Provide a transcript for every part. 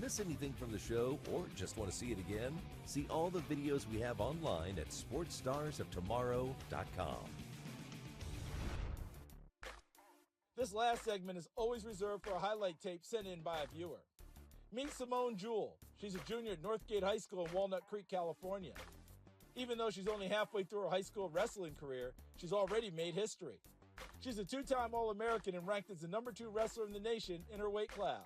Miss anything from the show or just want to see it again? See all the videos we have online at sportsstarsoftomorrow.com. This last segment is always reserved for a highlight tape sent in by a viewer. Meet Simone Jewell. She's a junior at Northgate High School in Walnut Creek, California. Even though she's only halfway through her high school wrestling career, she's already made history. She's a two-time All-American and ranked as the #2 wrestler in the nation in her weight class.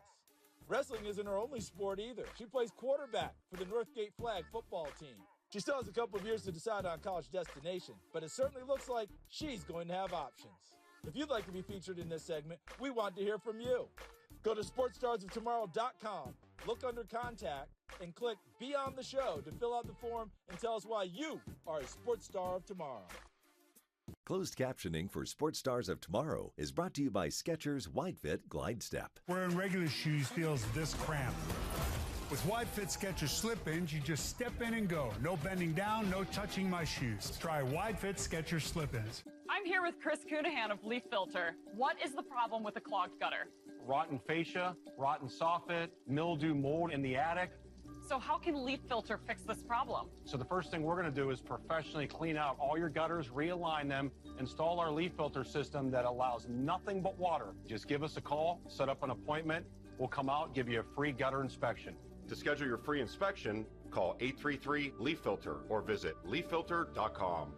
Wrestling isn't her only sport either. She plays quarterback for the Northgate Flag football team. She still has a couple of years to decide on college destination, but it certainly looks like she's going to have options. If you'd like to be featured in this segment, we want to hear from you. Go to sportsstarsoftomorrow.com, look under Contact, and click Be on the Show to fill out the form and tell us why you are a sports star of tomorrow. Closed captioning for Sports Stars of Tomorrow is brought to you by Skechers Wide Fit Glide Step. Wearing regular shoes feels this cramped. With Wide Fit Skechers slip-ins, you just step in and go. No bending down, no touching my shoes. Try Wide Fit Skechers slip-ins. I'm here with Chris Cunahan of Leaf Filter. What is the problem with a clogged gutter? Rotten fascia, rotten soffit, mildew, mold in the attic. So how can Leaf Filter fix this problem? So the first thing we're going to do is professionally clean out all your gutters, realign them, install our Leaf Filter system that allows nothing but water. Just give us a call, set up an appointment. We'll come out, give you a free gutter inspection. To schedule your free inspection, call 833-LEAF-FILTER or visit leaffilter.com.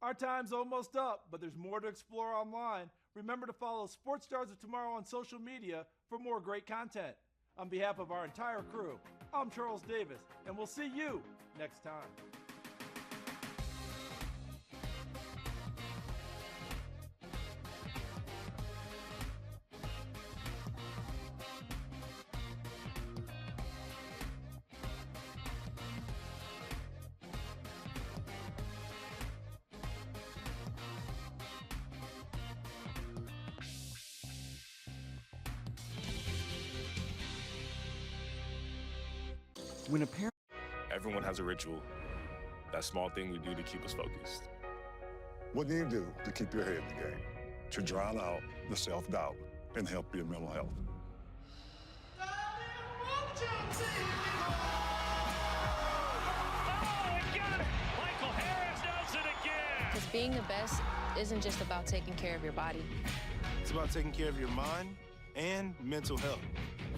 Our time's almost up, but there's more to explore online. Remember to follow Sports Stars of Tomorrow on social media for more great content. On behalf of our entire crew, I'm Charles Davis, and we'll see you next time. When a parent... Everyone has a ritual. That small thing we do to keep us focused. What do you do to keep your head in the game? To drown out the self-doubt and help your mental health? Because being the best isn't just about taking care of your body. It's about taking care of your mind and mental health.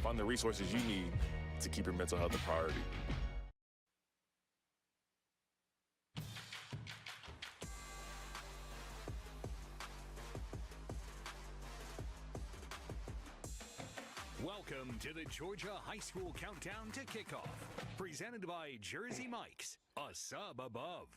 Find the resources you need to keep your mental health a priority. Welcome to the Georgia High School Countdown to Kickoff, presented by Jersey Mike's, a sub above.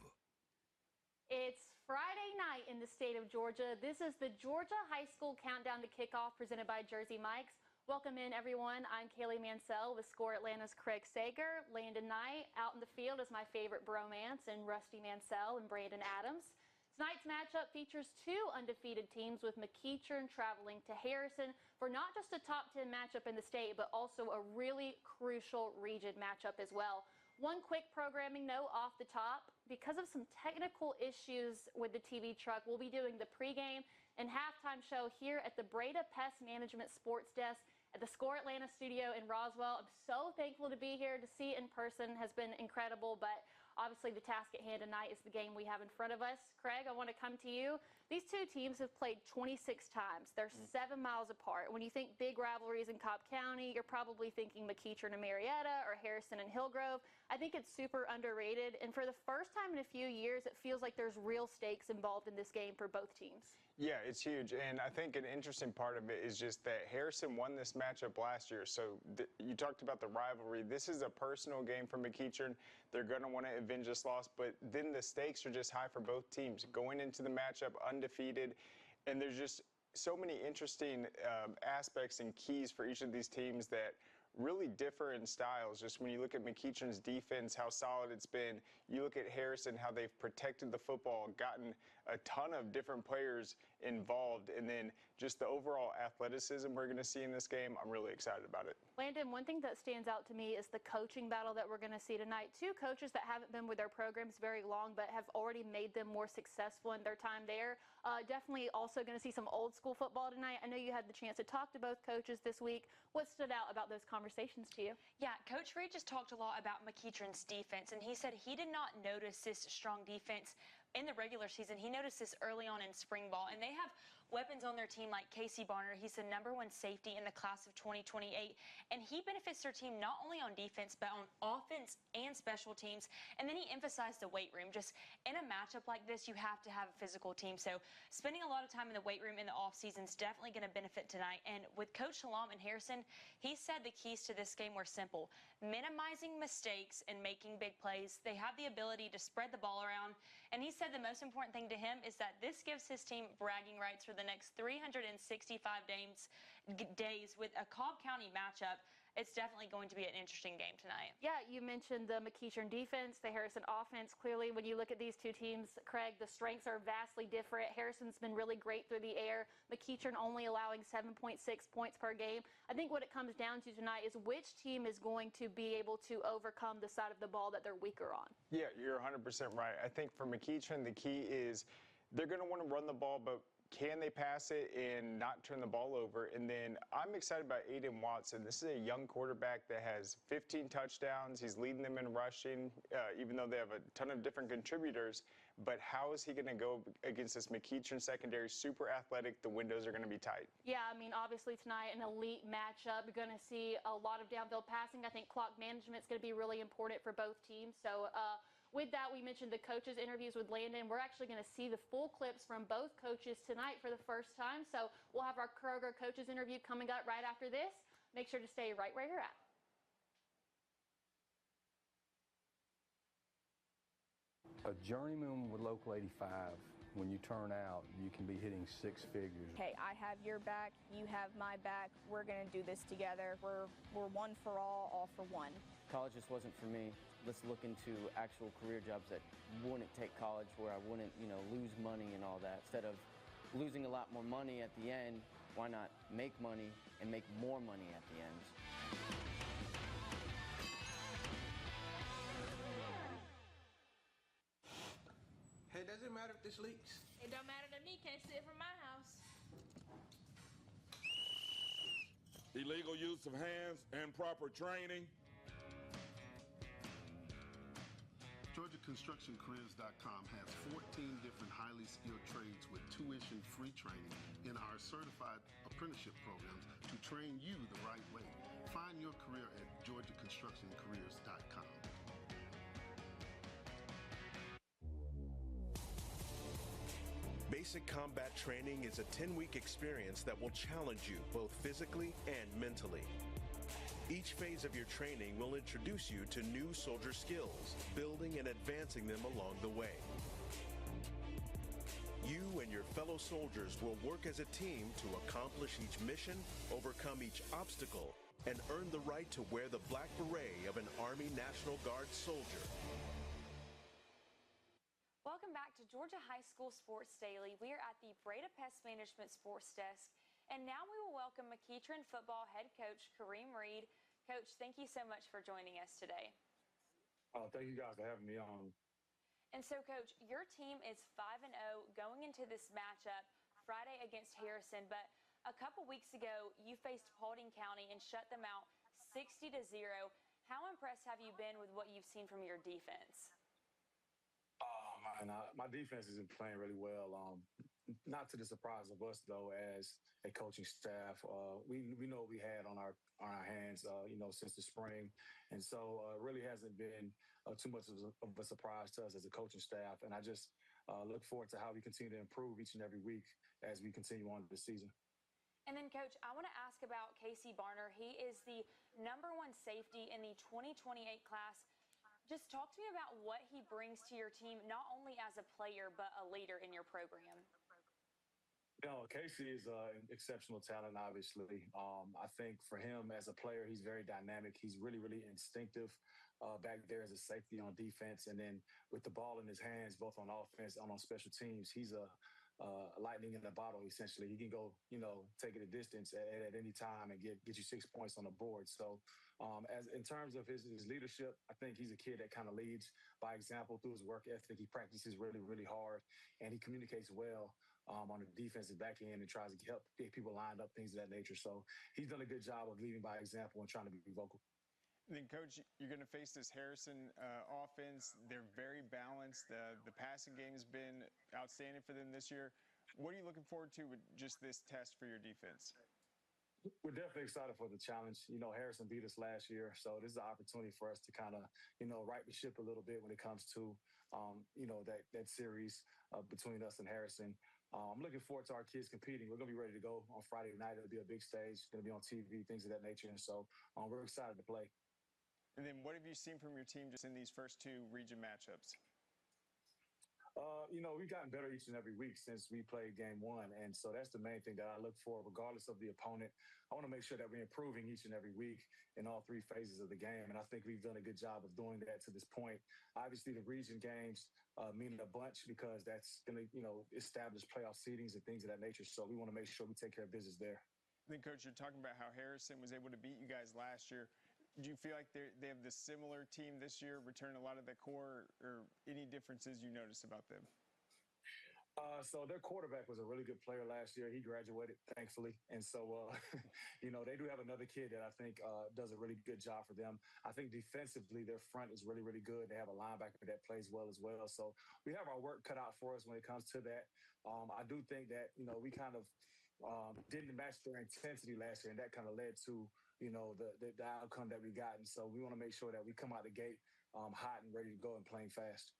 It's Friday night in the state of Georgia. This is the Georgia High School Countdown to Kickoff presented by Jersey Mike's. Welcome in, everyone. I'm Kaylee Mansell with Score Atlanta's Craig Sager. Landon Knight out in the field is my favorite bromance, and Rusty Mansell and Brandon Adams. Tonight's matchup features two undefeated teams, with McEachern traveling to Harrison for not just a top 10 matchup in the state, but also a really crucial region matchup as well. One quick programming note off the top: because of some technical issues with the TV truck, we'll be doing the pregame and halftime show here at the Breda Pest Management Sports Desk at the Score Atlanta studio in Roswell. I'm so thankful to be here. To see it in person has been incredible, but obviously the task at hand tonight is the game we have in front of us. Craig, I want to come to you. These two teams have played 26 times. They're 7 miles apart. When you think big rivalries in Cobb County, you're probably thinking McEachern and Marietta or Harrison and Hillgrove. I think it's super underrated, and for the first time in a few years, it feels like there's real stakes involved in this game for both teams. Yeah, it's huge, and I think an interesting part of it is just that Harrison won this matchup last year. So you talked about the rivalry. This is a personal game for McEachern. They're going to want to avenge this loss, but then the stakes are just high for both teams. Going into the matchup undefeated, and there's just so many interesting aspects and keys for each of these teams that really differ in styles. Just when you look at McEachern's defense, how solid it's been. You look at Harrison, how they've protected the football, gotten a ton of different players involved, and then just the overall athleticism we're going to see in this game, I'm really excited about it. Landon, one thing that stands out to me is the coaching battle that we're going to see tonight. Two coaches that haven't been with their programs very long but have already made them more successful in their time there. Definitely also going to see some old school football tonight. I know you had the chance to talk to both coaches this week. What stood out about those conversations to you? Yeah, Coach Reed just talked a lot about McEachern's defense, and he said he did not notice this strong defense in the regular season. He noticed this early on in spring ball, and they have weapons on their team like Casey Barner. He's the #1 safety in the class of 2028, and he benefits their team not only on defense but on offense and special teams. And then he emphasized the weight room. Just in a matchup like this, you have to have a physical team. So spending a lot of time in the weight room in the offseason is definitely going to benefit tonight. And with Coach Shalom and Harrison, he said the keys to this game were simple: minimizing mistakes and making big plays. They have the ability to spread the ball around, and he said the most important thing to him is that this gives his team bragging rights for the next 365 days. With a Cobb County matchup, it's definitely going to be an interesting game tonight. Yeah, you mentioned the McEachern defense, the Harrison offense. Clearly, when you look at these two teams, Craig, the strengths are vastly different. Harrison's been really great through the air. McEachern only allowing 7.6 points per game. I think what it comes down to tonight is which team is going to be able to overcome the side of the ball that they're weaker on. Yeah, you're 100% right. I think for McEachern, the key is they're going to want to run the ball, but can they pass it and not turn the ball over? And then I'm excited about Aiden Watson. This is a young quarterback that has 15 touchdowns. He's leading them in rushing, even though they have a ton of different contributors. But how is he going to go against this McEachern secondary? Super athletic. The windows are going to be tight. Yeah, I mean, obviously tonight, an elite matchup. You're going to see a lot of downfield passing. I think clock management is going to be really important for both teams. So, with that, we mentioned the coaches' interviews with Landon. We're actually going to see the full clips from both coaches tonight for the first time. So we'll have our Kroger coaches interview coming up right after this. Make sure to stay right where you're at. A journeyman with Local 85, when you turn out, you can be hitting six figures. Hey, I have your back, you have my back. We're going to do this together. We're one for all for one. College just wasn't for me. Let's look into actual career jobs that wouldn't take college, where I wouldn't, lose money and all that. Instead of losing a lot more money at the end, why not make money and make more money at the end? Hey, does it matter if this leaks? It don't matter to me. Can't see it from my house. Illegal use of hands, improper training. GeorgiaConstructionCareers.com has 14 different highly skilled trades with tuition-free training in our certified apprenticeship programs to train you the right way. Find your career at GeorgiaConstructionCareers.com. Basic combat training is a 10-week experience that will challenge you both physically and mentally. Each phase of your training will introduce you to new soldier skills, building and advancing them along the way. You and your fellow soldiers will work as a team to accomplish each mission, overcome each obstacle, and earn the right to wear the black beret of an Army National Guard soldier. Welcome back to Georgia High School Sports Daily. We are at the Breda Pest Management Sports Desk, and now we will welcome McEachern football head coach Kareem Reed. Coach, thank you so much for joining us today. Thank you guys for having me on. And so, Coach, your team is 5-0 going into this matchup Friday against Harrison, but a couple weeks ago you faced Paulding County and shut them out 60-0. How impressed have you been with what you've seen from your defense? My defense has been playing really well. Not to the surprise of us, though, as a coaching staff. We know what we had on our hands, since the spring. And so it really hasn't been too much of a surprise to us as a coaching staff. And I just look forward to how we continue to improve each and every week as we continue on this season. And then, Coach, I want to ask about Casey Barner. He is the #1 safety in the 2028 class. Just talk to me about what he brings to your team, not only as a player, but a leader in your program. Casey is an exceptional talent, obviously. I think for him as a player, he's very dynamic. He's really, really instinctive back there as a safety on defense. And then with the ball in his hands, both on offense and on special teams, he's a lightning in a bottle, essentially. He can go, take it a distance at any time and get you 6 points on the board. So as in terms of his leadership, I think he's a kid that kind of leads by example through his work ethic. He practices really, really hard, and he communicates well on the defensive back end and tries to help get people lined up, things of that nature. So he's done a good job of leading by example and trying to be vocal. And then, Coach, you're going to face this Harrison offense. They're very balanced. The passing game has been outstanding for them this year. What are you looking forward to with just this test for your defense? We're definitely excited for the challenge. Harrison beat us last year, so this is an opportunity for us to kind of, right the ship a little bit when it comes to, that series between us and Harrison. I'm looking forward to our kids competing. We're going to be ready to go on Friday night. It'll be a big stage. It's going to be on TV, things of that nature. And so we're excited to play. And then what have you seen from your team just in these first two region matchups? We've gotten better each and every week since we played game one. And so that's the main thing that I look for, regardless of the opponent. I want to make sure that we're improving each and every week in all three phases of the game. And I think we've done a good job of doing that to this point. Obviously, the region games mean a bunch because that's going to, establish playoff seedings and things of that nature. So we want to make sure we take care of business there. And then, Coach, you're talking about how Harrison was able to beat you guys last year. Do you feel like they have this similar team this year, return a lot of the core, or any differences you noticed about them? So their quarterback was a really good player last year. He graduated, thankfully. And so, they do have another kid that I think does a really good job for them. I think defensively, their front is really, really good. They have a linebacker that plays well as well. So we have our work cut out for us when it comes to that. I do think that, we kind of didn't match their intensity last year, and that kind of led to, the outcome that we got. And so we want to make sure that we come out the gate hot and ready to go and playing fast.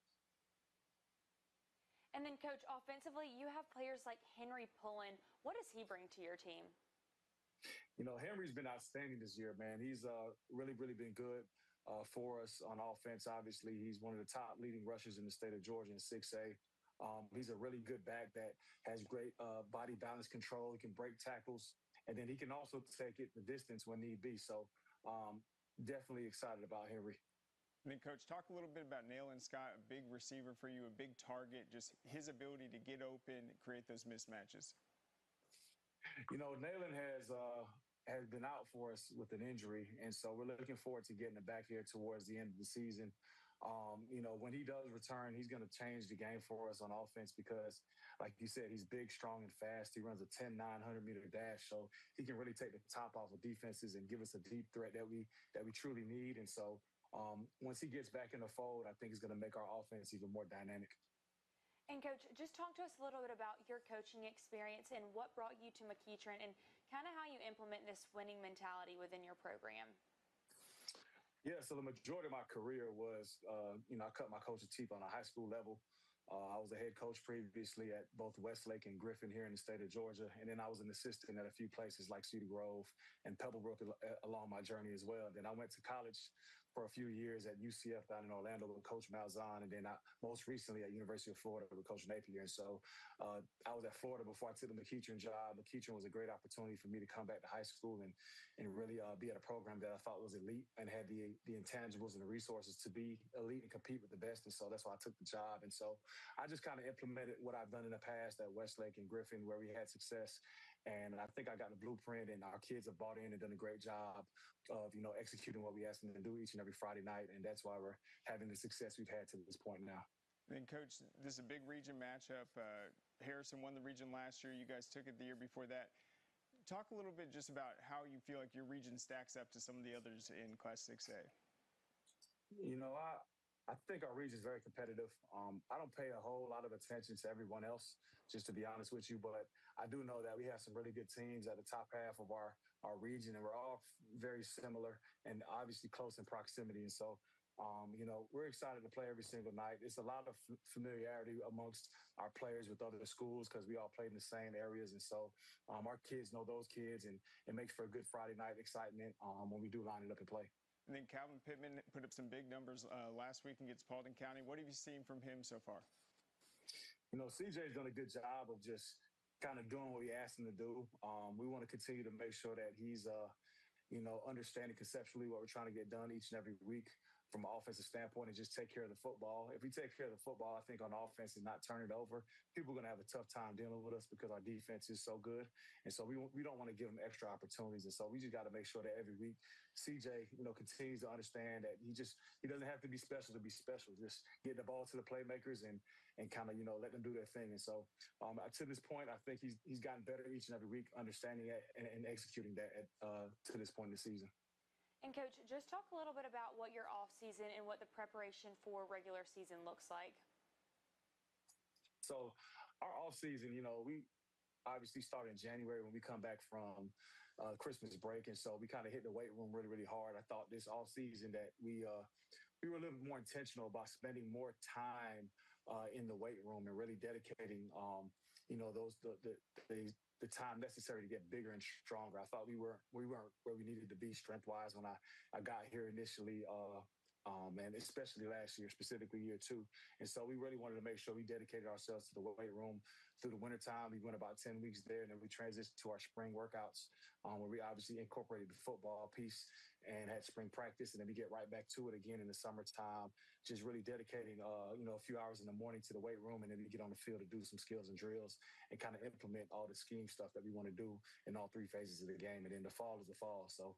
And then, Coach, offensively, you have players like Henry Pullen. What does he bring to your team? Henry's been outstanding this year, man. He's really, really been good for us on offense. Obviously, he's one of the top leading rushers in the state of Georgia in 6A. He's a really good back that has great body balance control. He can break tackles, and then he can also take it the distance when need be. So definitely excited about Henry. And then, Coach, talk a little bit about Nayland Scott, a big receiver for you, a big target, just his ability to get open, create those mismatches. Nayland has been out for us with an injury, and so we're looking forward to getting him back here towards the end of the season. When he does return, he's going to change the game for us on offense because, like you said, he's big, strong, and fast. He runs a 10, 900-meter dash, so he can really take the top off of defenses and give us a deep threat that we truly need. And so once he gets back in the fold, I think it's going to make our offense even more dynamic. And, Coach, just talk to us a little bit about your coaching experience and what brought you to McEachern and kind of how you implement this winning mentality within your program. Yeah, so the majority of my career was, I cut my coach's teeth on a high school level. I was a head coach previously at both Westlake and Griffin here in the state of Georgia. And then I was an assistant at a few places like Cedar Grove and Pebblebrook along my journey as well. Then I went to college for a few years at UCF down in Orlando with Coach Malzahn, and then most recently at University of Florida with Coach Napier. And so I was at Florida before I took the McEachern job. McEachern was a great opportunity for me to come back to high school and really be at a program that I thought was elite and had the intangibles and the resources to be elite and compete with the best. And so that's why I took the job. And so I just kind of implemented what I've done in the past at Westlake and Griffin, where we had success. And I think I got the blueprint, and our kids have bought in and done a great job of, executing what we asked them to do each and every Friday night. And that's why we're having the success we've had to this point now. And Coach, this is a big region matchup. Harrison won the region last year. You guys took it the year before that. Talk a little bit just about how you feel like your region stacks up to some of the others in Class 6A. I think our region is very competitive. I don't pay a whole lot of attention to everyone else, just to be honest with you, but I do know that we have some really good teams at the top half of our region, and we're all very similar and obviously close in proximity. And so, we're excited to play every single night. It's a lot of familiarity amongst our players with other schools because we all play in the same areas. And so our kids know those kids, and it makes for a good Friday night excitement when we do line it up and play. And then Calvin Pittman put up some big numbers last week against Paulding County. What have you seen from him so far? CJ's done a good job of just kind of doing what we asked him to do. We want to continue to make sure that he's, understanding conceptually what we're trying to get done each and every week. from an offensive standpoint and just take care of the football. If we take care of the football, I think on offense and not turn it over, people are going to have a tough time dealing with us because our defense is so good. And so we don't want to give them extra opportunities. And so we just got to make sure that every week CJ, continues to understand that he doesn't have to be special to be special. Just get the ball to the playmakers and kind of, let them do their thing. And so to this point, I think he's gotten better each and every week, understanding that and executing that to this point in the season. And Coach, just talk a little bit about what your off season and what the preparation for regular season looks like. So our off season, we obviously start in January when we come back from Christmas break. And so we kind of hit the weight room really, really hard. I thought this off season that we were a little bit more intentional about spending more time in the weight room and really dedicating, the time necessary to get bigger and stronger. I thought we weren't where we needed to be strength-wise when I got here initially, and especially last year, specifically year 2. And so we really wanted to make sure we dedicated ourselves to the weight room through the wintertime. We went about 10 weeks there, and then we transitioned to our spring workouts, where we obviously incorporated the football piece and had spring practice, and then we get right back to it again in the summertime, just really dedicating, a few hours in the morning to the weight room, and then we get on the field to do some skills and drills and kind of implement all the scheme stuff that we want to do in all 3 phases of the game. And then the fall is the fall. So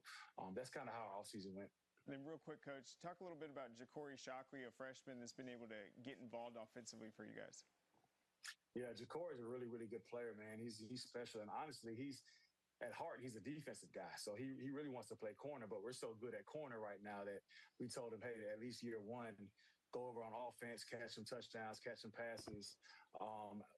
that's kind of how our offseason went. And then real quick, Coach, talk a little bit about Ja'Cory Shockley, a freshman that's been able to get involved offensively for you guys. Yeah, Ja'Cory is a really, really good player, man. He's special. And honestly, at heart, he's a defensive guy. So he really wants to play corner, but we're so good at corner right now that we told him, hey, at least year 1, go over on offense, catch some touchdowns, catch some passes,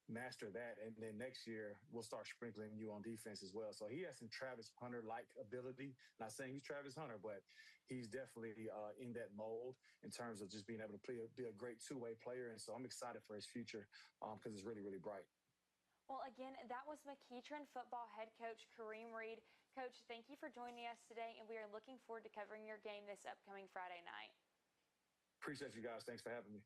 master that. And then next year, we'll start sprinkling you on defense as well. So he has some Travis Hunter-like ability. Not saying he's Travis Hunter, but he's definitely in that mold in terms of just being able to be a great two-way player. And so I'm excited for his future because it's really, really bright. Well, again, that was McEachern football head coach Kareem Reed. Coach, thank you for joining us today, and we are looking forward to covering your game this upcoming Friday night. Appreciate you guys. Thanks for having me.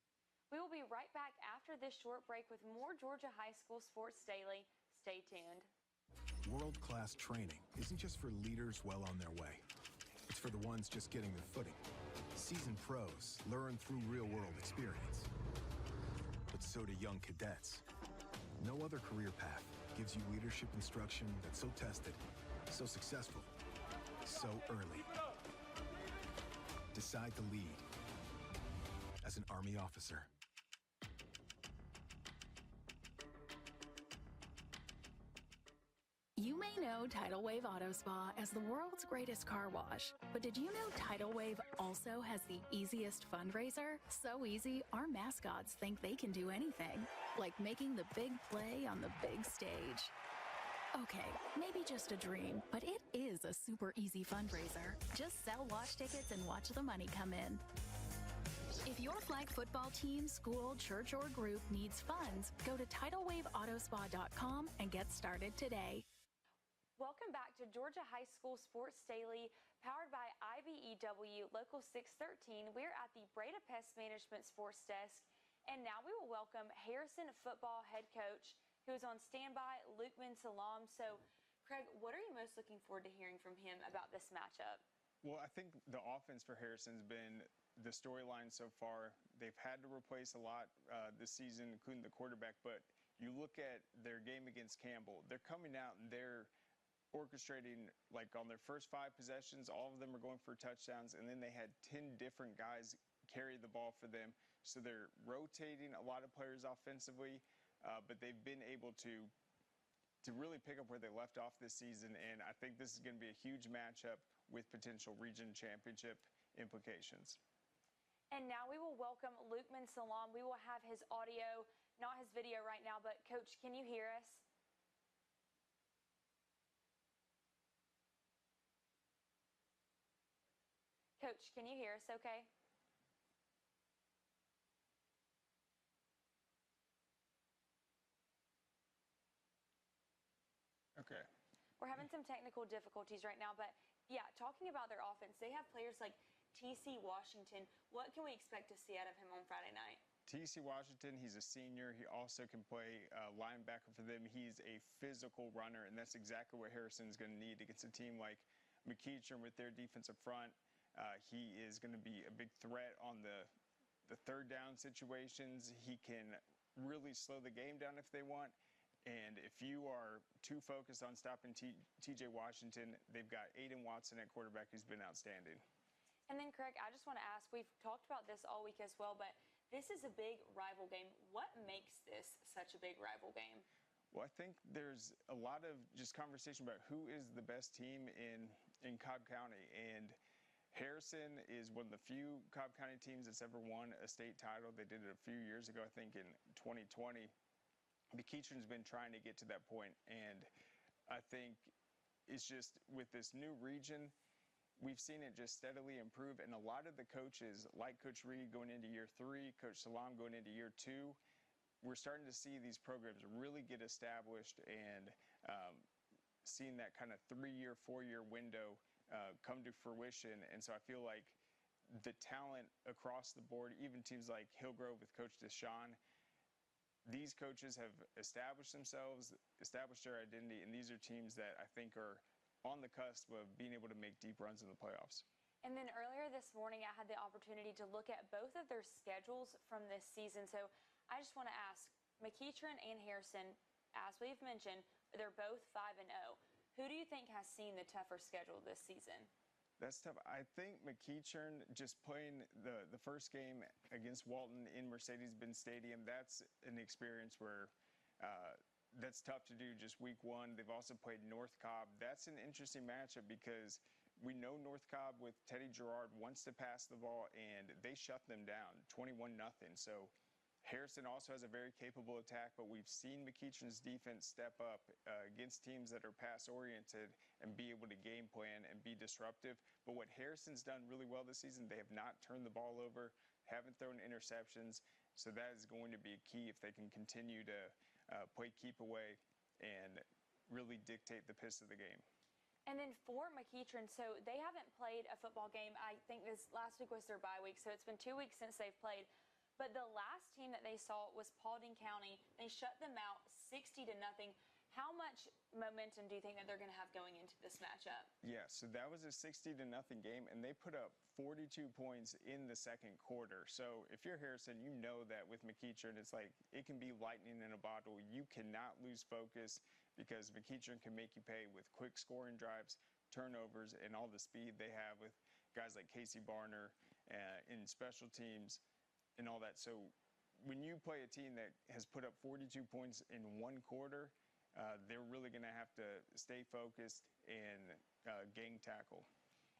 We will be right back after this short break with more Georgia High School Sports Daily. Stay tuned. World-class training isn't just for leaders well on their way. It's for the ones just getting their footing. Seasoned pros learn through real-world experience. But so do young cadets. No other career path gives you leadership instruction that's so tested, so successful, so early. Decide to lead as an Army officer. You may know Tidal Wave Auto Spa as the world's greatest car wash, but did you know Tidal Wave also has the easiest fundraiser? So easy, our mascots think they can do anything, like making the big play on the big stage. Okay, maybe just a dream, but it is a super easy fundraiser. Just sell watch tickets and watch the money come in. If your flag football team, school, church, or group needs funds, go to TidalWaveAutospa.com and get started today. Welcome back to Georgia High School Sports Daily, powered by IBEW Local 613. We're at the Breda Pest Management Sports Desk, and now we will welcome Harrison football head coach, who is on standby, Lukeman Salam. So, Craig, what are you most looking forward to hearing from him about this matchup? Well, I think the offense for Harrison's been the storyline so far. They've had to replace a lot this season, including the quarterback, but you look at their game against Campbell, they're coming out and they're orchestrating, like on their first 5 possessions, all of them are going for touchdowns, and then they had 10 different guys carry the ball for them. So they're rotating a lot of players offensively, but they've been able to really pick up where they left off this season, and I think this is going to be a huge matchup with potential region championship implications. And now we will welcome Lukeman Salam. We will have his audio, not his video right now, but Coach, can you hear us? Coach, can you hear us okay? Okay. We're having some technical difficulties right now, but yeah, talking about their offense, they have players like TC Washington. What can we expect to see out of him on Friday night? TC Washington, he's a senior. He also can play linebacker for them. He's a physical runner, and that's exactly what Harrison's going to need against a team like McEachern with their defensive front. He is going to be a big threat on the third down situations. He can really slow the game down if they want. And if you are too focused on stopping TJ Washington, they've got Aiden Watson at quarterback who's been outstanding. And then, Craig, I just want to ask, we've talked about this all week as well, but this is a big rival game. What makes this such a big rival game? Well, I think there's a lot of just conversation about who is the best team in Cobb County. And Harrison is one of the few Cobb County teams that's ever won a state title. They did it a few years ago, I think in 2020. McEachern's been trying to get to that point, and I think it's just with this new region, we've seen it just steadily improve, and a lot of the coaches, like Coach Reed going into year 3, Coach Salam going into year 2, we're starting to see these programs really get established and seeing that kind of 3-year, 4-year window come to fruition. And so I feel like the talent across the board, even teams like Hillgrove with Coach Deshawn, these coaches have established themselves, established their identity, and these are teams that I think are on the cusp of being able to make deep runs in the playoffs. And then earlier this morning, I had the opportunity to look at both of their schedules from this season. So I just want to ask, McEachern and Harrison, as we've mentioned, they're both 5-0. Who do you think has seen the tougher schedule this season? That's tough. I think McEachern, just playing the first game against Walton in Mercedes-Benz Stadium, that's an experience where that's tough to do just week 1. They've also played North Cobb. That's an interesting matchup because we know North Cobb with Teddy Gerard wants to pass the ball, and they shut them down 21-0. So Harrison also has a very capable attack, but we've seen McEachern's defense step up against teams that are pass-oriented and be able to game plan and be disruptive. But what Harrison's done really well this season, they have not turned the ball over, haven't thrown interceptions. So that is going to be key if they can continue to play keep away and really dictate the pace of the game. And then for McEachern, so they haven't played a football game. I think this last week was their bye week, so it's been 2 weeks since they've played. But the last team that they saw was Paulding County. They shut them out 60-0. How much momentum do you think that they're going to have going into this matchup? Yeah, so that was a 60-0 game, and they put up 42 points in the second quarter. So if you're Harrison, you know that with McEachern, it's like it can be lightning in a bottle. You cannot lose focus because McEachern can make you pay with quick scoring drives, turnovers, and all the speed they have with guys like Casey Barner in special teams and all that. So when you play a team that has put up 42 points in one quarter, they're really going to have to stay focused and gang tackle.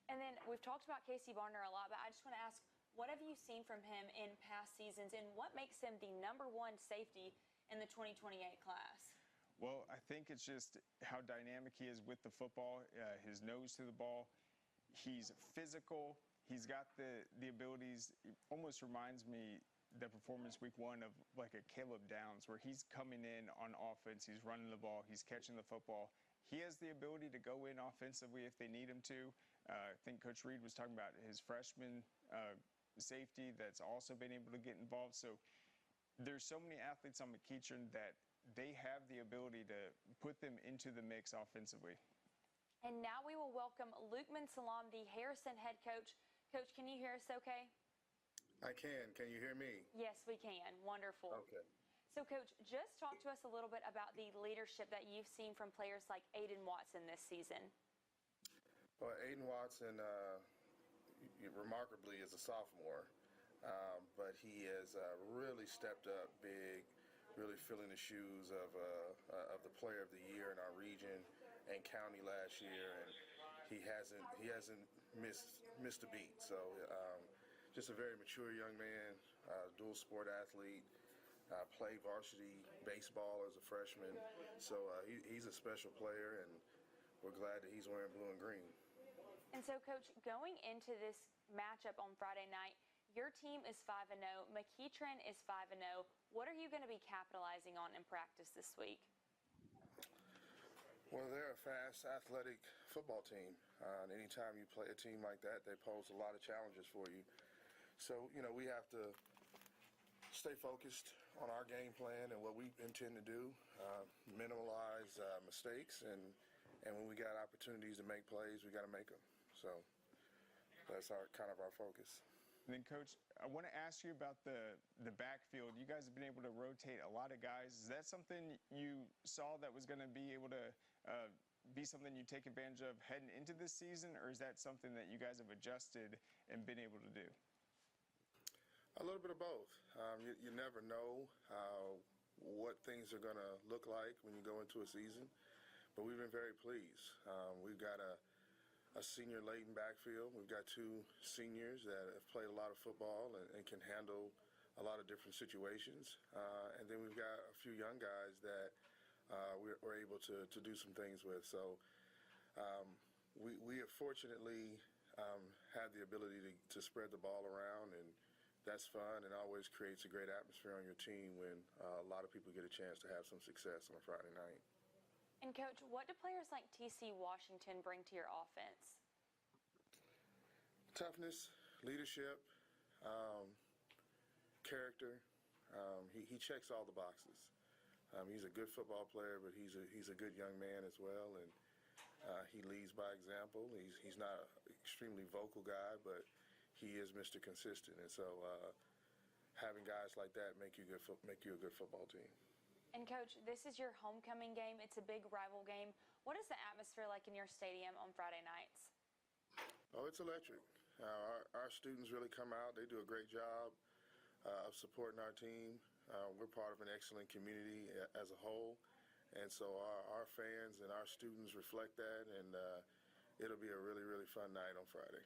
And then we've talked about Casey Barner a lot, but I just want to ask, what have you seen from him in past seasons, and what makes him the #1 safety in the 2028 class? Well, I think it's just how dynamic he is with the football, his nose to the ball. He's physical. He's got the abilities. It almost reminds me the performance week 1 of like a Caleb Downs, where he's coming in on offense, he's running the ball, he's catching the football. He has the ability to go in offensively if they need him to. I think Coach Reed was talking about his freshman safety that's also been able to get involved. So there's so many athletes on McEachern that they have the ability to put them into the mix offensively. And now we will welcome Lukeman Salam, the Harrison head coach. Coach, can you hear us okay? I can. Can you hear me? Yes, we can. Wonderful. Okay. So, Coach, just talk to us a little bit about the leadership that you've seen from players like Aiden Watson this season. Well, Aiden Watson, remarkably, is a sophomore, but he has really stepped up big, really filling the shoes of the player of the year in our region and county last year, and he hasn't missed a beat. So, just a very mature young man, dual sport athlete. Played varsity baseball as a freshman, so he's a special player, and we're glad that he's wearing blue and green. And so, Coach, going into this matchup on Friday night, your team is 5-0, McEachern is 5-0. What are you going to be capitalizing on in practice this week? Well, they're a fast, athletic football team. And anytime you play a team like that, they pose a lot of challenges for you. So, we have to stay focused on our game plan and what we intend to do, minimize mistakes, and when we got opportunities to make plays, we got to make them. So that's kind of our focus. And then, Coach, I want to ask you about the backfield. You guys have been able to rotate a lot of guys. Is that something you saw that was going to be able to be something you take advantage of heading into this season, or is that something that you guys have adjusted and been able to do? A little bit of both. You never know what things are going to look like when you go into a season, but we've been very pleased. We've got a senior-laden backfield. We've got two seniors that have played a lot of football and can handle a lot of different situations. And then we've got a few young guys that we're able to do some things with. So we have fortunately had the ability to spread the ball around, and that's fun and always creates a great atmosphere on your team when a lot of people get a chance to have some success on a Friday night. And, Coach, what do players like T.C. Washington bring to your offense? Toughness, leadership, character. He checks all the boxes. He's a good football player, but he's a good young man as well, and he leads by example. He's not an extremely vocal guy, but he is Mr. Consistent, and so having guys like that make you a good football team. And, Coach, this is your homecoming game. It's a big rival game. What is the atmosphere like in your stadium on Friday nights? Oh, it's electric. Our students really come out. They do a great job of supporting our team. We're part of an excellent community as a whole, and so our fans and our students reflect that, and it'll be a really, really fun night on Friday.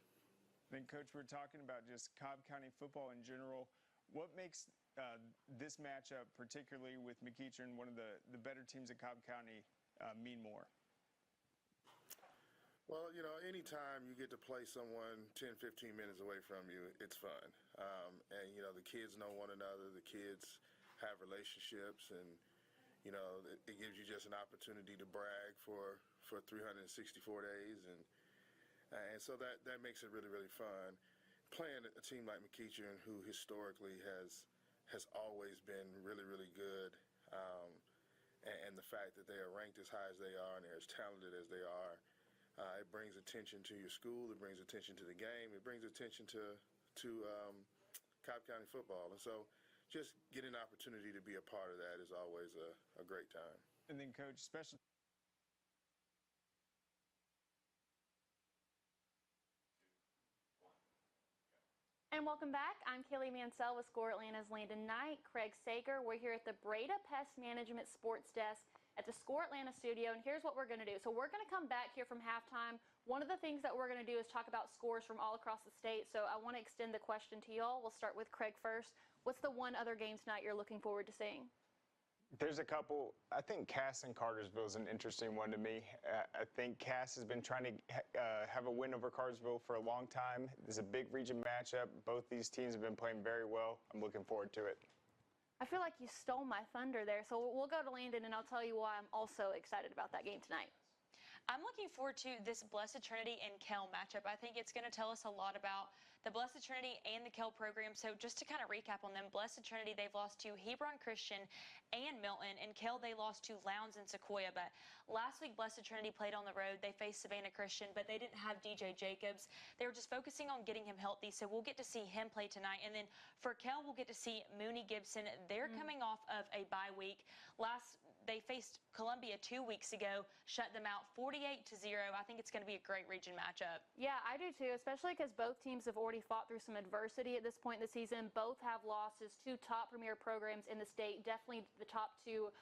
Then, Coach, we're talking about just Cobb County football in general. What makes this matchup, particularly with McEachern, one of the better teams in Cobb County, mean more? Well, you know, anytime you get to play someone 10, 15 minutes away from you, it's fun. And, you know, the kids know one another. The kids have relationships, and, you know, it gives you just an opportunity to brag for 364 days. And so that makes it really, really fun. Playing a team like McEachern, who historically has always been really, really good, and the fact that they are ranked as high as they are and they're as talented as they are, it brings attention to your school, it brings attention to the game, it brings attention to Cobb County football. And so just getting an opportunity to be a part of that is always a great time. And then, Coach, special. And welcome back. I'm Kaylee Mansell with Score Atlanta's Landon Knight, Craig Sager. We're here at the Breda Pest Management Sports Desk at the Score Atlanta studio, and here's what we're going to do. So we're going to come back here from halftime. One of the things that we're going to do is talk about scores from all across the state. So I want to extend the question to y'all. We'll start with Craig first. What's the one other game tonight you're looking forward to seeing? There's a couple. I think Cass and Cartersville is an interesting one to me. I think Cass has been trying to have a win over Cartersville for a long time. There's a big region matchup. Both these teams have been playing very well. I'm looking forward to it. I feel like you stole my thunder there. So we'll go to Landon, and I'll tell you why I'm also excited about that game tonight. I'm looking forward to this Blessed Trinity and Kell matchup. I think it's going to tell us a lot about the Blessed Trinity and the Kell program. So just to kind of recap on them, Blessed Trinity, they've lost to Hebron Christian and Milton. And Kell, they lost to Lowndes and Sequoia. But last week, Blessed Trinity played on the road. They faced Savannah Christian, but they didn't have DJ Jacobs. They were just focusing on getting him healthy. So we'll get to see him play tonight. And then for Kell, we'll get to see Mooney Gibson. They're coming off of a bye week. They faced Columbia 2 weeks ago, shut them out 48-0. I think it's going to be a great region matchup. Yeah, I do too, especially because both teams have already fought through some adversity at this point in the season. Both have losses to top premier programs in the state, definitely the top two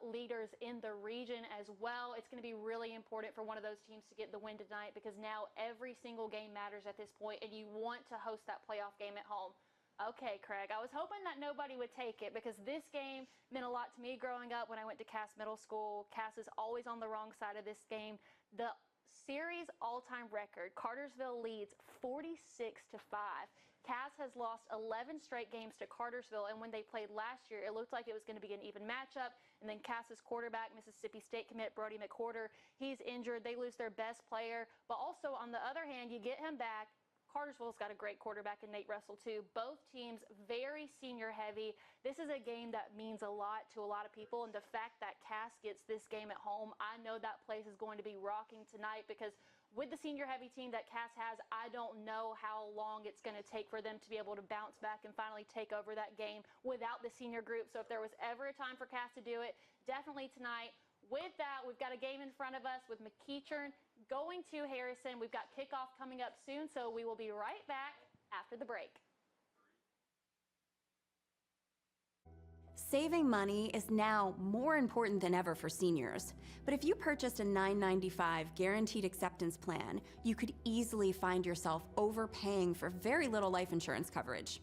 leaders in the region as well. It's going to be really important for one of those teams to get the win tonight, because now every single game matters at this point, and you want to host that playoff game at home. Okay, Craig, I was hoping that nobody would take it, because this game meant a lot to me growing up when I went to Cass Middle School. Cass is always on the wrong side of this game. The series all-time record, Cartersville leads 46-5. Cass has lost 11 straight games to Cartersville, and when they played last year, it looked like it was going to be an even matchup. And then Cass's quarterback, Mississippi State commit Brody McWhorter, he's injured. They lose their best player. But also, on the other hand, you get him back. Cartersville's got a great quarterback in Nate Russell, too. Both teams very senior heavy. This is a game that means a lot to a lot of people, and the fact that Cass gets this game at home, I know that place is going to be rocking tonight, because with the senior heavy team that Cass has, I don't know how long it's going to take for them to be able to bounce back and finally take over that game without the senior group. So if there was ever a time for Cass to do it, definitely tonight. With that, we've got a game in front of us with McEachern going to Harrison. We've got kickoff coming up soon, so we will be right back after the break. Saving money is now more important than ever for seniors. But if you purchased a $9.95 guaranteed acceptance plan, you could easily find yourself overpaying for very little life insurance coverage.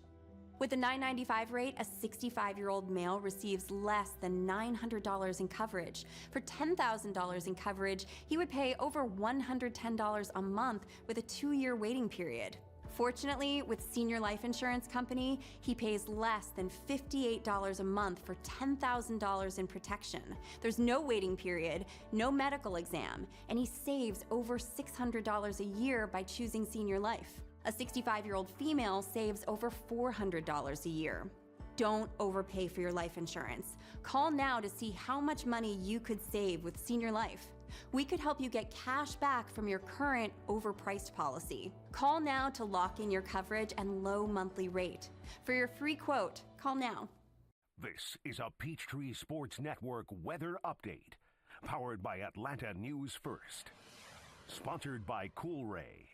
With the $9.95 rate, a 65-year-old male receives less than $900 in coverage. For $10,000 in coverage, he would pay over $110 a month with a 2-year waiting period. Fortunately, with Senior Life Insurance Company, he pays less than $58 a month for $10,000 in protection. There's no waiting period, no medical exam, and he saves over $600 a year by choosing Senior Life. A 65-year-old female saves over $400 a year. Don't overpay for your life insurance. Call now to see how much money you could save with Senior Life. We could help you get cash back from your current overpriced policy. Call now to lock in your coverage and low monthly rate. For your free quote, call now. This is a Peachtree Sports Network weather update, powered by Atlanta News First. Sponsored by Coolray.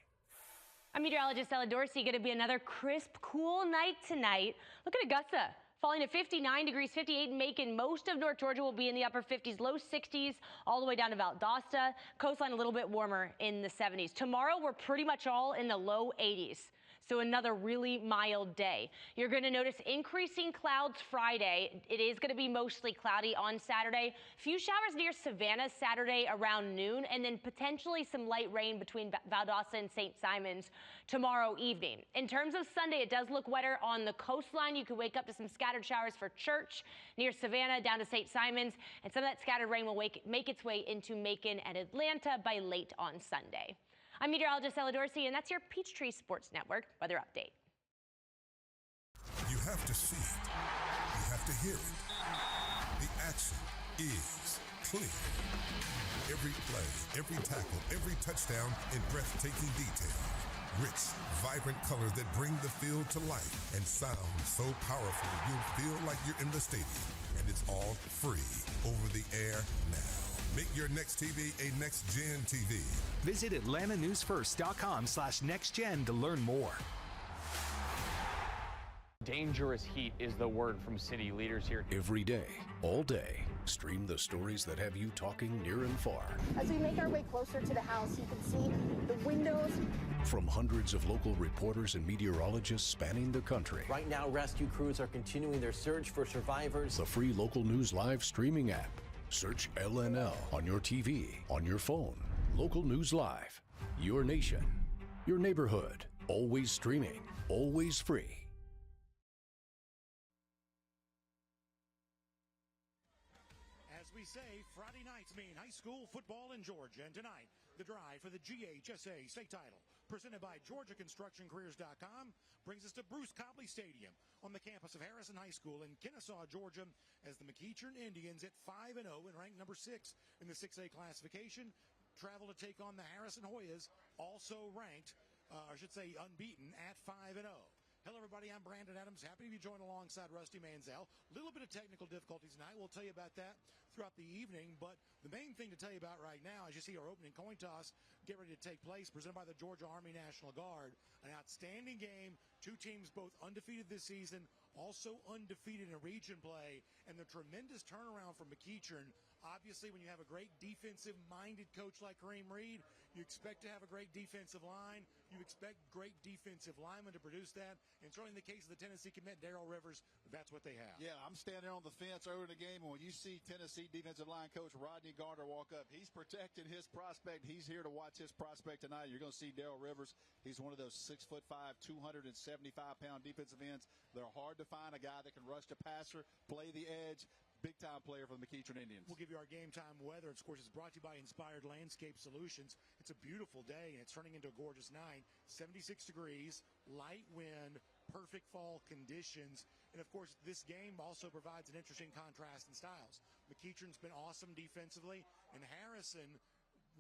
I'm meteorologist Ella Dorsey. Going to be another crisp, cool night tonight. Look at Augusta. Falling to 59 degrees, 58 in Macon. Most of North Georgia will be in the upper 50s, low 60s, all the way down to Valdosta. Coastline a little bit warmer in the 70s. Tomorrow, we're pretty much all in the low 80s. So another really mild day. You're going to notice increasing clouds Friday. It is going to be mostly cloudy on Saturday. Few showers near Savannah Saturday around noon, and then potentially some light rain between Valdosta and St. Simons tomorrow evening. In terms of Sunday, it does look wetter on the coastline. You could wake up to some scattered showers for Church near Savannah down to St. Simons, and some of that scattered rain will make its way into Macon and Atlanta by late on Sunday. I'm meteorologist Ella Dorsey, and that's your Peachtree Sports Network weather update. You have to see it. You have to hear it. The action is clear. Every play, every tackle, every touchdown in breathtaking detail. Rich, vibrant colors that bring the field to life and sound so powerful you'll feel like you're in the stadium. And it's all free over the air now. Make your next TV a next-gen TV. Visit AtlantaNewsFirst.com/nextgen to learn more. Dangerous heat is the word from city leaders here. Every day, all day, stream the stories that have you talking near and far. As we make our way closer to the house, you can see the windows. From hundreds of local reporters and meteorologists spanning the country. Right now, rescue crews are continuing their search for survivors. The free Local News Live streaming app. Search LNL on your TV, on your phone. Local News Live. Your nation, your neighborhood. Always streaming, always free. As we say, Friday nights mean high school football in Georgia. And tonight, the drive for the GHSA state title, presented by GeorgiaConstructionCareers.com, brings us to Bruce Cobley Stadium on the campus of Harrison High School in Kennesaw, Georgia, as the McEachern Indians at 5-0 and ranked number 6 in the 6A classification, travel to take on the Harrison Hoyas, also ranked, unbeaten at 5-0. Hello, everybody. I'm Brandon Adams. Happy to be joined alongside Rusty Manziel. A little bit of technical difficulties tonight. We'll tell you about that throughout the evening. But the main thing to tell you about right now is you see our opening coin toss get ready to take place, presented by the Georgia Army National Guard. An outstanding game. Two teams both undefeated this season, also undefeated in region play, and the tremendous turnaround from McEachern. Obviously, when you have a great defensive-minded coach like Kareem Reed, you expect to have a great defensive line. You expect great defensive linemen to produce that. And certainly in the case of the Tennessee commit, Darrell Rivers, that's what they have. Yeah, I'm standing on the fence early in the game, and when you see Tennessee defensive line coach Rodney Gardner walk up, he's protecting his prospect. He's here to watch his prospect tonight. You're going to see Darrell Rivers. He's one of those 6'5", 275-pound defensive ends. They're hard to find, a guy that can rush the passer, play the edge. Big-time player for the McEachern Indians. We'll give you our game-time weather. Of course, it's brought to you by Inspired Landscape Solutions. It's a beautiful day, and it's turning into a gorgeous night. 76 degrees, light wind, perfect fall conditions. And, of course, this game also provides an interesting contrast in styles. McEachern's been awesome defensively, and Harrison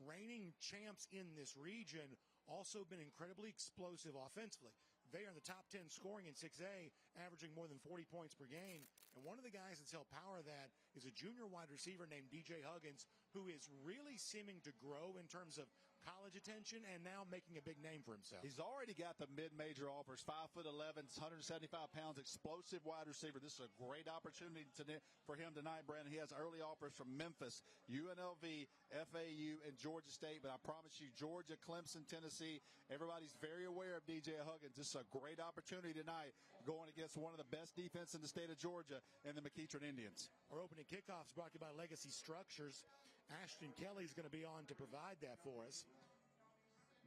reigning champs in this region, also been incredibly explosive offensively. They are in the top 10 scoring in 6A, averaging more than 40 points per game. And one of the guys that's helped power that is a junior wide receiver named DJ Huggins, who is really seeming to grow in terms of college attention and now making a big name for himself. He's already got the mid-major offers, 5'11", 175 pounds, explosive wide receiver. This is a great opportunity for him tonight, Brandon. He has early offers from Memphis, UNLV, FAU, and Georgia State. But I promise you, Georgia, Clemson, Tennessee, everybody's very aware of DJ Huggins. This is a great opportunity tonight going against one of the best defense in the state of Georgia and the McEachern Indians. Our opening kickoff is brought to you by Legacy Structures. Ashton Kelly is going to be on to provide that for us.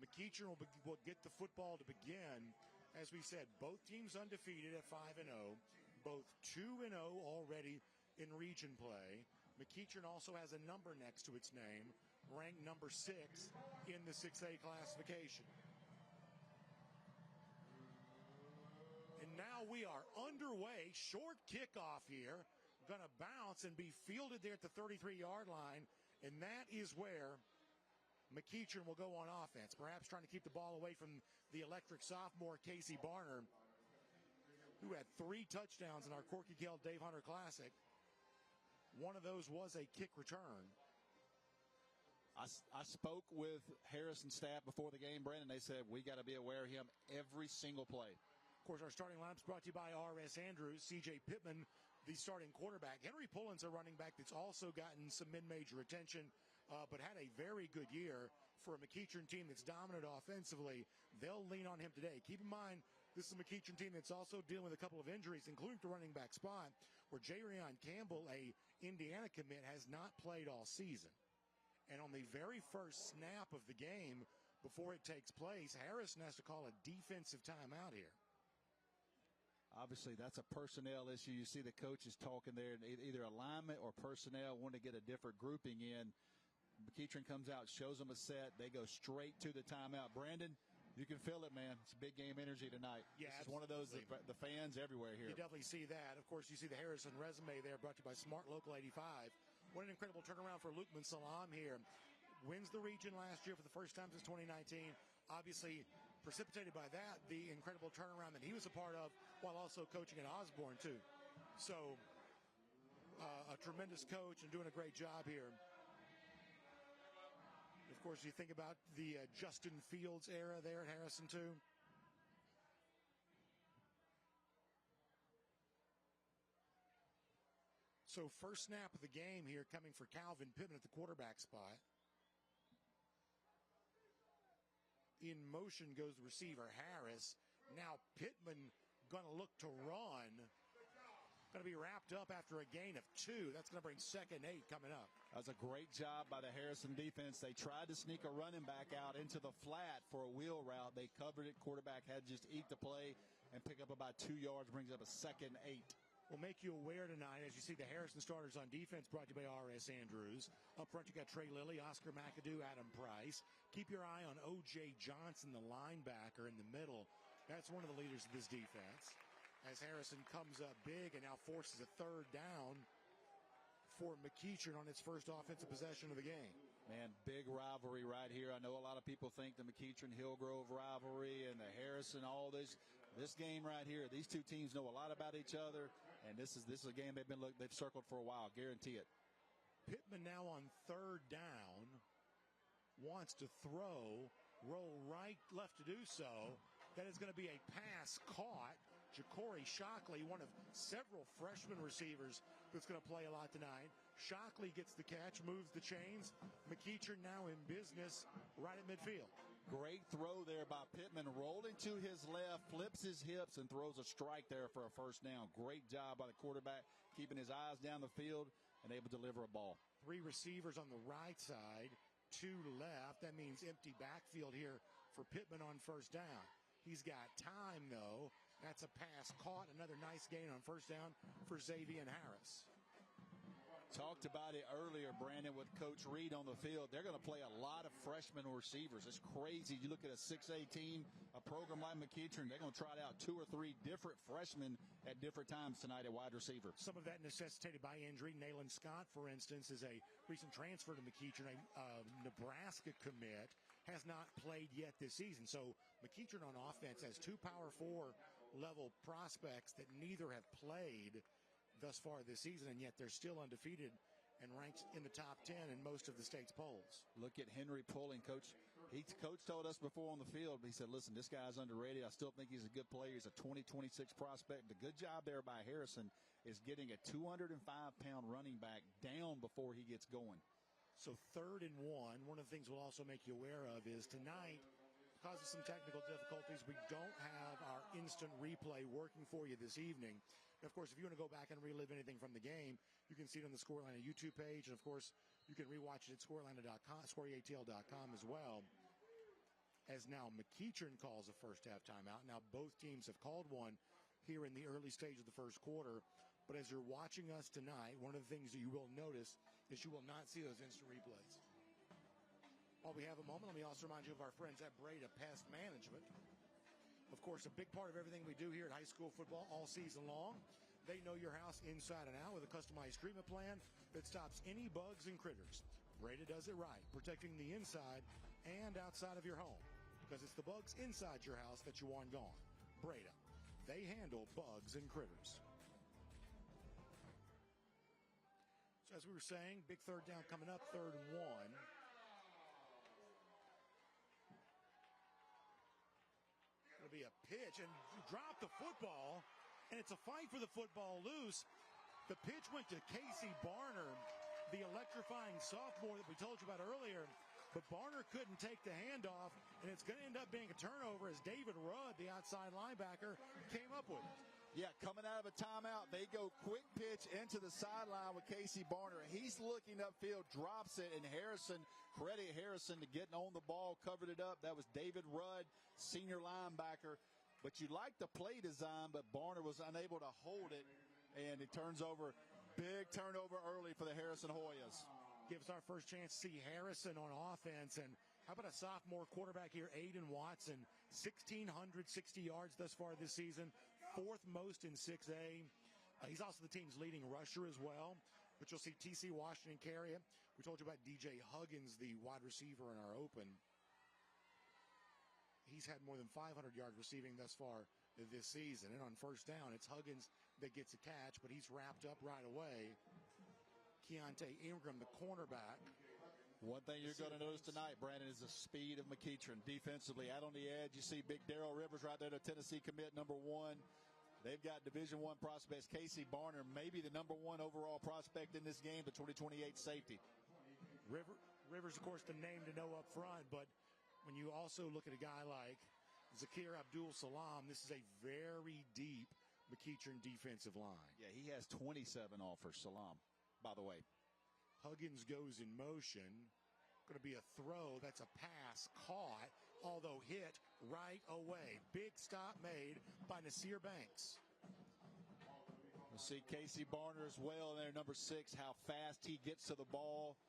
McEachern will get the football to begin. As we said, both teams undefeated at 5-0, both 2-0 already in region play. McEachern also has a number next to its name, ranked number 6 in the 6A classification. And now we are underway. Short kickoff here. Going to bounce and be fielded there at the 33-yard line. And that is where McEachern will go on offense, perhaps trying to keep the ball away from the electric sophomore Casey Barner, who had 3 touchdowns in our Corky Kell Dave Hunter Classic. One of those was a kick return. I spoke with Harrison staff before the game, Brandon. They said we got to be aware of him every single play. Of course, our starting lineup is brought to you by R.S. Andrews, C.J. Pittman, the starting quarterback. Henry Pullen's a running back that's also gotten some mid-major attention, but had a very good year for a McEachern team that's dominant offensively. They'll lean on him today. Keep in mind, this is a McEachern team that's also dealing with a couple of injuries, including the running back spot, where Jarion Campbell, a Indiana commit, has not played all season. And on the very first snap of the game, before it takes place, Harrison has to call a defensive timeout here. Obviously, that's a personnel issue. You see the coaches talking there, either alignment or personnel want to get a different grouping in. McEachern comes out, shows them a set. They go straight to the timeout. Brandon, you can feel it, man. It's big game energy tonight. Yeah, it's one of those, the fans everywhere here. You definitely see that. Of course, you see the Harrison resume there, brought to you by Smart Local 85. What an incredible turnaround for Lukman Salam here. Wins the region last year for the first time since 2019. Obviously, precipitated by that, the incredible turnaround that he was a part of while also coaching at Osborne, too. So, a tremendous coach and doing a great job here. Of course, you think about the Justin Fields era there at Harrison, too. So, first snap of the game here coming for Calvin Pittman at the quarterback spot. In motion goes the receiver, Harris. Now Pittman going to look to run. Going to be wrapped up after a gain of 2. That's going to bring 2nd and 8 coming up. That was a great job by the Harrison defense. They tried to sneak a running back out into the flat for a wheel route. They covered it. Quarterback had to just eat the play and pick up about 2 yards, brings up a 2nd and 8. We'll make you aware tonight as you see the Harrison starters on defense, brought to you by R.S. Andrews. Up front, you got Trey Lilly, Oscar McAdoo, Adam Price. Keep your eye on O.J. Johnson, the linebacker in the middle. That's one of the leaders of this defense. As Harrison comes up big and now forces a 3rd down for McEachern on its first offensive possession of the game. Man, big rivalry right here. I know a lot of people think the McEachern-Hillgrove rivalry and the Harrison, all this game right here. These two teams know a lot about each other. And this is a game they've circled for a while. Guarantee it. Pittman now on 3rd down. Wants to throw. Roll right, left to do so. That is going to be a pass caught. Ja'Cory Shockley, one of several freshman receivers that's going to play a lot tonight. Shockley gets the catch, moves the chains. McEachern now in business right at midfield. Great throw there by Pittman, rolling to his left, flips his hips, and throws a strike there for a 1st down. Great job by the quarterback, keeping his eyes down the field and able to deliver a ball. 3 receivers on the right side, 2 left. That means empty backfield here for Pittman on 1st down. He's got time, though. That's a pass caught. Another nice gain on 1st down for Xavier Harris. Talked about it earlier, Brandon, with Coach Reed on the field. They're going to play a lot of freshman receivers. It's crazy. You look at a 6A team, a program like McEachern, they're going to try out 2 or 3 different freshmen at different times tonight at wide receiver. Some of that necessitated by injury. Nayland Scott, for instance, is a recent transfer to McEachern, a Nebraska commit, has not played yet this season. So McEachern on offense has 2 Power 4 level prospects that neither have played thus far this season, and yet they're still undefeated and ranked in the top 10 in most of the state's polls. Look at Henry Pulling. Coach told us before on the field, he said, listen, this guy's underrated. I still think he's a good player. He's a 2026 prospect. The good job there by Harrison is getting a 205-pound running back down before he gets going. So 3rd and 1. One of the things we'll also make you aware of is tonight, because of some technical difficulties, we don't have our instant replay working for you this evening. And of course, if you want to go back and relive anything from the game, you can see it on the Scoreline YouTube page. And of course, you can rewatch it at scoreatl.com as well. As now McEachern calls a first half timeout. Now both teams have called one here in the early stage of the first quarter. But as you're watching us tonight, one of the things that you will notice is you will not see those instant replays. While we have a moment, let me also remind you of our friends at Breda Pest Management. Of course, a big part of everything we do here at high school football all season long. They know your house inside and out with a customized treatment plan that stops any bugs and critters. Breda does it right, protecting the inside and outside of your home, because it's the bugs inside your house that you want gone. Breda, they handle bugs and critters. So as we were saying, big 3rd down coming up, 3rd and 1. It'll be a pitch, and drop the football, and it's a fight for the football loose. The pitch went to Casey Barner, the electrifying sophomore that we told you about earlier, but Barner couldn't take the handoff, and it's going to end up being a turnover as David Rudd, the outside linebacker, came up with it. Yeah, coming out of a timeout, they go quick pitch into the sideline with Casey Barner. He's looking upfield, drops it, and credit Harrison to getting on the ball, covered it up. That was David Rudd, senior linebacker. But you like the play design, but Barner was unable to hold it, and it turns over. Big turnover early for the Harrison Hoyas. Gives our first chance to see Harrison on offense. And how about a sophomore quarterback here, Aiden Watson, 1,660 yards thus far this season, 4th most in 6A. He's also the team's leading rusher as well. But you'll see T.C. Washington carry it. We told you about DJ Huggins, the wide receiver in our open. He's had more than 500 yards receiving thus far this season. And on first down, it's Huggins that gets a catch, but he's wrapped up right away. Keontae Ingram, the cornerback. One thing you're going to notice tonight, Brandon, is the speed of McEachern defensively. Out on the edge, you see big Darrell Rivers right there, the Tennessee commit, number 1. They've got Division I prospects. Casey Barner, maybe the number 1 overall prospect in this game, the 2028 safety. Rivers, of course, the name to know up front, but when you also look at a guy like Zakir Abdul-Salam, this is a very deep McEachern defensive line. Yeah, he has 27 offers, Salam, by the way. Huggins goes in motion. Going to be a throw. That's a pass caught, although hit right away. Big stop made by Nasir Banks. We'll see Casey Barner as well there, number 6, how fast he gets to the ball.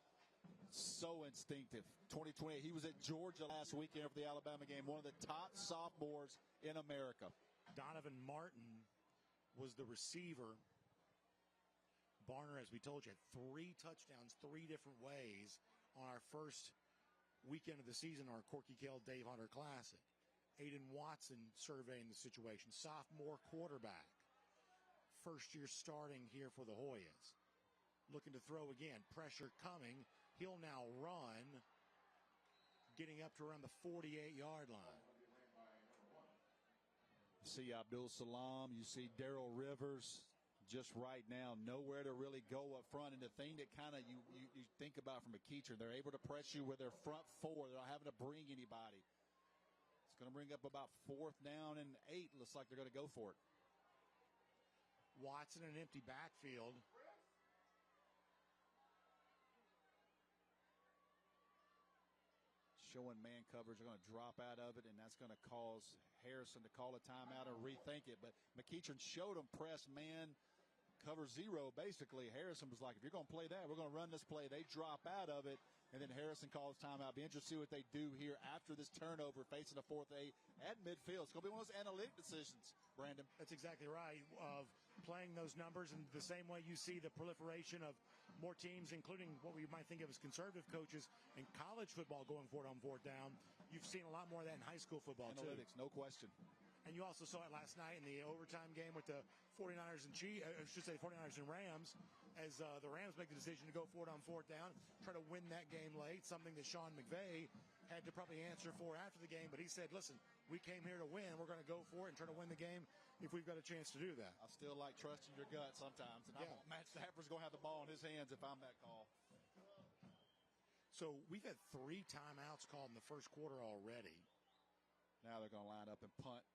So instinctive. 2020, he was at Georgia last weekend for the Alabama game, one of the top sophomores in America. Donovan Martin was the receiver. Barner, as we told you, had 3 touchdowns 3 different ways on our first weekend of the season, our Corky Kell Dave Hunter Classic. Aiden Watson surveying the situation. Sophomore quarterback. First year starting here for the Hoyas. Looking to throw again. Pressure coming. He'll now run, getting up to around the 48-yard line. You see Abdul-Salam. You see Darrell Rivers. Just right now, nowhere to really go up front. And the thing that kind of you think about from McEachern, they're able to press you with their front 4. They're not having to bring anybody. It's going to bring up about 4th down and 8. Looks like they're going to go for it. Watson in an empty backfield. Showing man coverage. They're going to drop out of it, and that's going to cause Harrison to call a timeout or rethink it. But McEachern showed them press man cover zero, basically. Harrison was like, if you're going to play that, we're going to run this play. They drop out of it, and then Harrison calls timeout. Be interested to see what they do here after this turnover, facing a 4th and 8 at midfield. It's going to be one of those analytic decisions, Brandon. That's exactly right, of playing those numbers in the same way you see the proliferation of more teams, including what we might think of as conservative coaches in college football going for it on 4th down. You've seen a lot more of that in high school football, Analytics, too. no question. And you also saw it last night in the overtime game with the 49ers and 49ers and Rams, as the Rams make the decision to go for it on 4th down, try to win that game late, something that Sean McVay had to probably answer for after the game. But he said, listen, we came here to win. We're going to go for it and try to win the game if we've got a chance to do that. I still like trusting your gut sometimes. And I want Matt Stafford's going to have the ball in his hands if I'm that call. So we've had 3 timeouts called in the first quarter already. Now they're going to line up and punt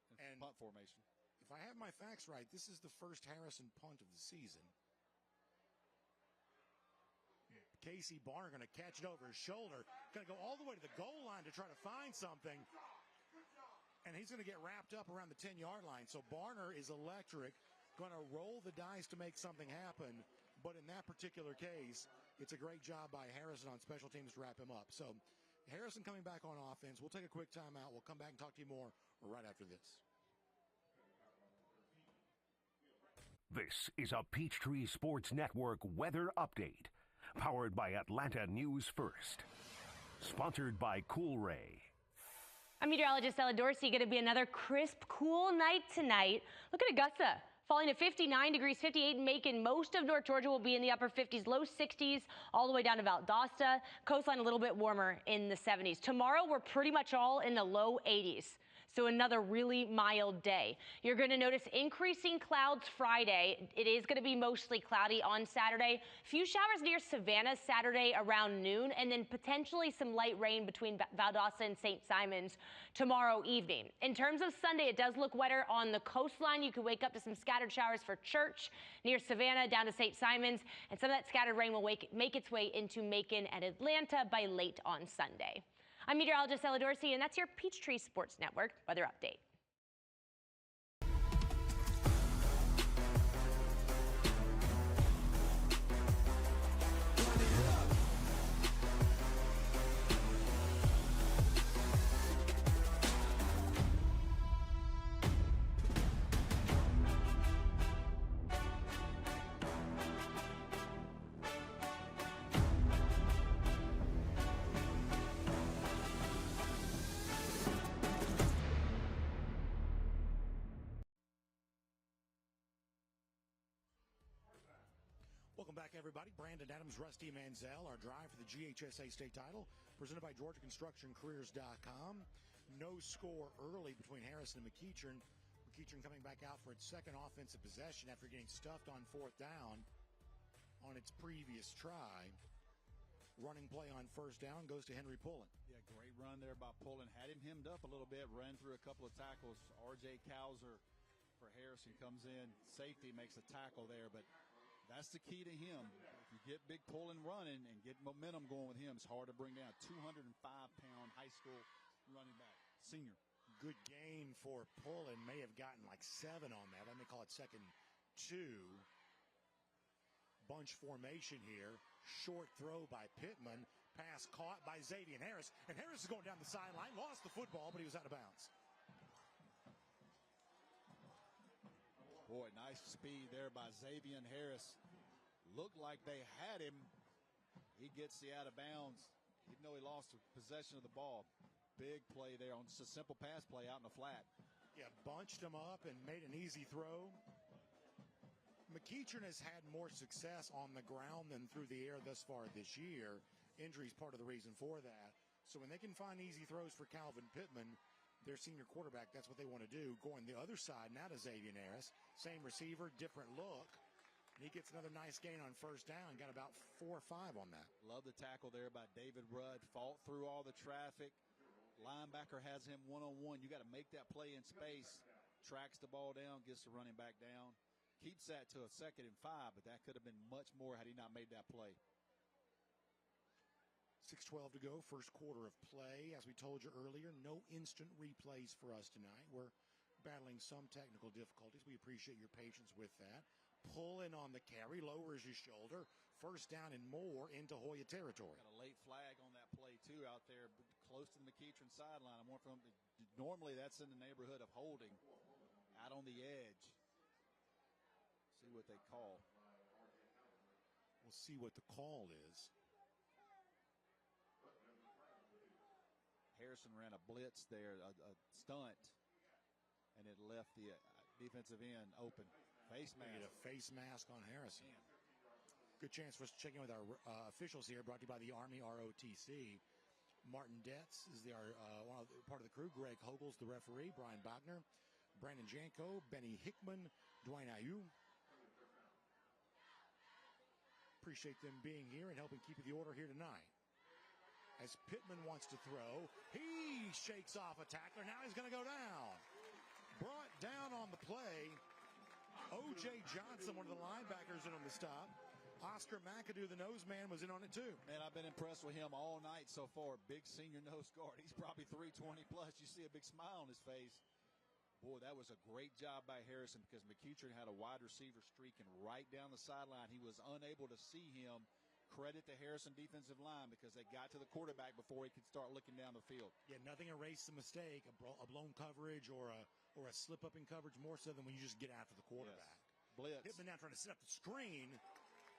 formation. If I have my facts right, this is the first Harrison punt of the season. Casey Barner going to catch it over his shoulder. Going to go all the way to the goal line to try to find something. And he's going to get wrapped up around the 10-yard line. So Barner is electric, going to roll the dice to make something happen. But in that particular case, it's a great job by Harrison on special teams to wrap him up. So Harrison coming back on offense. We'll take a quick timeout. We'll come back and talk to you more right after this. This is a Peachtree Sports Network weather update, powered by Atlanta News First. Sponsored by Cool Ray. I'm meteorologist Ella Dorsey. Going to be another crisp, cool night tonight. Look at Augusta. Falling to 59 degrees, 58 in Macon. Most of North Georgia will be in the upper 50s, low 60s, all the way down to Valdosta. Coastline a little bit warmer in the 70s. Tomorrow, we're pretty much all in the low 80s. So another really mild day. You're going to notice increasing clouds Friday. It is going to be mostly cloudy on Saturday. Few showers near Savannah Saturday around noon, and then potentially some light rain between Valdosta and St. Simons tomorrow evening. In terms of Sunday, it does look wetter on the coastline. You could wake up to some scattered showers for Church near Savannah down to St. Simons, and some of that scattered rain will make its way into Macon and Atlanta by late on Sunday. I'm meteorologist Ella Dorsey, and that's your Peachtree Sports Network weather update. Welcome back, everybody. Brandon Adams, Rusty Manziel, our drive for the GHSA state title, presented by GeorgiaConstructionCareers.com. No score early between Harrison and McEachern. McEachern coming back out for its second offensive possession after getting stuffed on 4th down on its previous try. Running play on 1st down goes to Henry Pullen. Yeah, great run there by Pullen. Had him hemmed up a little bit, ran through a couple of tackles. R.J. Cowser for Harrison comes in. Safety makes a tackle there, but that's the key to him. If you get big Pullen running and get momentum going with him, it's hard to bring down. 205-pound high school running back, senior. Good gain for Pullen. May have gotten like 7 on that. Let me call it 2nd 2. Bunch formation here. Short throw by Pittman. Pass caught by Xavier Harris. And Harris is going down the sideline. Lost the football, but he was out of bounds. Boy, nice speed there by Xavier Harris. Looked like they had him. He gets the out of bounds, even though he lost possession of the ball. Big play there on just a simple pass play out in the flat. Yeah, bunched him up and made an easy throw. McEachern has had more success on the ground than through the air thus far this year. Injury is part of the reason for that. So when they can find easy throws for Calvin Pittman, their senior quarterback, that's what they want to do. Going the other side now to Xavier Harris. Same receiver, different look. And he gets another nice gain on 1st down. Got about 4 or 5 on that. Love the tackle there by David Rudd. Fought through all the traffic. Linebacker has him one-on-one. You got to make that play in space. Tracks the ball down, gets the running back down. Keeps that to a 2nd and 5, but that could have been much more had he not made that play. 6:12 to go, first quarter of play. As we told you earlier, no instant replays for us tonight. We're battling some technical difficulties. We appreciate your patience with that. Pulling on the carry, lowers his shoulder. First down and more into Hoya territory. Got a late flag on that play, too, out there close to the McEachern sideline. I'm wondering normally that's in the neighborhood of holding, out on the edge. See what they call. We'll see what the call is. Harrison ran a blitz there, a stunt, and it left the defensive end open. Face mask. Get a face mask on Harrison. Good chance for us to check in with our officials here, brought to you by the Army ROTC. Martin Detz is part of the crew. Greg Hogel's the referee. Brian Bogner, Brandon Janko, Benny Hickman, Dwayne Ayu. Appreciate them being here and helping keep the order here tonight. As Pittman wants to throw, he shakes off a tackler. Now he's going to go down. Brought down on the play. O.J. Johnson, one of the linebackers, in on the stop. Oscar McAdoo, the nose man, was in on it too. Man, I've been impressed with him all night so far. Big senior nose guard. He's probably 320 plus. You see a big smile on his face. Boy, that was a great job by Harrison because McEachern had a wide receiver streaking right down the sideline. He was unable to see him. Credit the Harrison defensive line because they got to the quarterback before he could start looking down the field. Yeah, nothing erased the mistake, a blown coverage or a slip up in coverage, more so than when you just get after the quarterback. Yes. Blitz. Pittman now trying to set up the screen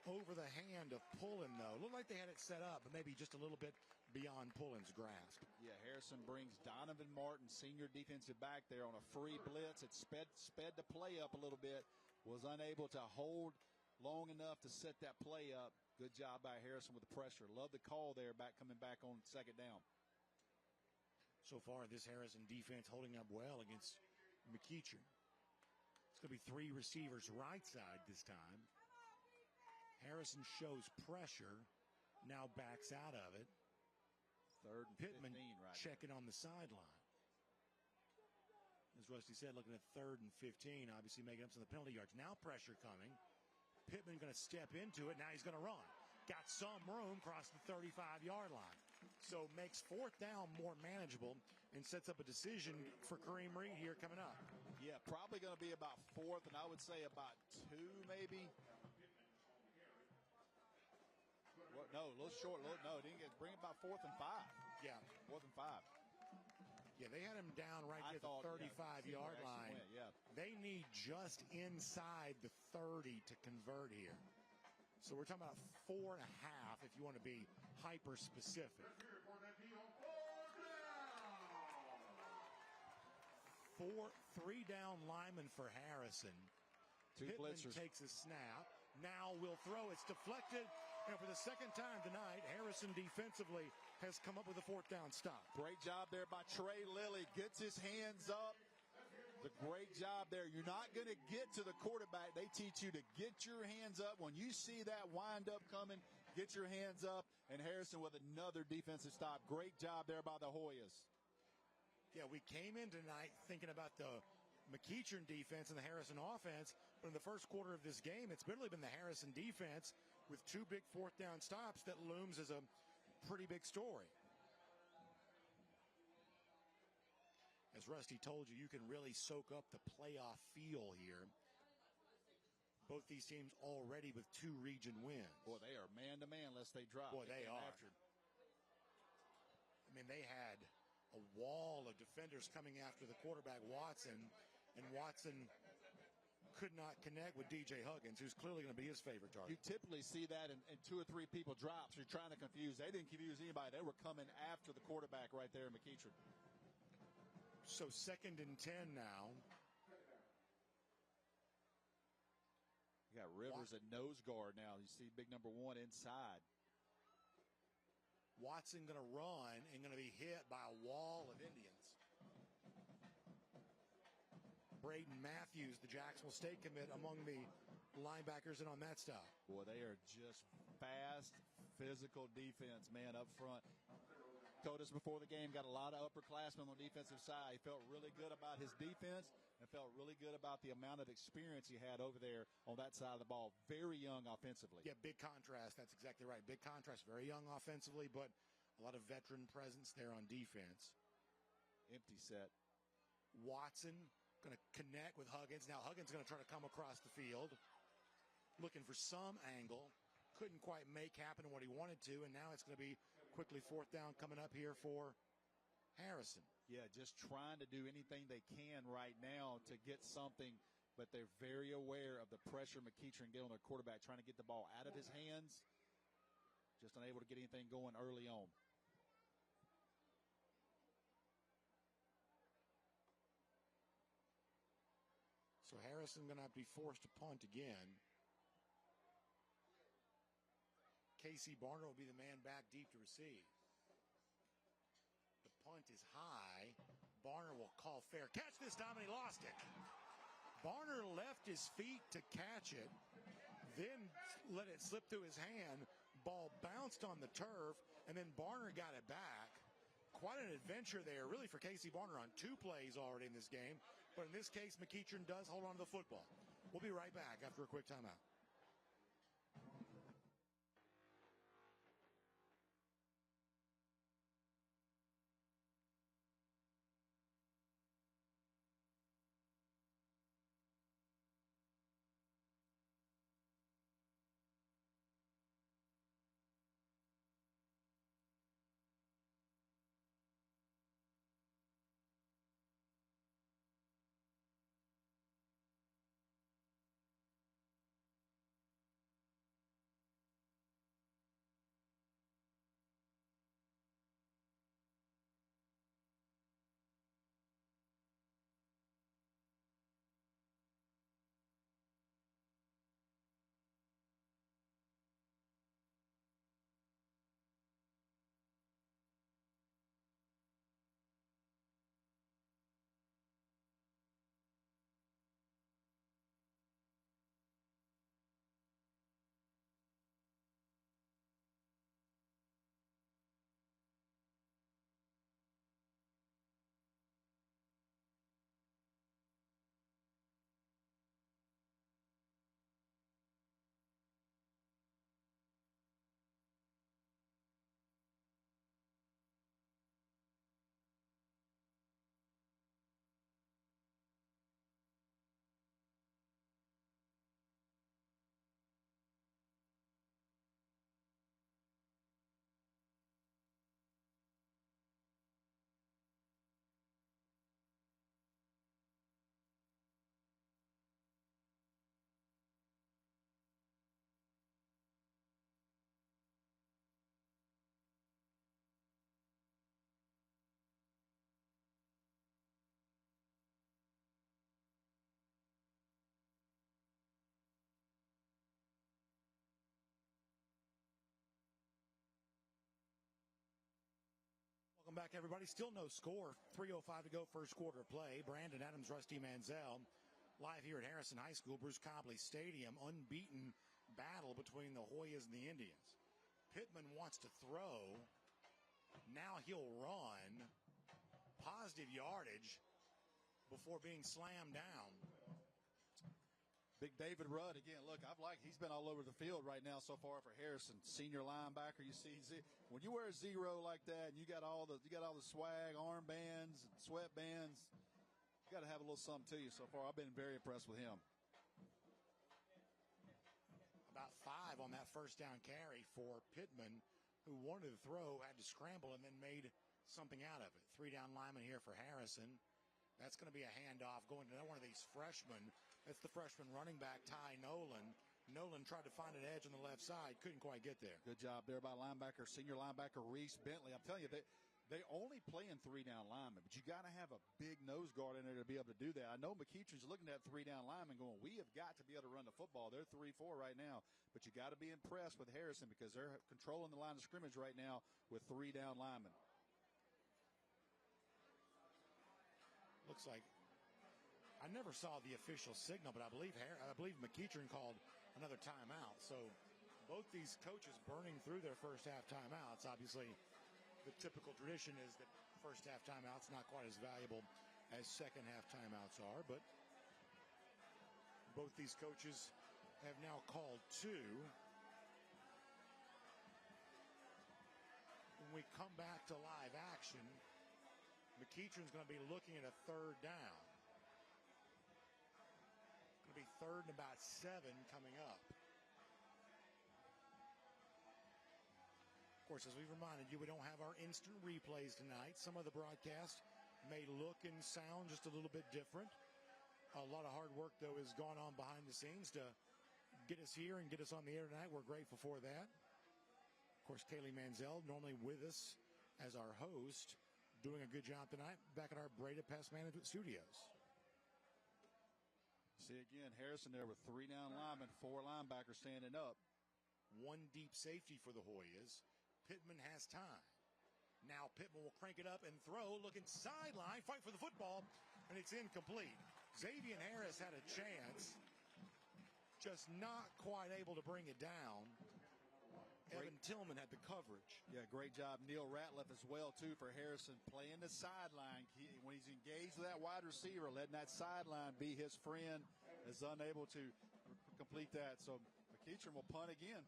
over the hand of Pullen, though. Looked like they had it set up, but maybe just a little bit beyond Pullen's grasp. Yeah, Harrison brings Donovan Martin, senior defensive back, there on a free blitz. It sped the play up a little bit, was unable to hold long enough to set that play up. Good job by Harrison with the pressure. Love the call there, coming back on second down. So far, this Harrison defense holding up well against McEachern. It's going to be three receivers right side this time. Harrison shows pressure, now backs out of it. Third and Pittman 15 right checking on the sideline. As Rusty said, looking at 3rd and 15, obviously making up some of the penalty yards. Now pressure coming. Pittman going to step into it. Now he's going to run. Got some room across the 35-yard line. So makes 4th down more manageable and sets up a decision for Kareem Reed here coming up. Yeah, probably going to be about 4th, and I would say about 2 maybe. No, a little short. Didn't get. Bring it about 4th and 5. Yeah. 4th and 5. Yeah, they had him down right at the 35-yard line. Yeah. They need just inside the 30 to convert here. So we're talking about 4.5 if you want to be hyper specific. 3 down lineman for Harrison. Pittman takes a snap. Now will throw. It's deflected. And for the second time tonight, Harrison defensively has come up with a 4th down stop. Great job there by Trey Lilly. Gets his hands up. The great job there. You're not going to get to the quarterback. They teach you to get your hands up. When you see that wind up coming, get your hands up. And Harrison with another defensive stop. Great job there by the Hoyas. Yeah, we came in tonight thinking about the McEachern defense and the Harrison offense, but in the first quarter of this game, it's really been the Harrison defense with 2 big 4th down stops that looms as a pretty big story. As Rusty told you, you can really soak up the playoff feel here. Both these teams already with 2 region wins. Boy, they are man-to-man unless they drop. Boy, they are. I mean, they had a wall of defenders coming after the quarterback, Watson, and Watson could not connect with DJ Huggins, who's clearly going to be his favorite target. You typically see that in 2 or 3 people drop, so you're trying to confuse. They didn't confuse anybody. They were coming after the quarterback right there in McEachern. So 2nd and 10 now. You got Rivers at nose guard now. You see big number 1 inside. Watson going to run and going to be hit by a wall of Indians. Braden Matthews, the Jacksonville State commit, among the linebackers and on that stop. Boy, they are just fast, physical defense, man, up front. Told us before the game, got a lot of upperclassmen on the defensive side. He felt really good about his defense and felt really good about the amount of experience he had over there on that side of the ball. Very young offensively. Yeah, big contrast. That's exactly right. Big contrast. Very young offensively, but a lot of veteran presence there on defense. Empty set. Watson going to connect with Huggins. Now Huggins going to try to come across the field. looking for some angle. Couldn't quite make happen what he wanted to, and now it's going to be quickly fourth down coming up here for Harrison. Yeah, just trying to do anything they can right now to get something, but they're very aware of the pressure McEachern get on their quarterback, trying to get the ball out of his hands. Just unable to get anything going early on. So Harrison going to have to be forced to punt again. Casey Barner will be the man back deep to receive. The punt is high. Barner will call fair catch this time, and he lost it. Barner left his feet to catch it, then let it slip through his hand. Ball bounced on the turf, and then Barner got it back. Quite an adventure there, really, for Casey Barner on 2 plays already in this game. But in this case, McEachern does hold on to the football. We'll be right back after a quick timeout. Welcome back, everybody. Still no score. 3:05 to go, first quarter play. Brandon Adams, Rusty Manziel, live here at Harrison High School, Bruce Copley Stadium. Unbeaten battle between the Hoyas and the Indians. Pittman wants to throw. Now he'll run. Positive yardage before being slammed down. Big David Rudd again. Look, he's been all over the field right now so far for Harrison. Senior linebacker. You see, when you wear a 0 like that, and you got all the swag, armbands, sweatbands, you got to have a little something to you. So far, I've been very impressed with him. About 5 on that first down carry for Pittman, who wanted to throw, had to scramble, and then made something out of it. 3 down lineman here for Harrison. That's going to be a handoff going to one of these freshmen. That's the freshman running back, Ty Nolan. Nolan tried to find an edge on the left side, couldn't quite get there. Good job there by senior linebacker Reese Bentley. I'm telling you, they only play in 3 down linemen, but you got to have a big nose guard in there to be able to do that. I know McEachern's looking at 3 down linemen going, we have got to be able to run the football. They're 3-4 right now, but you got to be impressed with Harrison because they're controlling the line of scrimmage right now with 3 down linemen. Looks like I never saw the official signal, but I believe McEachern called another timeout. So both these coaches burning through their first half timeouts. Obviously, the typical tradition is that first half timeouts not quite as valuable as second half timeouts are, but both these coaches have now called 2. When we come back to live action, McEachern's going to be looking at a 3rd down. Going to be 3rd and about 7 coming up. course, as we reminded you, we don't have our instant replays tonight. Some of the broadcasts may look and sound just a little bit different. A lot of hard work, though, has gone on behind the scenes to get us here and get us on the air tonight. We're grateful for that. Of course, Kaylee Manziel, normally with us as our host, doing a good job tonight back at our Breda Pest Management Studios. See again, Harrison there with 3 down linemen, 4 linebackers standing up. 1 deep safety for the Hoyas. Pittman has time. Now Pittman will crank it up and throw, looking sideline, fight for the football, and it's incomplete. Xavier Harris had a chance, just not quite able to bring it down. Evan Tillman had the coverage. Yeah, great job. Neil Ratliff as well, too, for Harrison playing the sideline. When he's engaged with that wide receiver, letting that sideline be his friend, is unable to complete that. So McEachern will punt again.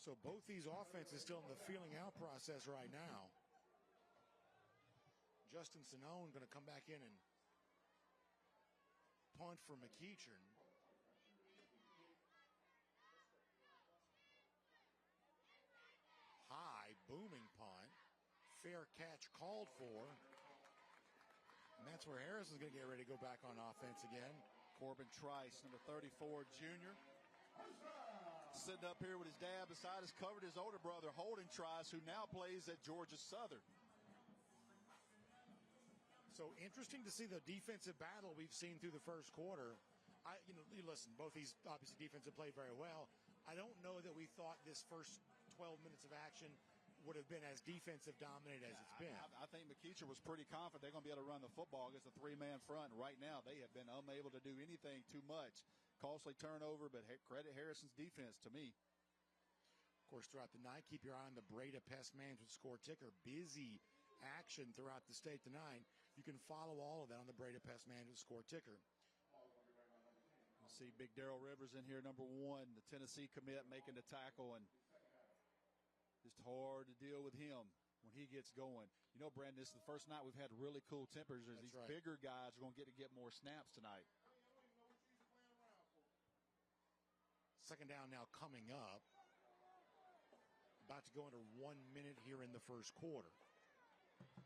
So both these offenses still in the feeling out process right now. Justin Sinone going to come back in and punt for McEachern. High, booming punt. Fair catch called for. And that's where Harrison's going to get ready to go back on offense again. Corbin Trice, number 34, junior. Sitting up here with his dad beside us, covered his older brother, Holden Trice, who now plays at Georgia Southern. So interesting to see the defensive battle we've seen through the first quarter. Listen, both these obviously defensive played very well. I don't know that we thought this first 12 minutes of action would have been as defensive dominated as it's been. I think McEachern was pretty confident they're going to be able to run the football against a 3-man front. And right now, they have been unable to do anything too much. Costly turnover, but credit Harrison's defense to me. Of course, throughout the night, keep your eye on the Breda Pest Management score ticker. Busy action throughout the state tonight. You can follow all of that on the Breda Pest Management score ticker. We'll see Big Darrell Rivers in here, number 1, the Tennessee commit, making the tackle, and just hard to deal with him when he gets going. You know, Brandon, this is the first night we've had really cool temperatures. These right. Bigger guys are going to get more snaps tonight. Second down now coming up. About to go into 1 minute here in the first quarter.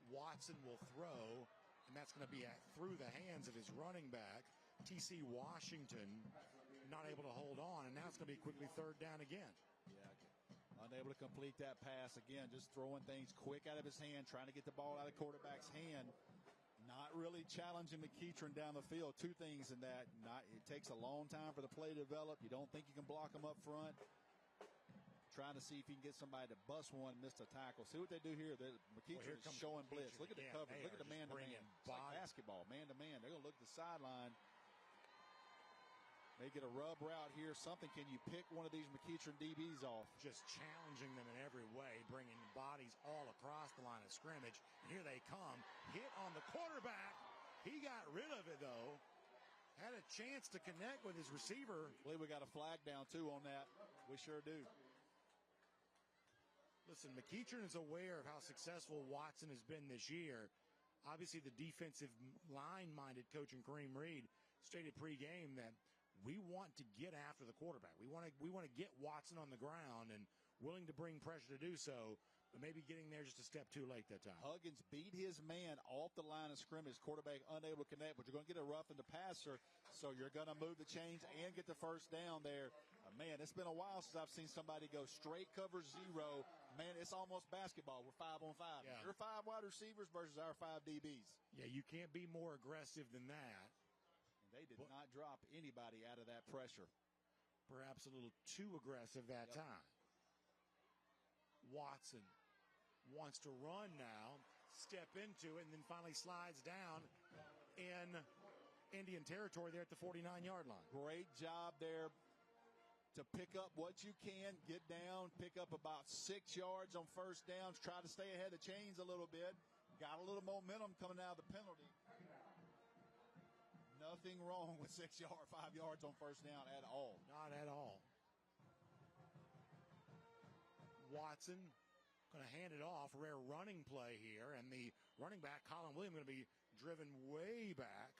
Watson will throw, and that's going to be through the hands of his running back, T.C. Washington, not able to hold on, and now it's going to be quickly 3rd down again. Yeah, unable to complete that pass. Again, just throwing things quick out of his hand, trying to get the ball out of the quarterback's hand. Not really challenging McEachern down the field. 2 things in that. It takes a long time for the play to develop. You don't think you can block them up front. Trying to see if he can get somebody to bust one and miss a tackle. See what they do here. McEachern is showing blitz. Look at the coverage. Look at the man-to-man. It's like basketball, man-to-man. They're going to look at the sideline. They get a rub route here. Something. Can you pick one of these McEachern DBs off? Just challenging them in every way, bringing bodies all across the line of scrimmage. And here they come. Hit on the quarterback. He got rid of it, though. Had a chance to connect with his receiver. I believe we got a flag down, too, on that. We sure do. Listen, McEachern is aware of how successful Watson has been this year. Obviously, the defensive line-minded coach in Kareem Reed stated pregame that we want to get after the quarterback. We want to get Watson on the ground and willing to bring pressure to do so, but maybe getting there just a step too late that time. Huggins beat his man off the line of scrimmage. Quarterback unable to connect, but you're going to get a rough in the passer, so you're going to move the chains and get the first down there. Man, it's been a while since I've seen somebody go straight cover 0. Man, it's almost basketball. We're 5-on-5. Yeah. You're 5 wide receivers versus our 5 DBs. Yeah, you can't be more aggressive than that. They did not drop anybody out of that pressure. Perhaps a little too aggressive that time. Watson wants to run now, step into it, and then finally slides down in Indian territory there at the 49-yard line. Great job there to pick up what you can, get down, pick up about 6 yards on first downs, try to stay ahead of the chains a little bit. Got a little momentum coming out of the penalty. Nothing wrong with 5 yards on first down at all. Not at all. Watson going to hand it off. Rare running play here. And the running back, Colin Williams, going to be driven way back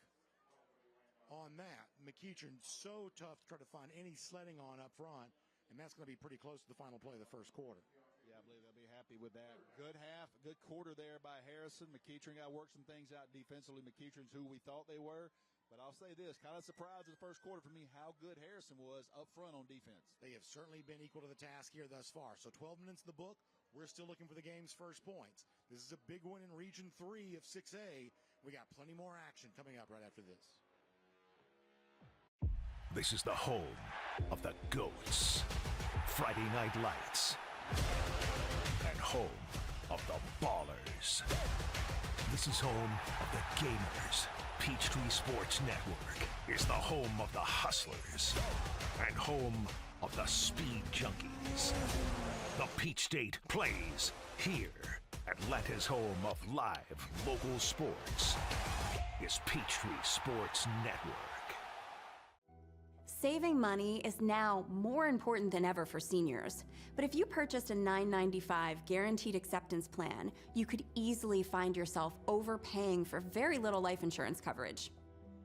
on that. McEachern so tough to try to find any sledding on up front. And that's going to be pretty close to the final play of the first quarter. happy with that. Good half, good quarter there by Harrison. McEachern got to work some things out defensively. McEachern's who we thought they were. But I'll say this, kind of surprised in the first quarter for me how good Harrison was up front on defense. They have certainly been equal to the task here thus far. So 12 minutes in the book. We're still looking for the game's first points. This is a big one in Region 3 of 6A. We got plenty more action coming up right after this. This is the home of the GOATs, Friday Night Lights, and home of the Ballers. This is home of the Gamers. Peachtree Sports Network is the home of the Hustlers and home of the Speed Junkies. The Peach State plays here. Atlanta's home of live local sports is Peachtree Sports Network. Saving money is now more important than ever for seniors. But if you purchased a $9.95 guaranteed acceptance plan, you could easily find yourself overpaying for very little life insurance coverage.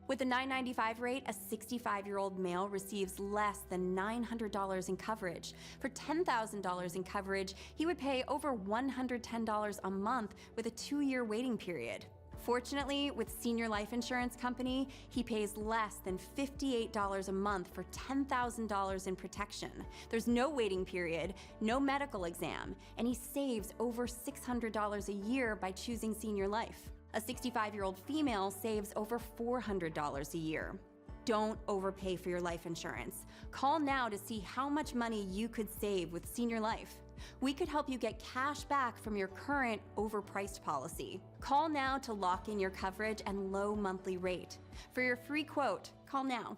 With the $9.95 rate, a 65-year-old male receives less than $900 in coverage. For $10,000 in coverage, he would pay over $110 a month with a 2-year waiting period. Fortunately, with Senior Life Insurance Company, he pays less than $58 a month for $10,000 in protection. There's no waiting period, no medical exam, and he saves over $600 a year by choosing Senior Life. A 65-year-old female saves over $400 a year. Don't overpay for your life insurance. Call now to see how much money you could save with Senior Life. We could help you get cash back from your current overpriced policy. Call now to lock in your coverage and low monthly rate. For your free quote, call now.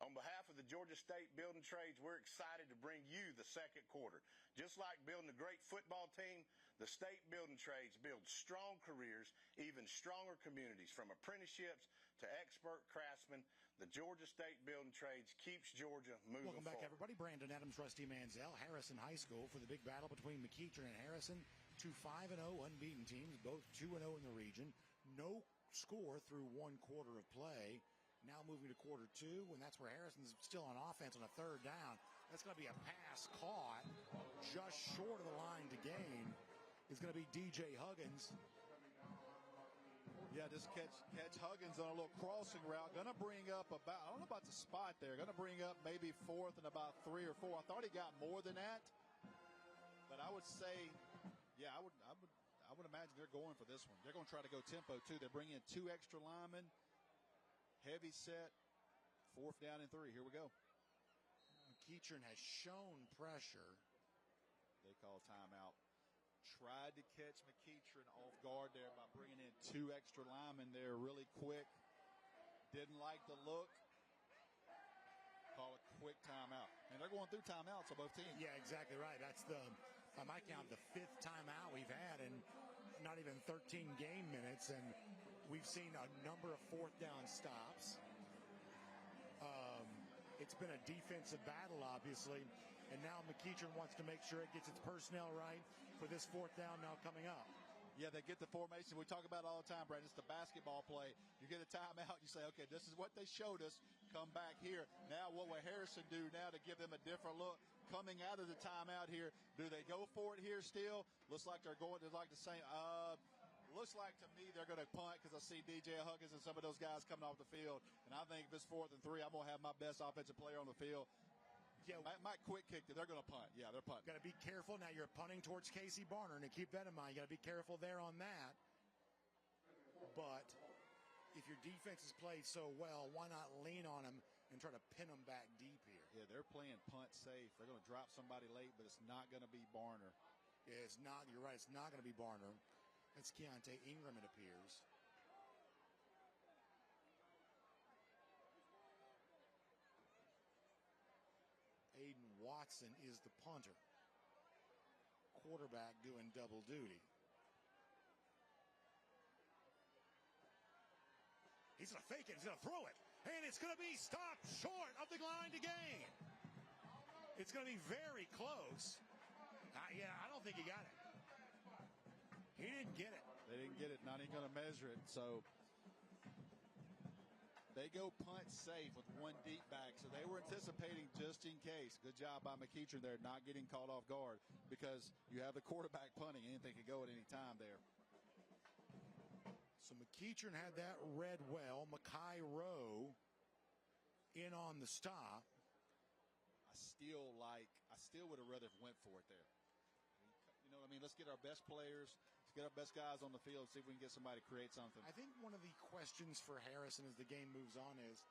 On behalf of the Georgia State Building Trades, we're excited to bring you the second quarter. Just like building a great football team, the State Building Trades build strong careers, even stronger communities. From apprenticeships to expert craftsmen, the Georgia State Building Trades keeps Georgia moving Welcome back, forward. everybody. Brandon Adams, Rusty Manziel, Harrison High School for the big battle between McEachern and Harrison. Two 5-0 unbeaten teams, both 2-0 in the region. No score through one quarter of play. Now moving to quarter two, and that's where Harrison's still on offense on a third down. That's going to be a pass caught just short of the line to gain. Is going to be DJ Huggins. Yeah, just catch Huggins on a little crossing route. Going to bring up about, I don't know about the spot there. Going to bring up maybe fourth and about 3 or 4. I thought he got more than that. But I would say, yeah, I would imagine they're going for this one. They're going to try to go tempo too. They're bringing in 2 extra linemen. Heavy set. 4th down and 3. Here we go. McEachern has shown pressure. They call timeout. Tried to catch McEachern off guard there by bringing in 2 extra linemen there really quick. Didn't like the look. Call a quick timeout. And they're going through timeouts on both teams. Yeah, exactly right. That's by my count, the 5th timeout we've had in not even 13 game minutes. And we've seen a number of 4th down stops. It's been a defensive battle, obviously. And now McEachern wants to make sure it gets its personnel right for this 4th down now coming up. Yeah, they get the formation. We talk about it all the time, Brandon. It's the basketball play. You get a timeout, you say, okay, this is what they showed us. Come back here. Now what will Harrison do now to give them a different look? Coming out of the timeout here, do they go for it here still? Looks like they're going to like the same. Looks like to me they're going to punt because I see DJ Huggins and some of those guys coming off the field. And I think if it's 4th and 3, I'm going to have my best offensive player on the field. Yeah, might quick kick it. They're going to punt. Yeah, they're punting. Got to be careful. Now you're punting towards Casey Barner, and keep that in mind. You got to be careful there on that. But if your defense is played so well, why not lean on them and try to pin them back deep here? Yeah, they're playing punt safe. They're going to drop somebody late, but it's not going to be Barner. Yeah, it's not. You're right. It's not going to be Barner. That's Keontae Ingram, it appears. Aiden Watson is the punter. Quarterback doing double duty. He's going to fake it. He's going to throw it. And it's going to be stopped short of the line to gain. It's going to be very close. Yeah, I don't think he got it. He didn't get it. They didn't get it. Not even going to measure it. So They go punt safe with one deep back, so they were anticipating just in case. Good job by McEachern there, not getting caught off guard, because you have the quarterback punting. Anything could go at any time there. So McEachern had that read well. Makai Rowe in on the stop. I still would have rather went for it there. You know what I mean? Let's get our best players, let's get our best guys on the field, see if we can get somebody to create something. I think one of the questions for Harrison as the game moves on is,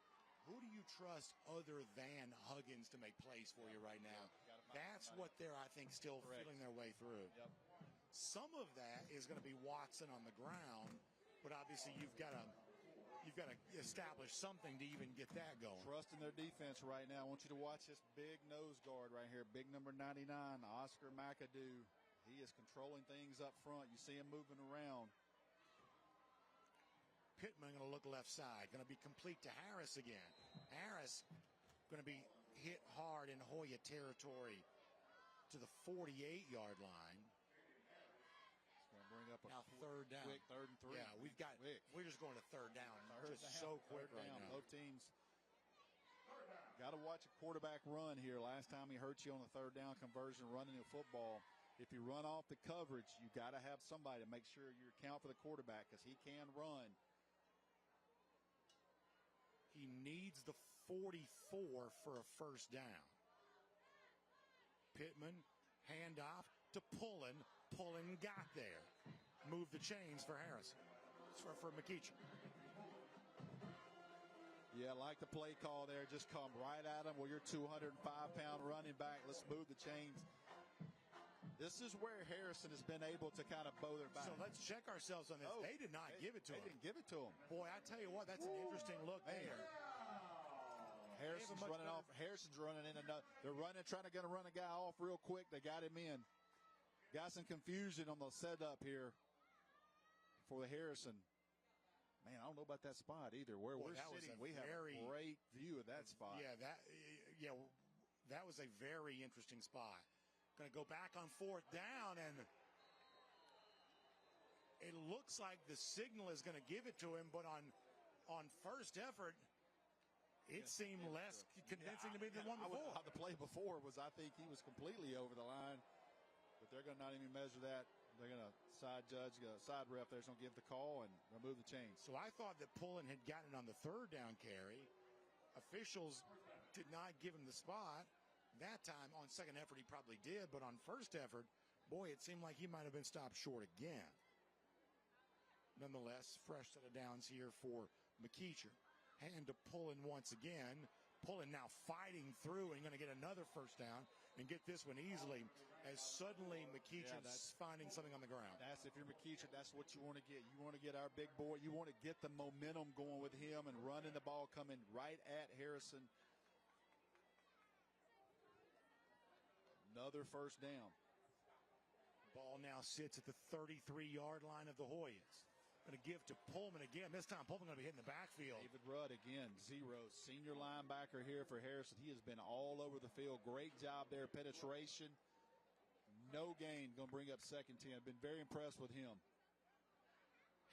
who do you trust other than Huggins to make plays for you right now? That's what they're, I think, still feeling their way through. Yep. Some of that is going to be Watson on the ground, but obviously you've got to establish something to even get that going. Trust in their defense right now. I want you to watch this big nose guard right here, big number 99, Oscar McAdoo. He is controlling things up front. You see him moving around. Pittman going to look left side. Going to be complete to Harris again. Harris going to be hit hard in Hoya territory to the 48-yard line. It's going to bring up a now third down. Quick 3rd and 3. Yeah, we're just going to third down. So quick right now. Both teams got to watch a quarterback run here. Last time he hurt you on the 3rd down conversion running the football. If you run off the coverage, you got to have somebody to make sure you account for the quarterback, because he can run. He needs the 44 for a first down. Pittman, handoff to Pullen. Pullen got there. Move the chains for Harrison. For McEachern. Yeah, like the play call there. Just come right at him. Well, you're 205-pound running back. Let's move the chains. This is where Harrison has been able to kind of bow their back. So let's check ourselves on this. They did not give it to him. They didn't give it to him. Boy, I tell you what, that's an interesting look there. Harrison's running off. Harrison's running in another. They're running, trying to run a guy off real quick. They got him in. Got some confusion on the setup here for the Harrison. Man, I don't know about that spot either. Where we're sitting, we have a great view of that spot. Yeah, that was a very interesting spot. Going to go back on 4th down, and it looks like the signal is going to give it to him, but on first effort, it seemed less convincing to me than one before. The play before was, I think he was completely over the line, but they're going to not even measure that. They're going to side ref there's going to give the call and remove the chains. So I thought that Pullen had gotten on the 3rd down carry. Officials did not give him the spot. That time, on second effort, he probably did, but on first effort, boy, it seemed like he might have been stopped short again. Nonetheless, fresh set of downs here for McEachern. Hand to Pullen once again. Pullen now fighting through and going to get another first down and get this one easily as suddenly McEachern's finding something on the ground. That's, if you're McEachern, that's what you want to get. You want to get our big boy. You want to get the momentum going with him and running the ball coming right at Harrison. Another first down. Ball now sits at the 33-yard line of the Hoyas. Going to give to Pullman again. This time Pullman going to be hitting the backfield. David Rudd again, 0. Senior linebacker here for Harrison. He has been all over the field. Great job there. Penetration. No gain. Going to bring up 2nd 10. Been very impressed with him.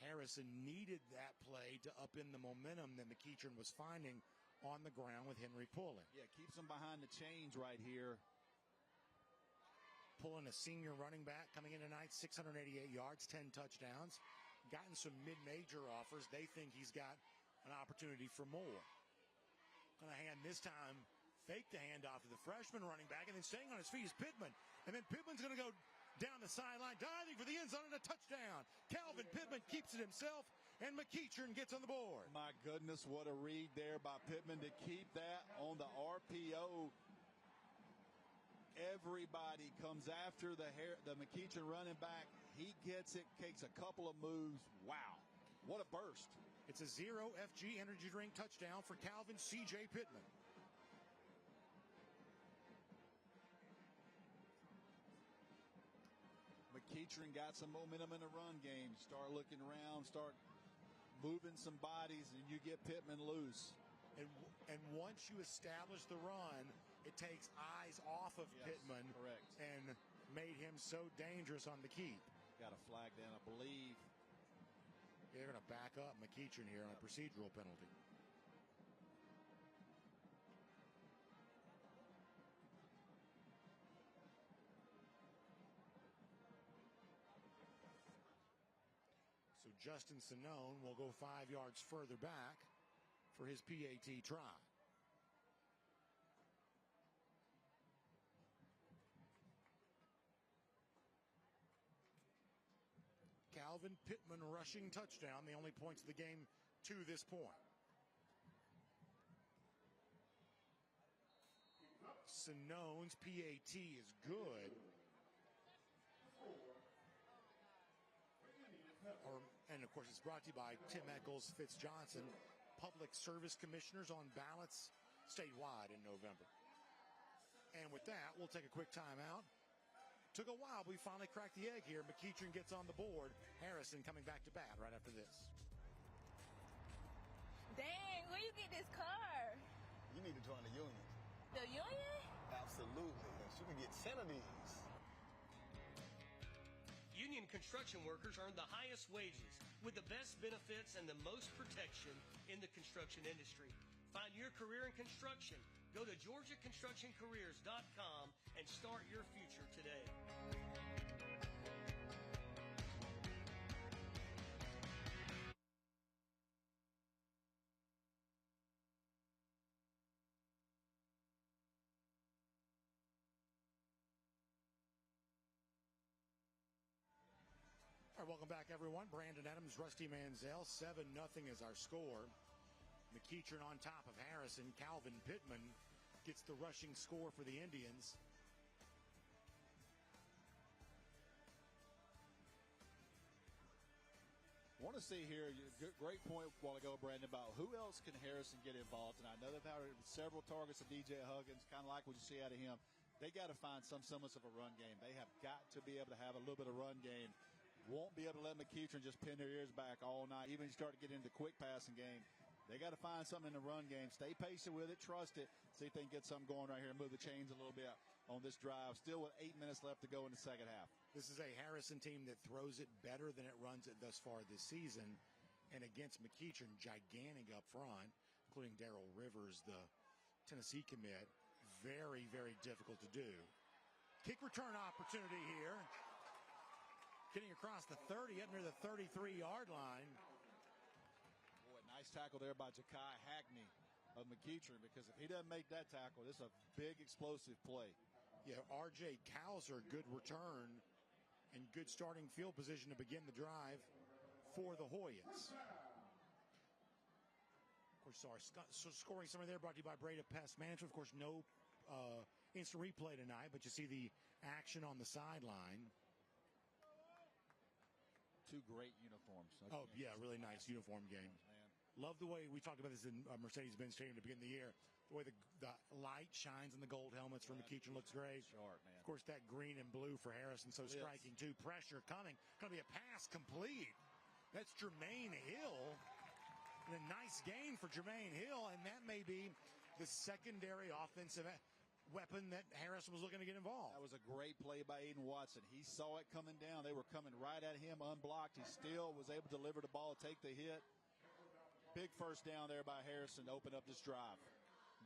Harrison needed that play to up in the momentum that McEachern was finding on the ground with Henry Pullen. Yeah, keeps him behind the chains right here. Pullen, a senior running back, coming in tonight, 688 yards, 10 touchdowns. Gotten some mid-major offers. They think he's got an opportunity for more. Going to hand this time, fake the handoff to the freshman running back, and then staying on his feet is Pittman. And then Pittman's going to go down the sideline, diving for the end zone and a touchdown. Calvin Pittman keeps it himself, and McEachern gets on the board. My goodness, what a read there by Pittman to keep that on the RPO. Everybody comes after the McEachern running back. He gets it, takes a couple of moves. Wow, what a burst. It's a 0 FG energy drink touchdown for Calvin C.J. Pittman. McEachern got some momentum in the run game. Start looking around, start moving some bodies, and you get Pittman loose. And once you establish the run, it takes eyes off of Pittman. Correct. And made him so dangerous on the keep. Got a flag down, I believe. They're going to back up McEachern here on a procedural penalty. Justin Sinone will go 5 yards further back for his PAT try. Calvin Pittman rushing touchdown, the only points of the game to this point. Sinone's PAT is good. And of course, it's brought to you by Tim Eccles, Fitz Johnson, Public Service Commissioners on ballots statewide in November. And with that, we'll take a quick timeout. Took a while, but we finally cracked the egg here. McEachern gets on the board. Harrison coming back to bat right after this. Dang, where you get this car? You need to join the union. The union? Absolutely. You can get 10 of these. Union construction workers earn the highest wages with the best benefits and the most protection in the construction industry. Find your career in construction. Go to GeorgiaConstructionCareers.com and start your future today. All right, welcome back, everyone. Brandon Adams, Rusty Manziel, 7-0 is our score. McEachern on top of Harrison. Calvin Pittman gets the rushing score for the Indians. I want to see here, great point a while ago, Brandon, about who else can Harrison get involved. And I know they've had several targets of DJ Huggins, kind of like what you see out of him. They got to find some semblance of a run game. They have got to be able to have a little bit of run game. Won't be able to let McEachern just pin their ears back all night. Even start to get into the quick passing game. They got to find something in the run game. Stay patient with it. Trust it. See if they can get something going right here and move the chains a little bit on this drive. Still with 8 minutes left to go in the second half. This is a Harrison team that throws it better than it runs it thus far this season. And against McEachern, gigantic up front, including Darrell Rivers, the Tennessee commit. Very, very difficult to do. Kick return opportunity here. Getting across the 30, up near the 33-yard line. Boy, nice tackle there by Ja'Kai Hackney of McEachern, because if he doesn't make that tackle, this is a big explosive play. Yeah, R.J. Cowser, good return and good starting field position to begin the drive for the Hoyas. Of course, our scoring summary there brought to you by Breda Pest Management. Of course, no instant replay tonight, but you see the action on the sideline. Two great uniforms. Oh, yeah, really nice uniform game. Love the way we talked about this in Mercedes-Benz Stadium to begin the year. The way the light shines in the gold helmets from McEachern looks great. Sharp, man. Of course, that green and blue for Harrison, so striking too. Pressure coming. Going to be a pass complete. That's Jermaine Hill. And a nice gain for Jermaine Hill, and that may be the secondary offensive weapon that Harrison was looking to get involved. That was a great play by Aiden Watson. He saw it coming down. They were coming right at him unblocked. He still was able to deliver the ball, take the hit. Big first down there by Harrison to open up this drive.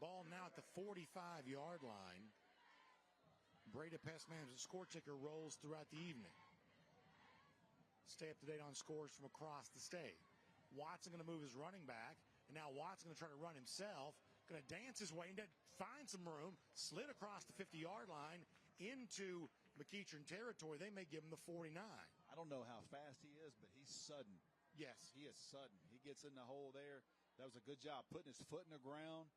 Ball now at the 45-yard line. Breda Pest Management score ticker rolls throughout the evening. Stay up to date on scores from across the state. Watson going to move his running back, and now Watson going to try to run himself. Going to dance his way into, find some room, slid across the 50-yard line into McEachern territory. They may give him the 49. I don't know how fast he is, but he's sudden. Yes. He is sudden. He gets in the hole there. That was a good job putting his foot in the ground.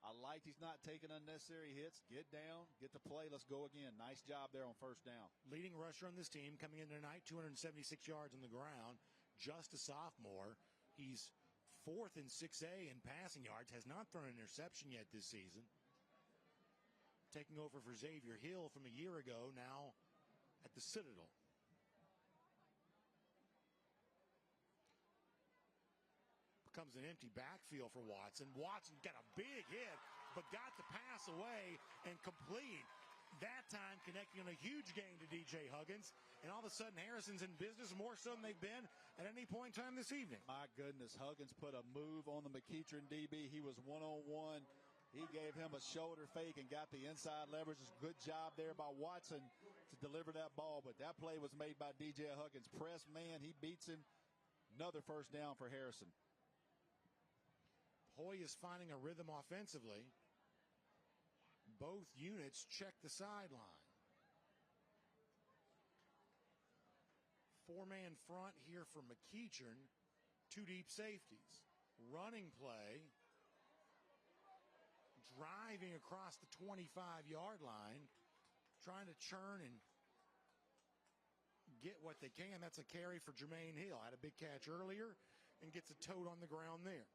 I like he's not taking unnecessary hits. Get down, get the play, let's go again. Nice job there on first down. Leading rusher on this team coming in tonight, 276 yards on the ground, just a sophomore. He's fourth in 6A in passing yards, has not thrown an interception yet this season. Taking over for Xavier Hill from a year ago, now at the Citadel. Becomes an empty backfield for Watson. Watson got a big hit, but got the pass away and complete. That time connecting on a huge gain to DJ Huggins. And all of a sudden, Harrison's in business more so than they've been at any point in time this evening. My goodness, Huggins put a move on the McEachern DB. He was one-on-one. He gave him a shoulder fake and got the inside leverage. Good job there by Watson to deliver that ball. But that play was made by DJ Huggins. Press man, he beats him. Another first down for Harrison. Hoy is finding a rhythm offensively. Both units check the sideline. Four-man front here for McEachern. Two deep safeties. Running play. Driving across the 25-yard line. Trying to churn and get what they can. That's a carry for Jermaine Hill. Had a big catch earlier and gets a tote on the ground there.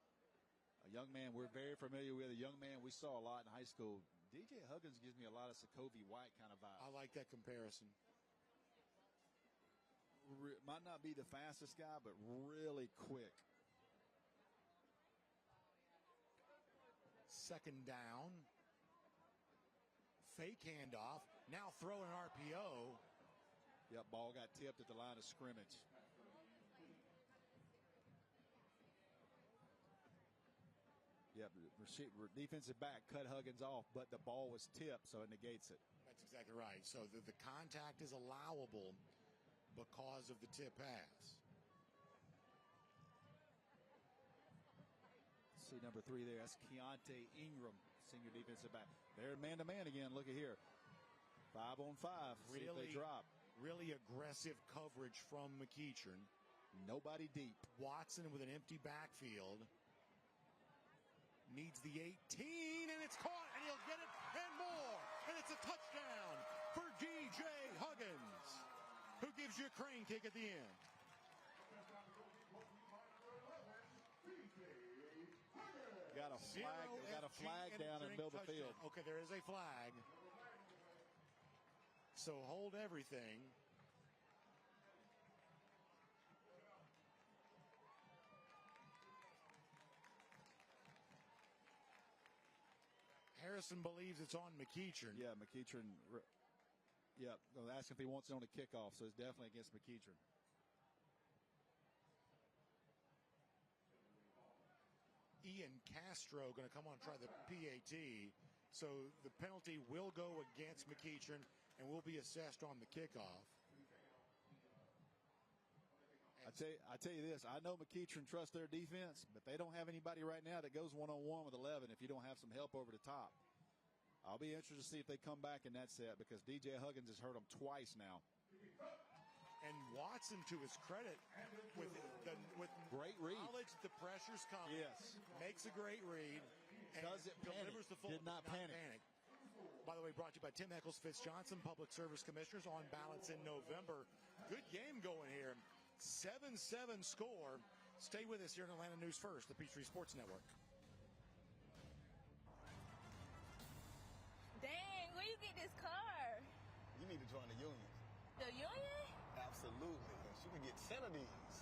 A young man we're very familiar with, a young man we saw a lot in high school. DJ Huggins gives me a lot of Sokovie White kind of vibe. I like that comparison. Might not be the fastest guy, but really quick. Second down. Fake handoff. Now throwing an RPO. Yep, ball got tipped at the line of scrimmage. Yep, defensive back cut Huggins off, but the ball was tipped, so it negates it. That's exactly right. So the contact is allowable because of the tip pass. See number 3 there. That's Keontae Ingram, senior defensive back. They're man-to-man again. Look at here. 5-on-5. See if they drop. Really aggressive coverage from McEachern. Nobody deep. Watson with an empty backfield. Needs the 18, and it's caught, and he'll get it, and more. And it's a touchdown for DJ Huggins, who gives you a crane kick at the end. Got a flag down in the middle of the field. Okay, there is a flag. So hold everything. Harrison believes it's on McEachern. Yeah, McEachern. Yeah, they'll ask if he wants it on a kickoff, so it's definitely against McEachern. Ian Castro going to come on and try the PAT. So the penalty will go against McEachern and will be assessed on the kickoff. I tell you this, I know McEachern trusts their defense, but they don't have anybody right now that goes one-on-one with 11 if you don't have some help over the top. I'll be interested to see if they come back in that set because DJ Huggins has hurt them twice now. And Watson, to his credit, with great read, knowledge the pressure's coming, yes, makes a great read, and doesn't delivers the full. Did not panic. By the way, brought to you by Tim Eccles Fitz-Johnson, Public Service Commissioners, on balance in November. Good game going here. 7-7 score. Stay with us here in Atlanta News First, the Peachtree Sports Network. Dang, where you get this car? You need to join the union. The union? Absolutely. You can get 10 of these.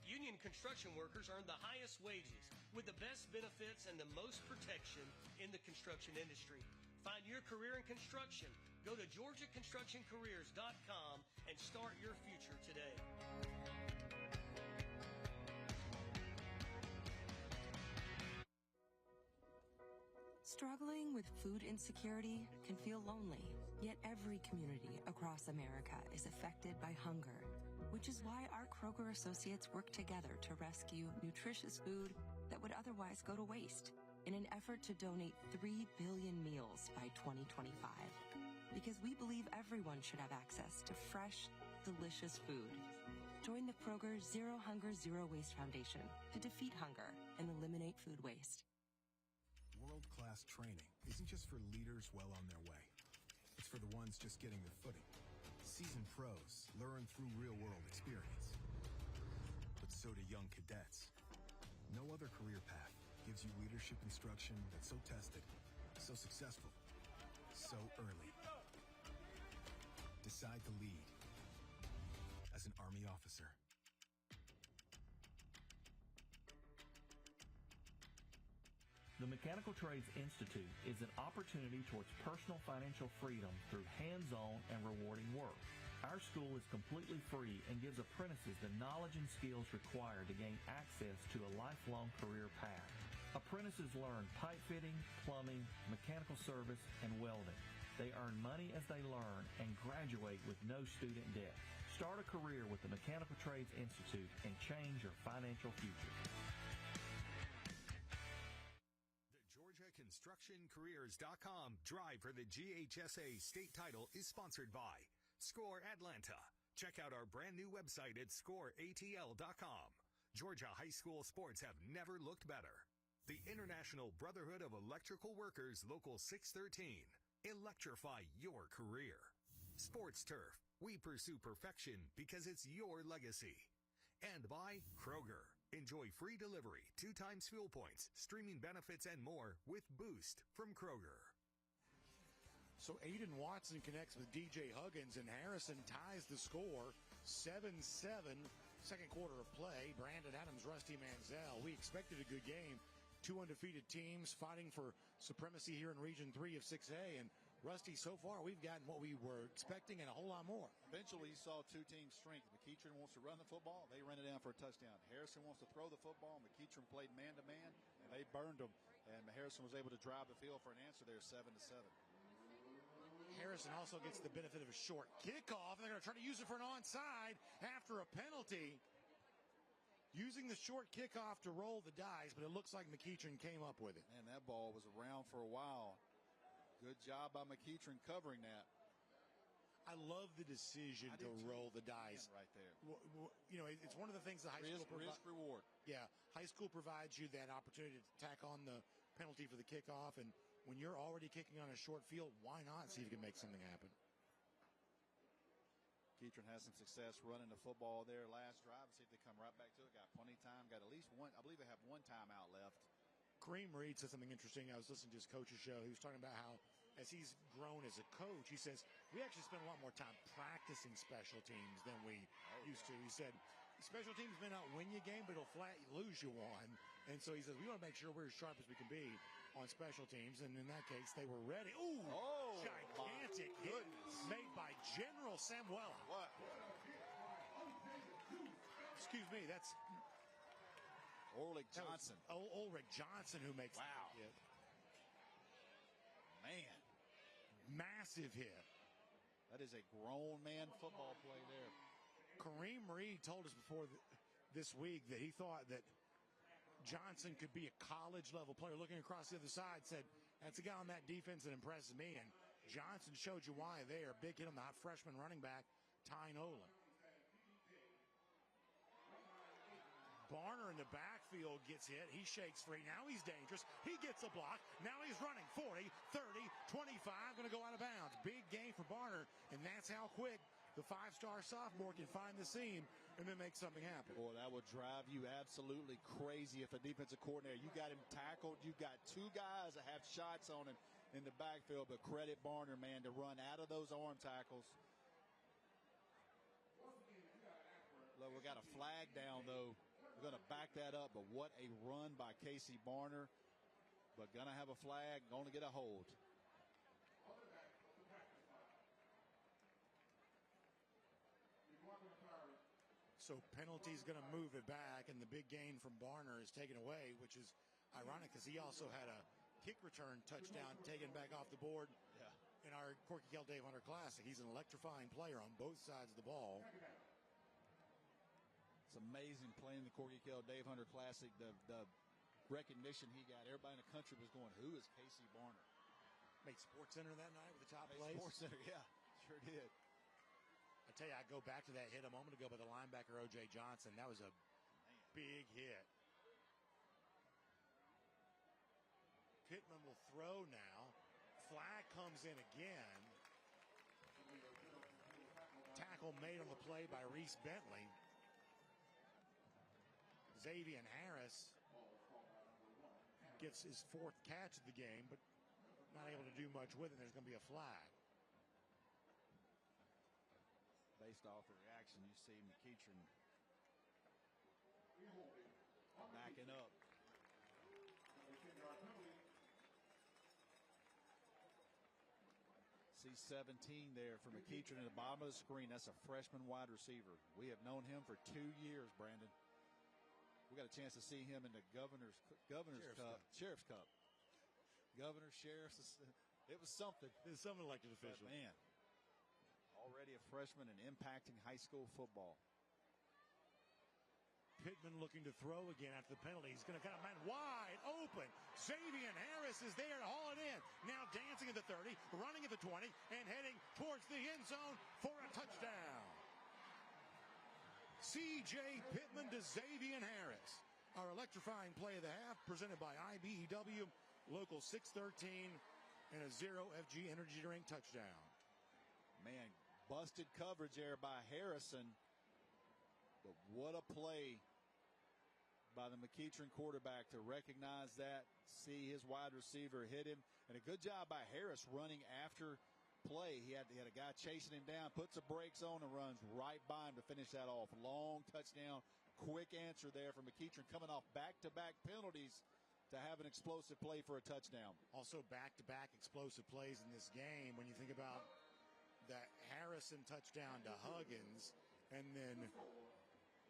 Union construction workers earn the highest wages with the best benefits and the most protection in the construction industry. Find your career in construction. Go to GeorgiaConstructionCareers.com and start your future today. Struggling with food insecurity can feel lonely, yet every community across America is affected by hunger, which is why our Kroger associates work together to rescue nutritious food that would otherwise go to waste in an effort to donate 3 billion meals by 2025. Because we believe everyone should have access to fresh, delicious food. Join the Kroger Zero Hunger, Zero Waste Foundation to defeat hunger and eliminate food waste. World-class training isn't just for leaders well on their way. It's for the ones just getting their footing. Seasoned pros learn through real-world experience. But so do young cadets. No other career path gives you leadership instruction that's so tested, so successful, so early. Decide to lead as an Army officer. The Mechanical Trades Institute is an opportunity towards personal financial freedom through hands-on and rewarding work. Our school is completely free and gives apprentices the knowledge and skills required to gain access to a lifelong career path. Apprentices learn pipe fitting, plumbing, mechanical service, and welding. They earn money as they learn and graduate with no student debt. Start a career with the Mechanical Trades Institute and change your financial future. The GeorgiaConstructionCareers.com drive for the GHSA state title is sponsored by Score Atlanta. Check out our brand new website at scoreatl.com. Georgia high school sports have never looked better. The International Brotherhood of Electrical Workers, Local 613. Electrify your career. Sports Turf. We pursue perfection because it's your legacy. And by Kroger. Enjoy free delivery, 2 times fuel points, streaming benefits, and more with Boost from Kroger. So Aiden Watson connects with DJ Huggins, and Harrison ties the score 7-7. Second quarter of play. Brandon Adams, Rusty Manziel. We expected a good game. 2 undefeated teams fighting for supremacy here in Region 3 of 6A. And Rusty, so far we've gotten what we were expecting and a whole lot more. Eventually, you saw two teams strength. McEachern wants to run the football. They ran it down for a touchdown. Harrison wants to throw the football. McEachern played man-to-man, and they burned them. And Harrison was able to drive the field for an answer there, 7-7. Harrison also gets the benefit of a short kickoff, and they're going to try to use it for an onside after a penalty. Using the short kickoff to roll the dice, but it looks like McEachern came up with it. And that ball was around for a while. Good job by McEachern covering that. I love the decision to roll the dice right there. You know, it's one of the things that high school risk reward. Yeah, high school provides you that opportunity to tack on the penalty for the kickoff, and when you're already kicking on a short field, why not see if you can make something happen? McEachern has some success running the football there last drive. See if they come right back to it. Got plenty of time. Got at least one. I believe they have one timeout left. Kareem Reed said something interesting. I was listening to his coach's show. He was talking about how, as he's grown as a coach, he says, we actually spend a lot more time practicing special teams than we used to. He said, special teams may not win you a game, but it'll flat lose you one. And so he says, we want to make sure we're as sharp as we can be on special teams. And in that case, they were ready. Ooh, gigantic hit made by General Samuela. What? Excuse me, that's Ulrich Johnson. Ulrich Johnson who makes that hit. Man. Massive hit. That is a grown man football play there. Kareem Reed told us before this week that he thought that Johnson could be a college-level player. Looking across the other side, said, that's a guy on that defense that impresses me. And Johnson showed you why there. Big hit on the hot freshman running back, Ty Nolan. Barner in the backfield gets hit. He shakes free. Now he's dangerous. He gets a block. Now he's running 40, 30, 25. Going to go out of bounds. Big game for Barner, and that's how quick the 5-star sophomore can find the seam and then make something happen. Boy, that would drive you absolutely crazy if a defensive coordinator, you got him tackled, you got 2 guys that have shots on him in the backfield, but credit Barner, man, to run out of those arm tackles. Look, we got a flag down, though. We're going to back that up, but what a run by Casey Barner. But going to have a flag, going to get a hold. So penalty's going to move it back, and the big gain from Barner is taken away, which is ironic because he also had a kick return touchdown taken back off the board in our Corky Kell Dave Hunter Classic. He's an electrifying player on both sides of the ball. It's amazing playing the Corky Kell Dave Hunter Classic. The recognition he got. Everybody in the country was going, who is Casey Barner? Made SportsCenter that night with the top plays. SportsCenter, yeah, sure did. I tell you, I go back to that hit a moment ago by the linebacker O.J. Johnson. That was a big hit. Pittman will throw now. Flag comes in again. Tackle made on the play by Reese Bentley. Xavier Harris gets his 4th catch of the game, but not able to do much with it. There's going to be a flag. Based off the reaction, you see McEachern backing up. See 17 there for McEachern at the bottom of the screen. That's a freshman wide receiver. We have known him for 2 years, Brandon. We got a chance to see him in the Governor's Cup. Sheriff's Cup. Governor, Sheriff's. It was something. It's some elected official. But man, Already a freshman and impacting high school football. Pittman looking to throw again after the penalty. He's going to kind of man wide open. Xavier Harris is there to haul it in. Now dancing at the 30, running at the 20, and heading towards the end zone for a touchdown. C.J. Pittman to Xavier Harris. Our electrifying play of the half presented by IBEW, Local 613, and a Zero FG Energy Drink touchdown. Man, busted coverage there by Harrison. But what a play by the McEachern quarterback to recognize that, see his wide receiver hit him, and a good job by Harris running after play. He had a guy chasing him down, puts the brakes on, and runs right by him to finish that off. Long touchdown, quick answer there from McEachern, coming off back-to-back penalties to have an explosive play for a touchdown. Also back-to-back explosive plays in this game when you think about that Harrison touchdown to Huggins, and then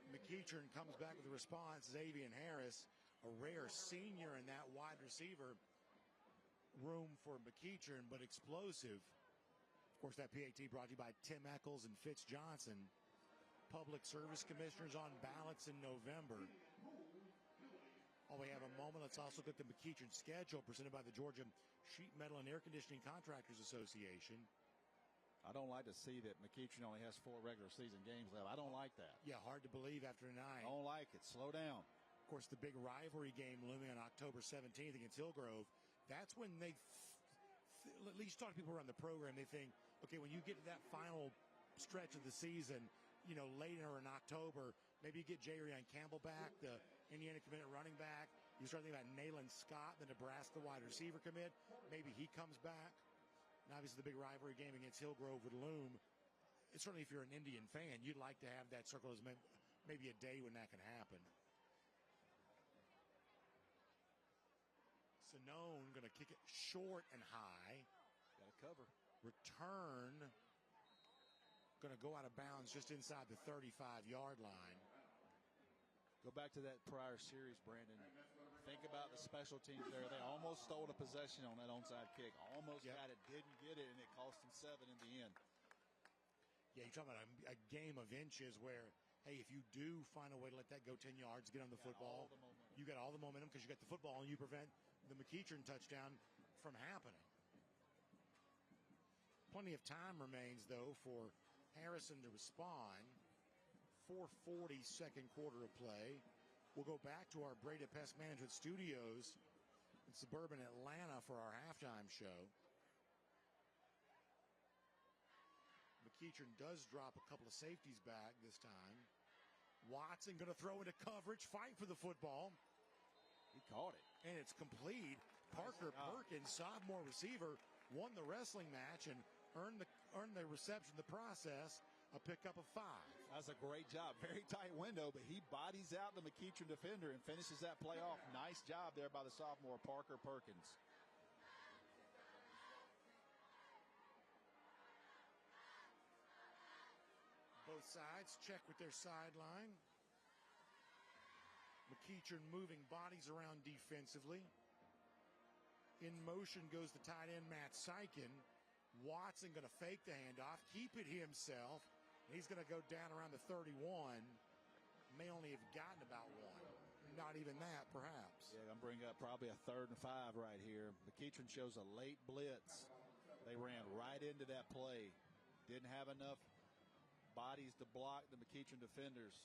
McEachern comes back with a response. Xavier Harris, a rare senior in that wide receiver room for McEachern, but explosive. Of course, that PAT brought to you by Tim Eccles and Fitz Johnson, Public Service Commissioners on ballots in November. While we have a moment, let's also look at the McEachern schedule presented by the Georgia Sheet Metal and Air Conditioning Contractors Association. I don't like to see that McEachern only has 4 regular season games left. I don't like that. Yeah, hard to believe after tonight. I don't like it. Slow down. Of course, the big rivalry game looming on October 17th against Hillgrove. That's when they, at least talk to people around the program, they think, okay, when you get to that final stretch of the season, you know, later in October, maybe you get J-Ryan Campbell back, the Indiana committed running back. You start thinking about Nayland Scott, the Nebraska wide receiver commit. Maybe he comes back. And obviously the big rivalry game against Hillgrove would loom. Certainly if you're an Indian fan, you'd like to have that circle as maybe a day when that can happen. Sonone going to kick it short and high. Got to cover. Return going to go out of bounds just inside the 35-yard line. Go back to that prior series, Brandon. Think about the special teams there. They almost stole a possession on that onside kick. Almost got it, didn't get it, and it cost them 7 in the end. Yeah, you're talking about a game of inches where, hey, if you do find a way to let that go 10 yards, get on the football, you got all the momentum because you got the football, and you prevent the McEachern touchdown from happening. Plenty of time remains, though, for Harrison to respond. 4:40 second quarter of play. We'll go back to our Breda Pest Management Studios in suburban Atlanta for our halftime show. McEachern does drop a couple of safeties back this time. Watson going to throw into coverage, fight for the football. He caught it. And it's complete. Parker Perkins, sophomore receiver, won the wrestling match and earned the reception, the process, a pickup of 5. That's a great job. Very tight window, but he bodies out the McEachern defender and finishes that play off. Nice job there by the sophomore, Parker Perkins. Both sides check with their sideline. McEachern moving bodies around defensively. In motion goes the tight end, Matt Sykin. Watson going to fake the handoff, keep it himself. He's going to go down around the 31. May only have gotten about 1. Not even that, perhaps. Yeah, I'm bringing up probably a 3rd and 5 right here. McEachern shows a late blitz. They ran right into that play. Didn't have enough bodies to block the McEachern defenders.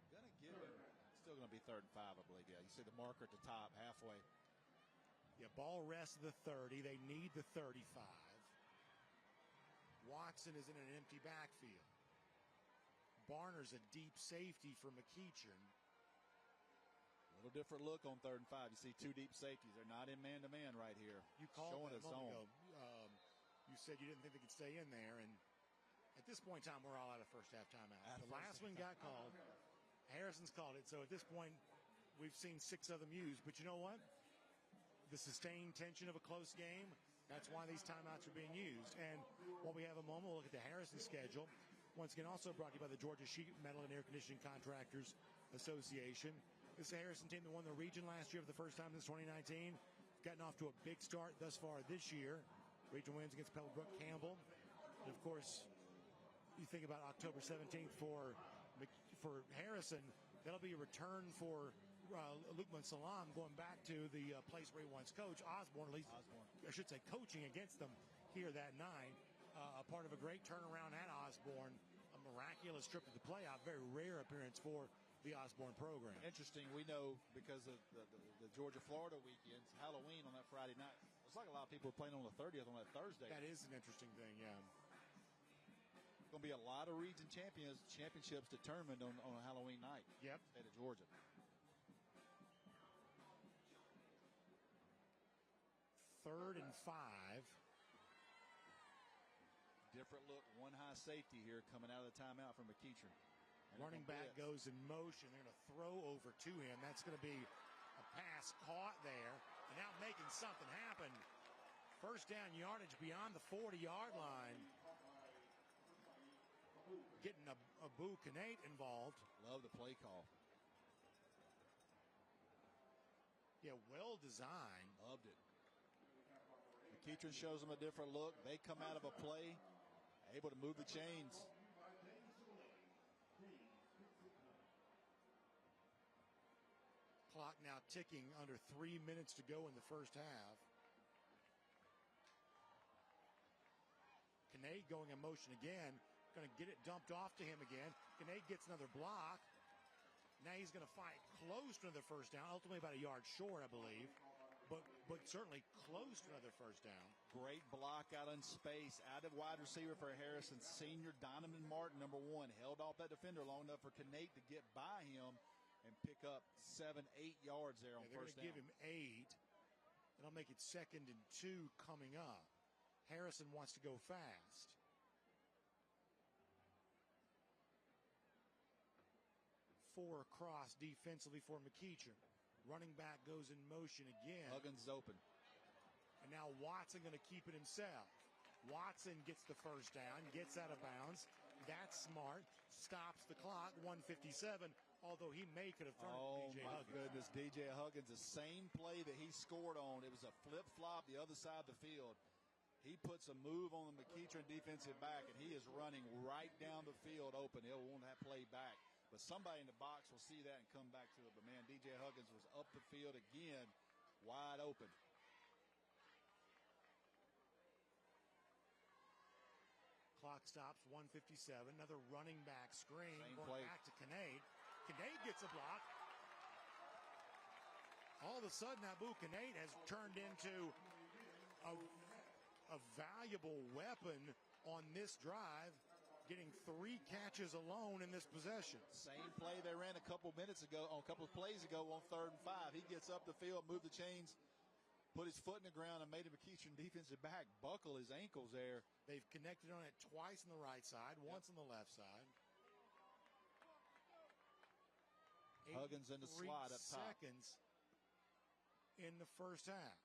Going to give him, still going to be 3rd and 5, I believe. Yeah, you see the marker at the top, halfway. Yeah, ball rests of the 30. They need the 35. Watson is in an empty backfield. Barner's a deep safety for McEachern. A little different look on 3rd and 5. You see 2 deep safeties. They're not in man-to-man right here. You called showing it a his moment own. ago. You said you didn't think they could stay in there, and at this point in time, we're all out of first half timeout. The last one got called. Harrison's called it, so at this point, we've seen 6 of them used. But you know what? The sustained tension of a close game, that's why these timeouts are being used. And while we have a moment, we'll look at the Harrison schedule. Once again, also brought to you by the Georgia Sheet Metal and Air Conditioning Contractors Association. This is the Harrison team that won the region last year for the first time since 2019. Gotten off to a big start thus far this year. Region wins against Pebblebrook Campbell. And of course, you think about October 17th for Harrison, that'll be a return for Lukman Salam going back to the place where he once coached, Osborne, at least I should say coaching against them here that night. A part of a great turnaround at Osborne, a miraculous trip to the playoff, very rare appearance for the Osborne program. Interesting, we know because of the Georgia-Florida weekends, Halloween on that Friday night. Looks like a lot of people are playing on the 30th on that Thursday. That is an interesting thing, yeah. Going to be a lot of region championships determined on a Halloween night. Yep. State of Georgia. Third and 5. Different look, one high safety here coming out of the timeout from McEachern. Running back goes in motion. They're going to throw over to him. That's going to be a pass caught there. And now making something happen. First down yardage beyond the 40-yard line. Getting Abu Kanate involved. Love the play call. Yeah, well designed. Loved it. McEachern shows them a different look. They come out of a play, able to move the chains. Clock now ticking, under 3 minutes to go in the first half. Kanade going in motion again, going to get it dumped off to him again. Kanade gets another block. Now he's going to fight close to another first down, ultimately about a yard short, I believe, but certainly close to another first down. Great block out in space, out of wide receiver for Harrison. Senior Donovan Martin, number 1, held off that defender long enough for Kanate to get by him and pick up 7-8 yards there on first down. They're going to give him 8. That'll make it 2nd and 2 coming up. Harrison wants to go fast. Four across defensively for McEachern. Running back goes in motion again. Huggins is open. And now Watson going to keep it himself. Watson gets the first down, gets out of bounds. That's smart. Stops the clock, 1:57. Although he could have thrown it to DJ Huggins. Oh, my goodness. DJ Huggins, the same play that he scored on. It was a flip-flop the other side of the field. He puts a move on the McEachern defensive back, and he is running right down the field open. He'll want that play back. But somebody in the box will see that and come back to it. But, man, DJ Huggins was up the field again, wide open. Clock stops, 1:57. Another running back screen. Same going play. back to Kanade. Kanade gets a block. All of a sudden, Abu Kanade has turned into a valuable weapon on this drive, getting 3 catches alone in this possession. Same play they ran a couple plays ago on 3rd and 5. He gets up the field, moved the chains, put his foot in the ground, and made a McEachern defensive back buckle his ankles there. They've connected on it twice on the right side, once on the left side. Huggins in the slot up top. Seconds in the first half.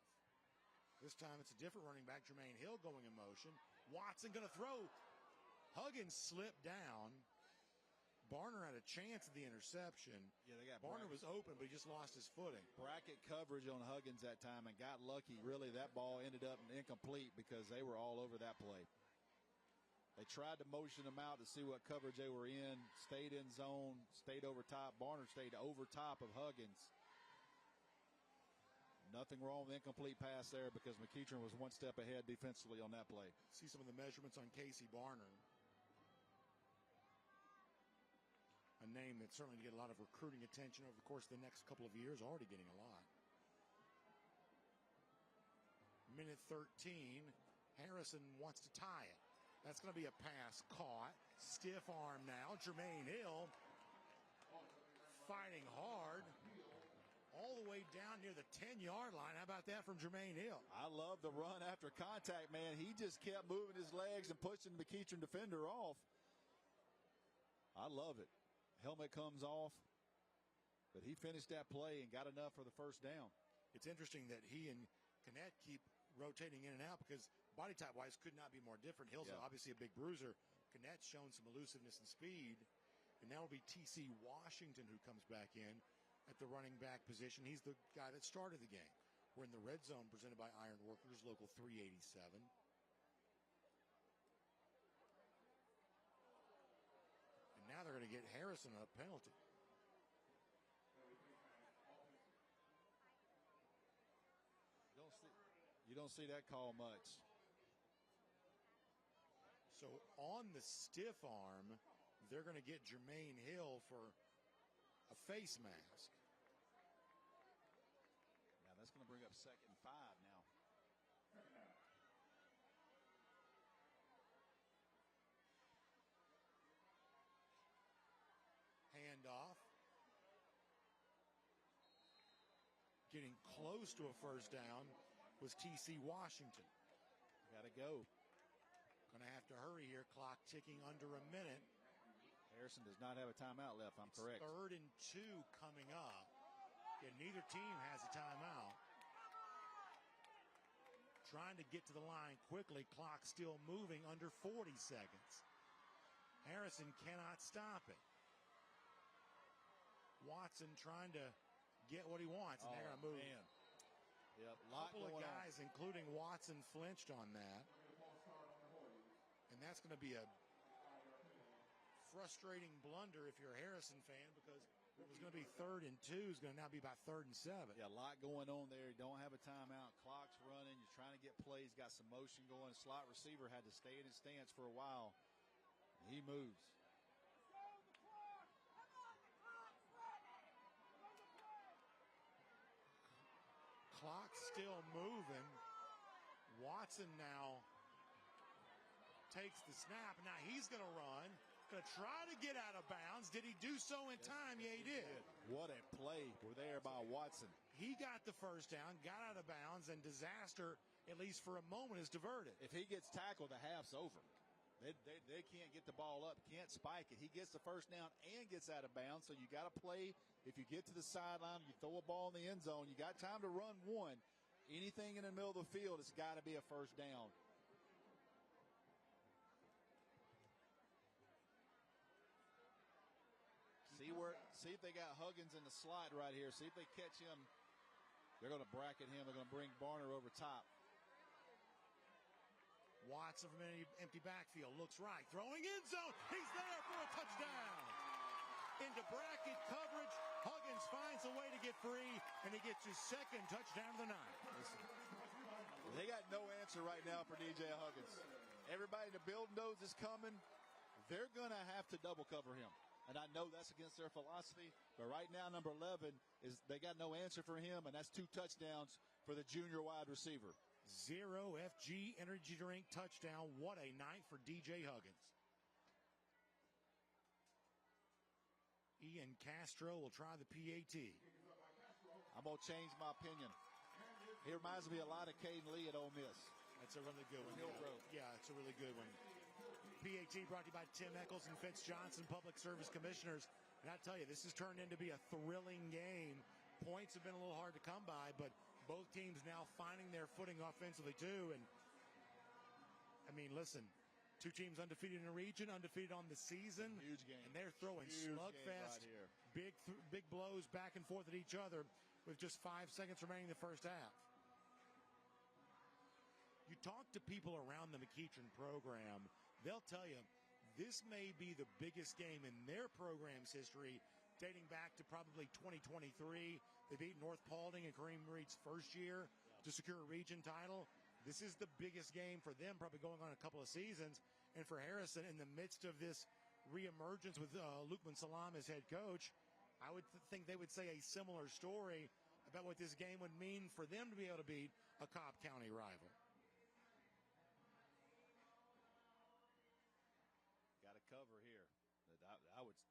This time it's a different running back, Jermaine Hill going in motion. Watson going to throw. Huggins slipped down. Barner had a chance at the interception. Yeah, they got Barner was open, but he just lost his footing. Bracket coverage on Huggins that time and got lucky. Really, that ball ended up incomplete because they were all over that play. They tried to motion him out to see what coverage they were in. Stayed in zone, stayed over top. Barner stayed over top of Huggins. Nothing wrong with the incomplete pass there because McEachern was one step ahead defensively on that play. See some of the measurements on Casey Barner. A name that's certainly going to get a lot of recruiting attention over the course of the next couple of years, already getting a lot. Minute 13, Harrison wants to tie it. That's going to be a pass caught. Stiff arm now. Jermaine Hill fighting hard all the way down near the 10-yard line. How about that from Jermaine Hill? I love the run after contact, man. He just kept moving his legs and pushing the McEachern defender off. I love it. Helmet comes off, but he finished that play and got enough for the first down. It's interesting that he and Connett keep rotating in and out because body type wise could not be more different. Hill's obviously a big bruiser. Connett's shown some elusiveness and speed. And now it'll be T.C. Washington who comes back in at the running back position. He's the guy that started the game. We're in the red zone presented by Iron Workers, Local 387. they're going to get Harrison a penalty. You don't see that call much. So on the stiff arm, they're going to get Jermaine Hill for a face mask. Yeah, that's going to bring up 2nd and 5 now. Handoff. Getting close to a first down was TC Washington. Got to go. Going to have to hurry here. Clock ticking under a minute. Harrison does not have a timeout left. I'm correct. 3rd and 2 coming up. And neither team has a timeout. Trying to get to the line quickly. Clock still moving under 40 seconds. Harrison cannot stop it. Watson trying to get what he wants, and they're going to move. Man. Yep, A couple of guys, including Watson, flinched on that. And that's going to be a frustrating blunder if you're a Harrison fan, because it was going to be 3rd and 2. It's going to now be about 3rd and 7. Yeah, a lot going on there. You don't have a timeout. Clock's running. You're trying to get plays. Got some motion going. Slot receiver had to stay in his stance for a while. He moves. Clock still moving. Watson now takes the snap. Now he's going to run. Going to try to get out of bounds. Did he do so in time? Yeah, he did. What a play there by Watson. He got the first down, got out of bounds, and disaster, at least for a moment, is diverted. If he gets tackled, the half's over. They can't get the ball up, can't spike it. He gets the first down and gets out of bounds, so you got to play. If you get to the sideline, you throw a ball in the end zone, you got time to run one. Anything in the middle of the field, it's got to be a first down. See if they got Huggins in the slot right here. See if they catch him. They're going to bracket him. They're going to bring Barner over top. Watson from an empty backfield, looks right, throwing end zone. He's there for a touchdown. Into bracket coverage, Huggins finds a way to get free, and he gets his 2nd touchdown of the night. Listen, they got no answer right now for DJ Huggins. Everybody in the building knows it's coming. They're going to have to double cover him. And I know that's against their philosophy, but right now, number 11, they got no answer for him, and that's 2 touchdowns for the junior wide receiver. 0 FG energy drink touchdown. What a night for DJ Huggins. Ian Castro will try the PAT. I'm going to change my opinion. He reminds me a lot of Caden Lee at Ole Miss. That's a really good one. Yeah, it's a really good one. PAT brought to you by Tim Eccles and Fitz Johnson, Public Service Commissioners. And I tell you, this has turned into be a thrilling game. Points have been a little hard to come by, but both teams now finding their footing offensively too. And I mean, listen, 2 teams undefeated in the region, undefeated on the season. Huge game. And they're throwing slugfest, right big blows back and forth at each other with just 5 seconds remaining in the first half. You talk to people around the McEachern program, they'll tell you this may be the biggest game in their program's history, dating back to probably 2023. They beat North Paulding in Kareem Reed's first year to secure a region title. This is the biggest game for them, probably going on a couple of seasons. And for Harrison, in the midst of this reemergence with Lukman Salam as head coach, I would think they would say a similar story about what this game would mean for them to be able to beat a Cobb County rival. Got a cover here.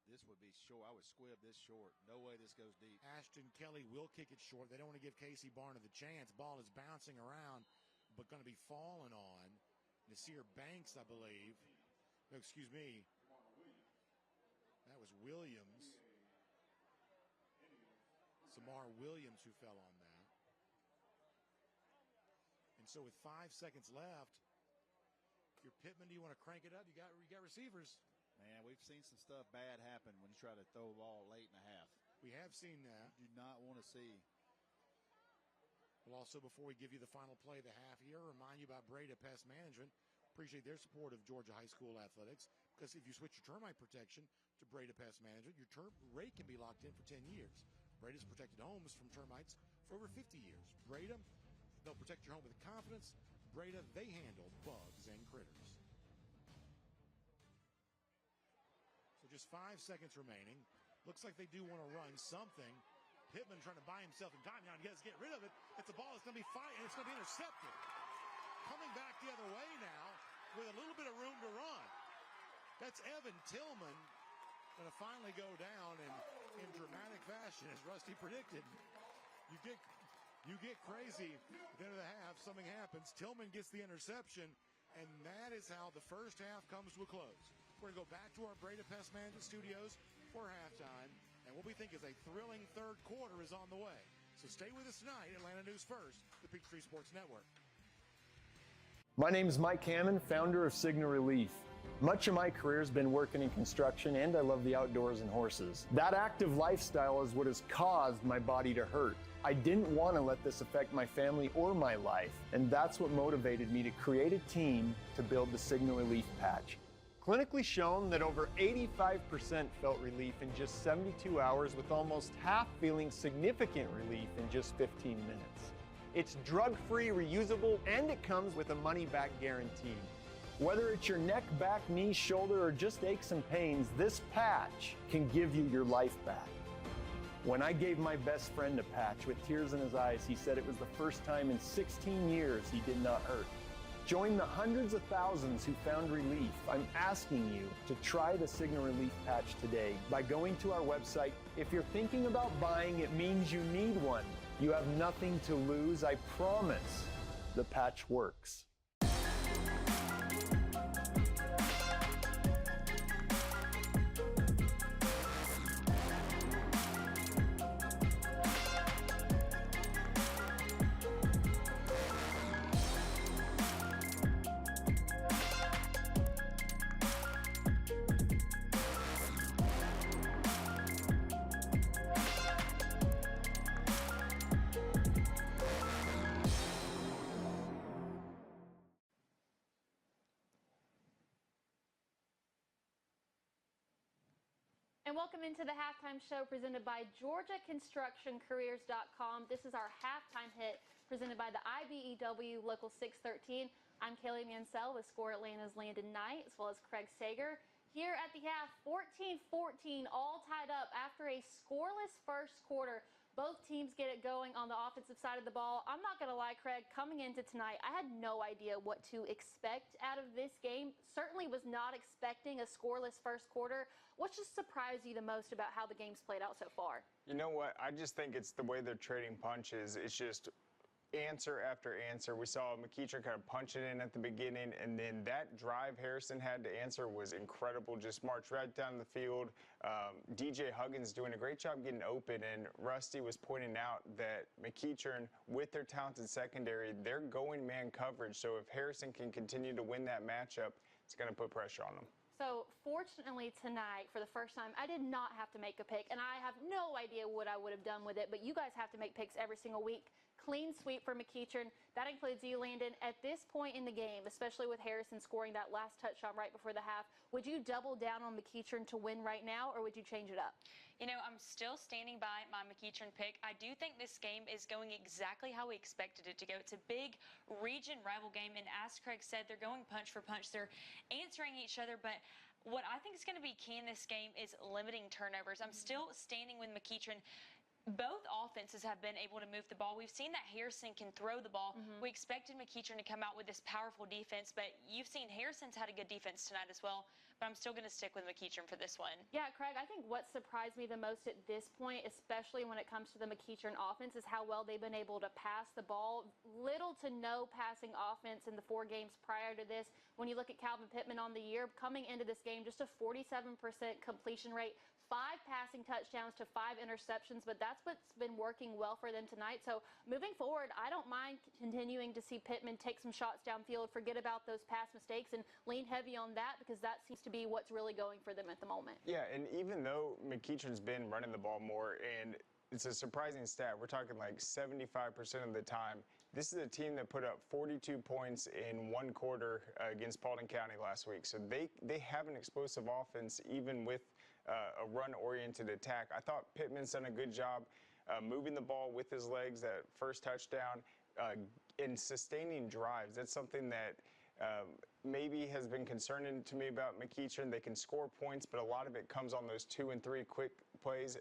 This would be short. I would squib this short. No way this goes deep. Ashton Kelly will kick it short. They don't want to give Casey Barner the chance. Ball is bouncing around, but going to be falling on. Nasir Banks, I believe. No, excuse me. That was Williams. Samar Williams who fell on that. And so with 5 seconds left, if you're Pittman, do you want to crank it up? You got receivers. Man, we've seen some stuff bad happen when you try to throw the ball late in the half. We have seen that. You do not want to see. Well, also, before we give you the final play of the half here, remind you about Breda Pest Management. Appreciate their support of Georgia High School athletics, because if you switch your termite protection to Breda Pest Management, your term rate can be locked in for 10 years. Breda's protected homes from termites for over 50 years. Breda, they'll protect your home with confidence. Breda, they handle bugs and critters. So just 5 seconds remaining. Looks like they do want to run something. Pittman trying to buy himself in time. Now he has to get rid of it. It's a ball that's going to be fired, and it's going to be intercepted. Coming back the other way now with a little bit of room to run. That's Evan Tillman going to finally go down in dramatic fashion, as Rusty predicted. You get crazy at the end of the half, something happens. Tillman gets the interception, and that is how the first half comes to a close. We're going to go back to our Breda Pest Management studios for halftime, and what we think is a thrilling third quarter is on the way. So stay with us tonight, Atlanta News First, the Peachtree Sports Network. My name is Mike Hammond, founder of Cigna Relief. Much of my career has been working in construction, and I love the outdoors and horses. That active lifestyle is what has caused my body to hurt. I didn't want to let this affect my family or my life, and that's what motivated me to create a team to build the Cigna Relief Patch. Clinically shown that over 85% felt relief in just 72 hours, with almost half feeling significant relief in just 15 minutes. It's drug-free, reusable, and it comes with a money-back guarantee. Whether it's your neck, back, knee, shoulder, or just aches and pains, this patch can give you your life back. When I gave my best friend a patch with tears in his eyes, he said it was the first time in 16 years he did not hurt. Join the hundreds of thousands who found relief. I'm asking you to try the Cigna Relief Patch today by going to our website. If you're thinking about buying, it means you need one. You have nothing to lose. I promise the patch works. And welcome into the halftime show presented by GeorgiaConstructionCareers.com. This is our halftime hit presented by the IBEW Local 613. I'm Kaylee Mansell with Score Atlanta's Landon Knight, as well as Craig Sager. Here at the half, 14-14, all tied up after a scoreless first quarter. Both teams get it going on the offensive side of the ball. I'm not going to lie, Craig, coming into tonight, I had no idea what to expect out of this game. Certainly was not expecting a scoreless first quarter. What just surprised you the most about how the game's played out so far? You know what? I just think it's the way they're trading punches. It's just answer after answer. We saw McEachern kind of punch it in at the beginning, and then that drive Harrison had to answer was incredible. Just marched right down the field. DJ Huggins doing a great job getting open, and Rusty was pointing out that McEachern, with their talented secondary, they're going man coverage. So if Harrison can continue to win that matchup, it's going to put pressure on them. So fortunately tonight, for the first time, I did not have to make a pick, and I have no idea what I would have done with it, but you guys have to make picks every single week. Clean sweep for McEachern. That includes you, Landon. At this point in the game, especially with Harrison scoring that last touchdown right before the half, would you double down on McEachern to win right now, or would you change it up? You know, I'm still standing by my McEachern pick. I do think this game is going exactly how we expected it to go. It's a big region rival game, and as Craig said, they're going punch for punch. They're answering each other, but what I think is going to be key in this game is limiting turnovers. I'm still standing with McEachern. Both offenses have been able to move the ball. We've seen that Harrison can throw the ball. We expected McEachern to come out with this powerful defense, but you've seen Harrison's had a good defense tonight as well, but I'm still going to stick with McEachern for this one. Yeah, Craig, I think what surprised me the most at this point, especially when it comes to the McEachern offense, is how well they've been able to pass the ball. Little to no passing offense in the 4 games prior to this. When you look at Calvin Pittman on the year, coming into this game, just a 47% completion rate, 5 passing touchdowns to 5 interceptions, but that's what's been working well for them tonight. So moving forward, I don't mind continuing to see Pittman take some shots downfield, forget about those past mistakes, and lean heavy on that, because that seems to be what's really going for them at the moment. Yeah, and even though McEachern's been running the ball more, and it's a surprising stat, we're talking like 75% of the time, this is a team that put up 42 points in 1 quarter against Paulding County last week. So they have an explosive offense even with a run-oriented attack. I thought Pittman's done a good job moving the ball with his legs, that first touchdown, in sustaining drives. That's something that maybe has been concerning to me about McEachern. They can score points, but a lot of it comes on those 2 and 3 quick plays.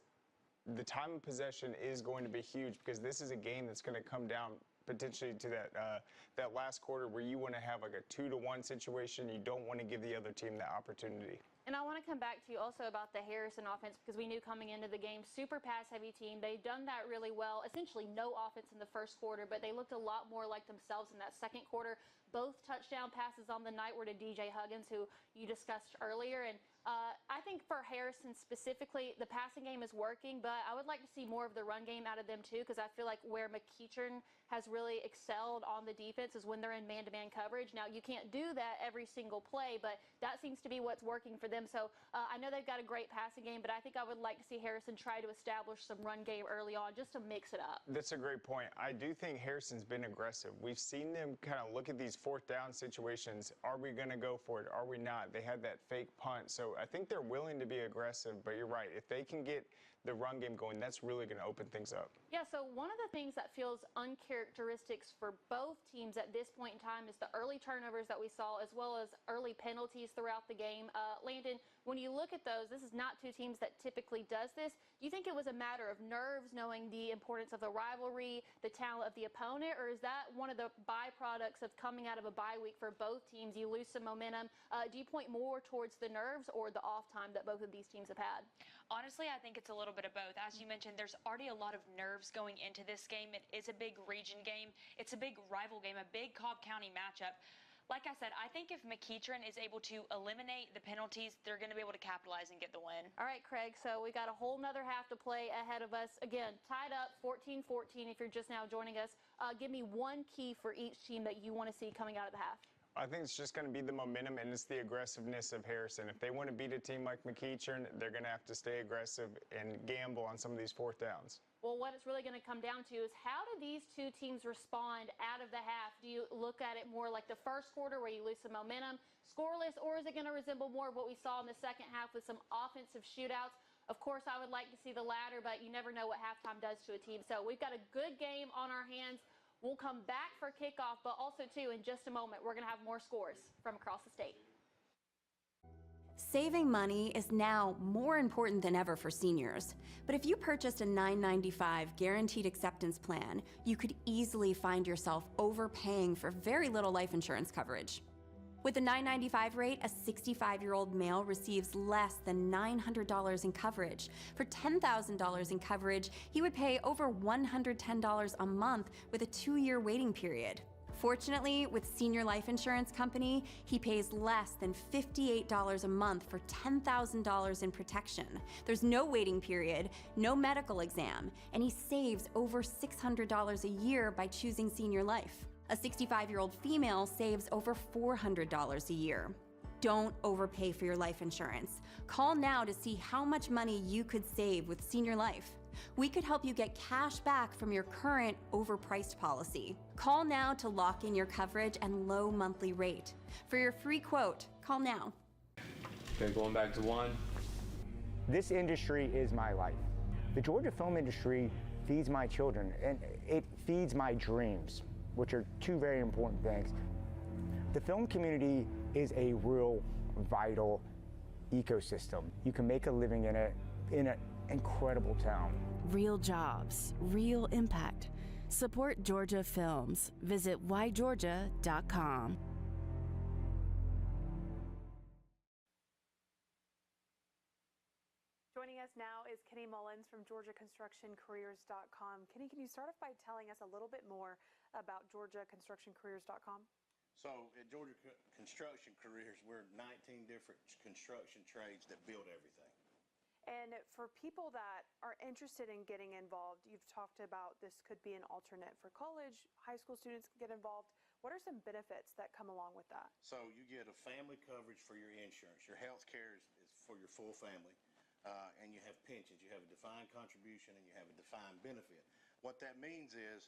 The time of possession is going to be huge because this is a game that's going to come down potentially to that last quarter where you want to have like a 2-to-1 situation. You don't want to give the other team that opportunity. And I want to come back to you also about the Harrison offense because we knew coming into the game, super pass-heavy team. They've done that really well. Essentially no offense in the first quarter, but they looked a lot more like themselves in that second quarter. Both touchdown passes on the night were to DJ Huggins, who you discussed earlier. And I think for Harrison specifically, the passing game is working, but I would like to see more of the run game out of them too, because I feel like where McEachern has really excelled on the defense is when they're in man-to-man coverage. Now, you can't do that every single play, but that seems to be what's working for them. So I know they've got a great passing game, but I think I would like to see Harrison try to establish some run game early on just to mix it up. That's a great point. I do think Harrison's been aggressive. We've seen them kind of look at these fourth down situations. Are we going to go for it? Are we not? They had that fake punt. So I think they're willing to be aggressive, but you're right. If they can get the run game going, that's really going to open things up. Yeah, so one of the things that feels uncharacteristics for both teams at this point in time is the early turnovers that we saw, as well as early penalties throughout the game. Landon, when you look at those, this is not two teams that typically does this. Do you think it was a matter of nerves, knowing the importance of the rivalry, the talent of the opponent, or is that one of the byproducts of coming out of a bye week for both teams? You lose some momentum. Do you point more towards the nerves or the off time that both of these teams have had? Honestly, I think it's a little bit of both. As you mentioned, there's already a lot of nerves going into this game. It is a big region game. It's a big rival game, a big Cobb County matchup. Like I said, I think if McEachern is able to eliminate the penalties, they're going to be able to capitalize and get the win. All right, Craig, so we got a whole nother half to play ahead of us. Again, tied up 14-14 if you're just now joining us. Give me one key for each team that you want to see coming out of the half. I think it's just going to be the momentum and it's the aggressiveness of Harrison. If they want to beat a team like McEachern, they're going to have to stay aggressive and gamble on some of these fourth downs. Well, what it's really going to come down to is how do these two teams respond out of the half? Do you look at it more like the first quarter where you lose some momentum, scoreless, or is it going to resemble more of what we saw in the second half with some offensive shootouts? Of course, I would like to see the latter, but you never know what halftime does to a team. So we've got a good game on our hands. We'll come back for kickoff, but also, too, in just a moment, we're going to have more scores from across the state. Saving money is now more important than ever for seniors. But if you purchased a $9.95 guaranteed acceptance plan, you could easily find yourself overpaying for very little life insurance coverage. With the $9.95 rate, a 65-year-old male receives less than $900 in coverage. For $10,000 in coverage, he would pay over $110 a month with a 2-year waiting period. Fortunately, with Senior Life Insurance Company, he pays less than $58 a month for $10,000 in protection. There's no waiting period, no medical exam, and he saves over $600 a year by choosing Senior Life. A 65-year-old female saves over $400 a year. Don't overpay for your life insurance. Call now to see how much money you could save with Senior Life. We could help you get cash back from your current overpriced policy. Call now to lock in your coverage and low monthly rate. For your free quote, call now. Okay, going back to one. This industry is my life. The Georgia film industry feeds my children, and it feeds my dreams, which are two very important things. The film community is a real vital ecosystem. You can make a living in it in an incredible town. Real jobs, real impact. Support Georgia Films. Visit whygeorgia.com. Joining us now is Kenny Mullins from GeorgiaConstructionCareers.com. Kenny, can you start off by telling us a little bit more about GeorgiaConstructionCareers.com? So at Georgia Construction Careers, we're 19 different construction trades that build everything. And for people that are interested in getting involved, you've talked about this could be an alternate for college, high school students can get involved. What are some benefits that come along with that? So you get a family coverage for your insurance. Your health care is for your full family. And you have pensions. You have a defined contribution and you have a defined benefit. What that means is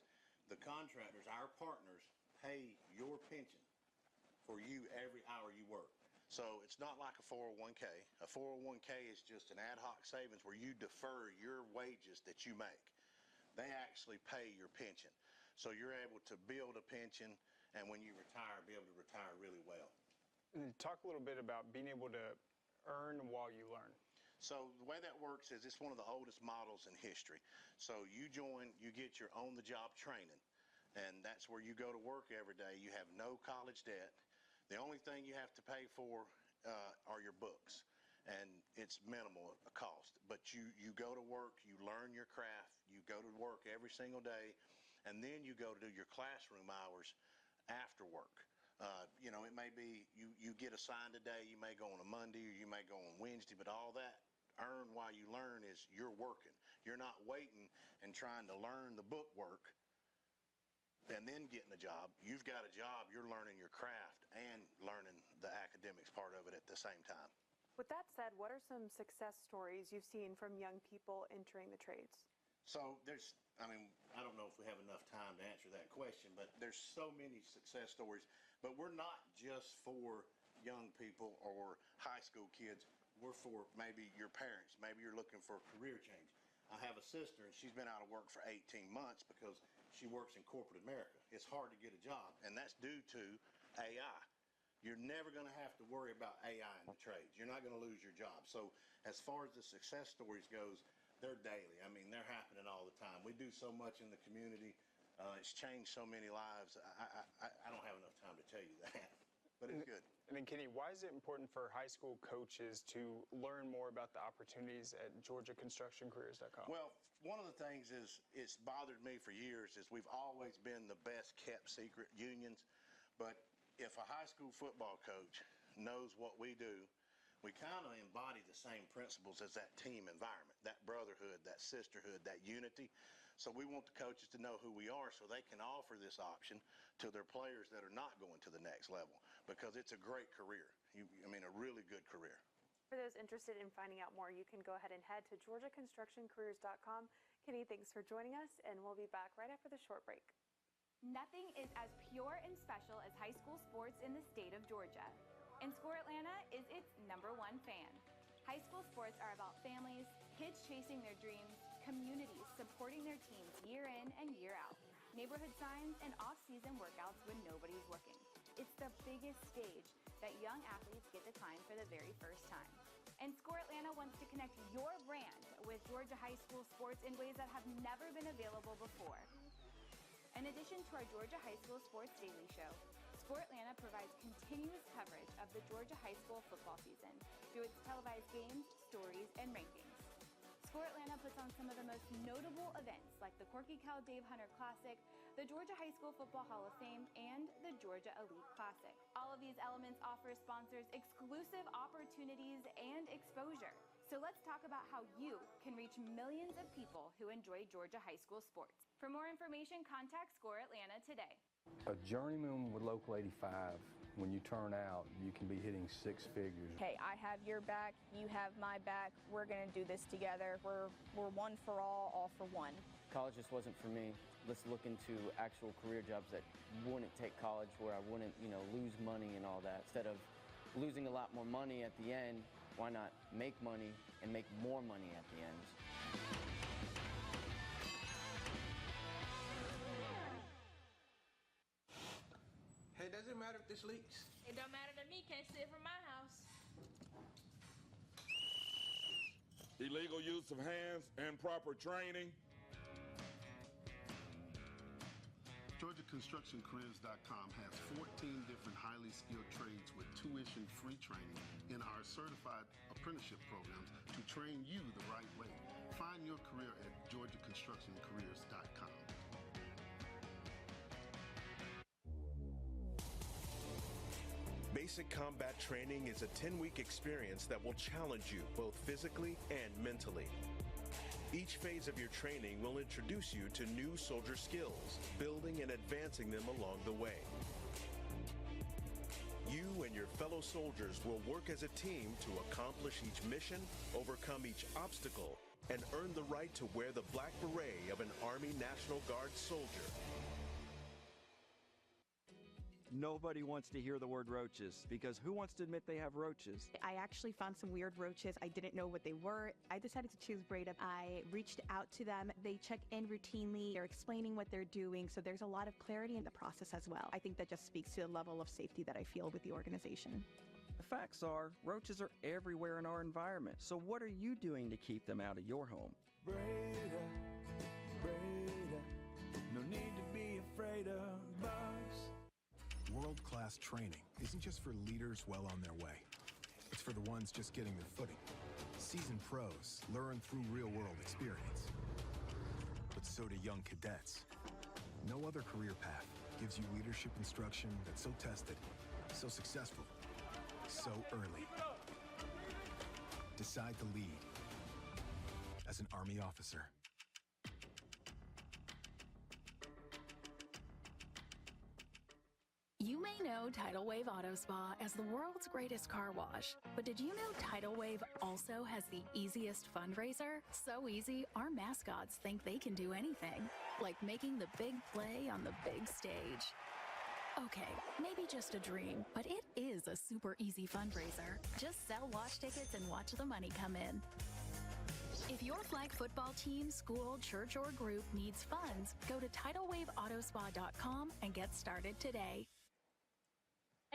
the contractors, our partners, pay your pension for you every hour you work. So it's not like a 401k. A 401k is just an ad hoc savings where you defer your wages that you make. They actually pay your pension. So you're able to build a pension, and when you retire, be able to retire really well. And talk a little bit about being able to earn while you learn. So the way that works is it's one of the oldest models in history. So you join, you get your on-the-job training, and that's where you go to work every day. You have no college debt. The only thing you have to pay for are your books, and it's minimal cost. But you go to work, you learn your craft, you go to work every single day, and then you go to do your classroom hours after work. You know, it may be you get assigned a day, you may go on a Monday or you may go on Wednesday, but all that earn while you learn is you're working. You're not waiting and trying to learn the book work and then getting a job. You've got a job, you're learning your craft and learning the academics part of it at the same time. With that said, what are some success stories you've seen from young people entering the trades? So I don't know if we have enough time to answer that question, but there's so many success stories. But we're not just for young people or high school kids. We're for maybe your parents. Maybe you're looking for a career change. I have a sister, and she's been out of work for 18 months because she works in corporate America. It's hard to get a job, and that's due to AI. You're never going to have to worry about AI in the trades. You're not going to lose your job. So as far as the success stories goes, they're daily. I mean, they're happening all the time. We do so much in the community. It's changed so many lives. I don't have enough time to tell you that, but it's good. And then, Kenny, why is it important for high school coaches to learn more about the opportunities at GeorgiaConstructionCareers.com? Well, one of the things is it's bothered me for years is we've always been the best kept secret unions, but if a high school football coach knows what we do, we kind of embody the same principles as that team environment, that brotherhood, that sisterhood, that unity. So we want the coaches to know who we are so they can offer this option to their players that are not going to the next level, because it's a great career. A really good career. For those interested in finding out more, you can go ahead and head to GeorgiaConstructionCareers.com. Kenny, thanks for joining us, and we'll be back right after the short break. Nothing is as pure and special as high school sports in the state of Georgia. And Score Atlanta is its #1 fan. High school sports are about families, kids chasing their dreams, communities supporting their teams year in and year out, neighborhood signs, and off-season workouts when nobody's looking. It's the biggest stage that young athletes get to climb for the very first time. And Score Atlanta wants to connect your brand with Georgia high school sports in ways that have never been available before. In addition to our Georgia High School Sports Daily Show, Score Atlanta provides continuous coverage of the Georgia high school football season through its televised games, stories, and rankings. Score Atlanta puts on some of the most notable events like the Corky Cal Dave Hunter Classic, the Georgia High School Football Hall of Fame, and the Georgia Elite Classic. All of these elements offer sponsors exclusive opportunities and exposure. So let's talk about how you can reach millions of people who enjoy Georgia high school sports. For more information, contact Score Atlanta today. A journeyman with Local 85, when you turn out, you can be hitting six figures. Hey, I have your back, you have my back, we're going to do this together. We're one for all for one. College just wasn't for me. Let's look into actual career jobs that wouldn't take college, where I wouldn't, lose money and all that. Instead of losing a lot more money at the end, why not make money and make more money at the end? Hey, does it matter if this leaks? It don't matter to me, can't see it from my house. Illegal use of hands, improper training. GeorgiaConstructionCareers.com has 14 different highly skilled trades with tuition-free training in our certified apprenticeship programs to train you the right way. Find your career at GeorgiaConstructionCareers.com. Basic combat training is a 10-week experience that will challenge you both physically and mentally. Each phase of your training will introduce you to new soldier skills, building and advancing them along the way. You and your fellow soldiers will work as a team to accomplish each mission, overcome each obstacle, and earn the right to wear the black beret of an Army National Guard soldier. Nobody wants to hear the word roaches because who wants to admit they have roaches? I actually found some weird roaches. I didn't know what they were. I decided to choose Breda. I reached out to them. They check in routinely. They're explaining what they're doing. So there's a lot of clarity in the process as well. I think that just speaks to the level of safety that I feel with the organization. The facts are, roaches are everywhere in our environment. So what are you doing to keep them out of your home? Breda, no need to be afraid of bugs. World-class training isn't just for leaders well on their way. It's for the ones just getting their footing. Seasoned pros learn through real-world experience. But so do young cadets. No other career path gives you leadership instruction that's so tested, so successful, so early. Decide to lead as an Army officer. You may know Tidal Wave Auto Spa as the world's greatest car wash, but did you know Tidal Wave also has the easiest fundraiser? So easy, our mascots think they can do anything, like making the big play on the big stage. Okay, maybe just a dream, but it is a super easy fundraiser. Just sell wash tickets and watch the money come in. If your flag football team, school, church, or group needs funds, go to TidalWaveAutospa.com and get started today.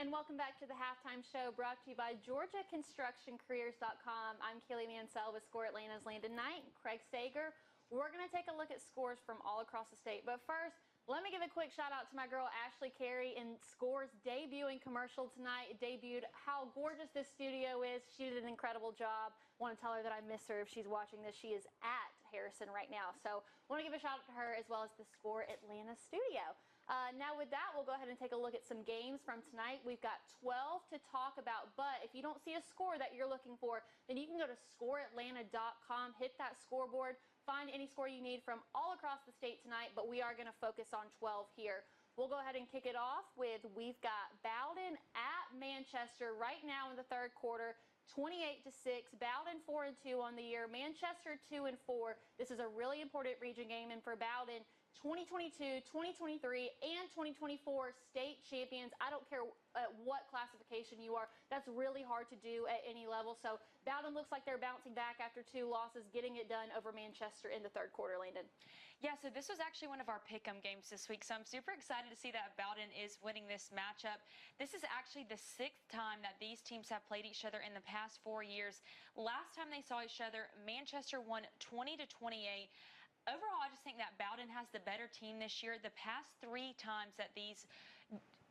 And welcome back to the halftime show brought to you by GeorgiaConstructionCareers.com. I'm Kaylee Mansell with Score Atlanta's Landon Knight and Craig Sager. We're going to take a look at scores from all across the state. But first, let me give a quick shout out to my girl Ashley Carey in Score's debuting commercial tonight. It debuted how gorgeous this studio is. She did an incredible job. Want to tell her that I miss her if she's watching this. She is at Harrison right now. So want to give a shout out to her as well as the Score Atlanta studio. Now with that, we'll go ahead and take a look at some games from tonight. We've got 12 to talk about, but if you don't see a score that you're looking for, then you can go to scoreatlanta.com, hit that scoreboard, find any score you need from all across the state tonight, but we are going to focus on 12 here. We'll go ahead and kick it off with, we've got Bowden at Manchester right now in the third quarter. 28-6, Bowden 4-2 on the year, Manchester 2-4. This is a really important region game, and for Bowden, 2022, 2023, and 2024 state champions. I don't care what classification you are. That's really hard to do at any level. So Bowden looks like they're bouncing back after 2 losses, getting it done over Manchester in the third quarter, Landon. Yeah, so this was actually one of our pick'em games this week, so I'm super excited to see that Bowden is winning this matchup. This is actually the 6th time that these teams have played each other in the past 4 years. Last time they saw each other, Manchester won 20-28. Overall, I just think that Bowden has the better team this year. The past 3 times that these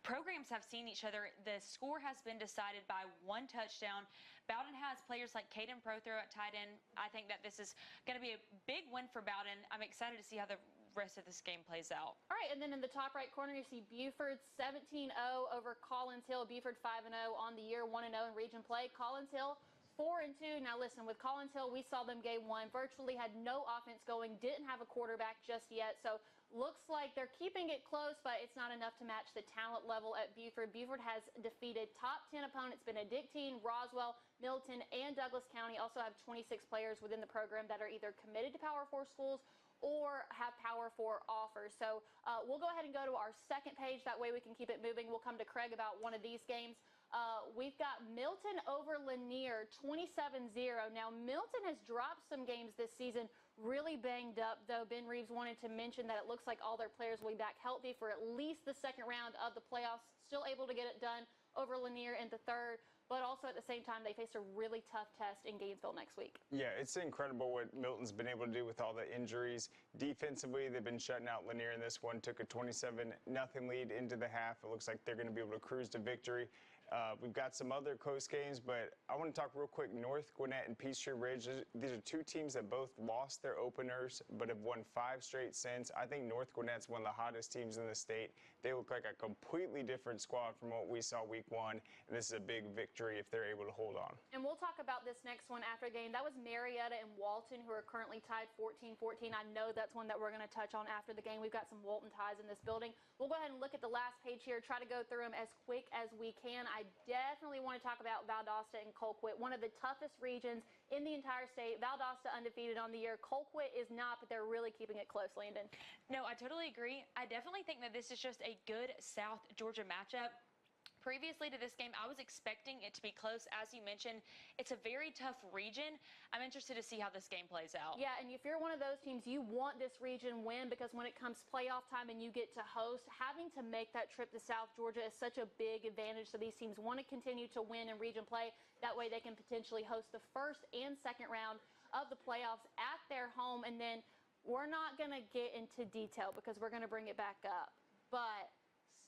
programs have seen each other, the score has been decided by 1 touchdown. Bowden has players like Caden Prothrow at tight end. I think that this is going to be a big win for Bowden. I'm excited to see how the rest of this game plays out. All right, and then in the top right corner, you see Buford 17-0 over Collins Hill. Buford 5-0 on the year, 1-0 in region play. Collins Hill 4-2. Now listen, with Collins Hill, we saw them game 1, virtually had no offense going, didn't have a quarterback just yet. So looks like they're keeping it close, but it's not enough to match the talent level at Buford. Buford has defeated top 10 opponents, Benedictine, Roswell, Milton, and Douglas County. Also have 26 players within the program that are either committed to Power 4 schools or have Power 4 offers. So we'll go ahead and go to our second page. That way we can keep it moving. We'll come to Craig about one of these games. We've got Milton over Lanier, 27-0. Now, Milton has dropped some games this season, really banged up, though. Ben Reeves wanted to mention that it looks like all their players will be back healthy for at least the second round of the playoffs. Still able to get it done over Lanier in the third, but also at the same time, they face a really tough test in Gainesville next week. Yeah, it's incredible what Milton's been able to do with all the injuries. Defensively, they've been shutting out Lanier in this one, took a 27-0 lead into the half. It looks like they're going to be able to cruise to victory. We've got some other close games, but I want to talk real quick. North Gwinnett and Peachtree Ridge, these are 2 teams that both lost their openers but have won 5 straight since. I think North Gwinnett's one of the hottest teams in the state. They look like a completely different squad from what we saw week 1, and this is a big victory if they're able to hold on. And we'll talk about this next one after the game. That was Marietta and Walton, who are currently tied 14-14. I know that's one that we're going to touch on after the game. We've got some Walton ties in this building. We'll go ahead and look at the last page here, try to go through them as quick as we can. I I definitely want to talk about Valdosta and Colquitt, one of the toughest regions in the entire state. Valdosta undefeated on the year. Colquitt is not, but they're really keeping it close, Landon. No, I totally agree. I definitely think that this is just a good South Georgia matchup. Previously to this game, I was expecting it to be close. As you mentioned, it's a very tough region. I'm interested to see how this game plays out. Yeah, and if you're one of those teams, you want this region win, because when it comes playoff time and you get to host, having to make that trip to South Georgia is such a big advantage. So these teams want to continue to win in region play. That way they can potentially host the first and second round of the playoffs at their home. And then we're not going to get into detail because we're going to bring it back up. But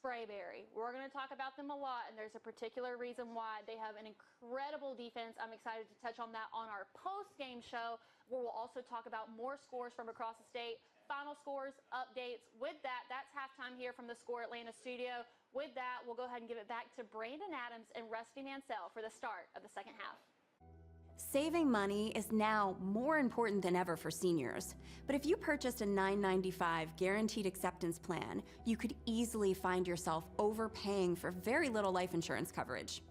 Sprayberry, we're going to talk about them a lot, and there's a particular reason why. They have an incredible defense. I'm excited to touch on that on our post-game show, where we'll also talk about more scores from across the state, final scores, updates. With that, that's halftime here from the Score Atlanta studio. With that, we'll go ahead and give it back to Brandon Adams and Rusty Mansell for the start of the second half. Saving money is now more important than ever for seniors. But if you purchased a $9.95 guaranteed acceptance plan, you could easily find yourself overpaying for very little life insurance coverage.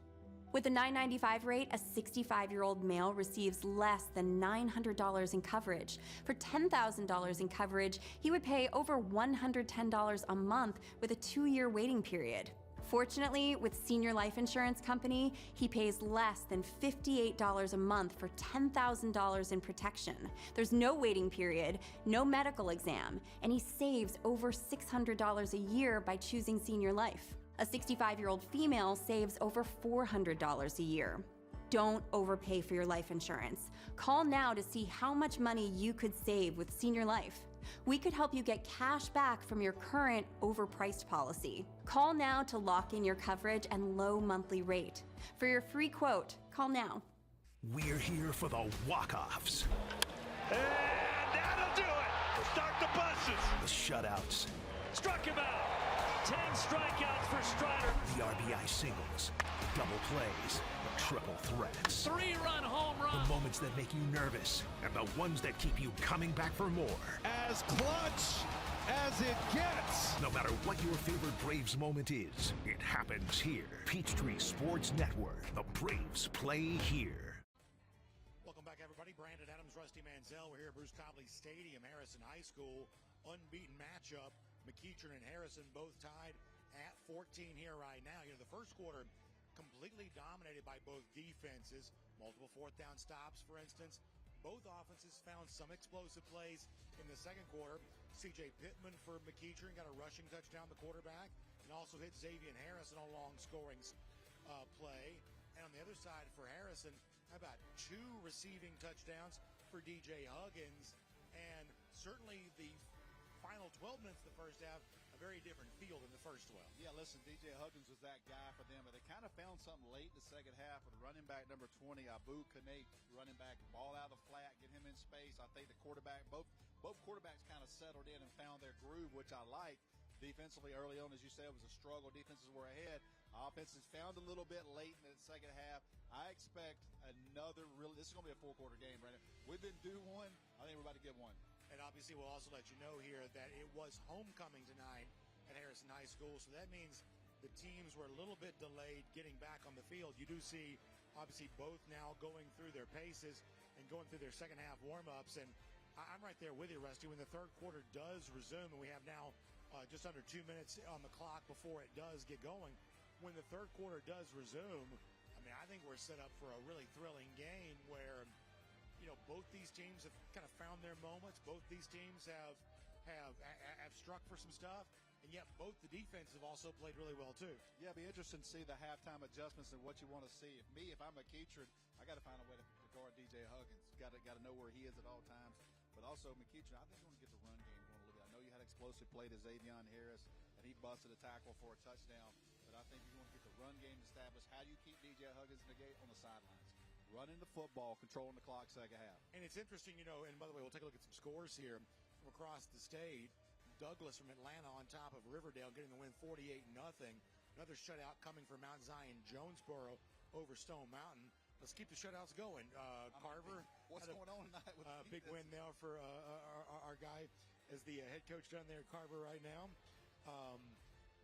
With the $9.95 rate, a 65-year-old male receives less than $900 in coverage. For $10,000 in coverage, he would pay over $110 a month with a 2-year waiting period. Fortunately, with Senior Life Insurance Company, he pays less than $58 a month for $10,000 in protection. There's no waiting period, no medical exam, and he saves over $600 a year by choosing Senior Life. A 65-year-old female saves over $400 a year. Don't overpay for your life insurance. Call now to see how much money you could save with Senior Life. We could help you get cash back from your current overpriced policy. Call now to lock in your coverage and low monthly rate. For your free quote, call now. We're here for the walk-offs. And that'll do it. Start the buses. The shutouts. Struck him out. 10 strikeouts for Strider. The RBI singles. Double plays. The triple threats. 3-run home run. The moments that make you nervous. And the ones that keep you coming back for more. As clutch as it gets. No matter what your favorite Braves moment is, it happens here. Peachtree Sports Network. The Braves play here. Welcome back, everybody. Brandon Adams, Rusty Mansell. We're here at Bruce Cobley Stadium, Harrison High School. Unbeaten matchup. McEachern and Harrison both tied at 14 here right now. You know, the first quarter completely dominated by both defenses. Multiple fourth down stops, for instance. Both offenses found some explosive plays in the second quarter. C.J. Pittman for McEachern got a rushing touchdown, the quarterback, and also hit Xavier Harrison on a long scoring play. And on the other side for Harrison, how about 2 receiving touchdowns for DJ Huggins? And certainly the final 12 minutes of the first half, a very different feel than the first 12. Yeah, listen, DJ Huggins was that guy for them, but they kind of found something late in the second half with running back number 20, Abu Kane, running back, ball out of the flat, get him in space. I think the quarterback, both quarterbacks kind of settled in and found their groove, which I like. Defensively, early on, as you said, was a struggle. Defenses were ahead. Offenses found a little bit late in the second half. I expect another this is going to be a 4-quarter game, Brandon. We've been due one. I think we're about to get one. And obviously, we'll also let you know here that it was homecoming tonight at Harrison High School, so that means the teams were a little bit delayed getting back on the field. You do see, obviously, both now going through their paces and going through their second half warm-ups, and I'm right there with you, Rusty. When the third quarter does resume, and we have now just under 2 minutes on the clock before it does get going, when the third quarter does resume, I mean, I think we're set up for a really thrilling game where, you know, both these teams have kind of found their moments. Both these teams have struck for some stuff, and yet both the defenses have also played really well too. Yeah, it'll be interesting to see the halftime adjustments and what you want to see. If I'm McEachern, I got to find a way to guard DJ Huggins. Got to know where he is at all times. But also McEachern, I think you want to get the run game going a little bit. I know you had explosive play to Xavier Harris, and he busted a tackle for a touchdown. But I think you want to get the run game established. How do you keep DJ Huggins in the gate on the sidelines? Running the football, controlling the clock second half. And it's interesting, you know, and by the way, we'll take a look at some scores here from across the state. Douglas from Atlanta on top of Riverdale getting the win 48-0. Another shutout coming from Mount Zion Jonesboro over Stone Mountain. Let's keep the shutouts going. Carver. What's going on tonight with big win now for our guy as the head coach down there at Carver right now.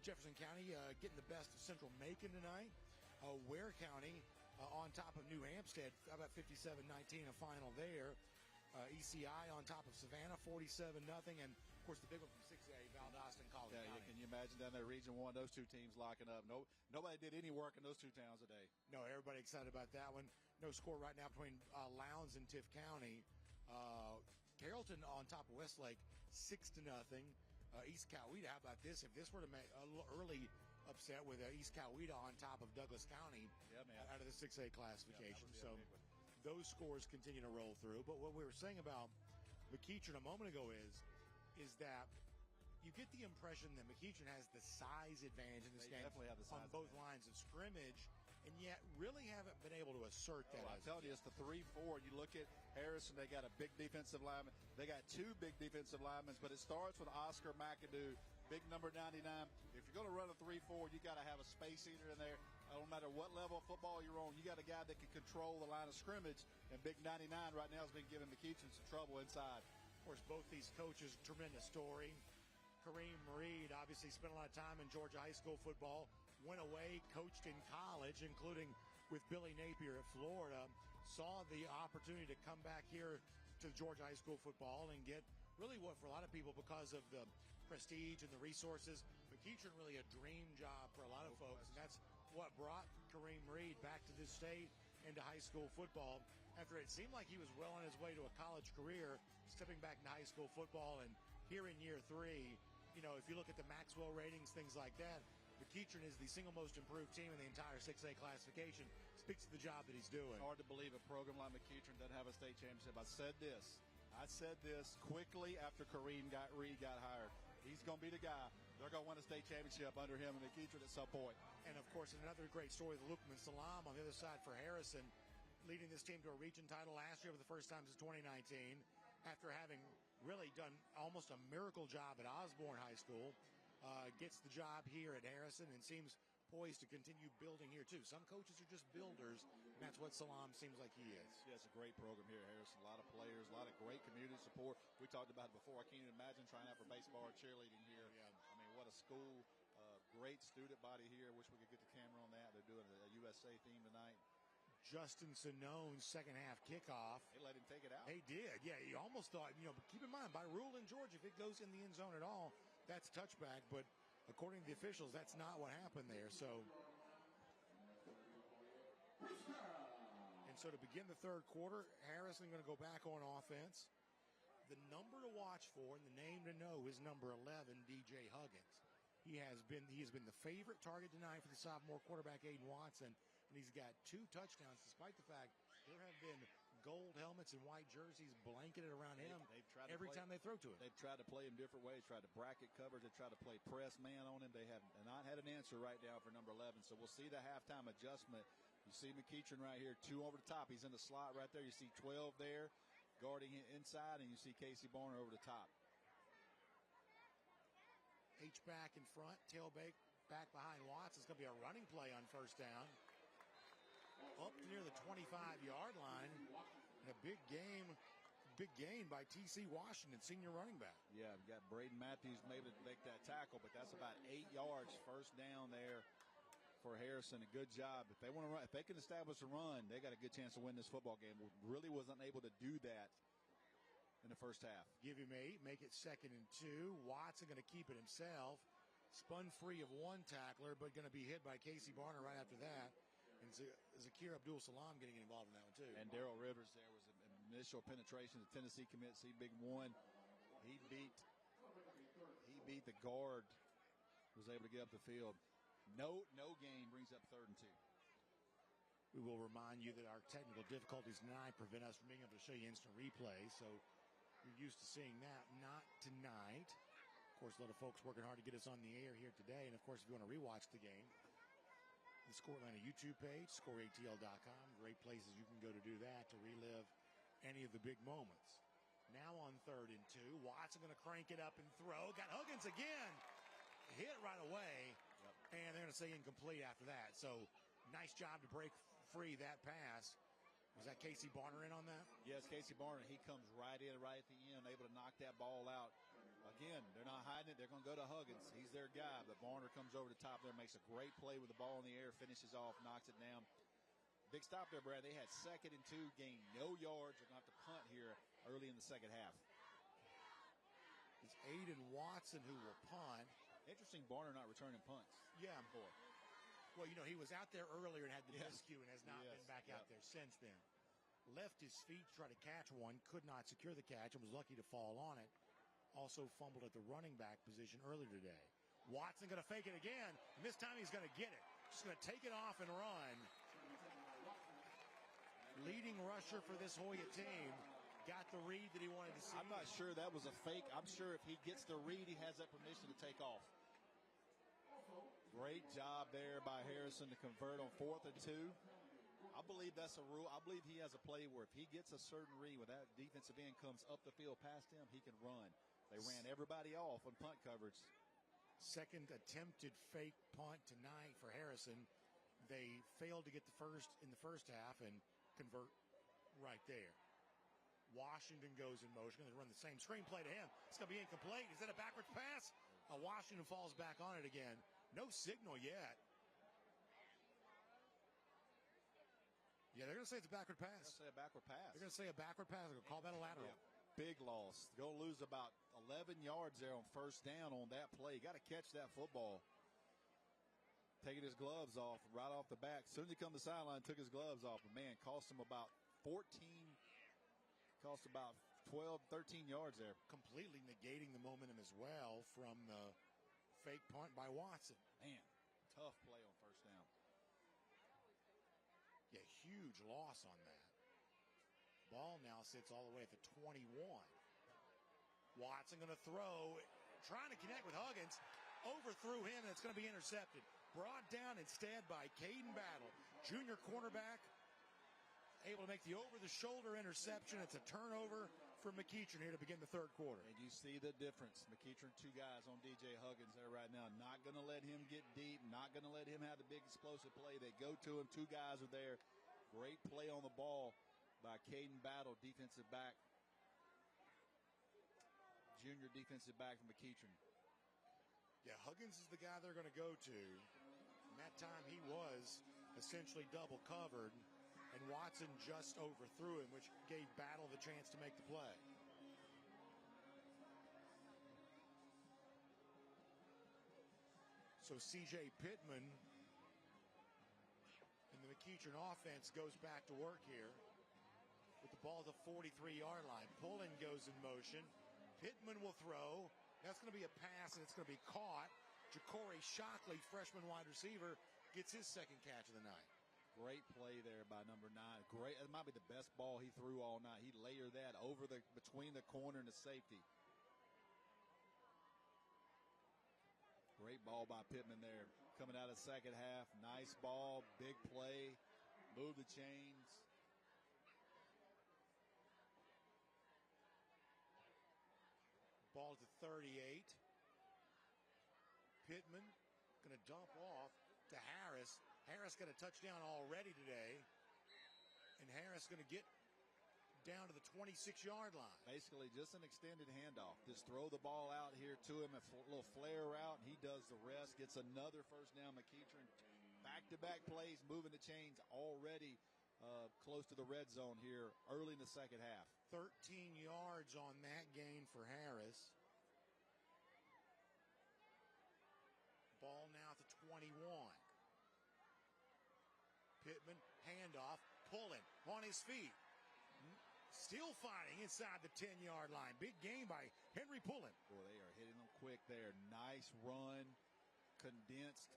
Jefferson County getting the best of Central Macon tonight. Ware County on top of New Hampstead, about 57-19, a final there. ECI on top of Savannah, 47-0, and of course the big one from 6A, Valdosta and College County. Yeah, can you imagine down there, Region 1, those two teams locking up? Nobody did any work in those two towns today. No, everybody excited about that one. No score right now between Lowndes and Tiff County. Carrollton on top of Westlake, 6-0. East Coweta, how about this? If this were to make a little early upset with East Coweta on top of Douglas County out of the 6A classification. So those scores continue to roll through. But what we were saying about McEachern a moment ago is that you get the impression that McEachern has the size advantage in this game on both lines of scrimmage, and yet really haven't been able to assert that. I'm telling you, it's the 3-4. You look at Harrison, they got a big defensive lineman. They got two big defensive linemen, but it starts with Oscar McAdoo, big number 99. If you're going to run a 3-4, you got to have a space eater in there. No matter what level of football you're on, you got a guy that can control the line of scrimmage, and big 99 right now has been giving McEachern some trouble inside. Of course, both these coaches, tremendous story. Kareem Reed obviously spent a lot of time in Georgia high school football, went away, coached in college, including with Billy Napier at Florida, saw the opportunity to come back here to Georgia high school football and get really what for a lot of people, because of the prestige and the resources, McEachern really a dream job for a lot of folks, and that's what brought Kareem Reed back to this state into high school football after it seemed like he was well on his way to a college career, stepping back into high school football. And here in year 3, you know, if you look at the Maxwell ratings, things like that, McEachern is the single most improved team in the entire 6A classification. Speaks to the job that he's doing. Hard to believe a program like McEachern doesn't have a state championship. I said this quickly after Kareem Reed got hired. He's going to be the guy. They're going to win a state championship under him and McEachern at some point. And, of course, another great story, the Lukman Salam on the other side for Harrison, leading this team to a region title last year for the first time since 2019, after having really done almost a miracle job at Osborne High School. Gets the job here at Harrison and seems poised to continue building here, too. Some coaches are just builders, and that's what Salam seems like he is. Yeah, it's a great program here at Harrison. A lot of players, a lot of great community support. We talked about it before. I can't even imagine trying out for baseball or cheerleading here. Yeah. I mean, what a school. Great student body here. Wish we could get the camera on that. They're doing a USA theme tonight. Justin Sinone's second half kickoff. They let him take it out. They did. Yeah, you almost thought, but keep in mind, by rule in Georgia, if it goes in the end zone at all, that's touchback. But according to the officials, that's not what happened there. So to begin the third quarter, Harrison going to go back on offense. The number to watch for and the name to know is number 11, DJ Huggins. He has been the favorite target tonight for the sophomore quarterback, Aiden Watson, and he's got 2 touchdowns, despite the fact there have been gold helmets and white jerseys blanketed around him every time they throw to him. They've tried to play him different ways, tried to bracket coverage, they tried to play press man on him. They have not had an answer right now for number 11, so we'll see the halftime adjustment. You see McEachern right here, 2 over the top. He's in the slot right there. You see 12 there guarding inside, and you see Casey Barner over the top. H-back in front, tailback back behind Watts. It's going to be a running play on first down. Up near the 25-yard line. And a big gain by T.C. Washington, senior running back. Yeah, we've got Braden Matthews maybe to make that tackle, but that's about 8 yards first down there for Harrison. A good job. If they want to run, if they can establish a run, they got a good chance to win this football game. Really wasn't able to do that in the first half. Give him 8, make it 2nd and 2. Watson going to keep it himself. Spun free of one tackler, but going to be hit by Casey Barner right after that. And Zakir Abdul-Salam getting involved in that one, too. And Darrell Rivers there was an initial penetration. The Tennessee commit, Big One. He beat the guard, was able to get up the field. No gain, brings up 3rd and 2. We will remind you that our technical difficulties tonight prevent us from being able to show you instant replay, so you're used to seeing that. Not tonight. Of course, a lot of folks working hard to get us on the air here today, and of course, if you want to rewatch the game, the Score Atlanta YouTube page, scoreatl.com, great places you can go to do that to relive any of the big moments. Now on 3rd and 2, Watson going to crank it up and throw. Got Huggins again. Hit right away, and they're going to say incomplete after that. So nice job to break free that pass. Was that Casey Barner in on that? Yes, Casey Barner. He comes right in right at the end, able to knock that ball out. again, they're not hiding it. They're going to go to Huggins. He's their guy. But Barner comes over the top there, makes a great play with the ball in the air, finishes off, knocks it down. Big stop there, Brad. They had 2nd and 2, gained no yards. They're going to have to punt here early in the second half. It's Aiden Watson who will punt. Interesting, Barner not returning punts. Yeah. Boy. Well, you know, he was out there earlier and had the Yeah. miscue and has not Yes. been back out Yep. there since then. Left his feet to try to catch one, could not secure the catch and was lucky to fall on it. Also fumbled at the running back position earlier today. Watson going to fake it again, and this time he's going to get it. Just going to take it off and run. Leading rusher for this Hoya team got the read that he wanted to see. I'm not sure that was a fake. I'm sure if he gets the read, he has that permission to take off. Great job there by Harrison to convert on 4th and 2. I believe that's a rule. I believe he has a play where if he gets a certain read, when that defensive end comes up the field past him, he can run. They ran everybody off on punt coverage. Second attempted fake punt tonight for Harrison. They failed to get the first in the first half and convert right there. Washington goes in motion. They run the same screenplay to him. It's going to be incomplete. Is that a backwards pass? Washington falls back on it again. No signal yet. Yeah, they're going to say it's a backward pass. They're going to say a backward pass. They're going to say a backward pass. They're going to call that a lateral. Yeah. Big loss. Going to lose about 11 yards there on first down on that play. Got to catch that football. Taking his gloves off right off the back. As soon as he come to the sideline, took his gloves off. But, man, cost him about 12, 13 yards there. Completely negating the momentum as well from the fake punt by Watson. Man, tough play on first down. Yeah, huge loss on that. Ball now sits all the way at the 21. Watson going to throw, trying to connect with Huggins. Overthrew him, and it's going to be intercepted. Brought down instead by Caden Battle, junior cornerback, able to make the over-the-shoulder interception. It's a turnover for McEachern here to begin the third quarter. And you see the difference. McEachern, 2 guys on DJ Huggins there right now. Not going to let him get deep. Not going to let him have the big explosive play. They go to him. 2 guys are there. Great play on the ball by Caden Battle, defensive back. Junior defensive back from McEachern. Yeah, Huggins is the guy they're going to go to. And that time he was essentially double covered, and Watson just overthrew him, which gave Battle the chance to make the play. So C.J. Pittman and the McEachern offense goes back to work here with the ball at the 43-yard line. Pullen goes in motion. Pittman will throw. That's going to be a pass, and it's going to be caught. Ja'Cory Shockley, freshman wide receiver, gets his second catch of the night. Great play there by number 9. Great. It might be the best ball he threw all night. He layered that over between the corner and the safety. Great ball by Pittman there. Coming out of the second half. Nice ball. Big play. Move the chains. Ball to 38. Pittman going to dump off to Harris. Harris got a touchdown already today. And Harris going to get down to the 26-yard line. Basically just an extended handoff. Just throw the ball out here to him, a little flare route, and he does the rest. Gets another first down. McEachern, back-to-back plays, moving the chains already close to the red zone here early in the second half. 13 yards on that gain for Harris. Ball now at the 21. Pittman, handoff, Pullen on his feet. Still fighting inside the 10-yard line. Big game by Henry Pullen. Boy, they are hitting them quick there. Nice run, condensed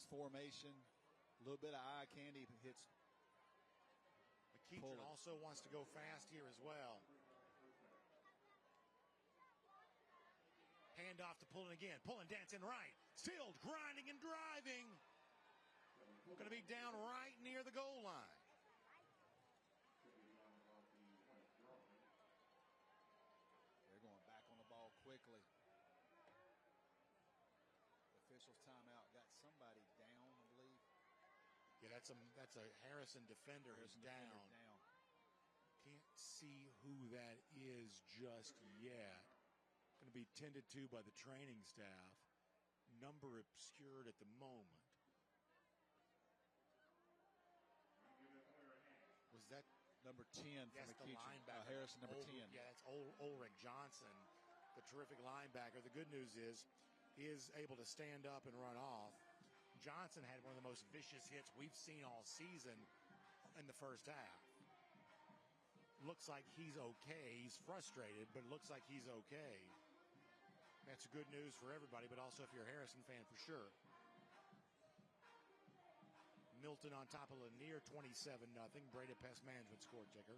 formation. A little bit of eye candy hits. McEachern also wants to go fast here as well. Hand off to Pullen again. Pullen dancing right. Still grinding and driving. Going to be down right near the goal line. They're going back on the ball quickly. Officials timeout. Got somebody down, I believe. Yeah, that's a Harrison defender who's down. Can't see who that is just yet. Going to be tended to by the training staff. Number obscured at the moment. Was that number 10 yes, from the McEachern? linebacker. Harrison, number 10. Yeah, that's Ulrich Johnson, the terrific linebacker. The good news is he is able to stand up and run off. Johnson had one of the most vicious hits we've seen all season in the first half. Looks like he's okay. He's frustrated, but it looks like he's okay. That's good news for everybody, but also if you're a Harrison fan for sure. Milton on top of Lanier, 27-0. Breda Pest Management score ticker.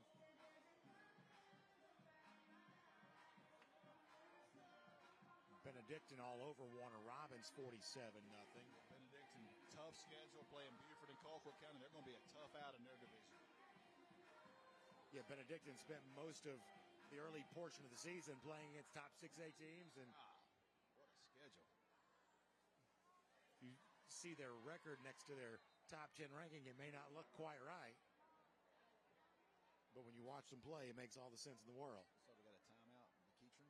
Benedictine all over Warner Robins, 47-0. Benedictine, tough schedule, playing Beaufort and Colquitt County. They're going to be a tough out in their division. Yeah, Benedictine spent most of the early portion of the season playing against top 6A teams. And what a schedule. You see their record next to their top 10 ranking, it may not look quite right. But when you watch them play, it makes all the sense in the world. So we got a timeout, McEachern.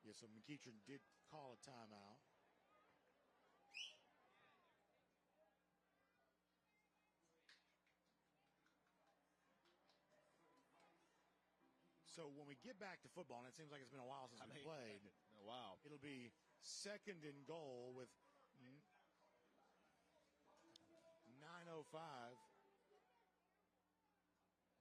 Yeah, so McEachern did call a timeout. So when we get back to football, and it seems like it's been a while since we played. It's been a while. It'll be second and goal with 9:05.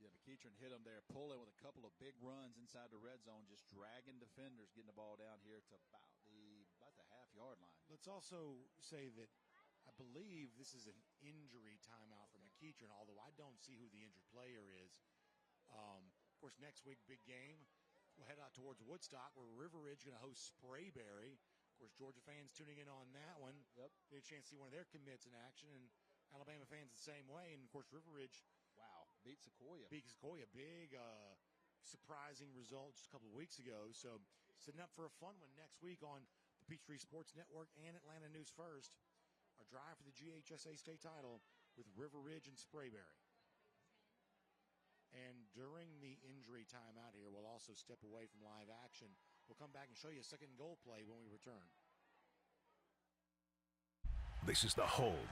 Yeah, McEachern hit them there, pulling with a couple of big runs inside the red zone, just dragging defenders, getting the ball down here to about the half-yard line. Let's also say that I believe this is an injury timeout for McEachern, although I don't see who the injured player is. Of course, next week, big game. We'll head out towards Woodstock, where River Ridge going to host Sprayberry. Of course, Georgia fans tuning in on that one. Yep. Get a chance to see one of their commits in action, and Alabama fans the same way. And, of course, River Ridge. Wow, beat Sequoia. Big, surprising result just a couple of weeks ago. So, setting up for a fun one next week on the Peachtree Sports Network and Atlanta News First. Our drive for the GHSA state title with River Ridge and Sprayberry. And during the injury timeout here, we'll also step away from live action. We'll come back and show you a second goal play when we return. This is the home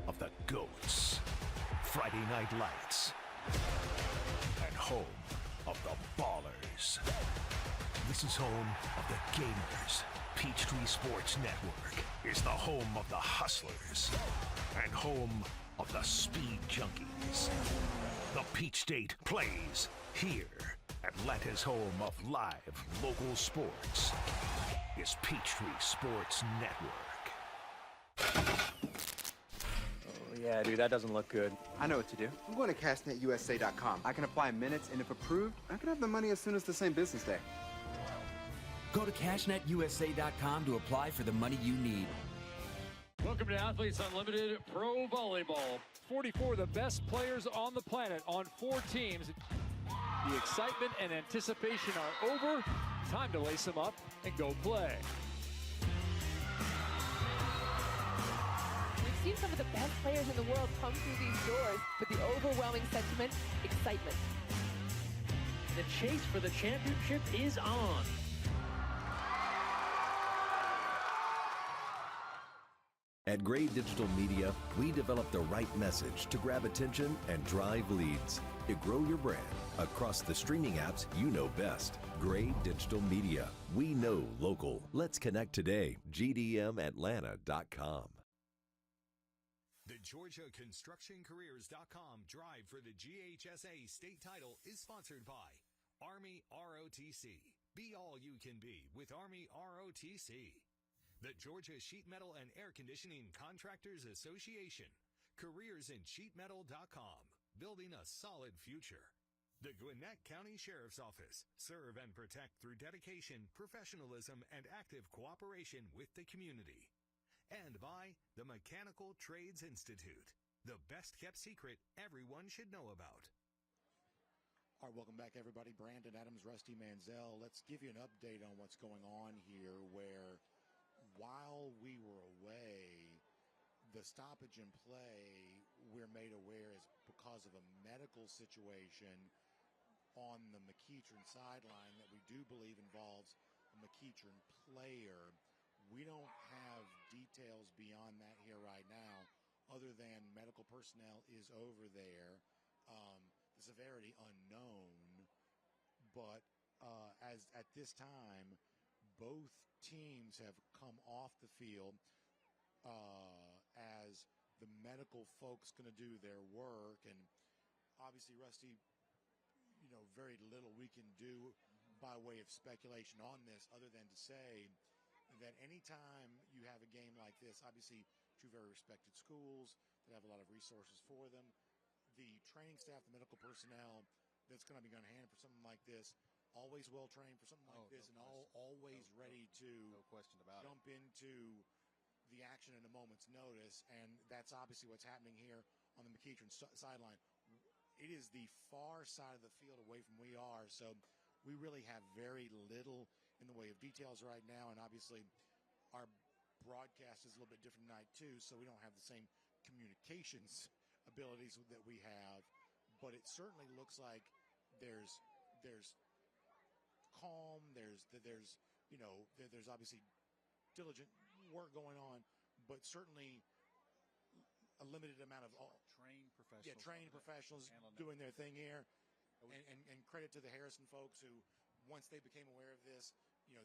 of the GOATs. Friday Night Lights. And home of the Ballers. This is home of the Gamers. Peachtree Sports Network is the home of the Hustlers. And home of the Speed Junkies. The Peach State plays here. Atlanta's home of live local sports is Peachtree Sports Network. Yeah, dude, that doesn't look good. I know what to do. I'm going to cashnetusa.com. I can apply in minutes, and if approved, I can have the money as soon as the same business day. Go to cashnetusa.com to apply for the money you need. Welcome to Athletes Unlimited Pro Volleyball. 44 of the best players on the planet on 4 teams. The excitement and anticipation are over. Time to lace them up and go play. We've seen some of the best players in the world come through these doors, but the overwhelming sentiment, excitement. The chase for the championship is on. At Gray Digital Media, we develop the right message to grab attention and drive leads. To grow your brand across the streaming apps you know best. Gray Digital Media. We know local. Let's connect today. GDMAtlanta.com. The GeorgiaConstructionCareers.com drive for the GHSA state title is sponsored by Army ROTC. Be all you can be with Army ROTC. The Georgia Sheet Metal and Air Conditioning Contractors Association. CareersInSheetMetal.com. Building a solid future. The Gwinnett County Sheriff's Office. Serve and protect through dedication, professionalism, and active cooperation with the community. And by the Mechanical Trades Institute. The best kept secret everyone should know about. All right, welcome back, everybody. Brandon Adams, Rusty Manziel. Let's give you an update on what's going on here, where while we were away, the stoppage in play, we're made aware, is because of a medical situation on the McEachern sideline that we do believe involves a McEachern player. We don't have details beyond that here right now, other than medical personnel is over there. The severity unknown, but as at this time, both teams have come off the field as the medical folks going to do their work, and obviously, Rusty, very little we can do by way of speculation on this other than to say that anytime you have a game like this, obviously two very respected schools that have a lot of resources for them, the training staff, the medical personnel that's going to be on hand for something like this, always well trained for something like this, and always ready to jump into the action in a moment's notice, and that's obviously what's happening here on the McEachern sideline. It is the far side of the field away from we are, so we really have very little in the way of details right now, and obviously our broadcast is a little bit different tonight too, so we don't have the same communications abilities that we have, but it certainly looks like there's calm, there's obviously diligent work going on, but certainly a limited amount of trained professionals doing their thing here, and credit to the Harrison folks who, once they became aware of this,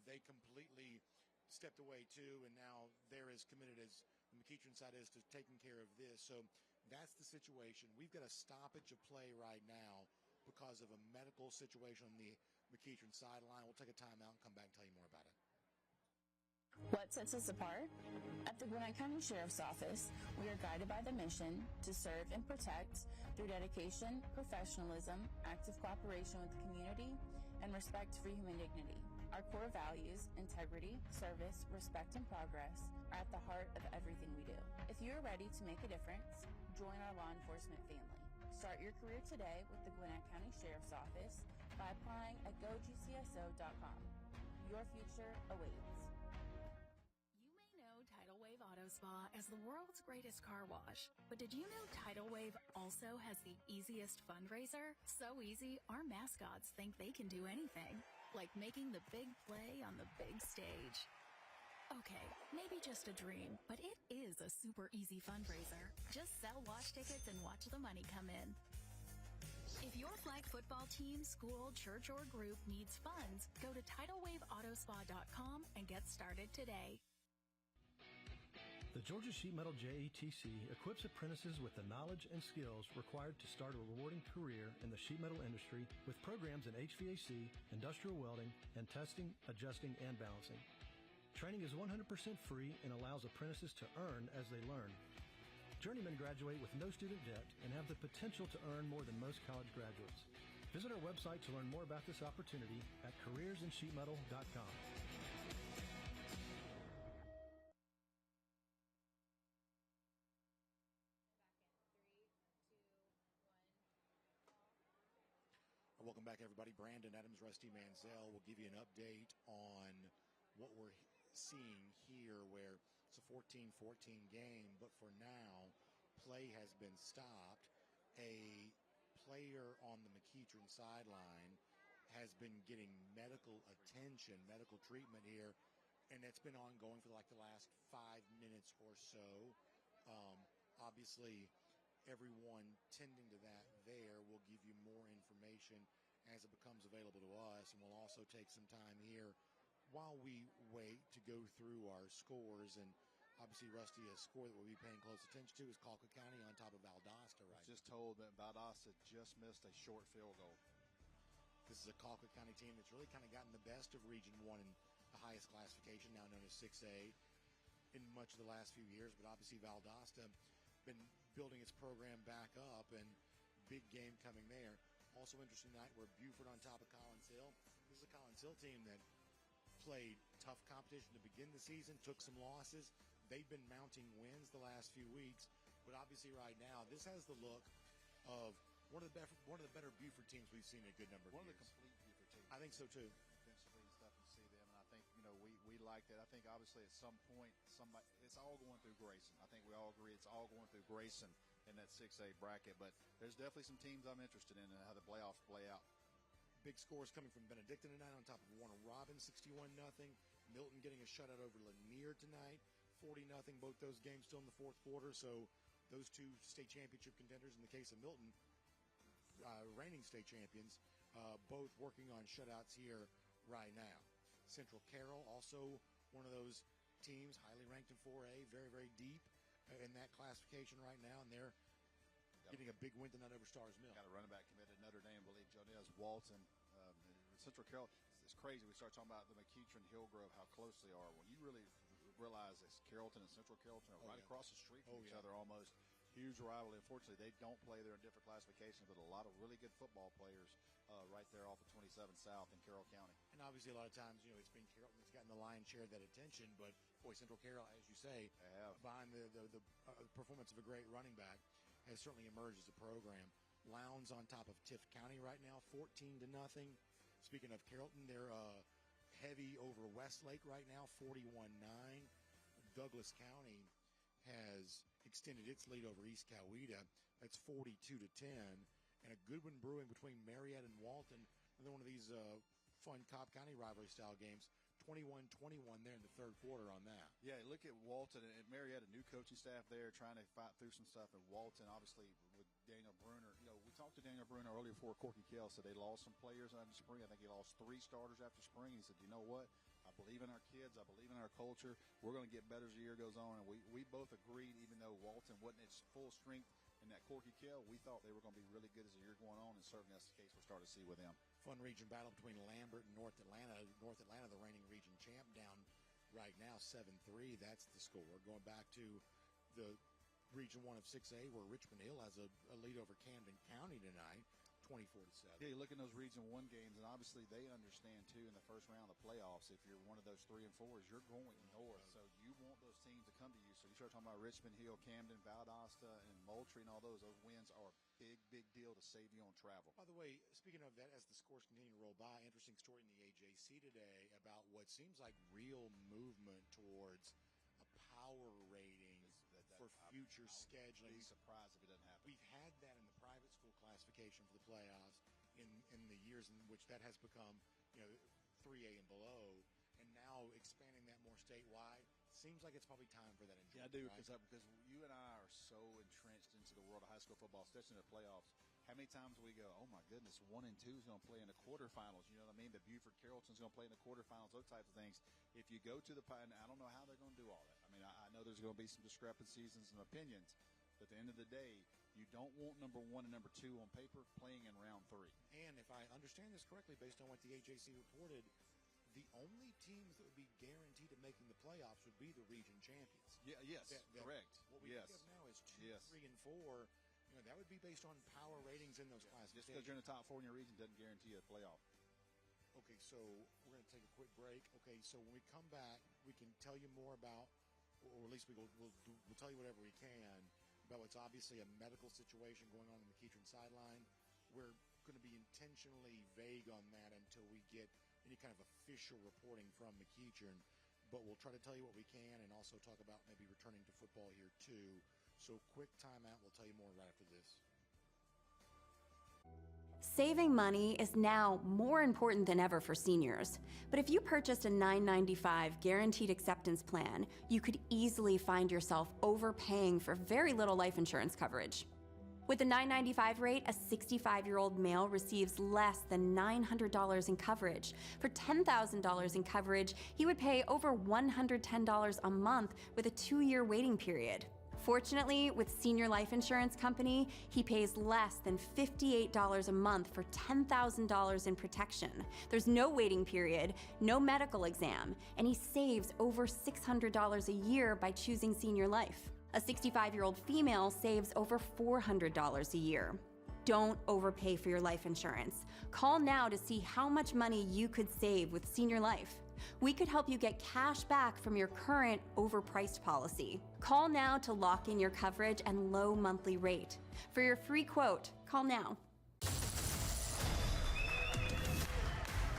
they completely stepped away too, and now they're as committed as the McEachern side is to taking care of this. So that's the situation. We've got a stoppage of play right now because of a medical situation on the McEachern sideline. We'll take a timeout and come back and tell you more about it. What sets us apart? At the Gwinnett County Sheriff's Office, we are guided by the mission to serve and protect through dedication, professionalism, active cooperation with the community, and respect for human dignity. Our core values, integrity, service, respect, and progress, are at the heart of everything we do. If you are ready to make a difference, join our law enforcement family. Start your career today with the Gwinnett County Sheriff's Office by applying at GoGCSO.com. Your future awaits. Tidal Wave Auto Spa as the world's greatest car wash. But did you know Tidal Wave also has the easiest fundraiser? So easy, our mascots think they can do anything, like making the big play on the big stage. Okay, maybe just a dream, but it is a super easy fundraiser. Just sell wash tickets and watch the money come in. If your flag football team, school, church, or group needs funds, go to TidalWaveAutospa.com and get started today. The Georgia Sheet Metal JETC equips apprentices with the knowledge and skills required to start a rewarding career in the sheet metal industry with programs in HVAC, industrial welding, and testing, adjusting, and balancing. Training is 100% free and allows apprentices to earn as they learn. Journeymen graduate with no student debt and have the potential to earn more than most college graduates. Visit our website to learn more about this opportunity at careersinsheetmetal.com. Welcome back, everybody. Brandon Adams, Rusty Mansell will give you an update on what we're seeing here, where it's a 14-14 game, but for now, play has been stopped. A player on the McEachern sideline has been getting medical attention, medical treatment here, and it's been ongoing for like the last 5 minutes or so. Obviously, everyone tending to that there will give you more information as it becomes available to us, and we'll also take some time here while we wait to go through our scores. And obviously, Rusty, a score that we'll be paying close attention to is Colquitt County on top of Valdosta right now. Just told that Valdosta just missed a short field goal. This is a Colquitt County team that's really kind of gotten the best of Region 1 in the highest classification, now known as 6A, in much of the last few years. But obviously, Valdosta been building its program back up, and big game coming there. Also interesting night, we're Buford on top of Collins Hill. This is a Collins Hill team that played tough competition to begin the season, took some losses. They've been mounting wins the last few weeks, but obviously right now, this has the look of one of the better Buford teams we've seen in a good number of years. One of the complete Buford teams. I think so too. Defensively and stuff, you see them, and I think we like that. I think obviously at some point it's all going through Grayson. I think we all agree it's all going through Grayson in that 6A bracket, but there's definitely some teams I'm interested in and how the playoffs play out. Big scores coming from Benedictine tonight on top of Warner Robins, 61-0. Milton getting a shutout over Lanier tonight, 40-0. Both those games still in the fourth quarter. So those two state championship contenders, in the case of Milton, reigning state champions, both working on shutouts here right now. Central Carroll, also one of those teams, highly ranked in 4A, very, very deep in that classification right now, and they're getting a big win tonight over Stars Mill. Got a running back committed to Notre Dame, I believe, Jonez Walton. Central Carroll, it's crazy. We start talking about the McEachern Hillgrove, how close they are. When you really realize that Carrollton and Central Carrollton are right across the street from each other almost. Huge rivalry. Unfortunately, they don't play there in different classifications, but a lot of really good football players right there off of 27 South in Carroll County. And obviously, a lot of times, it's been Carrollton that's gotten the lion's share of that attention. But boy, Central Carroll, as you say, behind the performance of a great running back, has certainly emerged as a program. Lowndes on top of Tift County right now, 14-0. Speaking of Carrollton, they're heavy over Westlake right now, 41-9. Douglas County has extended its lead over East Coweta. That's 42-10. And a good one brewing between Marietta and Walton. Another one of these fun Cobb County rivalry-style games. 21-21 there in the third quarter on that. Yeah, look at Walton and Marietta, new coaching staff there trying to fight through some stuff. And Walton, obviously, with Daniel Bruner. We talked to Daniel Bruner earlier before Corky Kell said they lost some players in the spring. I think he lost 3 starters after spring. He said, you know what? I believe in our kids. I believe in our culture. We're going to get better as the year goes on. And we both agreed, even though Walton wasn't at its full strength in that Corky Kell, we thought they were going to be really good as the year going on, and certainly that's the case we're starting to see with them. Fun region battle between Lambert and North Atlanta. North Atlanta, the reigning region champ, down right now 7-3. That's the score. Going back to the Region 1 of 6A, where Richmond Hill has a lead over Camden County tonight, 24-7. Yeah, you look at those Region 1 games, and obviously they understand, too, in the first round of the playoffs, if you're one of those 3 and 4s, you're going north. So you want those teams to come to you. So you start talking about Richmond Hill, Camden, Valdosta, and Moultrie and all those wins are a big, big deal to save you on travel. By the way, speaking of that, as the scores continue to roll by, interesting story in the AJC today about what seems like real movement towards a power rating for future scheduling. I'd be surprised if it doesn't happen. We've had that in the private school classification for the playoffs in the years in which that has become 3A and below, and now expanding that more statewide. Seems like it's probably time for that. Yeah, I do, because you and I are so entrenched into the world of high school football, especially in the playoffs. How many times we go, oh my goodness, 1 and 2 is going to play in the quarterfinals. You know what I mean? The Buford Carrollton's going to play in the quarterfinals, those types of things. If you go to the, and I don't know how they're going to do all that. I mean, I know there's going to be some discrepancies and some opinions, but at the end of the day, you don't want number 1 and number 2 on paper playing in round 3. And if I understand this correctly, based on what the AJC reported, the only teams that would be guaranteed of making the playoffs would be the region champions. Yeah, yes, correct. What we think of now is 2, 3, and 4. That would be based on power ratings in those classes. Just because you're in the top 4 in your region doesn't guarantee you a playoff. Okay, so we're going to take a quick break. Okay, so when we come back, we can tell you more about, or at least we'll tell you whatever we can about what's obviously a medical situation going on in the McEachern sideline. We're going to be intentionally vague on that until we get any kind of official reporting from McEachern, but we'll try to tell you what we can and also talk about maybe returning to football here too. So quick timeout. We'll tell you more right after this. Saving money is now more important than ever for seniors. But if you purchased a $9.95 guaranteed acceptance plan, you could easily find yourself overpaying for very little life insurance coverage. With the $9.95 rate, a 65-year-old male receives less than $900 in coverage. For $10,000 in coverage, he would pay over $110 a month with a 2-year waiting period. Fortunately, with Senior Life Insurance Company, he pays less than $58 a month for $10,000 in protection. There's no waiting period, no medical exam, and he saves over $600 a year by choosing Senior Life. A 65-year-old female saves over $400 a year. Don't overpay for your life insurance. Call now to see how much money you could save with Senior Life. We could help you get cash back from your current overpriced policy. Call now to lock in your coverage and low monthly rate. For your free quote, call now.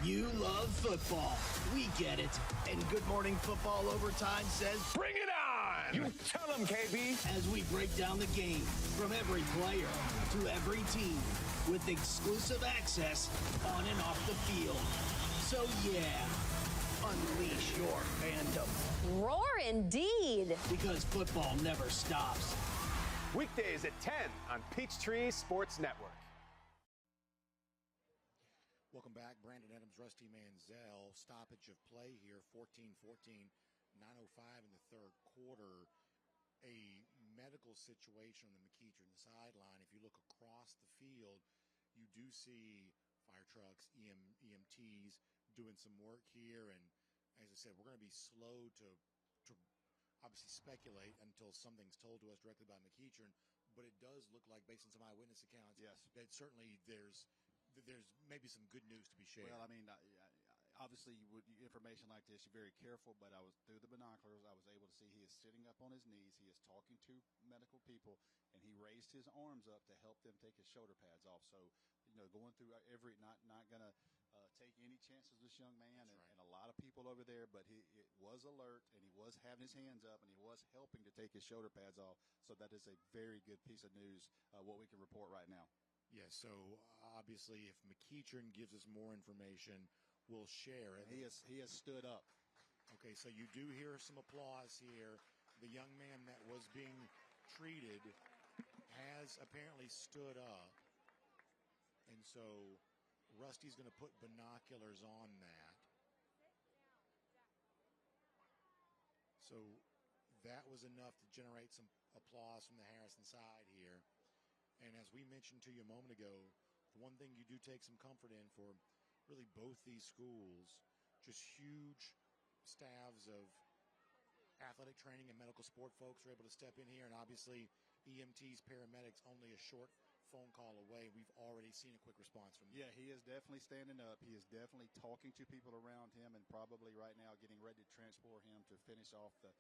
You love football. We get it. And Good Morning Football Overtime says, bring it on! You tell them, KB! As we break down the game from every player to every team, with exclusive access on and off the field. So yeah, unleash your fandom. Roar indeed. Because football never stops. Weekdays at 10 on Peachtree Sports Network. Welcome back. Brandon Adams, Rusty Manziel. Stoppage of play here, 14-14, 9:05 in the third quarter. A medical situation on the McEachern sideline. If you look across the field, you do see fire trucks, EMTs doing some work here. And as I said, we're going to be slow to obviously speculate until something's told to us directly by McEachern. But it does look like, based on some eyewitness accounts, that certainly there's maybe some good news to be shared. Well, I mean, obviously, with information like this, you're very careful, but I was through the binoculars. I was able to see he is sitting up on his knees. He is talking to medical people, and he raised his arms up to help them take his shoulder pads off. So, going through not going to take any chances with this young man and a lot of people over there, but it was alert, and he was having his hands up, and he was helping to take his shoulder pads off. So that is a very good piece of news, what we can report right now. Yeah, so obviously if McEachern gives us more information, we'll share it. He has stood up. Okay, so you do hear some applause here. The young man that was being treated has apparently stood up. And so Rusty's going to put binoculars on that. So that was enough to generate some applause from the Harrison side here. And as we mentioned to you a moment ago, the one thing you do take some comfort in for really both these schools, just huge staffs of athletic training and medical sport folks are able to step in here. And obviously EMTs, paramedics, only a short phone call away. We've already seen a quick response from them. Yeah, he is definitely standing up. He is definitely talking to people around him and probably right now getting ready to transport him to finish off the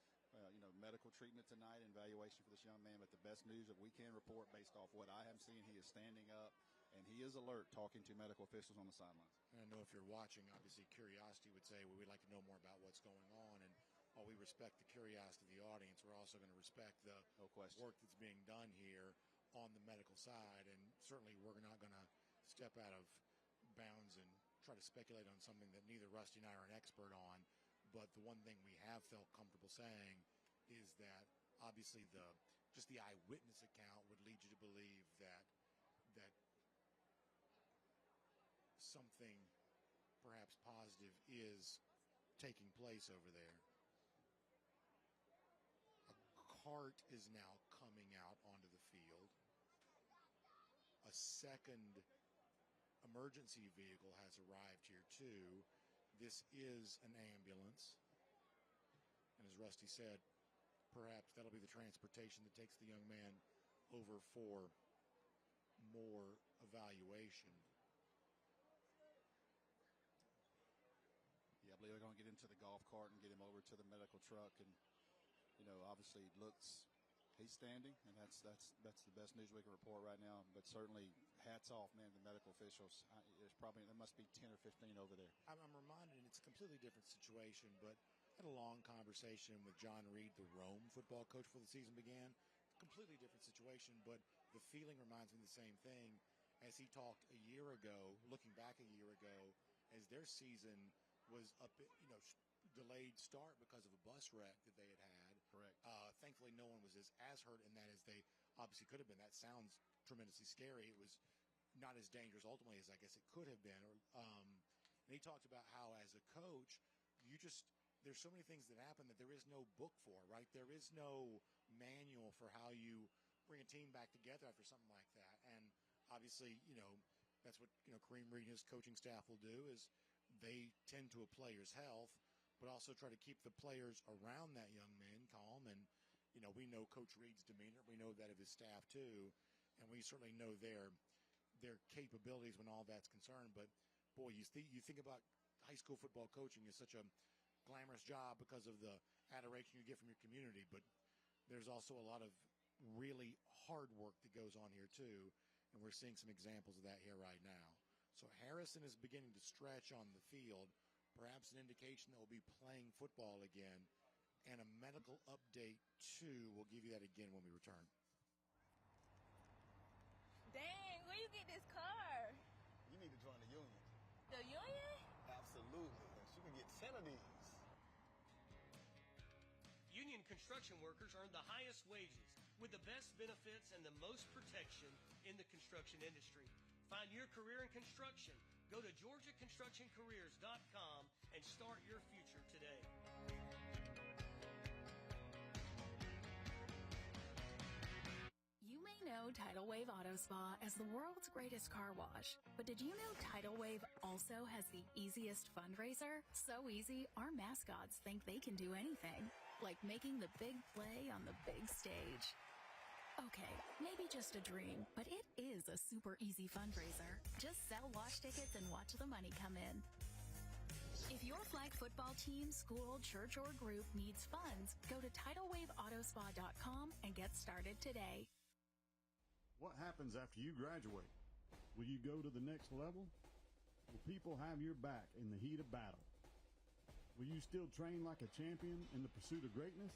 medical treatment tonight and evaluation for this young man. But the best news that we can report based off what I have seen, he is standing up and he is alert talking to medical officials on the sidelines. And I know if you're watching, obviously curiosity would say, well, we'd like to know more about what's going on. And while we respect the curiosity of the audience, we're also going to respect the work that's being done here on the medical side. And certainly we're not going to step out of bounds and try to speculate on something that neither Rusty and I are an expert on. But the one thing we have felt comfortable saying is that obviously just the eyewitness account would lead you to believe that something perhaps positive is taking place over there. A cart is now coming out onto the field. A second emergency vehicle has arrived here too. This is an ambulance. And as Rusty said, perhaps that'll be the transportation that takes the young man over for more evaluation. Yeah, I believe they're going to get into the golf cart and get him over to the medical truck. And, obviously he's standing, and that's the best news we can report right now. But certainly, hats off, man, the medical officials. There must be 10 or 15 over there. I'm reminded it's a completely different situation, but I had a long conversation with John Reed, the Rome football coach before the season began. Completely different situation, but the feeling reminds me of the same thing as he talked a year ago, looking back a year ago, as their season was delayed start because of a bus wreck that they had had. Correct. Thankfully, no one was as hurt in that as they obviously could have been. That sounds tremendously scary. It was not as dangerous ultimately as I guess it could have been. And he talked about how as a coach, there's so many things that happen that there is no book for, right? There is no manual for how you bring a team back together after something like that. And obviously, that's what, Kareem Reed and his coaching staff will do is they tend to a player's health, but also try to keep the players around that young man calm. And, we know Coach Reed's demeanor. We know that of his staff too. And we certainly know their capabilities when all that's concerned. But boy, you think about high school football coaching is such a glamorous job because of the adoration you get from your community. But there's also a lot of really hard work that goes on here too. And we're seeing some examples of that here right now. So Harrison is beginning to stretch on the field, perhaps an indication that we'll be playing football again. And a medical update, too. We'll give you that again when we return. Dang, where you get this car? You need to join the union. The union? Absolutely. You can get 10 of these. Union construction workers earn the highest wages with the best benefits and the most protection in the construction industry. Find your career in construction. Go to GeorgiaConstructionCareers.com and start your future today. You may know Tidal Wave Auto Spa as the world's greatest car wash, but did you know Tidal Wave also has the easiest fundraiser? So easy, our mascots think they can do anything, like making the big play on the big stage. Okay, maybe just a dream, but it is a super easy fundraiser. Just sell wash tickets and watch the money come in. If your flag football team, school, church, or group needs funds, go to TidalWaveAutospa.com and get started today. What happens after you graduate? Will you go to the next level? Will people have your back in the heat of battle? Will you still train like a champion in the pursuit of greatness?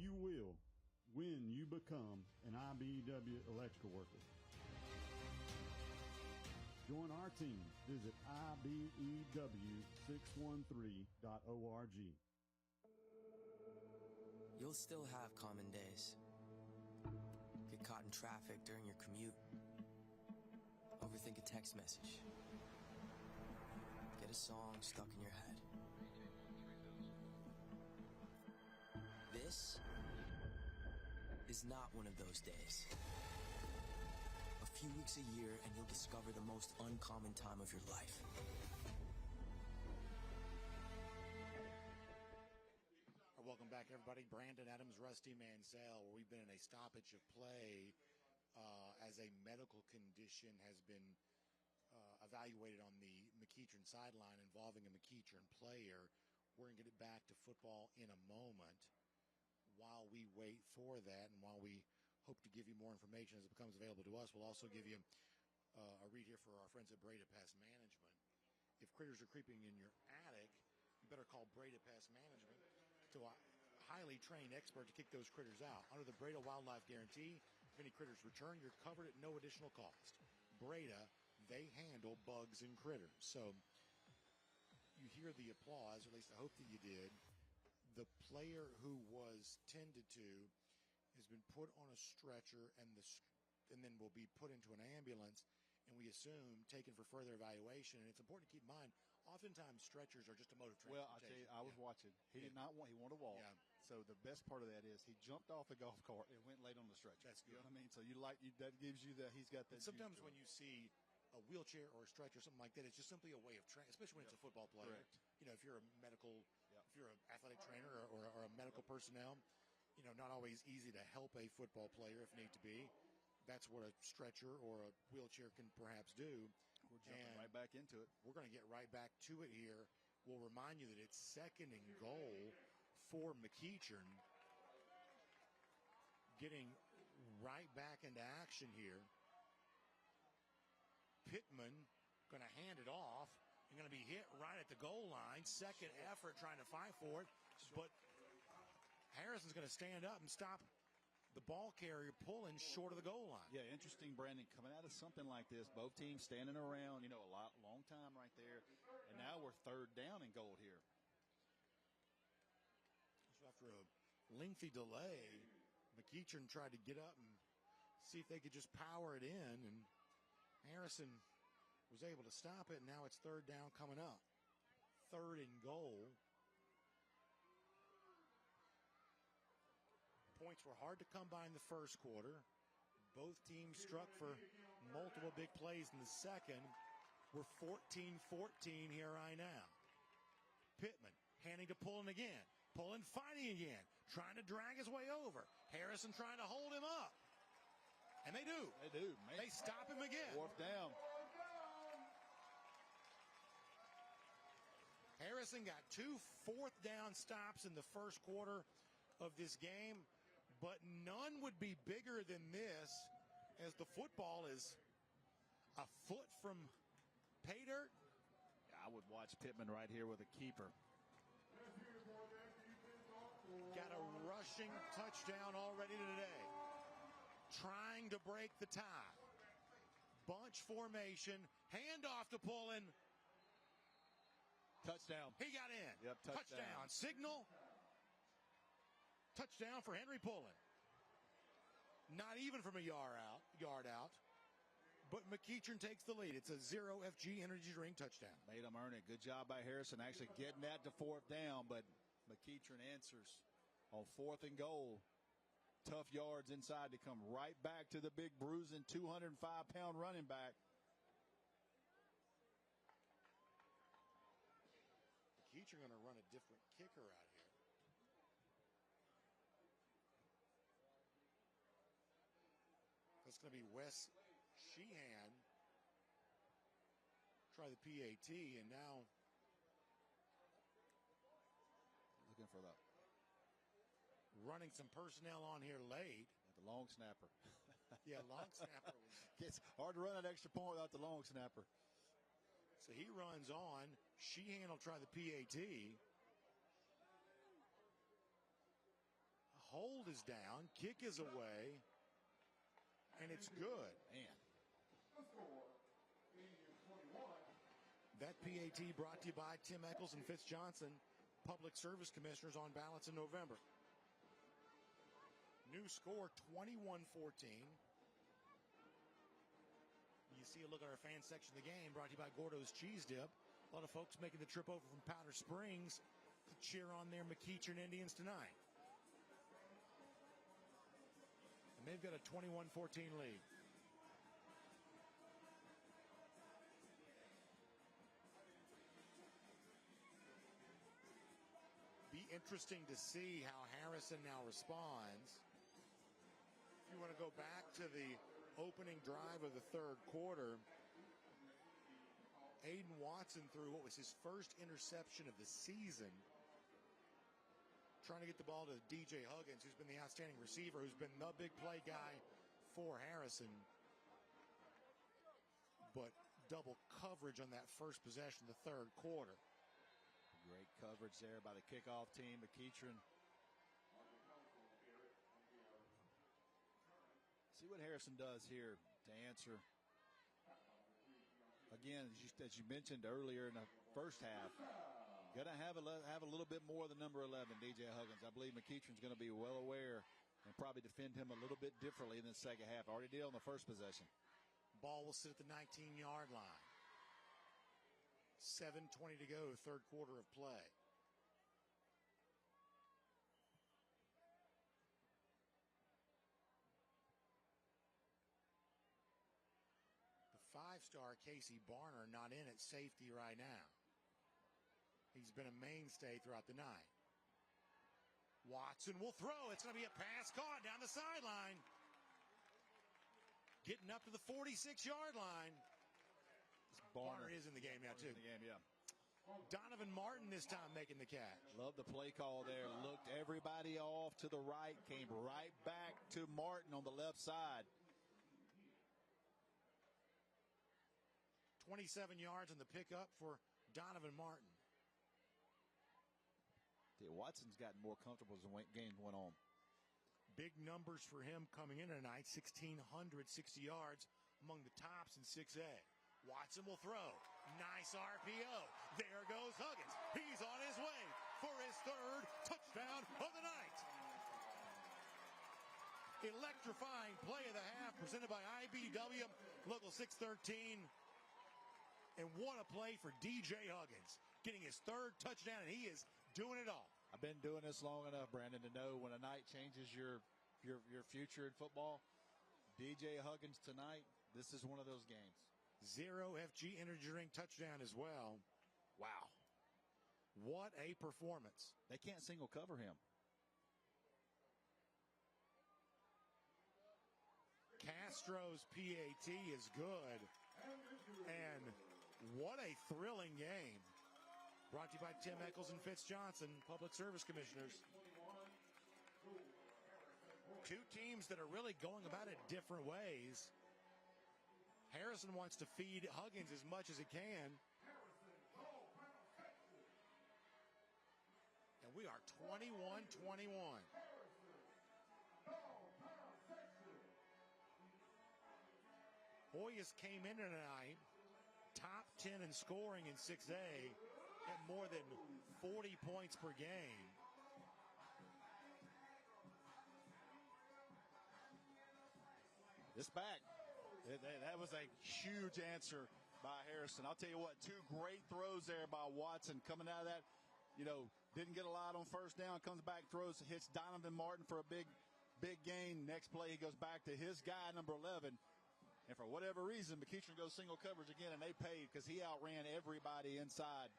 You will when you become an IBEW electrical worker. Join our team. Visit IBEW613.org. You'll still have common days. Get caught in traffic during your commute. Overthink a text message. Get a song stuck in your head. This is not one of those days. A few weeks a year and you'll discover the most uncommon time of your life. Welcome back, everybody. Brandon Adams, Rusty Mansell, where we've been in a stoppage of play as a medical condition has been evaluated on the McEachern sideline involving a McEachern player. We're going to get it back to football in a moment. While we wait for that and while we hope to give you more information as it becomes available to us, we'll also give you a read here for our friends at Breda Pest Management. If critters are creeping in your attic, you better call Breda Pest Management to a highly trained expert to kick those critters out. Under the Breda Wildlife Guarantee, if any critters return, you're covered at no additional cost. Breda, they handle bugs and critters. So you hear the applause, or at least I hope that you did. The player who was tended to has been put on a stretcher and then will be put into an ambulance, and we assume taken for further evaluation. And it's important to keep in mind, oftentimes stretchers are just a mode of transportation. Well, I'll tell you, I was watching. He did not want, he wanted to walk. Yeah. So the best part of that is he jumped off the golf cart and went laid on the stretcher. That's good. You know what I mean? So that gives you that he's got that. And sometimes when you see a wheelchair or a stretcher, something like that, it's just simply a way of training, especially when it's a football player. Correct. You know, if you're a medical, if you're an athletic trainer or a medical personnel, you know, not always easy to help a football player if need to be. That's what a stretcher or a wheelchair can perhaps do. We're jumping right back into it. We're going to get right back to it here. We'll remind you that it's 2nd and goal for McEachern. Getting right back into action here. Pittman going to hand it off. You're going to be hit right at the goal line. Second effort trying to fight for it. But Harrison's going to stand up and stop the ball carrier pulling short of the goal line. Yeah, interesting, Brandon, coming out of something like this, both teams standing around, you know, long time right there. And now we're 3rd down and goal here. So after a lengthy delay, McEachern tried to get up and see if they could just power it in, and Harrison was able to stop it, and now it's 3rd down coming up. 3rd and goal. Points were hard to come by in the first quarter. Both teams struck for multiple big plays in the second. We're 14-14 here right now. Pittman handing to Pullen again. Pullen fighting again. Trying to drag his way over. Harrison trying to hold him up. And they do. They do. Man. They stop him again. 4th down. Harrison got 2 4th down stops in the first quarter of this game, but none would be bigger than this, as the football is a foot from pay dirt. I would watch Pittman right here with a keeper. got a rushing touchdown already today. Trying to break the tie. Bunch formation, handoff to Pullen. Touchdown. He got in. Yep, touchdown. Signal. Touchdown for Henry Pullen. Not even from a yard out. But McEachern takes the lead. It's a 0 FG energy drink touchdown. Made him earn it. Good job by Harrison actually getting that to 4th down, but McEachern answers on 4th and goal. Tough yards inside to come right back to the big bruising 205-pound running back. McEachern going to run a different kicker out here. That's going to be Wes Sheehan. Try the PAT, and now looking for the running some personnel on here late. The long snapper. Yeah, long snapper. It's hard to run an extra point without the long snapper. So he runs on. Sheehan will try the PAT. Hold is down. Kick is away. And it's good. Man. That PAT brought to you by Tim Eccles and Fitz Johnson, Public Service Commissioners on ballots in November. New score 21-14. You see a look at our fan section of the game brought to you by Gordo's Cheese Dip. A lot of folks making the trip over from Powder Springs to cheer on their McEachern Indians tonight. And they've got a 21-14 lead. Be interesting to see how Harrison now responds. If you want to go back to the opening drive of the third quarter, Aiden Watson threw what was his first interception of the season, trying to get the ball to DJ Huggins, who's been the outstanding receiver, who's been the big play guy for Harrison. But double coverage on that first possession of the third quarter. Great coverage there by the kickoff team, McEachern. See what Harrison does here to answer. Again, as you mentioned earlier in the first half, going to have a little bit more of the number 11, DJ Huggins. I believe McEachern's going to be well aware and probably defend him a little bit differently in the second half. Already did on the first possession. Ball will sit at the 19-yard line. 7:20 to go, third quarter of play. The five-star Casey Barner not in at safety right now. He's been a mainstay throughout the night. Watson will throw. It's going to be a pass caught down the sideline. Getting up to the 46-yard line. Barner is in the game now, too. In the game, yeah. Donovan Martin this time making the catch. Love the play call there. Looked everybody off to the right. Came right back to Martin on the left side. 27 yards on the pickup for Donovan Martin. Watson's gotten more comfortable as the game went on. Big numbers for him coming in tonight. 1,660 yards, among the tops in 6A. Watson will throw. Nice RPO. There goes Huggins. He's on his way for his third touchdown of the night. Electrifying play of the half presented by IBW Local 613. And what a play for DJ Huggins. Getting his third touchdown, and he is doing it all. I've been doing this long enough, Brandon, to know when a night changes your future in football. DJ Huggins tonight, this is one of those games. 0 FG energy drink touchdown as well. Wow. What a performance. They can't single cover him. Castro's PAT is good. And what a thrilling game. Brought to you by Tim Eccles and Fitz Johnson, Public Service Commissioners. Two teams that are really going about it different ways. Harrison wants to feed Huggins as much as he can. And we are 21-21. Hoyas came in tonight top 10 in scoring in 6A at more than 40 points per game. It's back. That was a huge answer by Harrison. I'll tell you what, two great throws there by Watson coming out of that. Didn't get a lot on first down, comes back, throws, hits Donovan Martin for a big gain. Next play, he goes back to his guy, number 11. And for whatever reason, McEachern goes single coverage again, and they paid because he outran everybody inside.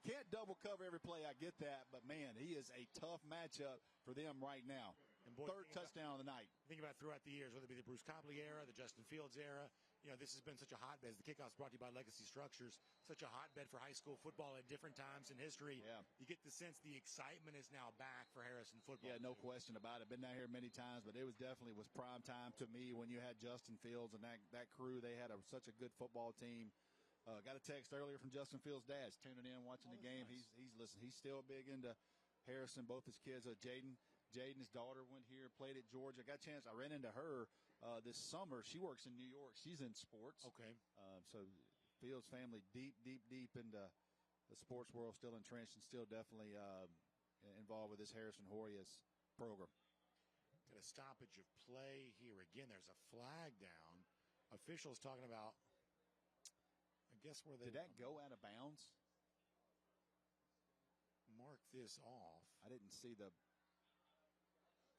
Can't double cover every play, I get that, but man, he is a tough matchup for them right now. And boy, third touchdown of the night. Think about throughout the years, whether it be the Bruce Copley era, the Justin Fields era, this has been such a hotbed. The kickoff's brought to you by Legacy Structures, such a hotbed for high school football at different times in history. Yeah. You get the sense the excitement is now back for Harrison football. Yeah, no question about it. Been down here many times, but it was definitely prime time to me when you had Justin Fields and that crew. They had such a good football team. Got a text earlier from Justin Fields' dad tuning in, watching the game. Nice. He's listening. He's still big into Harrison. Both his kids, Jaden, his daughter went here, played at Georgia. I ran into her this summer. She works in New York. She's in sports. Okay. So Fields family deep into the sports world, still entrenched and still definitely involved with this Harrison Hoyas program. Got a stoppage of play here again. There's a flag down. Officials talking about, I guess, where they did that go out of bounds? Mark this off. I didn't see the.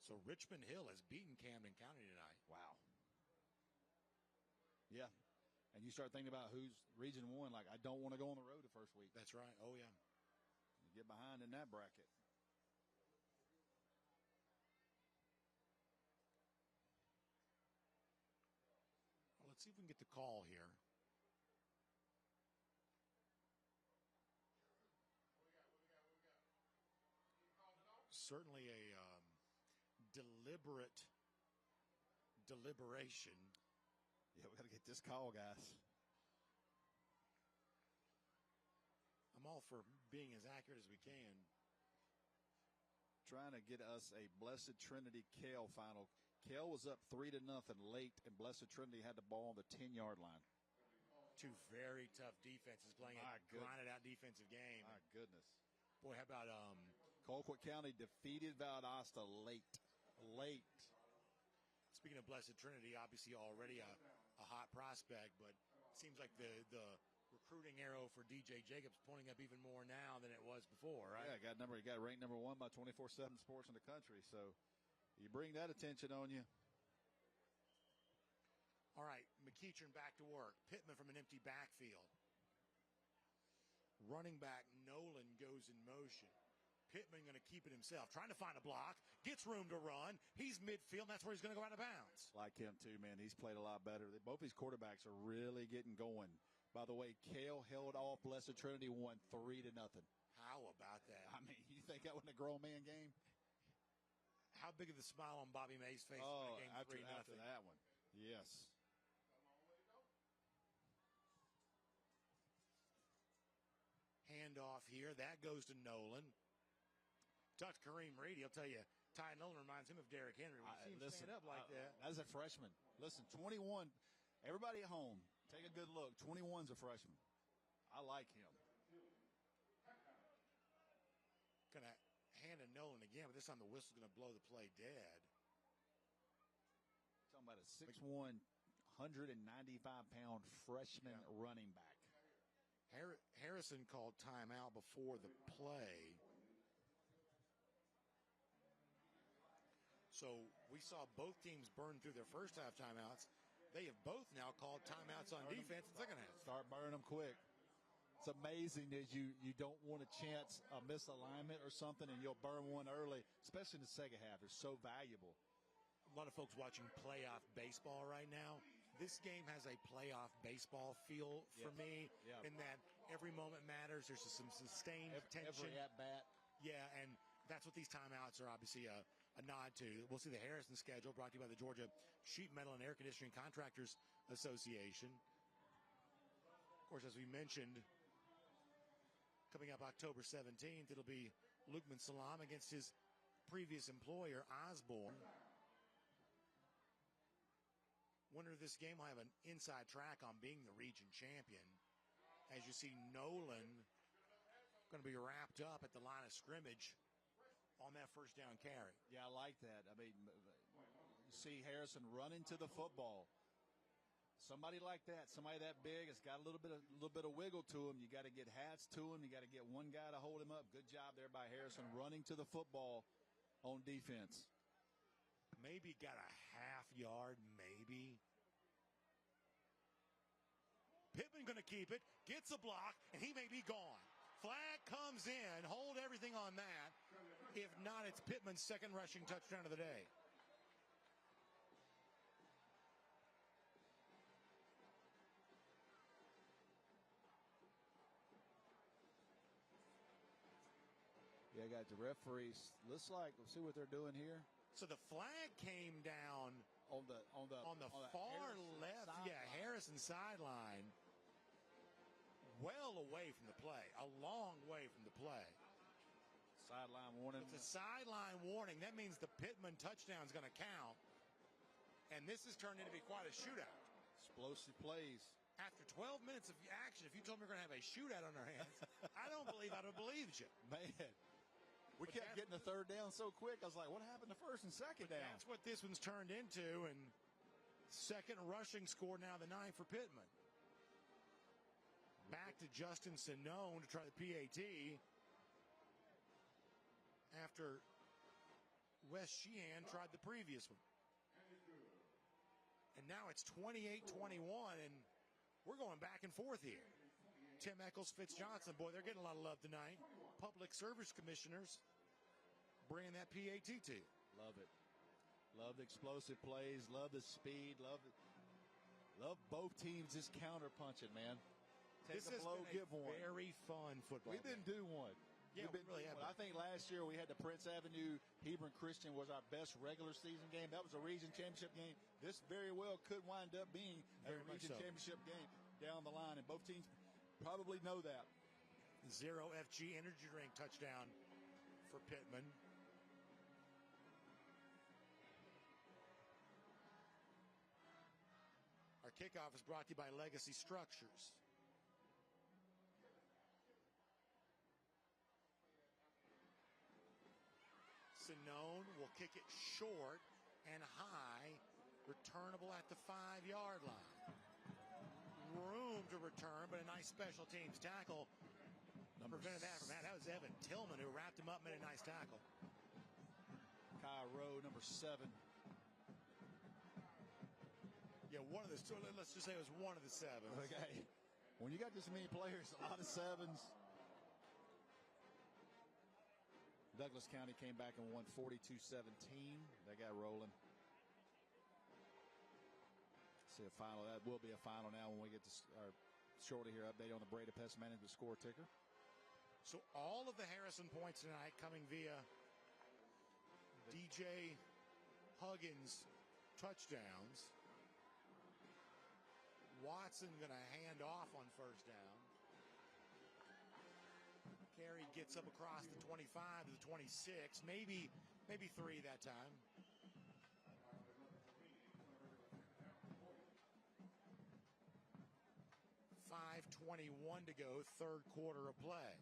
So Richmond Hill has beaten Camden County tonight. Wow. Yeah. And you start thinking about who's Region 1, like, I don't want to go on the road the first week. That's right. Oh, yeah. You get behind in that bracket. Well, let's see if we can get the call here. Certainly a deliberate deliberation. Yeah, we got to get this call, guys. I'm all for being as accurate as we can. Trying to get us a Blessed Trinity Kale final. Kale was up 3-0 late, and Blessed Trinity had the ball on the 10-yard line. Two very tough defenses playing a grinded-out defensive game. My goodness. Boy, how about Colquitt County defeated Valdosta late. Speaking of Blessed Trinity, obviously already a hot prospect, but it seems like the recruiting arrow for DJ Jacobs pointing up even more now than it was before, right? Yeah, he got ranked number 1 by 24/7 Sports in the country. So you bring that attention on you. All right, McEachern back to work. Pittman from an empty backfield. Running back Nolan goes in motion. Pittman going to keep it himself, trying to find a block, gets room to run. He's midfield, and that's where he's going to go out of bounds. Like him, too, man. He's played a lot better. Both these quarterbacks are really getting going. By the way, Kale held off Blessed Trinity, won 3-0. How about that? I mean, you think that wasn't a grown man game? How big of the smile on Bobby May's face? Oh, game after 3-0. that one. Yes. Handoff here. That goes to Nolan. Talk to Kareem Reed. He'll tell you, Ty Nolan reminds him of Derrick Henry. We've seen him stand up like that. As a freshman. Listen, 21. Everybody at home, take a good look. 21's a freshman. I like him. Going to hand to Nolan again, but this time the whistle's going to blow the play dead. Talking about a 6'1", 195-pound freshman running back. Harrison called timeout before the play. So we saw both teams burn through their first half timeouts. They have both now called timeouts on defense in the second half. Start burning them quick. It's amazing that you don't want a chance, a misalignment or something, and you'll burn one early, especially in the second half. It's so valuable. A lot of folks watching playoff baseball right now. This game has a playoff baseball feel for me in that every moment matters. There's some sustained tension. Every at-bat. Yeah, and that's what these timeouts are obviously a nod to. We'll see the Harrison schedule brought to you by the Georgia Sheet Metal and Air Conditioning Contractors Association. Of course, as we mentioned, coming up October 17th, it'll be Lukman Salam against his previous employer, Osborne. Winner of this game will have an inside track on being the region champion. As you see, Nolan going to be wrapped up at the line of scrimmage on that first down carry. Yeah, I like that. I mean, you see Harrison running to the football. Somebody like that, somebody that big, has got a little bit of wiggle to him. You got to get hats to him. You got to get one guy to hold him up. Good job there by Harrison running to the football on defense. Maybe got a half yard, maybe. Pittman going to keep it, gets a block, and he may be gone. Flag comes in, hold everything on that. If not, it's Pittman's second rushing touchdown of the day. Yeah, I got the referees. Looks like, we'll see what they're doing here. So the flag came down on the far Harrison left. sideline. Yeah, Harrison sideline. Well away from the play. A long way from the play. Sideline warning. It's a sideline warning. That means the Pittman touchdown is going to count. And this has turned into be quite a shootout. Explosive plays. After 12 minutes of action, if you told me we're going to have a shootout on our hands, I don't believe I'd have believed you. Man. We kept getting the third down so quick. I was like, what happened to first and second down? That's what this one's turned into. And second rushing score now, the 9 for Pittman. Back to Justin Sinone to try the PAT. After Wes Sheehan tried the previous one. And now it's 28-21, and we're going back and forth here. Tim Eccles, Fitz Johnson, boy, they're getting a lot of love tonight. Public service commissioners bringing that PAT to you. Love it. Love the explosive plays. Love the speed. Love both teams just counter punching, man. Take This a has blow, been give a one. very fun football. We didn't do one. Yeah, we really have. I think last year we had the Prince Avenue Hebron Christian was our best regular season game. That was a region championship game. This very well could wind up being a Very much region so. championship game down the line, and both teams probably know that. Zero FG energy drink touchdown for Pittman. Our kickoff is brought to you by Legacy Structures. Sinone will kick it short and high, returnable at the 5-yard line. Room to return, but a nice special teams tackle prevented that from that. That was Evan Tillman who wrapped him up, made a nice tackle. Kai Rowe, number 7. Yeah, let's just say it was one of the 7. Okay. When you got this many players, a lot of 7s. Douglas County came back and won 42-17. They got rolling. See a final. That will be a final now when we get to our shortly here update on the Breda Pest Management score ticker. So all of the Harrison points tonight coming via DJ Huggins touchdowns. Watson going to hand off on first down. Carey gets up across the 25 to the 26, maybe 3 that time. .5:21 to go, third quarter of play.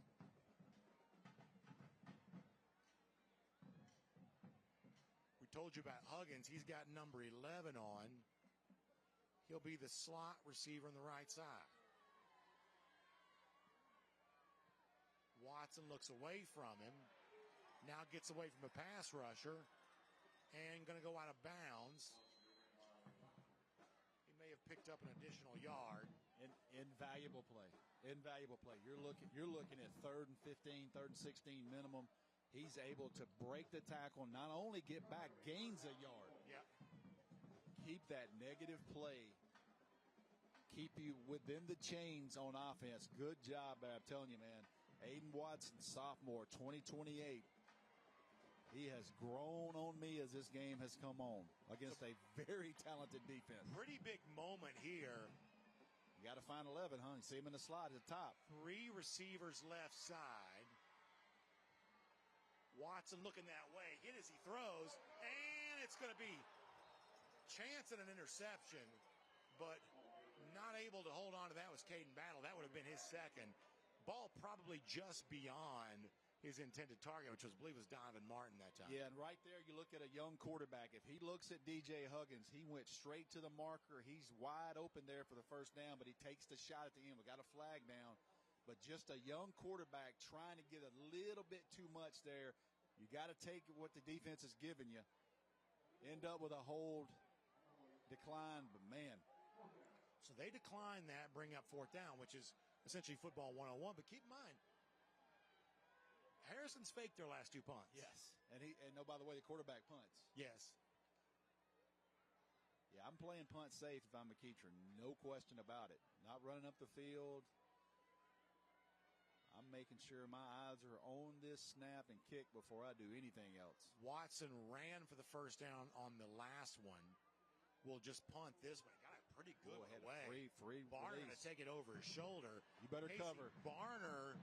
We told you about Huggins. He's got number 11 on. He'll be the slot receiver on the right side. Watson looks away from him. Now gets away from a pass rusher. And going to go out of bounds. He may have picked up an additional yard. Invaluable play. Invaluable play. You're looking at 3rd and 15, 3rd and 16 minimum. He's able to break the tackle, not only get back, gains a yard. Yep. Keep that negative play. Keep you within the chains on offense. Good job, I'm telling you, man. Aiden Watson, sophomore, 2028. He has grown on me as this game has come on against a very talented defense. Pretty big moment here. You got to find 11, huh? You see him in the slot at the top. 3 receivers left side. Watson looking that way. Hit as he throws, and it's going to be chance at an interception, but not able to hold on to that was Caden Battle. That would have been his second. Ball probably just beyond his intended target, which I believe was Donovan Martin that time. Yeah, and right there you look at a young quarterback. If he looks at DJ Huggins, he went straight to the marker. He's wide open there for the first down, but he takes the shot at the end. We got a flag down. But just a young quarterback trying to get a little bit too much there. You got to take what the defense is giving you. End up with a hold decline, but man. So they decline that, bring up fourth down, which is essentially football 101. But keep in mind, Harrison's faked their last 2 punts. Yes. And by the way, the quarterback punts. Yes. Yeah, I'm playing punt safe if I'm McEachern. No question about it. Not running up the field. I'm making sure my eyes are on this snap and kick before I do anything else. Watson ran for the first down on the last one. We'll just punt this one. Got it pretty good away. Free Barner release. to take it over his shoulder. You better Casey cover. Barner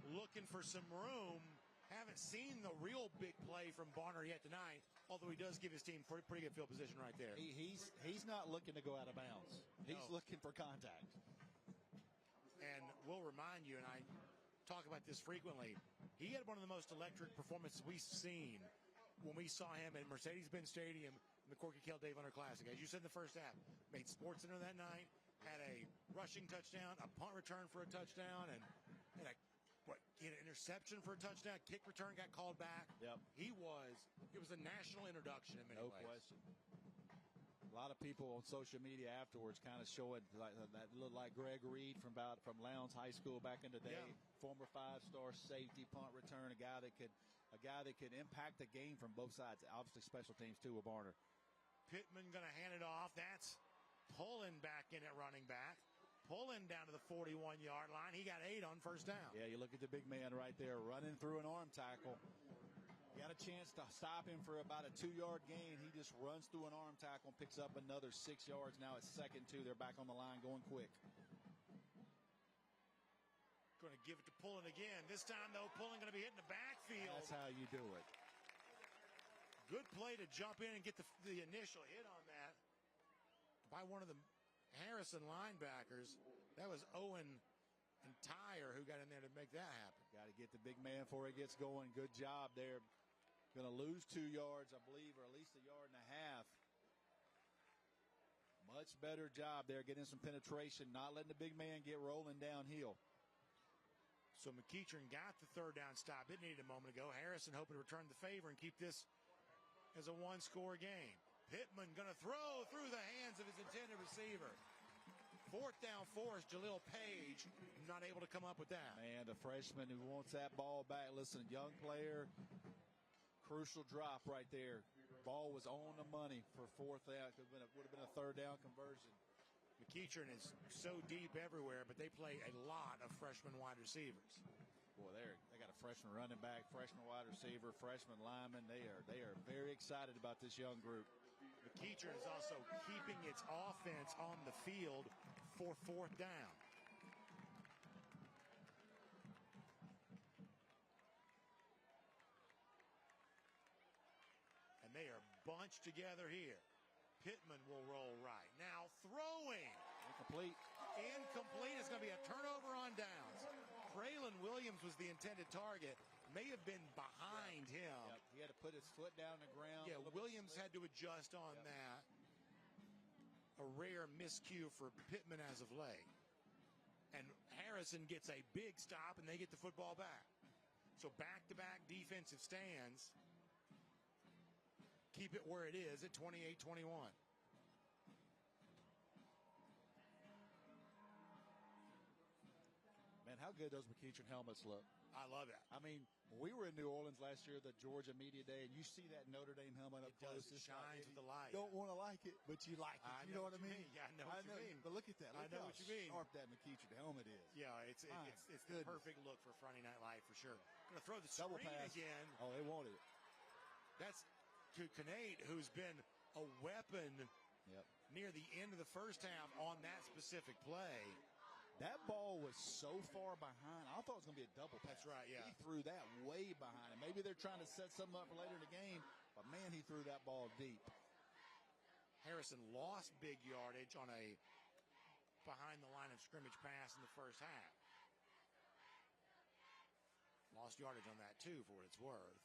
looking for some room. Haven't seen the real big play from Barner yet tonight, although he does give his team pretty good field position right there. He's not looking to go out of bounds. He's looking for contact. And we'll remind you, and I talk about this frequently, he had one of the most electric performances we've seen when we saw him at Mercedes-Benz Stadium in the Corky Kell Dave Hunter Classic. As you said in the first half, made SportsCenter that night, had a rushing touchdown, a punt return for a touchdown, and an interception for a touchdown, kick return got called back. Yep. It was a national introduction in many ways. No question. A lot of people on social media afterwards kind of showing that looked like Greg Reed from Lowndes High School back in the day. Yeah. Former 5-star safety, punt return, a guy that could impact the game from both sides. Obviously special teams too with Barner. Pittman going to hand it off. That's Pullen back in at running back. Pullen down to the 41-yard line. He got 8 on first down. Yeah, you look at the big man right there running through an arm tackle. Got a chance to stop him for about a 2-yard gain. He just runs through an arm tackle and picks up another 6 yards. Now it's 2nd 2. They're back on the line going quick. Going to give it to Pullen again. This time, though, Pullen going to be hitting the backfield. That's how you do it. Good play to jump in and get the initial hit on that by one of the Harrison linebackers. That was Owen and Tyre who got in there to make that happen. Got to get the big man before he gets going. Good job there. Going to lose 2 yards, I believe, or at least 1.5 yards. Much better job there getting some penetration, not letting the big man get rolling downhill. So McEachern got the third down stop. It needed a moment ago. Harrison hoping to return the favor and keep this as a one-score game. Pittman going to throw through the hands of his intended receiver. 4th down for us. Jaleel Page not able to come up with that. Man, the freshman who wants that ball back. Listen, young player, crucial drop right there. Ball was on the money for 4th down. Would have been a 3rd down conversion. McEachern is so deep everywhere, but they play a lot of freshman wide receivers. Boy, they got a freshman running back, freshman wide receiver, freshman lineman. They are very excited about this young group. McEachern is also keeping its offense on the field for 4th down. And they are bunched together here. Pittman will roll right. Now throwing. Incomplete. Incomplete. It's going to be a turnover on downs. Braylon Williams was the intended target. May have been behind him. Yep. He had to put his foot down on the ground. Yeah, Williams had to adjust on that. A rare miscue for Pittman as of late. And Harrison gets a big stop, and they get the football back. So back-to-back defensive stands. Keep it where it is at 28-21. Man, how good those McEachern helmets look. I love it. I mean, we were in New Orleans last year, the Georgia Media Day, and you see that Notre Dame helmet up close. It shines with the light. Don't want to like it, but you like it. You know what I mean? Yeah, I know what you mean. But look at that. I know what you mean. Sharp that McEachern helmet is. Yeah, it's the perfect look for Friday Night Live for sure. Going to throw the double screen pass again. Oh, they wanted it. That's to Kinate, who's been a weapon near the end of the first half on that specific play. That ball was so far behind. I thought it was going to be a double pass. That's right, yeah. He threw that way behind. And maybe they're trying to set something up for later in the game, but, man, he threw that ball deep. Harrison lost big yardage on a behind the line of scrimmage pass in the first half. Lost yardage on that, too, for what it's worth.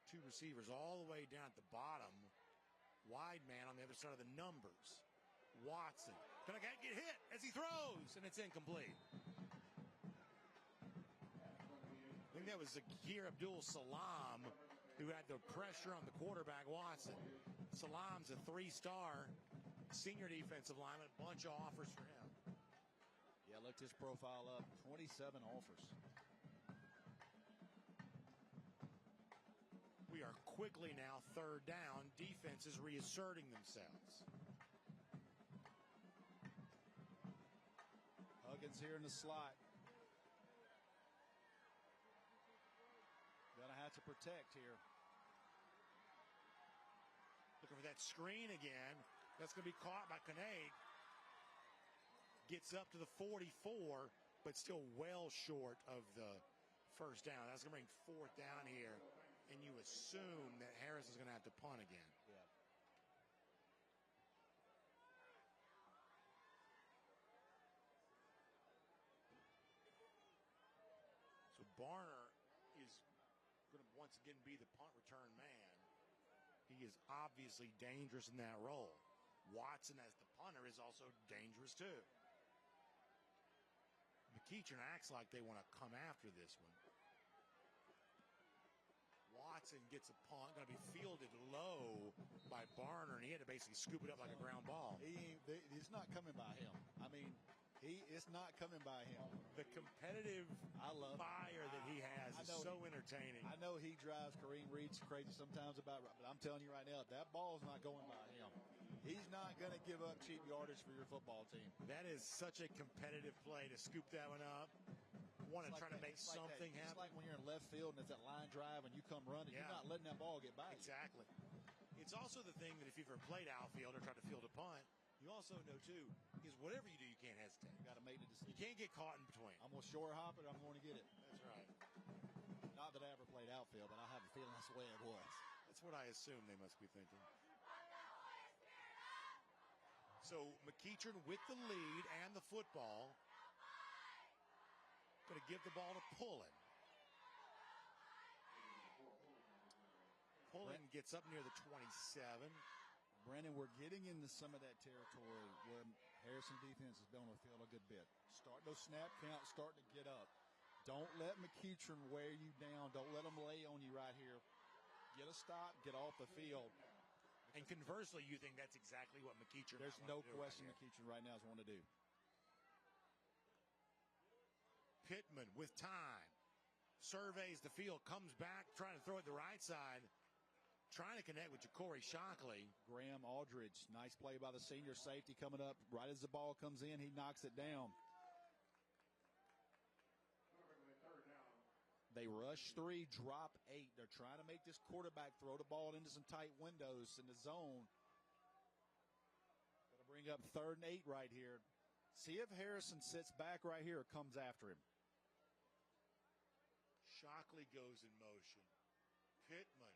Two receivers all the way down at the bottom. Wide man on the other side of the numbers. Watson gonna get hit as he throws, and it's incomplete. I think that was Zakir Abdul-Salam who had the pressure on the quarterback, Watson. Salam's a 3-star senior defensive lineman, a bunch of offers for him. Yeah, looked his profile up, 27 offers. We are quickly now 3rd down. Defense is reasserting themselves. Huggins here in the slot. Gonna have to protect here. Looking for that screen again. That's going to be caught by Kinnaid. Gets up to the 44, but still well short of the first down. That's going to bring 4th down here. And you assume that Harris is going to have to punt again. Yeah. So Barner is going to once again be the punt return man. He is obviously dangerous in that role. Watson as the punter is also dangerous too. McEachern acts like they want to come after this one. Watson gets a punt, going to be fielded low by Barner, and he had to basically scoop it up like a ground ball. He's not coming by him. I mean, it's not coming by him. The competitive fire that he has is so entertaining. I know he drives Kareem Reed crazy sometimes about, but I'm telling you right now, that ball's not going by him. He's not going to give up cheap yardage for your football team. That is such a competitive play to scoop that one up. Want to try to make something happen. It's like when you're in left field and it's that line drive and you come running, you're not letting that ball get by you. Exactly. It's also the thing that if you've ever played outfield or tried to field a punt, you also know, too, is whatever you do, you can't hesitate. You got to make the decision. You can't get caught in between. I'm going to short hop it, I'm going to get it. That's right. Not that I ever played outfield, but I have a feeling that's the way it was. That's what I assume they must be thinking. So McEachern with the lead and the football. Going to give the ball to Pullen. Pullen gets up near the 27. Brandon, we're getting into some of that territory where Harrison defense has been on the field a good bit. Start those snap counts, starting to get up. Don't let McEachern wear you down. Don't let them lay on you right here. Get a stop, get off the field. And conversely, you think that's exactly what McEachern There's no question McEachern right now is wanting to do. Pittman with time. Surveys the field, comes back, trying to throw it the right side. Trying to connect with Ja'Cory Shockley. Graham Aldridge, nice play by the senior safety coming up. Right as the ball comes in, he knocks it down. They rush 3, drop 8. They're trying to make this quarterback throw the ball into some tight windows in the zone. Going to bring up 3rd and 8 right here. See if Harrison sits back right here or comes after him. Shockley goes in motion. Pittman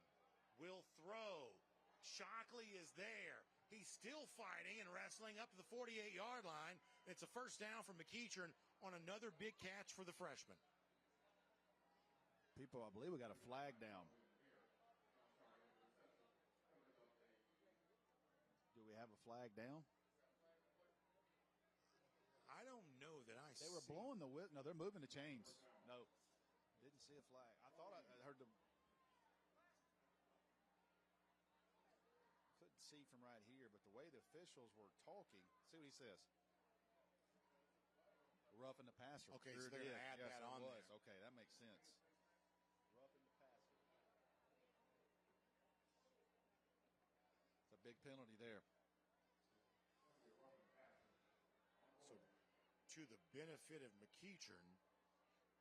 will throw. Shockley is there. He's still fighting and wrestling up to the 48-yard line. It's a first down for McEachern on another big catch for the freshman. People, I believe we got a flag down. Do we have a flag down? I don't know that I see. They were blowing the whistle. No, they're moving the chains. No, didn't see a flag. I thought I heard them. Couldn't see from right here, but the way the officials were talking, see what he says. Roughing the passer. Okay, so they're going to add that on there. Okay, that makes sense. Roughing the passer. It's a big penalty there. So, to the benefit of McEachern,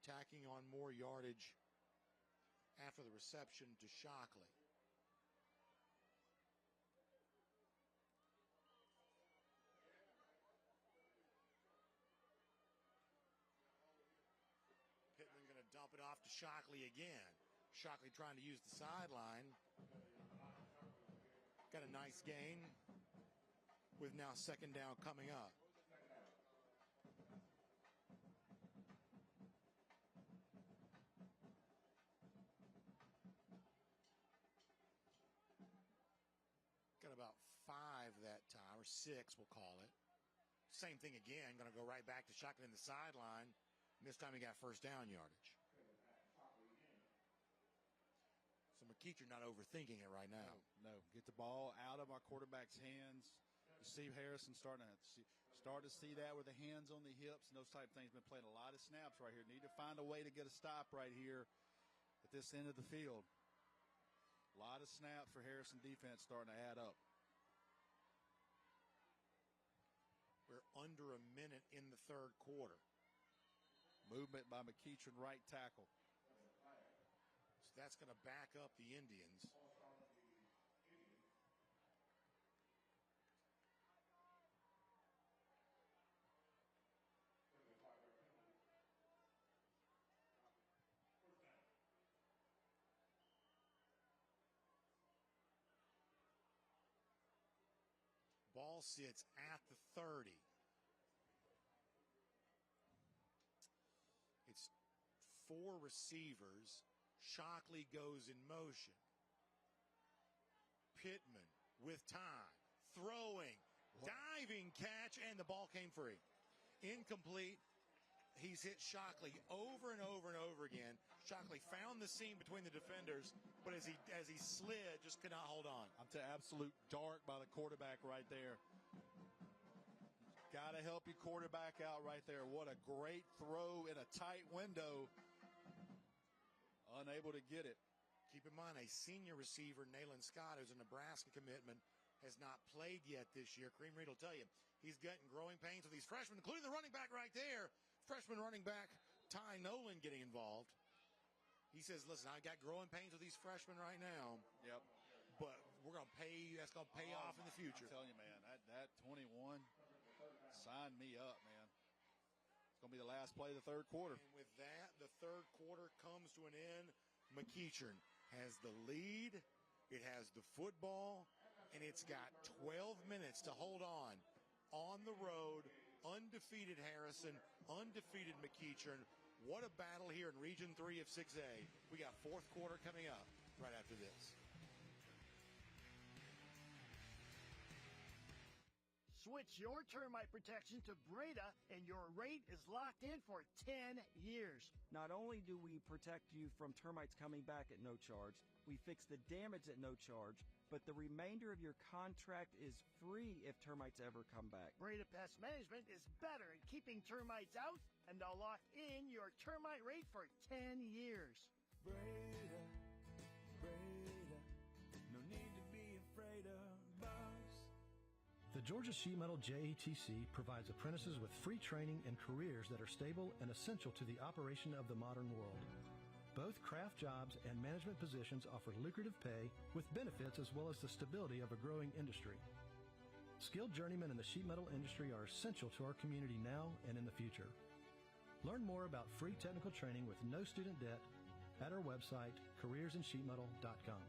tacking on more yardage after the reception to Shockley. to Shockley again. Shockley trying to use the sideline. Got a nice gain with now second down coming up. Got about 5 that time, or 6 we'll call it. Same thing again, going to go right back to Shockley in the sideline. This time he got first down yardage. So McEachern not overthinking it right now. No. Get the ball out of our quarterback's hands. You see Harrison start to see that with the hands on the hips and those type of things. Been playing a lot of snaps right here. Need to find a way to get a stop right here at this end of the field. A lot of snaps for Harrison defense starting to add up. We're under a minute in the third quarter. Movement by McEachern, right tackle. So that's going to back up the Indians. Ball sits at the 30. It's 4 receivers. Shockley goes in motion. Pittman with time. Throwing. Diving catch, and the ball came free. Incomplete. He's hit Shockley over and over and over again. Shockley found the seam between the defenders, but as he slid, just could not hold on. I'm to absolute dark by the quarterback right there. Got to help your quarterback out right there. What a great throw in a tight window. Unable to get it. Keep in mind, a senior receiver, Nayland Scott, who's a Nebraska commitment, has not played yet this year. Cream Reed will tell you he's getting growing pains with these freshmen, including the running back right there. Freshman running back Ty Nolan getting involved. He says, listen, I got growing pains with these freshmen right now. Yep. But we're going to pay you. That's going to pay off in the future. I'm telling you, man, that 21, sign me up, man. It's going to be the last play of the third quarter. And with that, the third quarter comes to an end. McEachern has the lead. It has the football. And it's got 12 minutes to hold on the road. Undefeated Harrison, undefeated McEachern. What a battle here in Region 3 of 6A. We got fourth quarter coming up right after this. Switch your termite protection to Breda, and your rate is locked in for 10 years. Not only do we protect you from termites coming back at no charge, we fix the damage at no charge, but the remainder of your contract is free if termites ever come back. Breda Pest Management is better at keeping termites out, and they'll lock in your termite rate for 10 years. Breda, no need to be afraid of bugs. The Georgia Sheet Metal JETC provides apprentices with free training and careers that are stable and essential to the operation of the modern world. Both craft jobs and management positions offer lucrative pay with benefits as well as the stability of a growing industry. Skilled journeymen in the sheet metal industry are essential to our community now and in the future. Learn more about free technical training with no student debt at our website, careersinsheetmetal.com.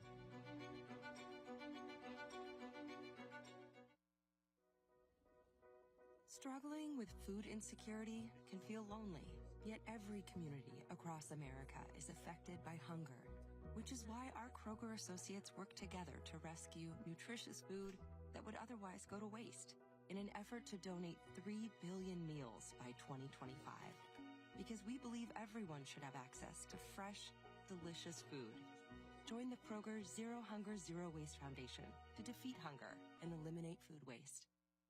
Struggling with food insecurity can feel lonely, yet every community across America is affected by hunger, which is why our Kroger associates work together to rescue nutritious food that would otherwise go to waste in an effort to donate 3 billion meals by 2025. Because we believe everyone should have access to fresh, delicious food. Join the Kroger Zero Hunger, Zero Waste Foundation to defeat hunger and eliminate food waste.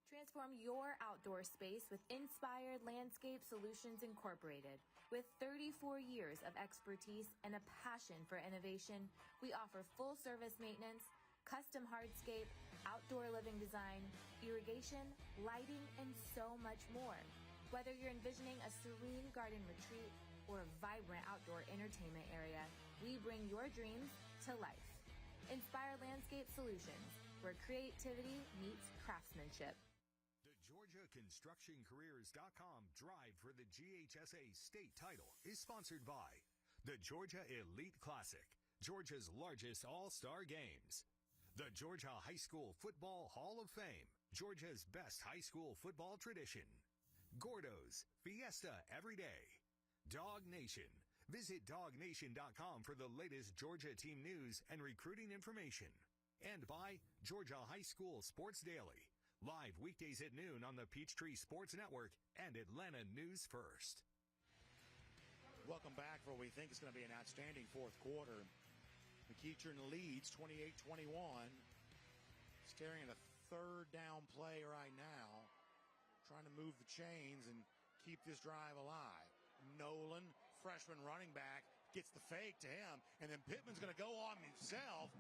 Transform your outdoor space with Inspired Landscape Solutions Incorporated. With 34 years of expertise and a passion for innovation, we offer full-service maintenance, custom hardscape, outdoor living design, irrigation, lighting, and so much more. Whether you're envisioning a serene garden retreat or a vibrant outdoor entertainment area, we bring your dreams to life. Inspired Landscape Solutions, where creativity meets craftsmanship. GeorgiaConstructionCareers.com Drive for the GHSA state title is sponsored by The Georgia Elite Classic, Georgia's largest all-star games. The Georgia High School Football Hall of Fame, Georgia's best high school football tradition. Gordo's, Fiesta every day. Dog Nation. Visit dognation.com for the latest Georgia team news and recruiting information. And by Georgia High School Sports Daily, live weekdays at noon on the Peachtree Sports Network and Atlanta News First. Welcome back for what we think is going to be an outstanding fourth quarter. McEachern leads 28-21. Staring at a third down play right now. Trying to move the chains and keep this drive alive. Nolan, freshman running back, gets the fake to him. And then Pittman's going to go on himself.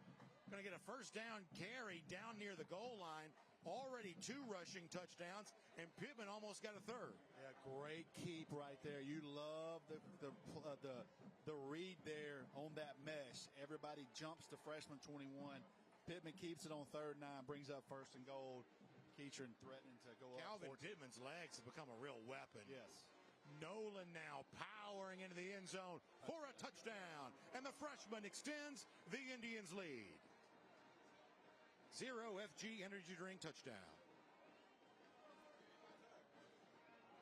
Going to get a first down carry down near the goal line. Already 2 rushing touchdowns, and Pittman almost got a third. Yeah, great keep right there. You love the read there on that mesh. Everybody jumps to freshman 21. Pittman keeps it on 3rd and 9, brings up 1st and goal. McEachern threatening to go Calvin up. Pittman's legs have become a real weapon. Yes. Nolan now powering into the end zone for a touchdown, and the freshman extends the Indians' lead. 0 FG energy drink touchdown.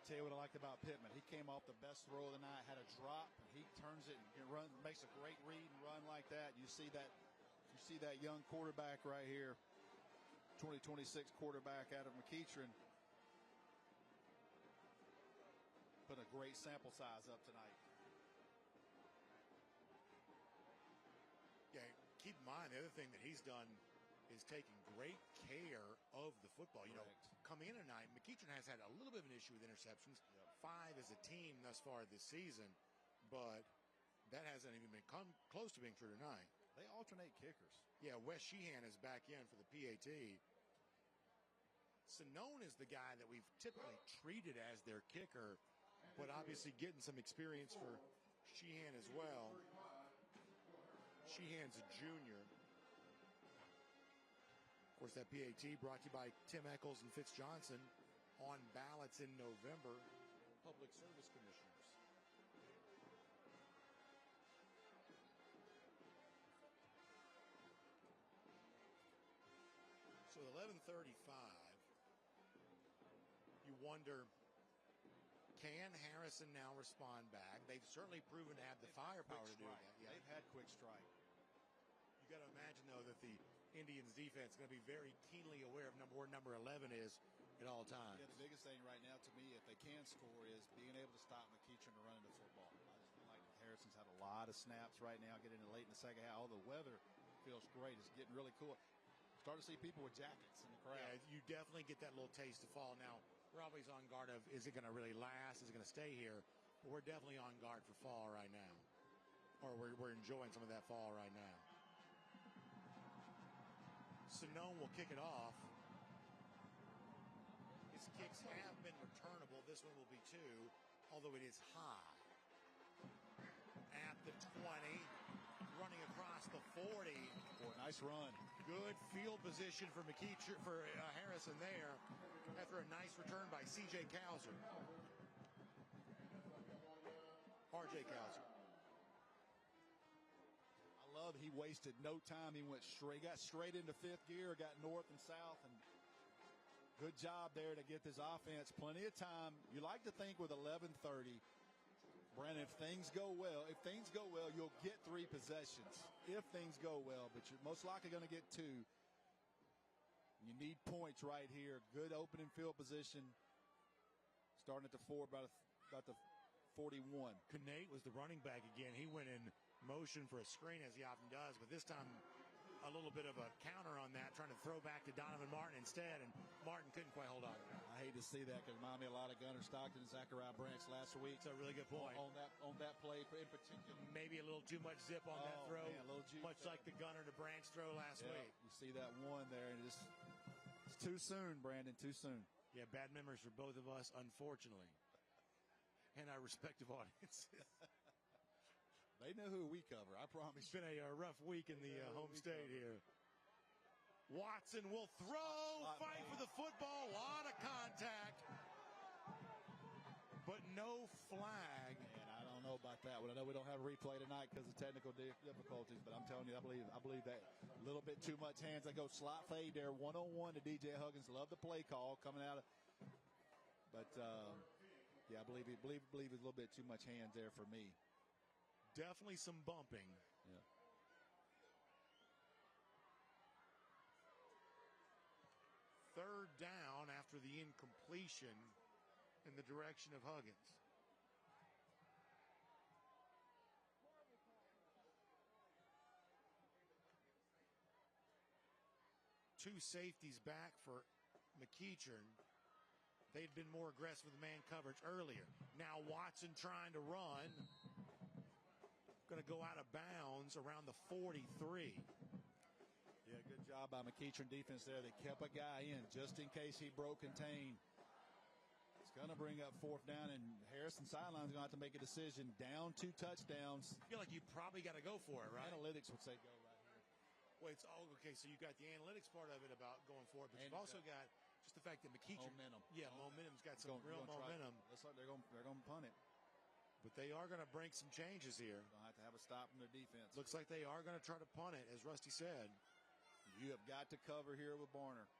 Tell you what I liked about Pittman. He came off the best throw of the night, had a drop, and he turns it and makes a great read and run like that. You see that young quarterback right here, 2026 quarterback out of McEachern. Put a great sample size up tonight. Yeah, keep in mind the other thing that he's done is taking great care of the football. You know, coming in tonight, McEachern has had a little bit of an issue with interceptions. 5 as a team thus far this season, but that hasn't even been close to being true tonight. They alternate kickers. Yeah, Wes Sheehan is back in for the PAT. Sonone is the guy that we've typically treated as their kicker, but obviously getting some experience for Sheehan as well. Sheehan's a junior. Of course, that PAT brought to you by Tim Eccles and Fitz Johnson, on ballots in November, Public Service Commissioners. So 11:35, you wonder, can Harrison now respond back? They've certainly proven to have the firepower to do that. Yeah. They've had quick strike. You got to imagine, though, that the Indians defense is going to be very keenly aware of where number 11 is at all times. Yeah, the biggest thing right now to me, if they can score, is being able to stop McEachern to run into football. I just feel like Harrison's had a lot of snaps right now, getting in late in the second half. All the weather feels great. It's getting really cool. Start to see people with jackets in the crowd. Yeah, you definitely get that little taste of fall. Now, we're always on guard of, is it going to really last? Is it going to stay here? But we're definitely on guard for fall right now. Or we're enjoying some of that fall right now. Sonone will kick it off. His kicks have been returnable. This one will be 2, although it is high. At the 20, running across the 40. Boy, nice run. Good field position for McEachern, for Harrison there, after a nice return by C.J. Cowser. R.J. Cowser. He wasted no time. He went straight, got straight into 5th gear, got north and south, and good job there to get this offense plenty of time. You like to think with 11:30, Brandon, if things go well, you'll get 3 possessions. If things go well, but you're most likely going to get 2. You need points right here. Good opening field position. Starting at the 4, about the 41. Knate was the running back again. He went in motion for a screen, as he often does, but this time a little bit of a counter on that, trying to throw back to Donovan Martin instead, and Martin couldn't quite hold on. I hate to see that, because it reminded me a lot of Gunnar Stockton and Zachariah Branch last week. It's a really good point. On that play in particular. Maybe a little too much zip on that throw, man, a little much like the Gunnar to Branch throw last week. You see that one there, and it's too soon, Brandon, too soon. Yeah, bad memories for both of us, unfortunately, and our respective audiences. They know who we cover, I promise. It's been a rough week in the home state here. Watson will throw, fight for the football, a lot of contact, but no flag. And I don't know about that one. I know we don't have a replay tonight because of technical difficulties, but I'm telling you, I believe that a little bit too much hands. They go slot fade there, 1-on-1 to DJ Huggins. Love the play call coming out of, but yeah, I believe it's a little bit too much hands there for me. Definitely some bumping. Yeah. Third down after the incompletion in the direction of Huggins. Two safeties back for McEachern. They'd been more aggressive with man coverage earlier. Now Watson trying to run. Going to go out of bounds around the 43. Yeah, good job by McEachern defense there. They kept a guy in just in case he broke contain. It's going to bring up fourth down, and Harrison sidelines going to have to make a decision. Down 2 touchdowns. I feel like you probably got to go for it, right? Analytics would say go right here. Well, it's all okay. So you got the analytics part of it about going for it, but you've also got just the fact that McEachern, momentum. Yeah, momentum's got some real momentum. Looks like they're going to punt it. But they are going to bring some changes here. They'll have to have a stop from their defense. Looks like they are going to try to punt it, as Rusty said. You have got to cover here with Barner.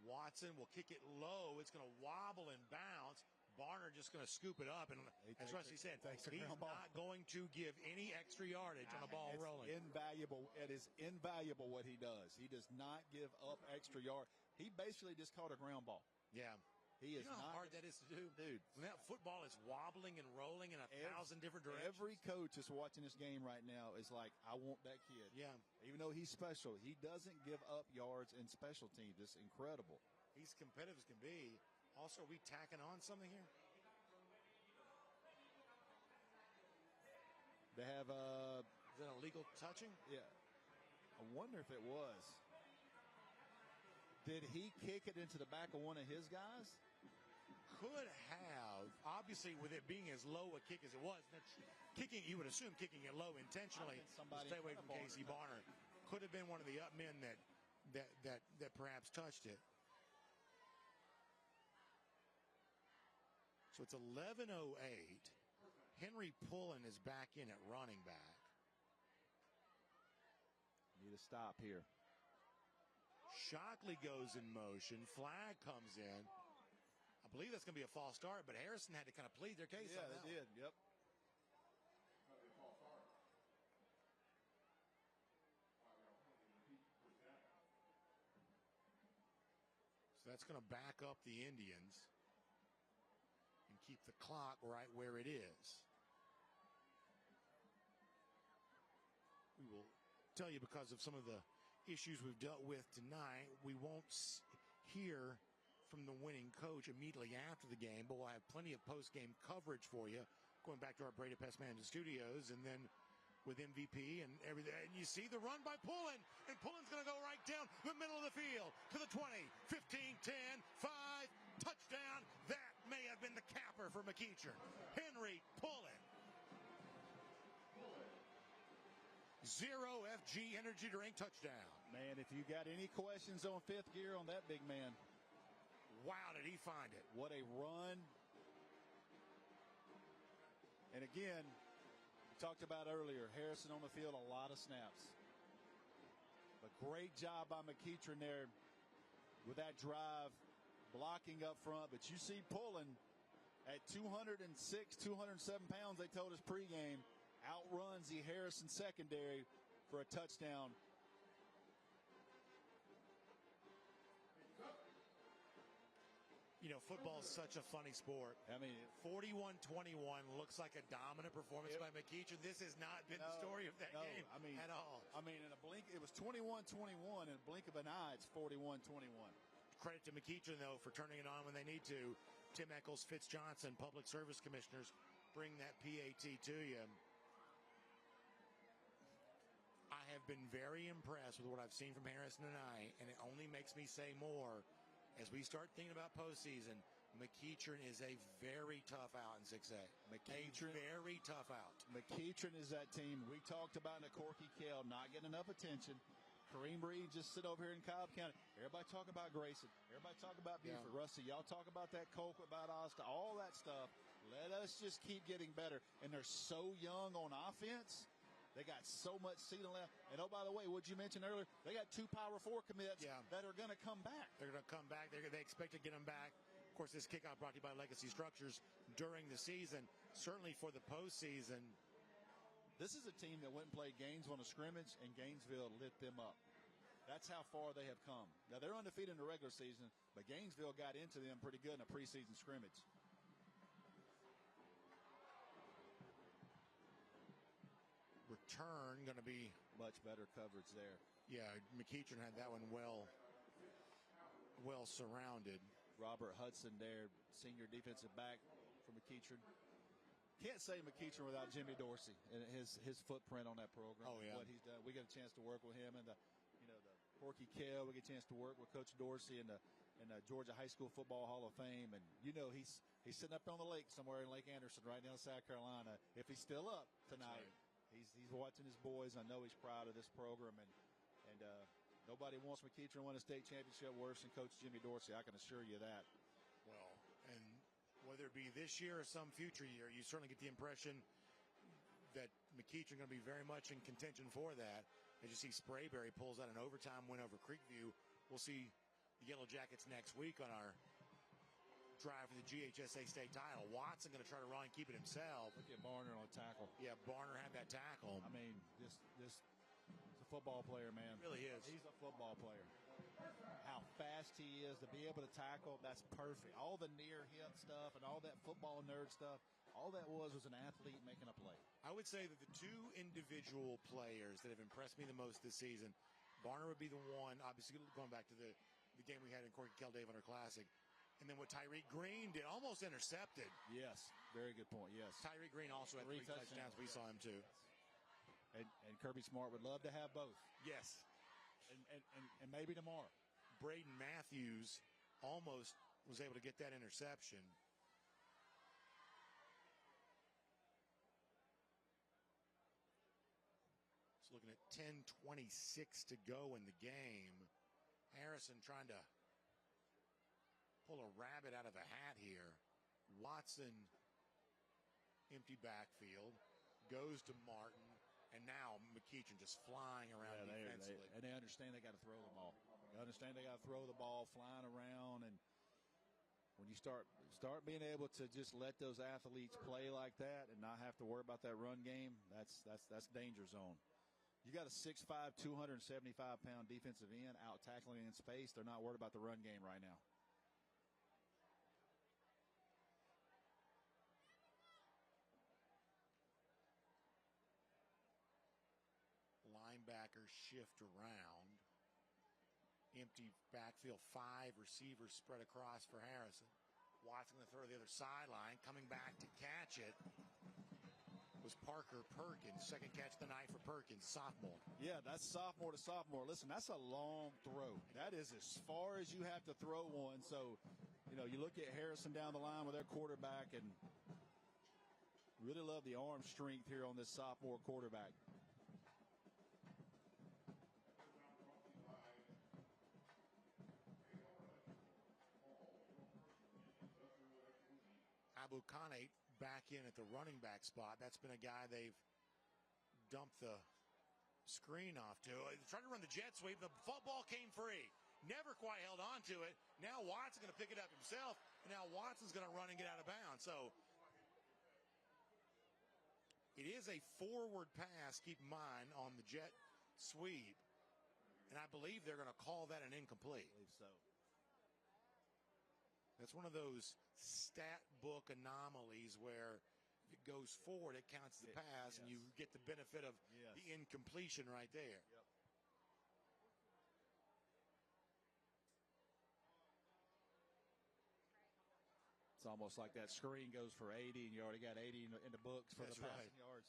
Watson will kick it low. It's going to wobble and bounce. Barner just going to scoop it up. And as Rusty said, he's not going to give any extra yardage on a ball rolling. Invaluable. It is invaluable what he does. He does not give up extra yard. He basically just caught a ground ball. Yeah. He is you know how hard that is to do? Dude. When that football is wobbling and rolling in 1,000 different directions. Every coach that's watching this game right now is like, I want that kid. Yeah. Even though he's special, he doesn't give up yards in special teams. It's incredible. He's competitive as can be. Also, are we tacking on something here? They have Is that illegal touching? Yeah. I wonder if it was. Did he kick it into the back of one of his guys? Could have, obviously, with it being as low a kick as it was. Kicking, you would assume kicking it low intentionally. Stay away from Casey Barner. Could have been one of the up men that perhaps touched it. So it's 11:08. Henry Pullen is back in at running back. Need a stop here. Shockley goes in motion. Flag comes in. I believe that's going to be a false start, but Harrison had to kind of plead their case on that. Yeah, they did. Yep. So that's going to back up the Indians and keep the clock right where it is. We will tell you, because of some of the issues we've dealt with tonight, we won't hear from the winning coach immediately after the game, but we'll have plenty of post-game coverage for you going back to our Brady Pest Management studios, and then with MVP and everything. And you see the run by Pullen, and Pullen's going to go right down the middle of the field to the 20, 15, 10, 5, touchdown. That may have been the capper for McEachern. Henry Pullen. Zero FG Energy Drink touchdown. Man, if you got any questions on fifth gear on that big man. Wow, did he find it? What a run. And again, we talked about earlier, Harrison on the field, a lot of snaps. But great job by McEachern there with that drive, blocking up front. But you see Pullen at 206, 207 pounds, they told us pregame, outruns the Harrison secondary for a touchdown. You know, football is such a funny sport. I mean, 41-21 looks like a dominant performance by McEachern. This has not been the story of that game at all. I mean, in a blink, it was 21-21. In a blink of an eye, it's 41-21. Credit to McEachern, though, for turning it on when they need to. Tim Eccles, Fitz Johnson, Public Service Commissioners, bring that PAT to you. I have been very impressed with what I've seen from Harrison tonight, and it only makes me say more. As we start thinking about postseason, McEachern is a very tough out in 6A. McEachern, very tough out. McEachern is that team we talked about in the Corky Kell, not getting enough attention. Kareem Reed just sit over here in Cobb County. Everybody talk about Grayson. Everybody talk about Buford. Yeah. Rusty, y'all talk about that Coke, about Austin, all that stuff. Let us just keep getting better. And they're so young on offense. They got so much season left. And, oh, by the way, what you mentioned earlier, they got 2 Power 4 commits that are going to come back. They're going to come back. They expect to get them back. Of course, this kickoff brought to you by Legacy Structures during the season. Certainly for the postseason. This is a team that went and played Gainesville on a scrimmage, and Gainesville lit them up. That's how far they have come. Now, they're undefeated in the regular season, but Gainesville got into them pretty good in a preseason scrimmage. Return going to be much better coverage there. Yeah, McEachern had that one well surrounded. Robert Hudson there, senior defensive back for McEachern. Can't say McEachern without Jimmy Dorsey and his footprint on that program. Oh, yeah. What he's done. We got a chance to work with him and the Porky Kell. We get a chance to work with Coach Dorsey in the Georgia High School Football Hall of Fame. And he's sitting up on the lake somewhere in Lake Anderson, right down in South Carolina. If he's still up tonight, he's watching his boys. I know he's proud of this program, and nobody wants McEachern to win a state championship worse than Coach Jimmy Dorsey. I can assure you that. Well, and whether it be this year or some future year, you certainly get the impression that McEachern going to be very much in contention for that. As you see, Sprayberry pulls out an overtime win over Creekview. We'll see the Yellow Jackets next week on our drive for the GHSA state title. Watson going to try to run and keep it himself. Look at Barner on a tackle. Yeah, Barner had that tackle. I mean, this is a football player, man. He really is. He's a football player. How fast he is to be able to tackle, that's perfect. All the near hip stuff and all that football nerd stuff, all that was an athlete making a play. I would say that the 2 individual players that have impressed me the most this season, Barner would be the one, obviously going back to the game we had in Corky Kell Dave Hunter Classic, and then what Tyreek Green did, almost intercepted. Yes, very good point, yes. Tyreek Green also had 3 touchdowns. We saw him too. And Kirby Smart would love to have both. Yes. And maybe tomorrow. Braden Matthews almost was able to get that interception. It's looking at 10:26 to go in the game. Harrison trying to pull a rabbit out of a hat here. Watson, empty backfield, goes to Martin, and now McEachern just flying around defensively. And they understand they got to throw the ball. They understand they got to throw the ball, flying around, and when you start being able to just let those athletes play like that and not have to worry about that run game, that's danger zone. You got a 6'5", 275-pound defensive end out tackling in space. They're not worried about the run game right now. Linebackers shift around. Empty backfield, 5 receivers spread across for Harrison. Watson going to throw to the other sideline. Coming back to catch it was Parker Perkins. Second catch of the night for Perkins, sophomore. Yeah, that's sophomore to sophomore. Listen, that's a long throw. That is as far as you have to throw one. So, you look at Harrison down the line with their quarterback and really love the arm strength here on this sophomore quarterback. Abu Kane back in at the running back spot. That's been a guy they've dumped the screen off to. Tried to run the jet sweep. The football came free. Never quite held on to it. Now Watson's going to pick it up himself, and now Watson's going to run and get out of bounds. So it is a forward pass, keep in mind, on the jet sweep. And I believe they're going to call that an incomplete. I believe so. That's one of those stat book anomalies where if it goes forward, it counts as a pass, and you get the benefit of the incompletion right there. Yep. It's almost like that screen goes for 80, and you already got 80 in the books for the passing yards.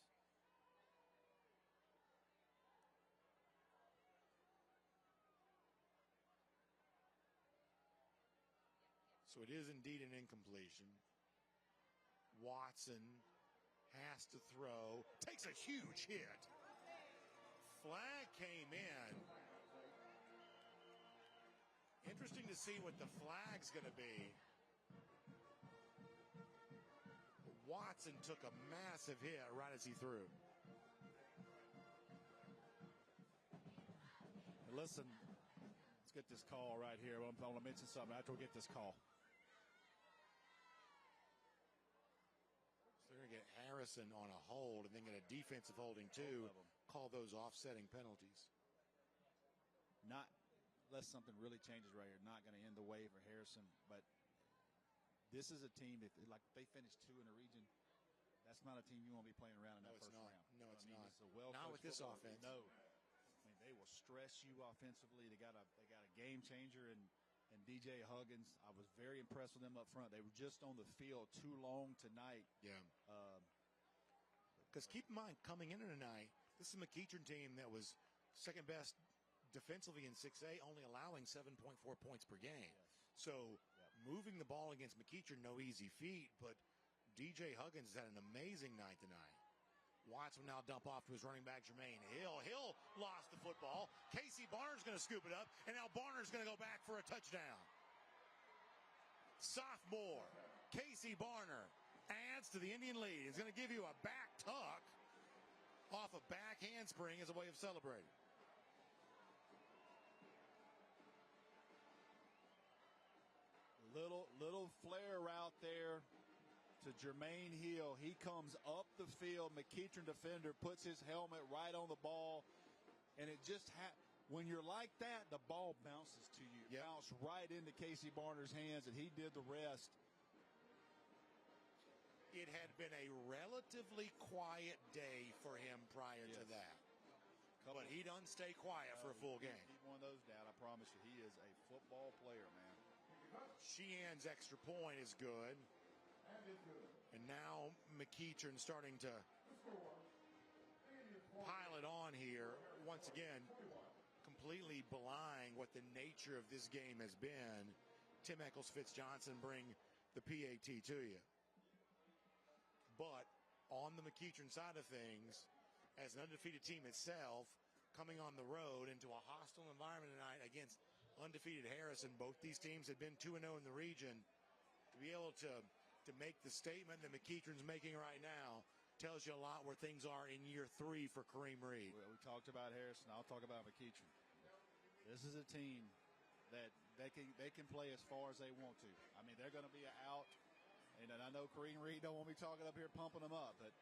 So it is indeed an incompletion. Watson has to throw. Takes a huge hit. Flag came in. Interesting to see what the flag's going to be. Watson took a massive hit right as he threw. Listen, let's get this call right here. I want to mention something after we get this call. So they're going to get Harrison on a hold and then get a defensive holding too. Call those offsetting penalties. Not unless something really changes right here. Not going to end the way for Harrison, but this is a team that, like, they finished 2 in the region. That's not a team you want to be playing around in that first round. No, it's not. It's a well not with this football. offense. No. I mean, they will stress you offensively. They got a game changer and DJ Huggins. I was very impressed with them up front. They were just on the field too long tonight. Yeah. Because keep in mind, coming into tonight, this is a McEachern team that was second best defensively in 6A, only allowing 7.4 points per game. Yes. So moving the ball against McEachern, no easy feat, but DJ Huggins had an amazing night tonight. Watts will now dump off to his running back, Jermaine Hill. Hill lost the football. Casey Barner's going to scoop it up, and now Barner's going to go back for a touchdown. Sophomore Casey Barner adds to the Indian lead. He's going to give you a back tuck off a back handspring as a way of celebrating. Little flare route there to Jermaine Hill. He comes up the field. McEachern defender puts his helmet right on the ball, and it just when you're like that, the ball bounces to you. It bounced right into Casey Barner's hands, and he did the rest. It had been a relatively quiet day for him prior to that. But he doesn't stay quiet for a full game. Keep one of those down, I promise you. He is a football player, man. Sheehan's extra point is good. And now McEachern starting to pile it on here. Once again, completely belying what the nature of this game has been. Tim Eccles-Fitzjohnson bring the PAT to you. But on the McEachern side of things, as an undefeated team itself, coming on the road into a hostile environment tonight against undefeated Harrison, both these teams had been 2-0 in the region. To be able to make the statement that McEachern's making right now tells you a lot where things are in year 3 for Kareem Reed. We talked about Harrison. I'll talk about McEachern. This is a team that they can play as far as they want to. I mean, they're going to be out. And I know Kareem Reed don't want me talking up here pumping them up, but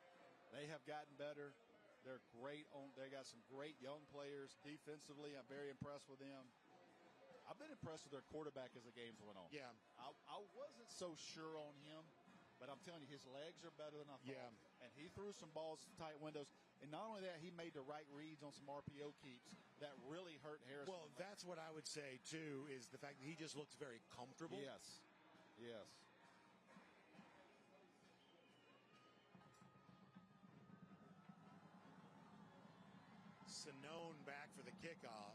they have gotten better. They're great. They got some great young players defensively. I'm very impressed with them. I've been impressed with their quarterback as the games went on. Yeah. I wasn't so sure on him, but I'm telling you, his legs are better than I thought. Yeah. And he threw some balls to tight windows. And not only that, he made the right reads on some RPO keeps that really hurt Harrison. Well, that's what I would say, too, is the fact that he just looks very comfortable. Yes. Yes. Sinone back for the kickoff.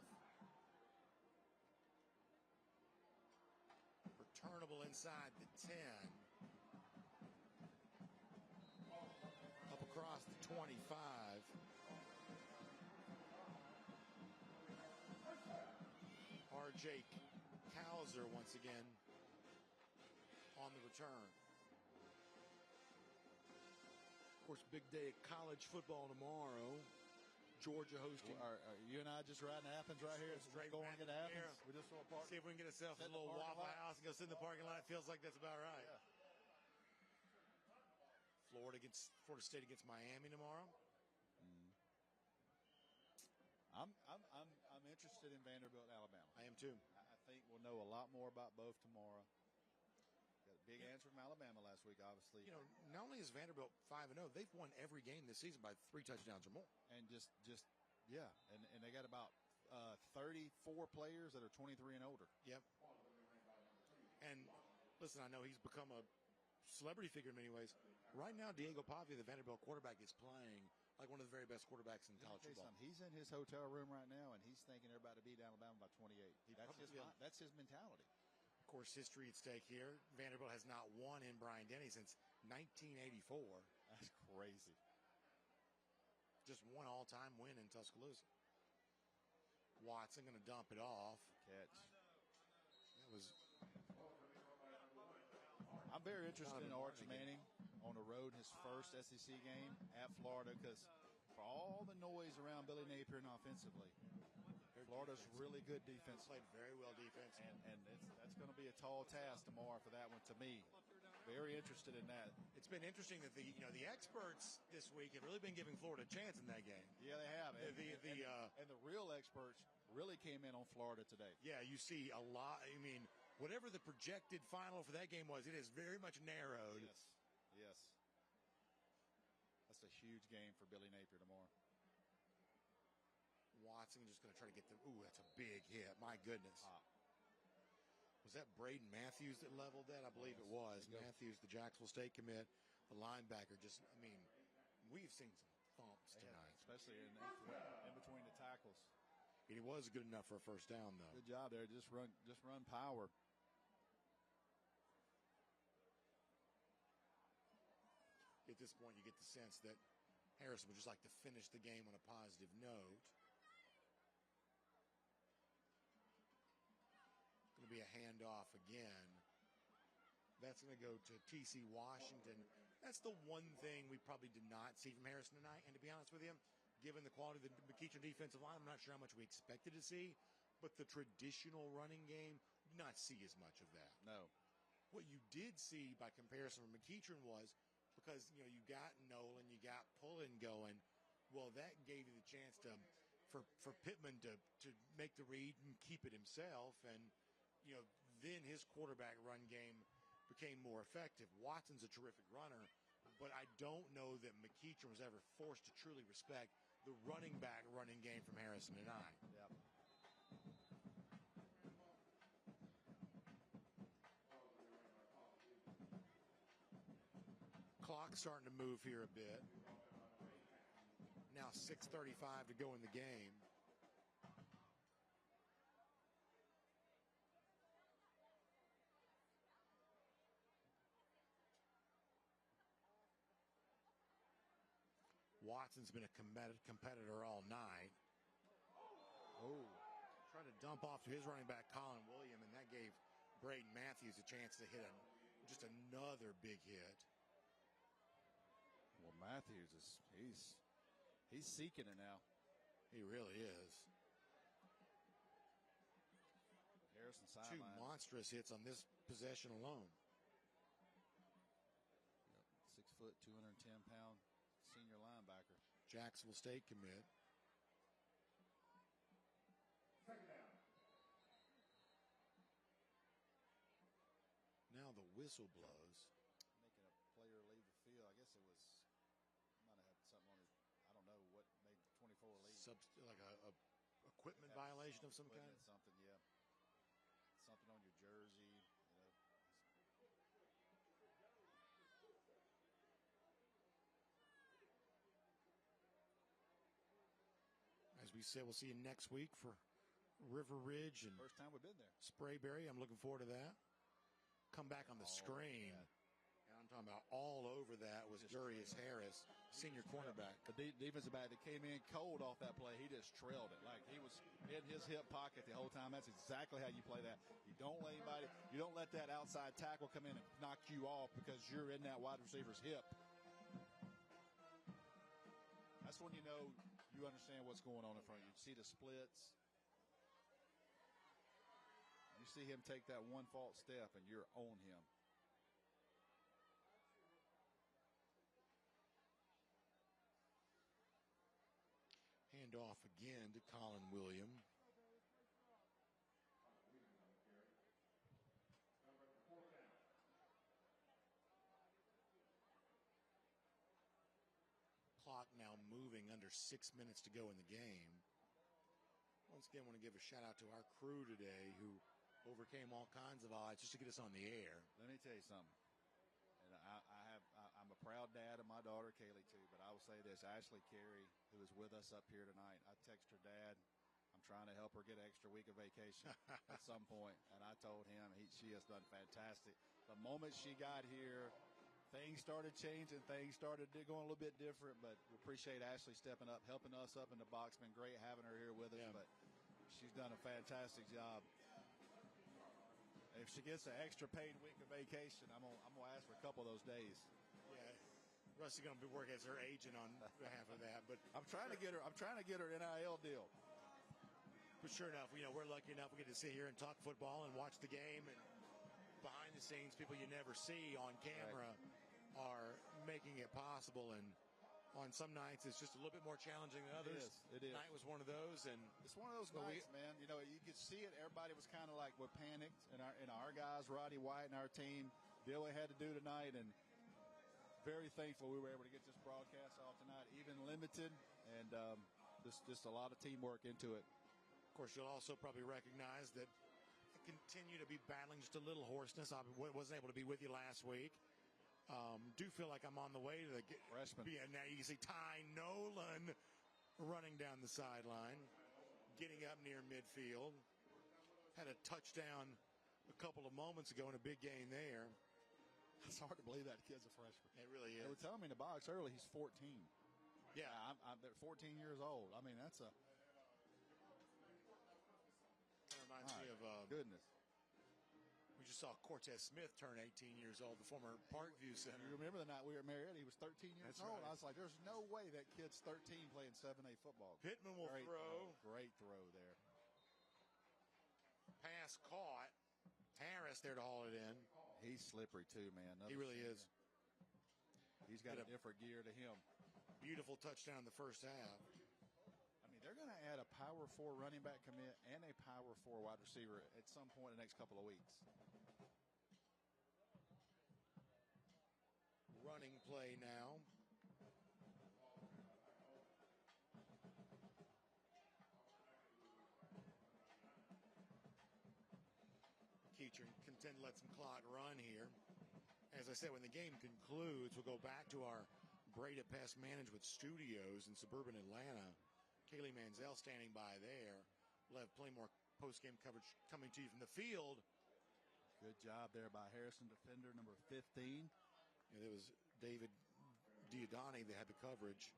Returnable inside the 10. Up across the 25. R.J. Cowser once again on the return. Of course, big day of college football tomorrow. Georgia hosting. Are you and I just riding Athens right here? Straight going to Athens. We just want to park. See if we can get ourselves a little Waffle House and go sit in the parking lot. It feels like that's about right. Yeah. Florida State against Miami tomorrow. I'm interested in Vanderbilt, Alabama. I am too. I think we'll know a lot more about both tomorrow. Got a big answer from Alabama last week, obviously. You know, not only is Vanderbilt 5-0, they've won every game this season by 3 touchdowns or more. And yeah, and they got about 34 players that are 23 and older. Yep. And listen, I know he's become a celebrity figure in many ways. Right now, Diego Pavia, the Vanderbilt quarterback, is playing like one of the very best quarterbacks in college football. He's in his hotel room right now, and he's thinking they're about to beat Alabama by 28. That's his mentality. Of course, history at stake here. Vanderbilt has not won in Bryant-Denny since 1984. That's crazy. Just one all-time win in Tuscaloosa. Watson going to dump it off. Catch. I'm very interested in Arch Donovan Manning on the road in his first SEC game at Florida because for all the noise around Billy Napier and offensively, Florida's really good defense. Played very well defense. And that's going to be a tall task tomorrow for that one to me. Very interested in that. It's been interesting that the experts this week have really been giving Florida a chance in that game. Yeah, they have. And the real experts really came in on Florida today. Yeah, you see a lot. I mean, whatever the projected final for that game was, it is very much narrowed. Yes. That's a huge game for Billy Napier tomorrow. Watson just going to try to get the. Ooh, that's a big hit. My goodness. Was that Braden Matthews that leveled that? I believe it was. Matthews, the Jacksonville State commit, the linebacker. Just, I mean, we've seen some thumps tonight. Especially in between the tackles. And he was good enough for a first down, though. Good job there. Just run power. At this point, you get the sense that Harrison would just like to finish the game on a positive note. Going to be a handoff again. That's going to go to T.C. Washington. That's the one thing we probably did not see from Harrison tonight. And to be honest with you, given the quality of the McEachern defensive line, I'm not sure how much we expected to see. But the traditional running game, did not see as much of that. No. What you did see by comparison from McEachern was, because you got Nolan, you got Pullen going. Well, that gave you the chance for Pittman to make the read and keep it himself, and then his quarterback run game became more effective. Watson's a terrific runner, but I don't know that McEachern was ever forced to truly respect the running back running game from Harrison and I. Yep. Clock's starting to move here a bit. Now 6:35 to go in the game. Watson's been a competitor all night. Oh, tried to dump off to his running back, Colin William, and that gave Braden Matthews a chance to hit just another big hit. Well, Matthews he's seeking it now. He really is. Harrison Two sideline. monstrous hits on this possession alone. 6 foot, 210-pound senior linebacker. Jacksonville State commit. Now the whistle blows. Making a player leave the field. I guess it was, might have had something on it. I don't know what made 24 leave. Like a equipment violation of some kind? Something, yeah. Something on your jersey, As we said, we'll see you next week for River Ridge and first time we've been there. Sprayberry. I'm looking forward to that. Come back on the screen. And I'm talking about all over that was Darius Harris, senior cornerback. The defensive back that came in cold off that play, he just trailed it. Like he was in his hip pocket the whole time. That's exactly how you play that. You don't let that outside tackle come in and knock you off because you're in that wide receiver's hip. That's when you know you understand what's going on in front of you. You see the splits. You see him take that one false step, and you're on him. Hand off again to Colin William. Clock now moving under 6 minutes to go in the game. Once again, I want to give a shout out to our crew today who overcame all kinds of odds just to get us on the air. Let me tell you something. And I'm a proud dad of my daughter Kaylee too. But I will say this: Ashley Carey, who is with us up here tonight, I text her dad. I'm trying to help her get an extra week of vacation at some point, and I told him she has done fantastic. The moment she got here, things started changing. Things started going a little bit different, but we appreciate Ashley stepping up, helping us up in the box. Been great having her here with us, but she's done a fantastic job. If she gets an extra paid week of vacation, I'm gonna ask for a couple of those days. Yeah, Rusty's going to be working as her agent on behalf of that. But I'm trying to get her NIL deal. But sure enough, we're lucky enough we get to sit here and talk football and watch the game. And behind the scenes, people you never see on camera are making it possible. And on some nights, it's just a little bit more challenging than others. It is. Tonight was one of those, and it's one of those nights, man. You could see it. Everybody was kind of like we're panicked, and our guys, Roddy White and our team, did what we had to do tonight, and very thankful we were able to get this broadcast off tonight, even limited, and just a lot of teamwork into it. Of course, you'll also probably recognize that I continue to be battling just a little hoarseness. I wasn't able to be with you last week. Do feel like I'm on the way to the freshman. Yeah, now you can see Ty Nolan running down the sideline, getting up near midfield. Had a touchdown a couple of moments ago in a big game there. It's hard to believe that kid's a freshman. It really is. They were telling me in the box early he's 14. Yeah, they're 14 years old. I mean, that's a. That reminds me of goodness. We just saw Cortez Smith turn 18 years old, the former Parkview center. You remember the night we were at Marietta? He was 13 years old. Right. I was like, there's no way that kid's 13 playing 7A football. Pittman will throw. Great throw there. Pass caught. Harris there to haul it in. He's slippery too, man. He really is. He's got a different gear to him. Beautiful touchdown in the first half. I mean, they're going to add a power 4 running back commit and a power 4 wide receiver at some point in the next couple of weeks. Running play now. McEachern content let some clock run here. As I said, when the game concludes, we'll go back to our Breda Pest Management Studios in suburban Atlanta. Kaylee Manziel standing by there. We'll have plenty more post-game coverage coming to you from the field. Good job there by Harrison, defender number 15. It was David Diodani that had the coverage.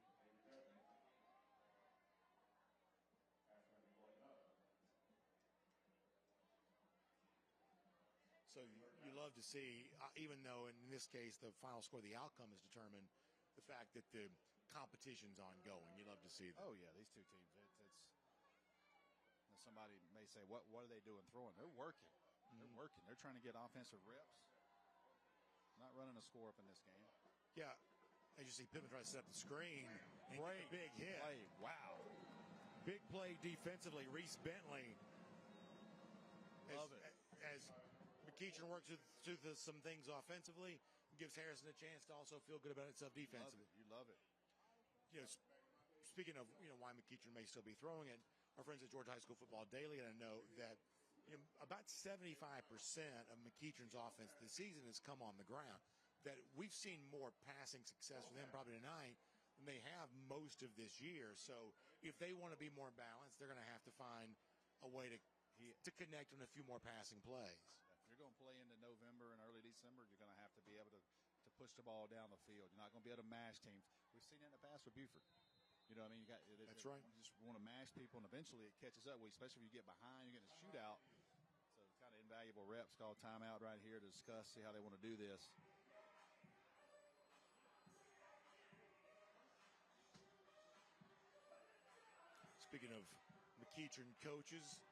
So you love to see, even though in this case the final score, the outcome is determined, the fact that the competition's ongoing. You love to see that. Oh yeah, these two teams. Somebody may say, "What are they doing throwing?" They're working. They're working. They're trying to get offensive reps. Not running a score up in this game. Yeah, as you see, Pittman try to set up the screen. Great big hit. Play. Wow. Big play defensively. Reese Bentley. Love it. As McEachern works through some things offensively, gives Harrison a chance to also feel good about itself defensively. You love it. Speaking of why McEachern may still be throwing it, our friends at Georgia High School Football Daily had a note that about 75% of McEachern's offense this season has come on the ground. That we've seen more passing success for them probably tonight than they have most of this year. So if they want to be more balanced, they're going to have to find a way to connect on a few more passing plays. If you're going to play into November and early December, you're going to have to be able to push the ball down the field. You're not going to be able to mash teams. We've seen that in the past with Buford. You know what I mean? That's right. You just want to mash people, and eventually it catches up with you, especially if you get behind, you get in a shootout. So kind of invaluable reps. Called timeout right here to discuss, see how they want to do this. Speaking of McEachern coaches,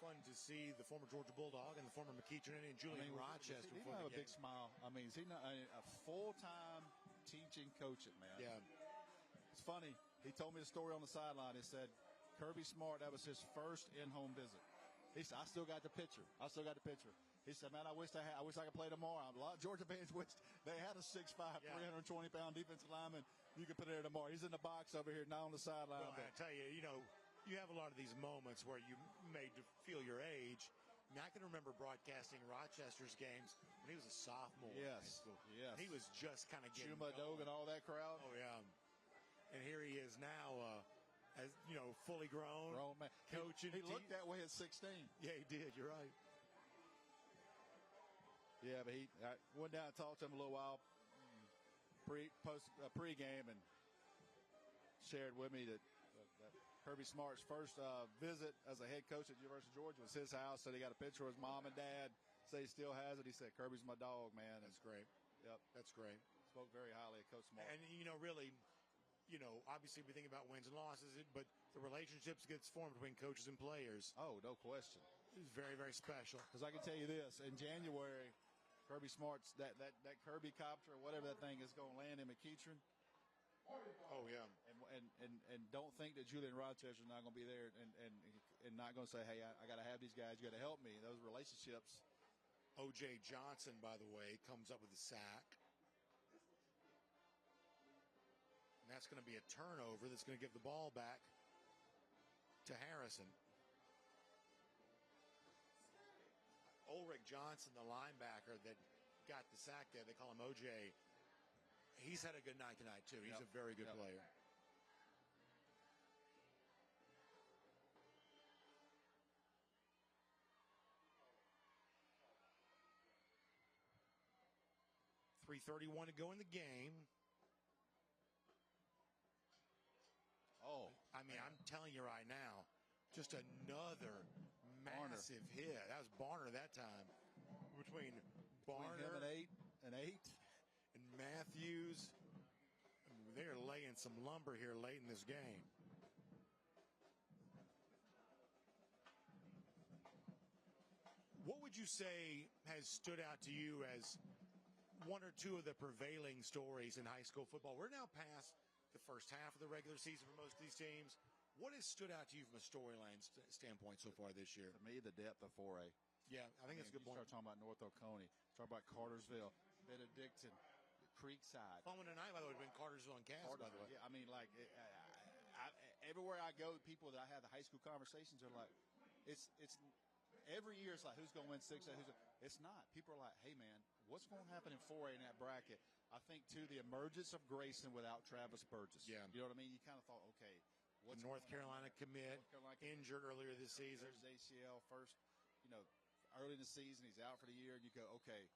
fun to see the former Georgia Bulldog and the former McEachern Indian, Julian Rochester. He might have a big smile. I mean, is he not a full-time teaching coach, man? Yeah. It's funny. He told me the story on the sideline. He said, Kirby Smart, that was his first in-home visit. He said, I still got the picture. He said, man, I wish I could play tomorrow. A lot of Georgia fans wished they had a 6'5", 320-pound defensive lineman. You could put it there tomorrow. He's in the box over here, not on the sideline. Well, I tell you, you have a lot of these moments where you made to feel your age. Now, I can remember broadcasting Rochester's games when he was a sophomore. Yes. He was just kind of getting Chuma Dogue and all that crowd. Oh, yeah. And here he is now, as fully grown man. coaching. He looked that way at 16. Yeah, he did. You're right. Yeah, but I went down and talked to him a little while pre-game and shared with me that Kirby Smart's first visit as a head coach at the University of Georgia was his house. So he got a picture of his mom and dad say he still has it. He said, Kirby's my dog, man. That's great. Yep. That's great. Spoke very highly of Coach Smart. And, really, obviously we think about wins and losses, but the relationships gets formed between coaches and players. Oh, no question. It's very, very special. Because I can tell you this, in January, Kirby Smart's, that Kirby copter or whatever that thing is going to land in McEachern. Oh, yeah. And don't think that Julian Rochester's not going to be there and not going to say, hey, I got to have these guys. You got to help me. Those relationships. O.J. Johnson, by the way, comes up with a sack. And that's going to be a turnover that's going to give the ball back to Harrison. Ulrich Johnson, the linebacker that got the sack there, they call him O.J. He's had a good night tonight, too. He's a very good player. .331 to go in the game. Oh, I mean, I'm telling you right now, just another massive hit. That was Barner that time. Between Barner him and eight. And Matthews, they're laying some lumber here late in this game. What would you say has stood out to you as one or two of the prevailing stories in high school football? We're now past the first half of the regular season for most of these teams. What has stood out to you from a storyline standpoint so far this year? To me, the depth of 4A. Yeah, I think that's a good point. Start talking about North Oconee. Start about Cartersville, Benedictine, Creekside. Fun one tonight, by the way, would have been Cartersville and Cass, by the way. Yeah, I mean, like, everywhere I go, people that I have the high school conversations are like, it's every year it's like, who's going to win 6A? It's not. People are like, hey, man, what's going to happen in 4A in that bracket? I think, too, the emergence of Grayson without Travis Burgess. Yeah. You know what I mean? You kind of thought, okay, what's North Carolina commit, injured earlier this season. There's ACL first, early in the season, he's out for the year, and you go, okay,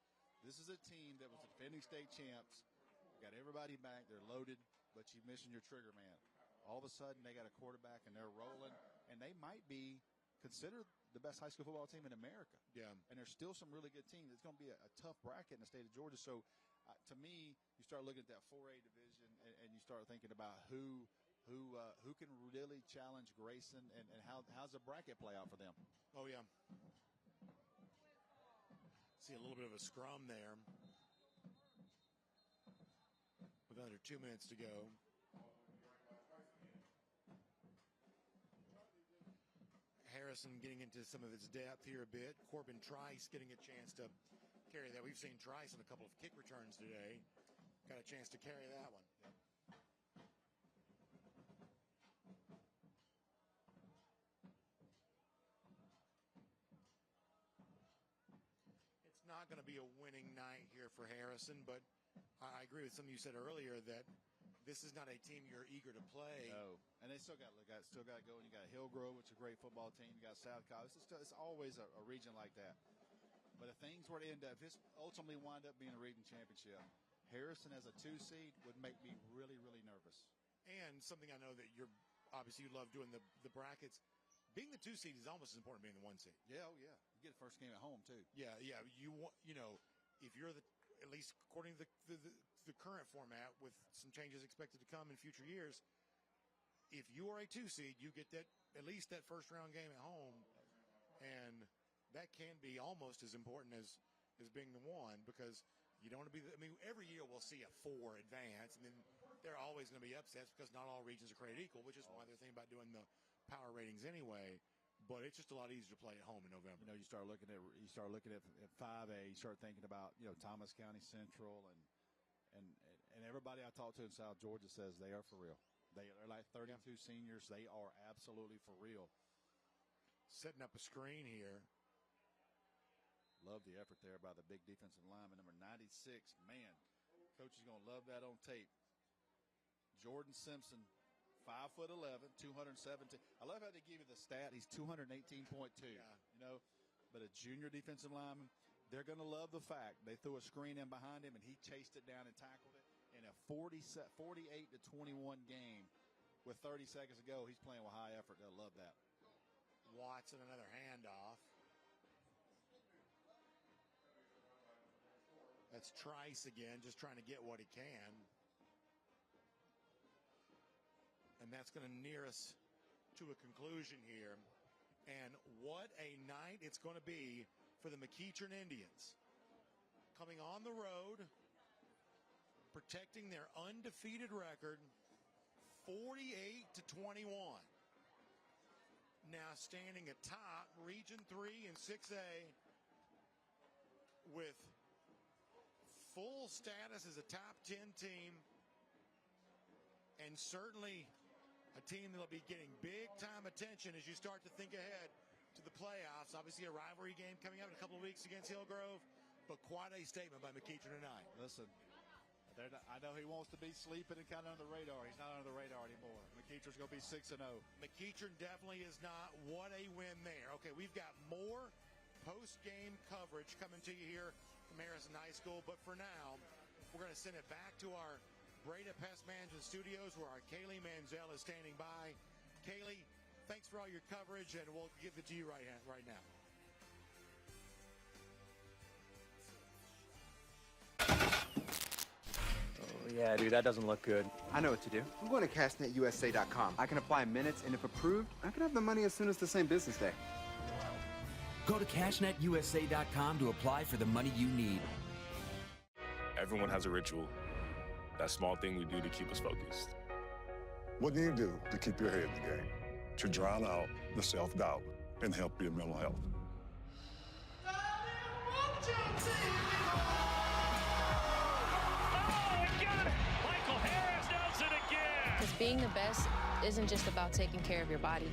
this is a team that was the defending state champs, got everybody back, they're loaded, but you're missing your trigger man. All of a sudden, they got a quarterback, and they're rolling, and they might be considered the best high school football team in America. Yeah. And there's still some really good teams. It's going to be a tough bracket in the state of Georgia. So, to me, you start looking at that 4A division, and you start thinking about who can really challenge Grayson, and how's the bracket play out for them? Oh, yeah. See a little bit of a scrum there with under 2 minutes to go. Harrison getting into some of its depth here a bit. Corbin Trice getting a chance to carry that. We've seen Trice in a couple of kick returns today. Got a chance to carry that one. It's not going to be a winning night here for Harrison, but I agree with something you said earlier that this is not a team you're eager to play. No, and they still got to go. And you got Hillgrove, which is a great football team. You got South College. It's always a region like that. But if things were to end up, if this ultimately wind up being a region championship, Harrison as a 2 seed would make me really, really nervous. And something I know that you love doing the brackets. Being the 2 seed is almost as important as being the 1 seed. Yeah, oh yeah. You get the first game at home too. Yeah. You want, if you're at least according to the current format with some changes expected to come in future years, if you are a 2 seed, you get that at least that first round game at home, and that can be almost as important as being the 1, because you don't want to be. Every year we'll see a 4 advance, and then there are always going to be upsets because not all regions are created equal, which is why they're thinking about doing the power ratings anyway. But it's just a lot easier to play at home in November. You start looking at 5A. You start thinking about Thomas County Central and everybody I talk to in South Georgia says they are for real. They're like 32 seniors. They are absolutely for real. Setting up a screen here. Love the effort there by the big defensive lineman, number 96. Man, coach is going to love that on tape. Jordan Simpson, 5'11", 217. I love how they give you the stat. He's 218.2. Yeah. But a junior defensive lineman, they're going to love the fact they threw a screen in behind him and he chased it down and tackled it in a 48-21 game with 30 seconds to go. He's playing with high effort. They'll love that. Watson, another handoff. That's Trice again, just trying to get what he can. And that's going to near us to a conclusion here. And what a night it's going to be for the McEachern Indians. Coming on the road, protecting their undefeated record, 48-21. Now standing atop Region 3 and 6A with full status as a top 10 team, and certainly a team that'll be getting big-time attention as you start to think ahead to the playoffs. Obviously, a rivalry game coming up in a couple of weeks against Hillgrove, but quite a statement by McEachern tonight. Listen, I know he wants to be sleeping and kind of under the radar. He's not under the radar anymore. McEachern's going to be 6-0. McEachern definitely is not. What a win there. Okay, we've got more post-game coverage coming to you here from Harrison High School, but for now, we're going to send it back to our Breda Pest Management Studios where our Kaylee Manziel is standing by. Kaylee, thanks for all your coverage, and we'll give it to you right now. Oh, yeah, dude, that doesn't look good. I know what to do. I'm going to cashnetusa.com. I can apply minutes, and if approved, I can have the money as soon as the same business day. Go to cashnetusa.com to apply for the money you need. Everyone has a ritual. That small thing we do to keep us focused. What do you do to keep your head in the game? To drown out the self-doubt and help your mental health? Because being the best isn't just about taking care of your body.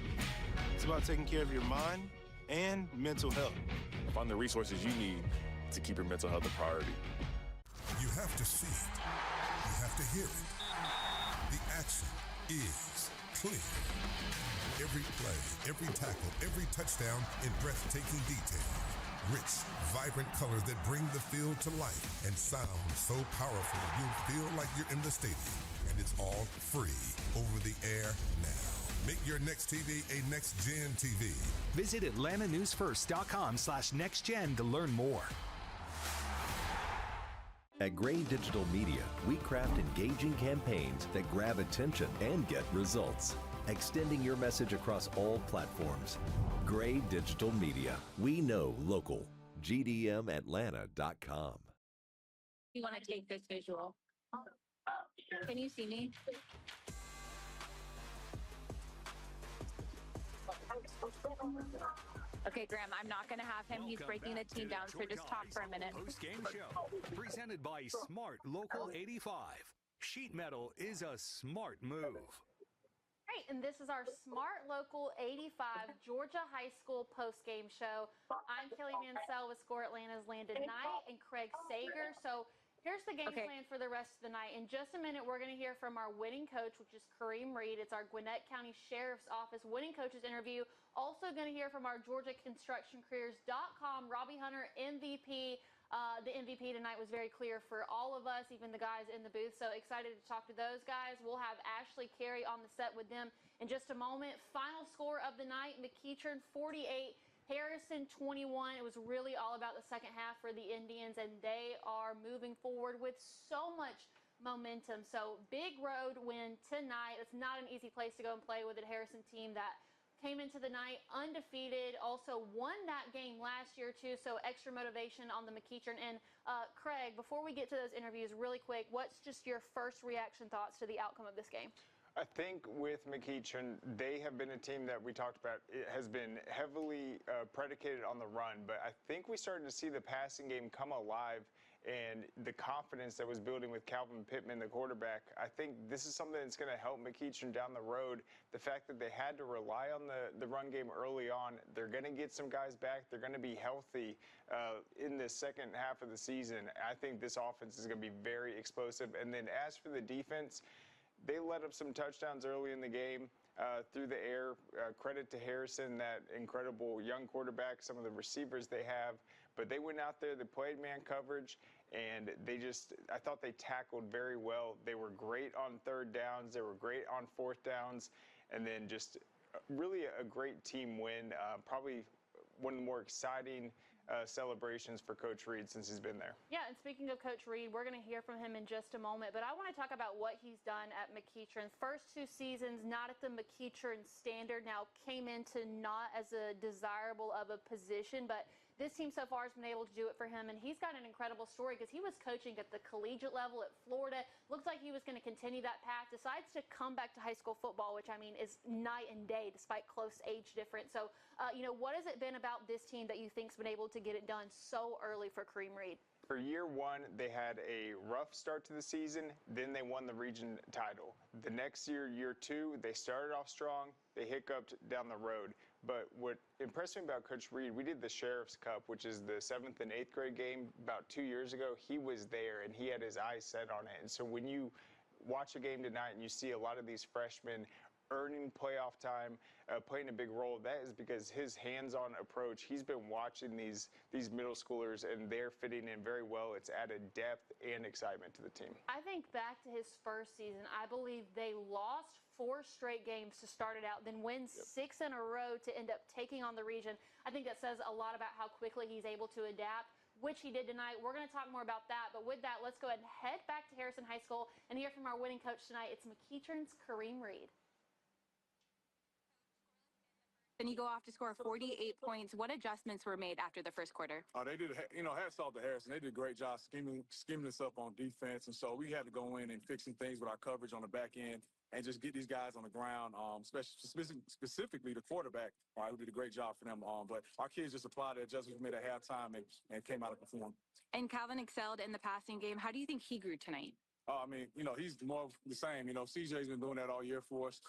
It's about taking care of your mind and mental health. Find the resources you need to keep your mental health a priority. You have to see it. You have to hear it. The action is clear. Every play, every tackle, every touchdown in breathtaking detail. Rich, vibrant colors that bring the field to life and sound so powerful you'll feel like you're in the stadium. And it's all free over the air now. Make your next TV a next-gen TV. Visit AtlantaNewsFirst.com/nextgen to learn more. At Gray Digital Media, we craft engaging campaigns that grab attention and get results, extending your message across all platforms. Gray Digital Media. We know local. GDMAtlanta.com. You want to take this visual? Can you see me? Okay, Graham, I'm not going to have him. He's breaking the team down, so just talk for a minute. Post-game show presented by Smart Local 85. Sheet metal is a smart move. Right, and this is our Smart Local 85 Georgia High School post-game show. I'm Kelly Mansell with Score Atlanta's Landon Knight and Craig Sager. So here's the game plan for the rest of the night. In just a minute, we're going to hear from our winning coach, which is Kareem Reed. It's our Gwinnett County Sheriff's Office winning coaches interview. Also going to hear from our GeorgiaConstructionCareers.com Robbie Hunter MVP. The MVP tonight was very clear for all of us, even the guys in the booth. So excited to talk to those guys. We'll have Ashley Carey on the set with them in just a moment. Final score of the night, McEachern 48, Harrison 21. It was really all about the second half for the Indians, and they are moving forward with so much momentum. So big road win tonight. It's not an easy place to go and play with a Harrison team that came into the night undefeated, also won that game last year too, so extra motivation on the McEachern. And Craig, before we get to those interviews, really quick, what's just your first reaction thoughts to the outcome of this game? I think with McEachern, they have been a team that we talked about. It has been heavily predicated on the run, but I think we started to see the passing game come alive and the confidence that was building with Calvin Pittman, the quarterback. I think this is something that's going to help McEachern down the road. The fact that they had to rely on the run game early on, they're going to get some guys back. They're going to be healthy in the second half of the season. I think this offense is going to be very explosive. And then as for the defense, they let up some touchdowns early in the game through the air. Credit to Harrison, that incredible young quarterback, some of the receivers they have. But they went out there, they played man coverage, and I thought they tackled very well. They were great on third downs. They were great on fourth downs. And then just really a great team win. Probably one of the more exciting celebrations for Coach Reed since he's been there. Yeah, and speaking of Coach Reed, we're going to hear from him in just a moment, but I want to talk about what he's done at McEachern. First 2 seasons, not at the McEachern standard, now came into not as a desirable of a position, but this team so far has been able to do it for him, and he's got an incredible story because he was coaching at the collegiate level at Florida. Looks like he was going to continue that path, decides to come back to high school football, which, I mean, is night and day despite close age difference. So, what has it been about this team that you think's been able to get it done so early for Kareem Reed? For year 1, they had a rough start to the season, then they won the region title. The next year, year 2, they started off strong, they hiccuped down the road. But what impressed me about Coach Reed, we did the Sheriff's Cup, which is the 7th and 8th grade game about 2 years ago. He was there and he had his eyes set on it. And so when you watch a game tonight and you see a lot of these freshmen earning playoff time, playing a big role, that is because his hands-on approach. He's been watching these middle schoolers, and they're fitting in very well. It's added depth and excitement to the team. I think back to his first season, I believe they lost 4 straight games to start it out, then win 6 in a row to end up taking on the region. I think that says a lot about how quickly he's able to adapt, which he did tonight. We're going to talk more about that, but with that, let's go ahead and head back to Harrison High School and hear from our winning coach tonight. It's McEachern's Kareem Reed. Then you go off to score 48 points. What adjustments were made after the first quarter? They did, hats off to Harrison. They did a great job scheming us up on defense. And so we had to go in and fix some things with our coverage on the back end and just get these guys on the ground, specifically the quarterback, who did a great job for them. But our kids just applied the adjustments we made at halftime and came out of perform. And Calvin excelled in the passing game. How do you think he grew tonight? He's more of the same. CJ's been doing that all year for us.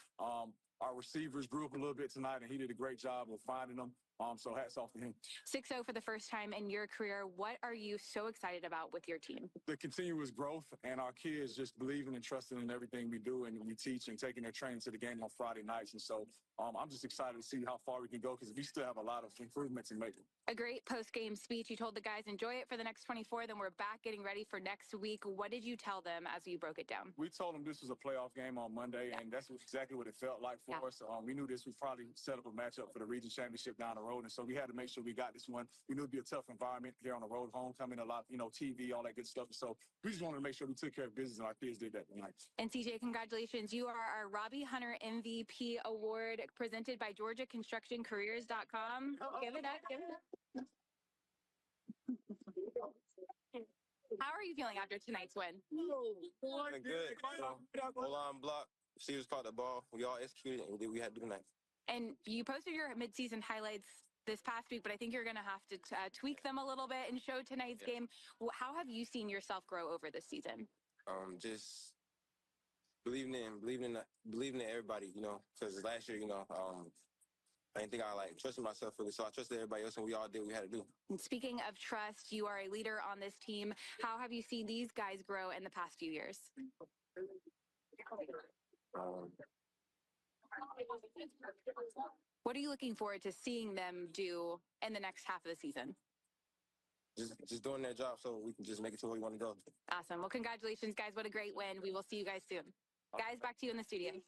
Our receivers grew up a little bit tonight, and he did a great job of finding them. So hats off to him. 6-0 for the first time in your career. What are you so excited about with your team? The continuous growth and our kids just believing and trusting in everything we do and we teach and taking their training to the game on Friday nights. And so I'm just excited to see how far we can go because we still have a lot of improvements in making. A great post-game speech. You told the guys enjoy it for the next 24. Then we're back getting ready for next week. What did you tell them as you broke it down? We told them this was a playoff game on Monday, and that's exactly what it felt like for us. We knew this would probably set up a matchup for the region championship down the road, and so we had to make sure we got this one. We knew it'd be a tough environment here on the road, homecoming, a lot, TV, all that good stuff. So we just wanted to make sure we took care of business, and our kids did that tonight. And CJ, congratulations. You are our Robbie Hunter MVP Award presented by GeorgiaConstructionCareers.com. Give it up, give it up. How are you feeling after tonight's win? Feeling good. Goal-line block. Receivers caught the ball. We all executed, and we did what we had to do tonight. And you posted your midseason highlights this past week, but I think you're going to have to tweak them a little bit and show tonight's game. How have you seen yourself grow over this season? Just believing in everybody, because last year, I didn't think I trusted myself fully, so I trusted everybody else, and we all did what we had to do. And speaking of trust, you are a leader on this team. How have you seen these guys grow in the past few years? What are you looking forward to seeing them do in the next half of the season? Just doing their job so we can just make it to where we want to go. Awesome. Well, congratulations, guys. What a great win. We will see you guys soon. Guys, back to you in the studio.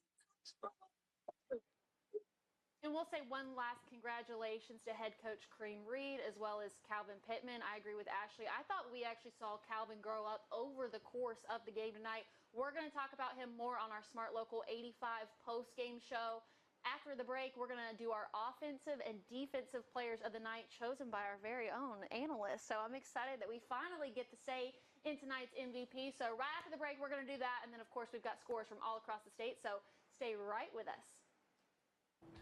And we'll say one last congratulations to head coach Kareem Reed as well as Calvin Pittman. I agree with Ashley. I thought we actually saw Calvin grow up over the course of the game tonight. We're going to talk about him more on our Smart Local 85 post-game show. After the break, we're going to do our offensive and defensive players of the night chosen by our very own analyst. So I'm excited that we finally get to say in tonight's MVP. So right after the break, we're going to do that. And then, of course, we've got scores from all across the state. So stay right with us.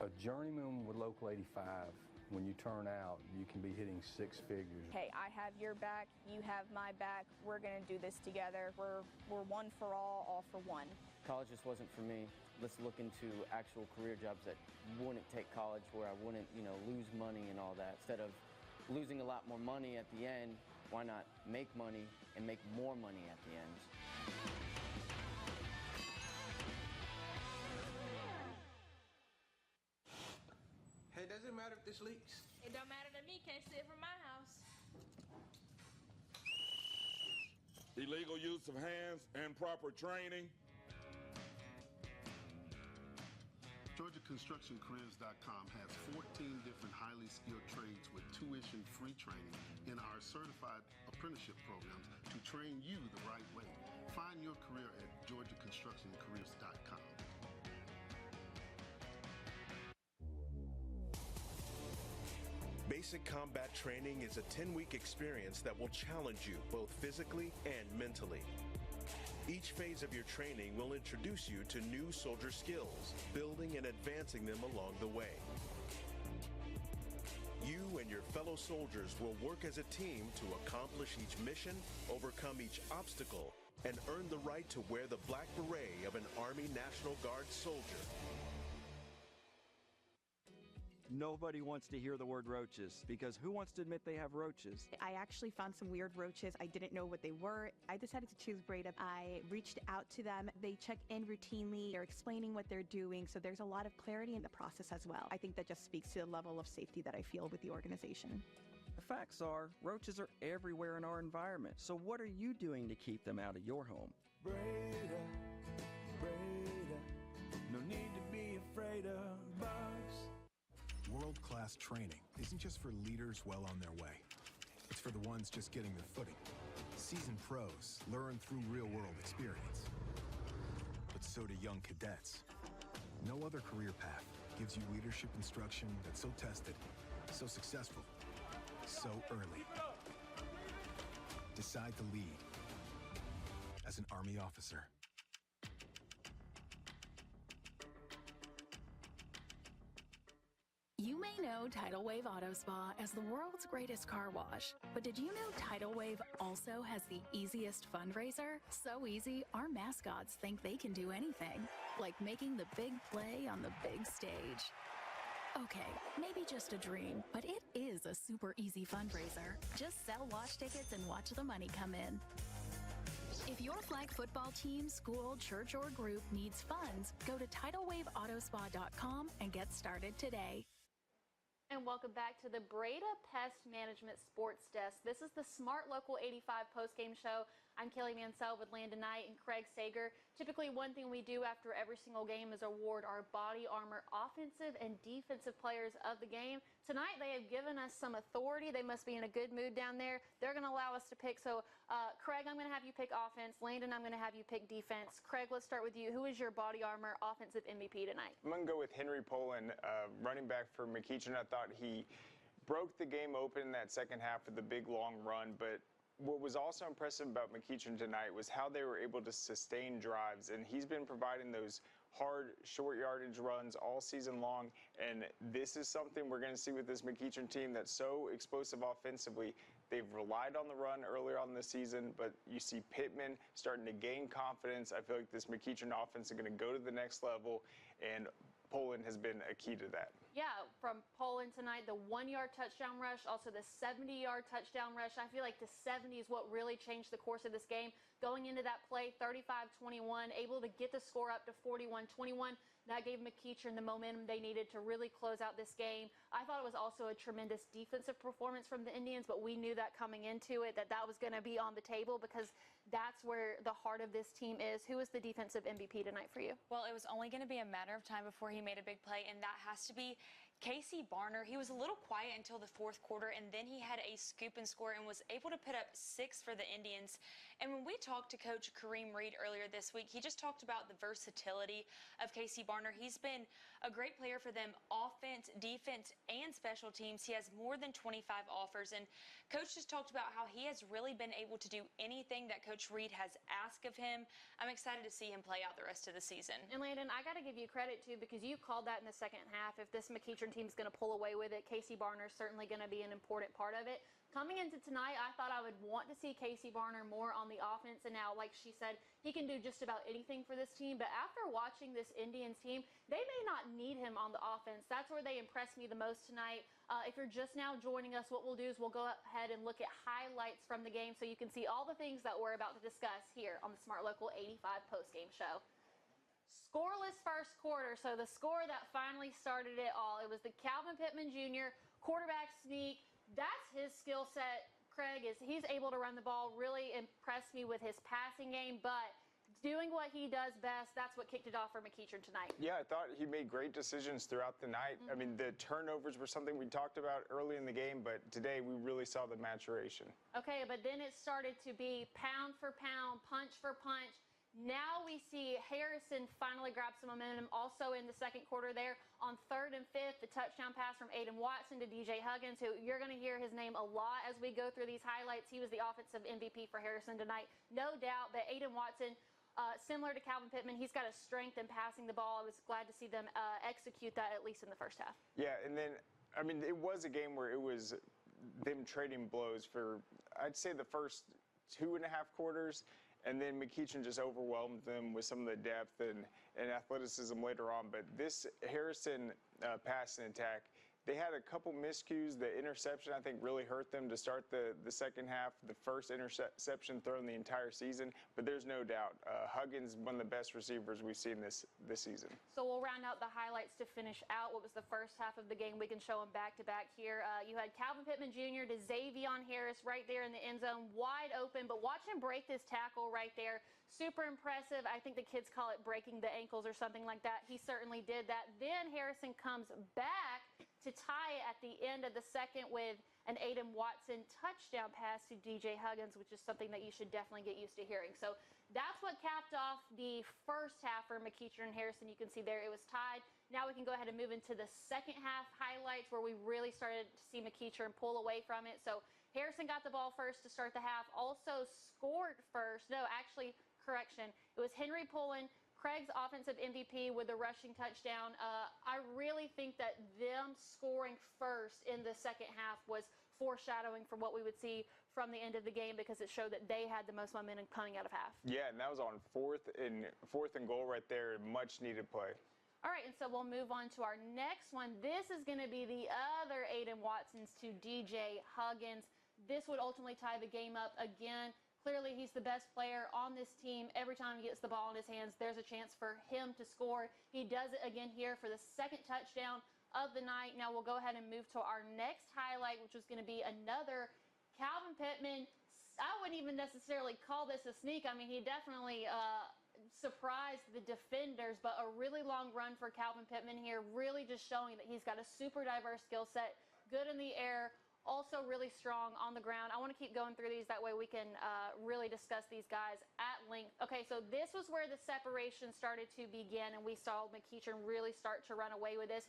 A journeyman with Local 85, when you turn out, you can be hitting 6 figures. Hey, I have your back, you have my back. We're going to do this together. We're one for all for one. College just wasn't for me. Let's look into actual career jobs that wouldn't take college, where I wouldn't, lose money and all that. Instead of losing a lot more money at the end, why not make money and make more money at the end? Hey, does it matter if this leaks? It don't matter to me. Can't see it from my house. Illegal use of hands, improper training. GeorgiaConstructionCareers.com has 14 different highly skilled trades with tuition-free training in our certified apprenticeship programs to train you the right way. Find your career at GeorgiaConstructionCareers.com. Basic combat training is a 10-week experience that will challenge you both physically and mentally. Each phase of your training will introduce you to new soldier skills, building and advancing them along the way. You and your fellow soldiers will work as a team to accomplish each mission, overcome each obstacle, and earn the right to wear the black beret of an Army National Guard soldier. Nobody wants to hear the word roaches, because who wants to admit they have roaches? I actually found some weird roaches. I didn't know what they were. I decided to choose Breda. I reached out to them. They check in routinely. They're explaining what they're doing, so there's a lot of clarity in the process as well. I think that just speaks to the level of safety that I feel with the organization. The facts are, roaches are everywhere in our environment, so what are you doing to keep them out of your home? Breda, Breda, no need to be afraid of bugs. World-class training isn't just for leaders well on their way. It's for the ones just getting their footing. Seasoned pros learn through real-world experience. But so do young cadets. No other career path gives you leadership instruction that's so tested, so successful, so early. Decide to lead as an Army officer. You may know Tidal Wave Auto Spa as the world's greatest car wash, but did you know Tidal Wave also has the easiest fundraiser? So easy, our mascots think they can do anything, like making the big play on the big stage. Okay, maybe just a dream, but it is a super easy fundraiser. Just sell wash tickets and watch the money come in. If your flag football team, school, church, or group needs funds, go to TidalWaveAutospa.com and get started today. And welcome back to the Breda Pest Management Sports Desk. This is the Smart Local 85 postgame show. I'm Kelly Mansell with Landon Knight and Craig Sager. Typically, one thing we do after every single game is award our body armor offensive and defensive players of the game. Tonight, they have given us some authority. They must be in a good mood down there. They're going to allow us to pick. So, Craig, I'm going to have you pick offense. Landon, I'm going to have you pick defense. Craig, let's start with you. Who is your body armor offensive MVP tonight? I'm going to go with Henry Poland, running back for McEachern. I thought he broke the game open in that second half with the big long run, but what was also impressive about McEachern tonight was how they were able to sustain drives, and he's been providing those hard, short yardage runs all season long, and this is something we're going to see with this McEachern team that's so explosive offensively. They've relied on the run earlier on this season, but you see Pittman starting to gain confidence. I feel like this McEachern offense is going to go to the next level, and Poland has been a key to that. Yeah, from Poland tonight, the 1-yard touchdown rush, also the 70-yard touchdown rush. I feel like the 70 is what really changed the course of this game. Going into that play, 35-21, able to get the score up to 41-21. That gave McEachern the momentum they needed to really close out this game. I thought it was also a tremendous defensive performance from the Indians, but we knew that coming into it, that was going to be on the table because that's where the heart of this team is. Who is the defensive MVP tonight for you? Well, it was only going to be a matter of time before he made a big play, and that has to be Casey Barner. He was a little quiet until the fourth quarter, and then he had a scoop and score and was able to put up 6 for the Indians. And when we talked to Coach Kareem Reed earlier this week, he just talked about the versatility of Casey Barner. He's been a great player for them, offense, defense, and special teams. He has more than 25 offers, and Coach just talked about how he has really been able to do anything that Coach Reed has asked of him. I'm excited to see him play out the rest of the season. And Landon, I got to give you credit too, because you called that in the second half. If this McEachern team is going to pull away with it, Casey Barner is certainly going to be an important part of it. Coming into tonight, I thought I would want to see Casey Barner more on the offense, and now, like she said, he can do just about anything for this team. But after watching this Indians team, they may not need him on the offense. That's where they impressed me the most tonight. If you're just now joining us, what we'll do is we'll go ahead and look at highlights from the game so you can see all the things that we're about to discuss here on the Smart Local 85 postgame show. Scoreless first quarter, so the score that finally started it all. It was the Calvin Pittman Jr. quarterback sneak. That's his skill set, Craig, is he's able to run the ball. Really impressed me with his passing game, but doing what he does best. That's what kicked it off for McEachern tonight. Yeah, I thought he made great decisions throughout the night. I mean, the turnovers were something we talked about early in the game, but today we really saw the maturation. Okay, but then it started to be pound for pound, punch for punch. Now we see Harrison finally grab some momentum also in the second quarter there. On 3rd and 5th, the touchdown pass from Aiden Watson to DJ Huggins, who you're going to hear his name a lot as we go through these highlights. He was the offensive MVP for Harrison tonight. No doubt that Aiden Watson, similar to Calvin Pittman, he's got a strength in passing the ball. I was glad to see them execute that, at least in the first half. Yeah, and then, I mean, it was a game where it was them trading blows for, I'd say, the first 2.5 quarters. And then McEachern just overwhelmed them with some of the depth and athleticism later on. But this Harrison passing attack, they had a couple miscues. The interception, I think, really hurt them to start the second half. The first interception thrown the entire season. But there's no doubt, Huggins, one of the best receivers we've seen this season. So we'll round out the highlights to finish out what was the first half of the game. We can show them back-to-back here. You had Calvin Pittman Jr. to Xavion Harris right there in the end zone, wide open. But watch him break this tackle right there. Super impressive. I think the kids call it breaking the ankles or something like that. He certainly did that. Then Harrison comes back to tie it at the end of the second with an Aiden Watson touchdown pass to DJ Huggins, which is something that you should definitely get used to hearing. So that's what capped off the first half for McEachern and Harrison. You can see there it was tied. Now we can go ahead and move into the second half highlights where we really started to see McEachern pull away from it. So Harrison got the ball first to start the half, also scored first. No, actually, correction. It was Henry Pullen, Craig's offensive MVP with the rushing touchdown. I really think that them scoring first in the second half was foreshadowing for what we would see from the end of the game, because it showed that they had the most momentum coming out of half. Yeah, and that was on fourth and goal right there. Much needed play. All right, and so we'll move on to our next one. This is going to be the other Aiden Watson's to DJ Huggins. This would ultimately tie the game up again. Clearly, he's the best player on this team. Every time he gets the ball in his hands, there's a chance for him to score. He does it again here for the second touchdown of the night. Now we'll go ahead and move to our next highlight, which is going to be another Calvin Pittman. I wouldn't even necessarily call this a sneak. I mean, he definitely surprised the defenders, but a really long run for Calvin Pittman here, really just showing that he's got a super diverse skill set, good in the air, also really strong on the ground. I want to keep going through these. That way we can really discuss these guys at length. Okay, so this was where the separation started to begin, and we saw McEachern really start to run away with this.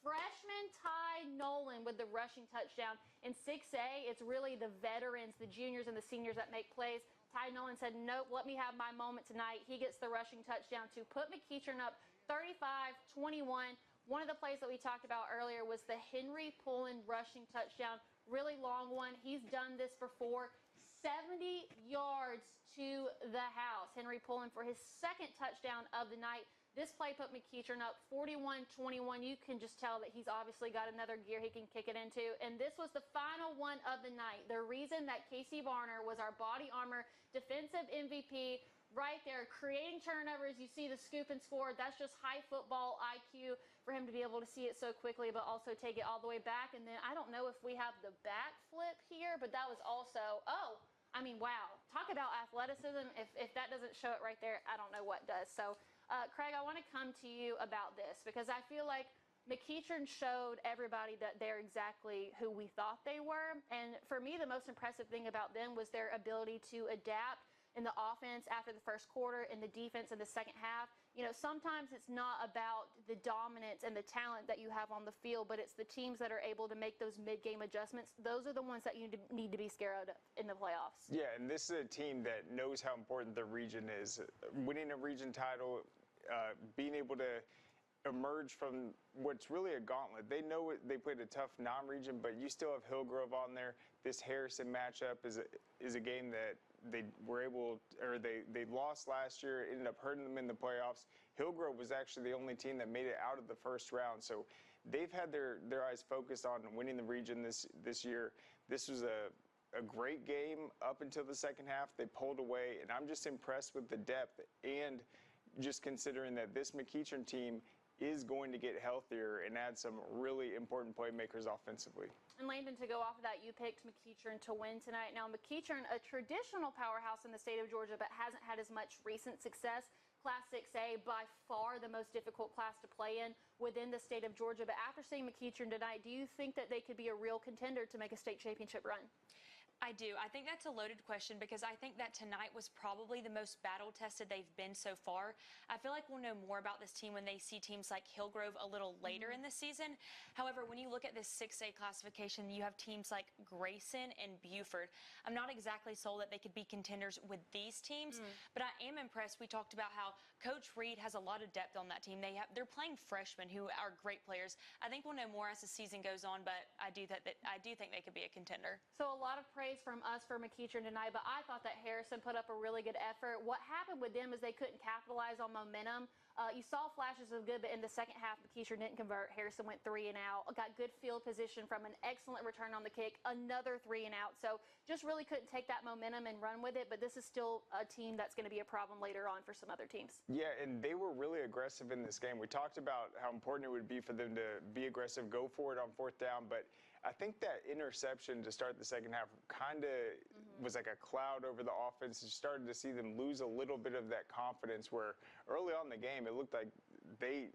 Freshman Ty Nolan with the rushing touchdown. In 6A, it's really the veterans, the juniors and the seniors that make plays. Ty Nolan said, nope, let me have my moment tonight. He gets the rushing touchdown to put McEachern up 35-21. One of the plays that we talked about earlier was the Henry Pullen rushing touchdown. Really long one. He's done this before. 70 yards to the house. Henry Pullen for his second touchdown of the night. This play put McEachern up 41-21. You can just tell that he's obviously got another gear he can kick it into. And this was the final one of the night. The reason that Casey Varner was our body armor defensive MVP right there, creating turnovers. You see the scoop and score. That's just high football IQ for him to be able to see it so quickly, but also take it all the way back. And then I don't know if we have the backflip here, but that was also, I mean, wow. Talk about athleticism. If that doesn't show it right there, I don't know what does. So, Craig, I want to come to you about this because I feel like McEachern showed everybody that they're exactly who we thought they were. And for me, the most impressive thing about them was their ability to adapt in the offense after the first quarter, in the defense in the second half. You know, sometimes it's not about the dominance and the talent that you have on the field, but it's the teams that are able to make those mid-game adjustments. Those are the ones that you need to be scared of in the playoffs. Yeah, and this is a team that knows how important the region is. Winning a region title, being able to emerge from what's really a gauntlet. They know they played a tough non-region, but you still have Hillgrove on there. This Harrison matchup is a game that they were able, or they lost last year, ended up hurting them in the playoffs. Hillgrove was actually the only team that made it out of the first round. So they've had their eyes focused on winning the region this year. This was a great game up until the second half. They pulled away, and I'm just impressed with the depth and just considering that this McEachern team is going to get healthier and add some really important playmakers offensively. And Landon, to go off of that, you picked McEachern to win tonight. Now, McEachern, a traditional powerhouse in the state of Georgia, but hasn't had as much recent success. Class 6A, by far the most difficult class to play in within the state of Georgia. But after seeing McEachern tonight, do you think that they could be a real contender to make a state championship run? I do. I think that's a loaded question because I think that tonight was probably the most battle-tested they've been so far. I feel like we'll know more about this team when they see teams like Hillgrove a little later in the season. However, when you look at this 6A classification, you have teams like Grayson and Buford. I'm not exactly sold that they could be contenders with these teams, but I am impressed. We talked about how Coach Reed has a lot of depth on that team. They're playing freshmen who are great players. I think we'll know more as the season goes on, but I do think they could be a contender. So a lot of praise from us for McEachern tonight, but I thought that Harrison put up a really good effort. What happened with them is they couldn't capitalize on momentum. You saw flashes of good, but in the second half, McEachern didn't convert. Harrison went 3 and out, got good field position from an excellent return on the kick, another 3 and out. So just really couldn't take that momentum and run with it, but this is still a team that's going to be a problem later on for some other teams. Yeah, and they were really aggressive in this game. We talked about how important it would be for them to be aggressive, go for it on 4th down, but I think that interception to start the second half kind of was like a cloud over the offense. You started to see them lose a little bit of that confidence where early on in the game, it looked like they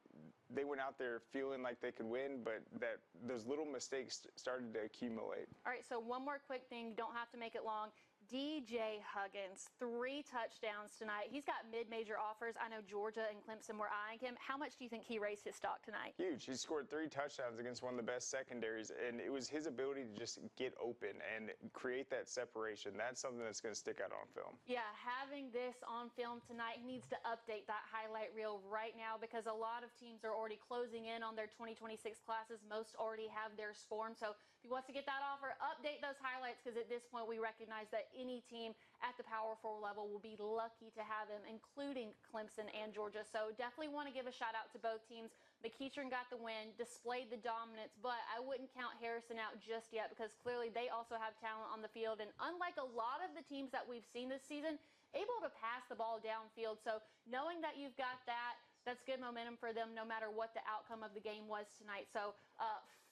went out there feeling like they could win, but that those little mistakes started to accumulate. All right, so one more quick thing. You don't have to make it long. DJ Huggins, 3 touchdowns tonight. He's got mid-major offers. I know Georgia and Clemson were eyeing him. How much do you think he raised his stock tonight? Huge. He scored 3 touchdowns against one of the best secondaries, and it was his ability to just get open and create that separation. That's something that's going to stick out on film. Yeah, having this on film tonight, he needs to update that highlight reel right now because a lot of teams are already closing in on their 2026 classes. Most already have theirs formed. So if he wants to get that offer, update those highlights because at this point we recognize that any team at the Power 4 level will be lucky to have him, including Clemson and Georgia. So definitely want to give a shout out to both teams. McEachern got the win, displayed the dominance, but I wouldn't count Harrison out just yet because clearly they also have talent on the field. And unlike a lot of the teams that we've seen this season, able to pass the ball downfield. So knowing that you've got that, that's good momentum for them no matter what the outcome of the game was tonight. So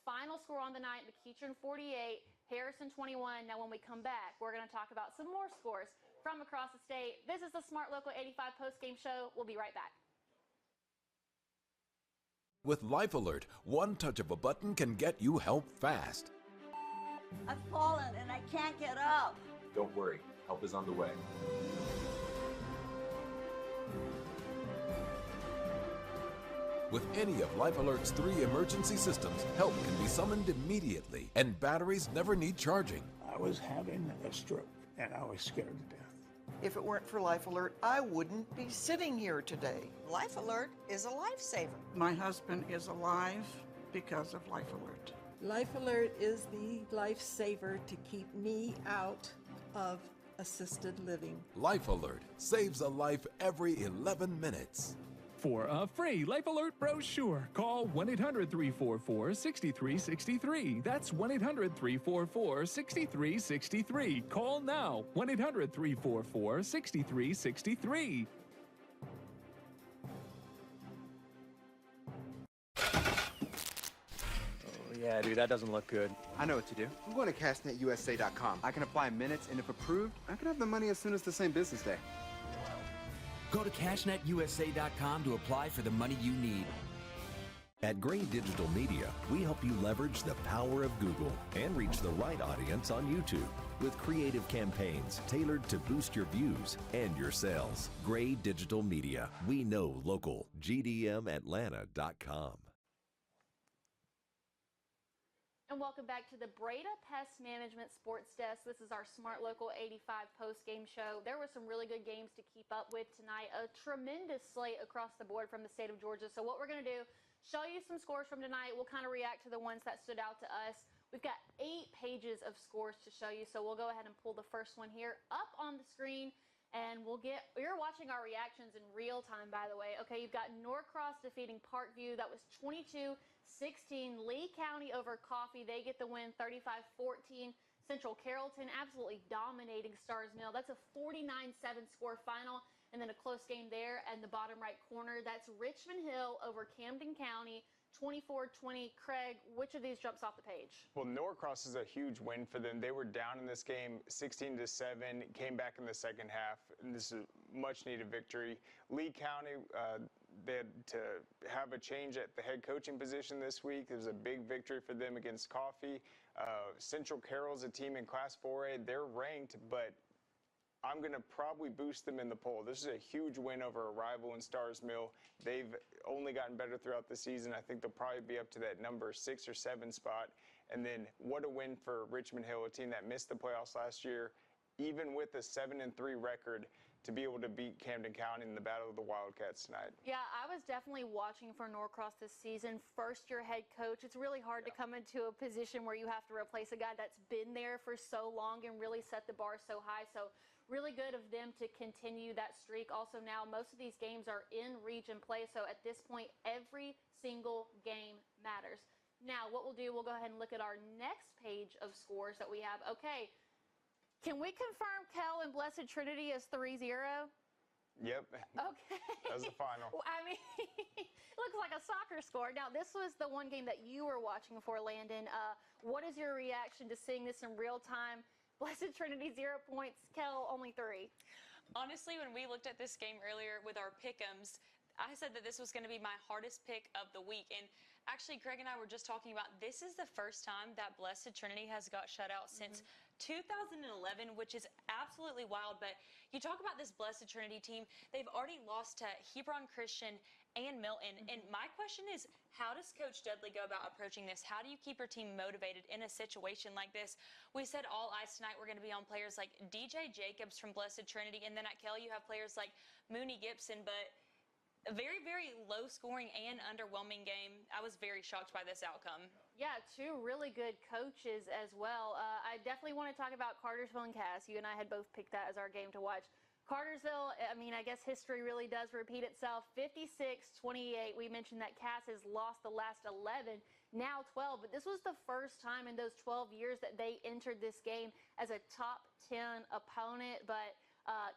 final score on the night, McEachern 48, Harrison 21. Now when we come back, we're going to talk about some more scores from across the state. This is the Smart Local 85 post-game show. We'll be right back. With Life Alert, one touch of a button can get you help fast. I've fallen and I can't get up. Don't worry, help is on the way. With any of Life Alert's 3 emergency systems, help can be summoned immediately, and batteries never need charging. I was having a stroke, and I was scared to death. If it weren't for Life Alert, I wouldn't be sitting here today. Life Alert is a lifesaver. My husband is alive because of Life Alert. Life Alert is the lifesaver to keep me out of assisted living. Life Alert saves a life every 11 minutes. For a free Life Alert brochure, call 1-800-344-6363. That's 1-800-344-6363. Call now, 1-800-344-6363. Yeah, dude, that doesn't look good. I know what to do. I'm going to cashnetusa.com. I can apply in minutes, and if approved, I can have the money as soon as the same business day. Go to cashnetusa.com to apply for the money you need. At Gray Digital Media, we help you leverage the power of Google and reach the right audience on YouTube with creative campaigns tailored to boost your views and your sales. Gray Digital Media. We know local. GDMAtlanta.com. And welcome back to the Breda Pest Management Sports Desk. This is our Smart Local 85 post-game show. There were some really good games to keep up with tonight. A tremendous slate across the board from the state of Georgia. So what we're going to do, show you some scores from tonight. We'll kind of react to the ones that stood out to us. We've got 8 pages of scores to show you. So we'll go ahead and pull the first one here up on the screen. And you're watching our reactions in real time, by the way. Okay, you've got Norcross defeating Parkview. That was 22-16. Lee County over Coffee. They get the win 35-14. Central Carrollton absolutely dominating Starrs Mill. That's a 49-7 score final. And then a close game there in the bottom right corner. That's Richmond Hill over Camden County, 24-20. Craig, which of these jumps off the page? Well, Norcross is a huge win for them. They were down in this game 16-7, came back in the second half, and this is a much-needed victory. Lee County, they had to have a change at the head coaching position this week. It was a big victory for them against Coffee. Central Carroll's a team in Class 4A. They're ranked, but I'm going to probably boost them in the poll. This is a huge win over a rival in Starrs Mill. They've only gotten better throughout the season. I think they'll probably be up to that number 6 or 7 spot. And then what a win for Richmond Hill, a team that missed the playoffs last year, even with a 7-3 record, to be able to beat Camden County in the Battle of the Wildcats tonight. Yeah, I was definitely watching for Norcross this season. First-year head coach. It's really hard to come into a position where you have to replace a guy that's been there for so long and really set the bar so high. So really good of them to continue that streak. Also now, most of these games are in region play, so at this point, every single game matters. Now, what we'll do, we'll go ahead and look at our next page of scores that we have. Okay, can we confirm Kel and Blessed Trinity as 3-0? Yep. Okay. That was the final. Well, I mean, it looks like a soccer score. Now, this was the one game that you were watching for, Landon. What is your reaction to seeing this in real time? Blessed Trinity 0 points, Kel only 3. Honestly, when we looked at this game earlier with our pick'ems, I said that this was going to be my hardest pick of the week. And actually, Craig and I were just talking about this is the first time that Blessed Trinity has got shut out since 2011, which is absolutely wild. But you talk about this Blessed Trinity team, they've already lost to Hebron Christian and Milton. And my question is, how does Coach Dudley go about approaching this? How do you keep your team motivated in a situation like this? We said all eyes tonight we're going to be on players like DJ Jacobs from Blessed Trinity, and then at Kell you have players like Mooney Gibson, but a very, very low scoring and underwhelming game. I was very shocked by this outcome. Yeah, 2 really good coaches as well. I definitely want to talk about Cartersville and Cass. You and I had both picked that as our game to watch. Cartersville, I mean, I guess history really does repeat itself. 56-28. We mentioned that Cass has lost the last 11, now 12. But this was the first time in those 12 years that they entered this game as a top 10 opponent. But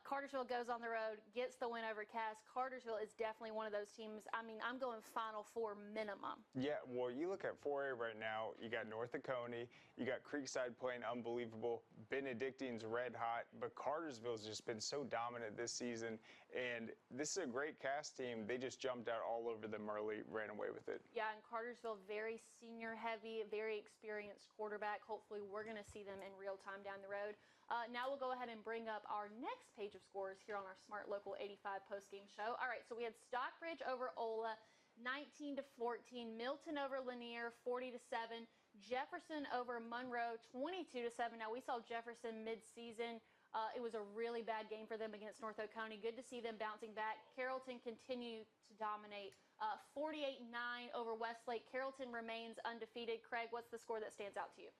Cartersville goes on the road, gets the win over Cass. Cartersville is definitely one of those teams. I mean, I'm going Final Four minimum. Yeah, well, you look at 4A right now, you got North Oconee, you got Creekside playing unbelievable, Benedictine's red hot, but Cartersville's just been so dominant this season, and this is a great Cass team. They just jumped out all over them early, ran away with it. Yeah, and Cartersville, very senior heavy, very experienced quarterback. Hopefully we're going to see them in real time down the road. Now we'll go ahead and bring up our next page of scores here on our Smart Local 85 postgame show. All right, so we had Stockbridge over Ola, 19-14. Milton over Lanier, 40-7. Jefferson over Monroe, 22-7. Now we saw Jefferson mid-season. It was a really bad game for them against North Oconee. Good to see them bouncing back. Carrollton continued to dominate. 48-9 over Westlake. Carrollton remains undefeated. Craig, what's the score that stands out to you?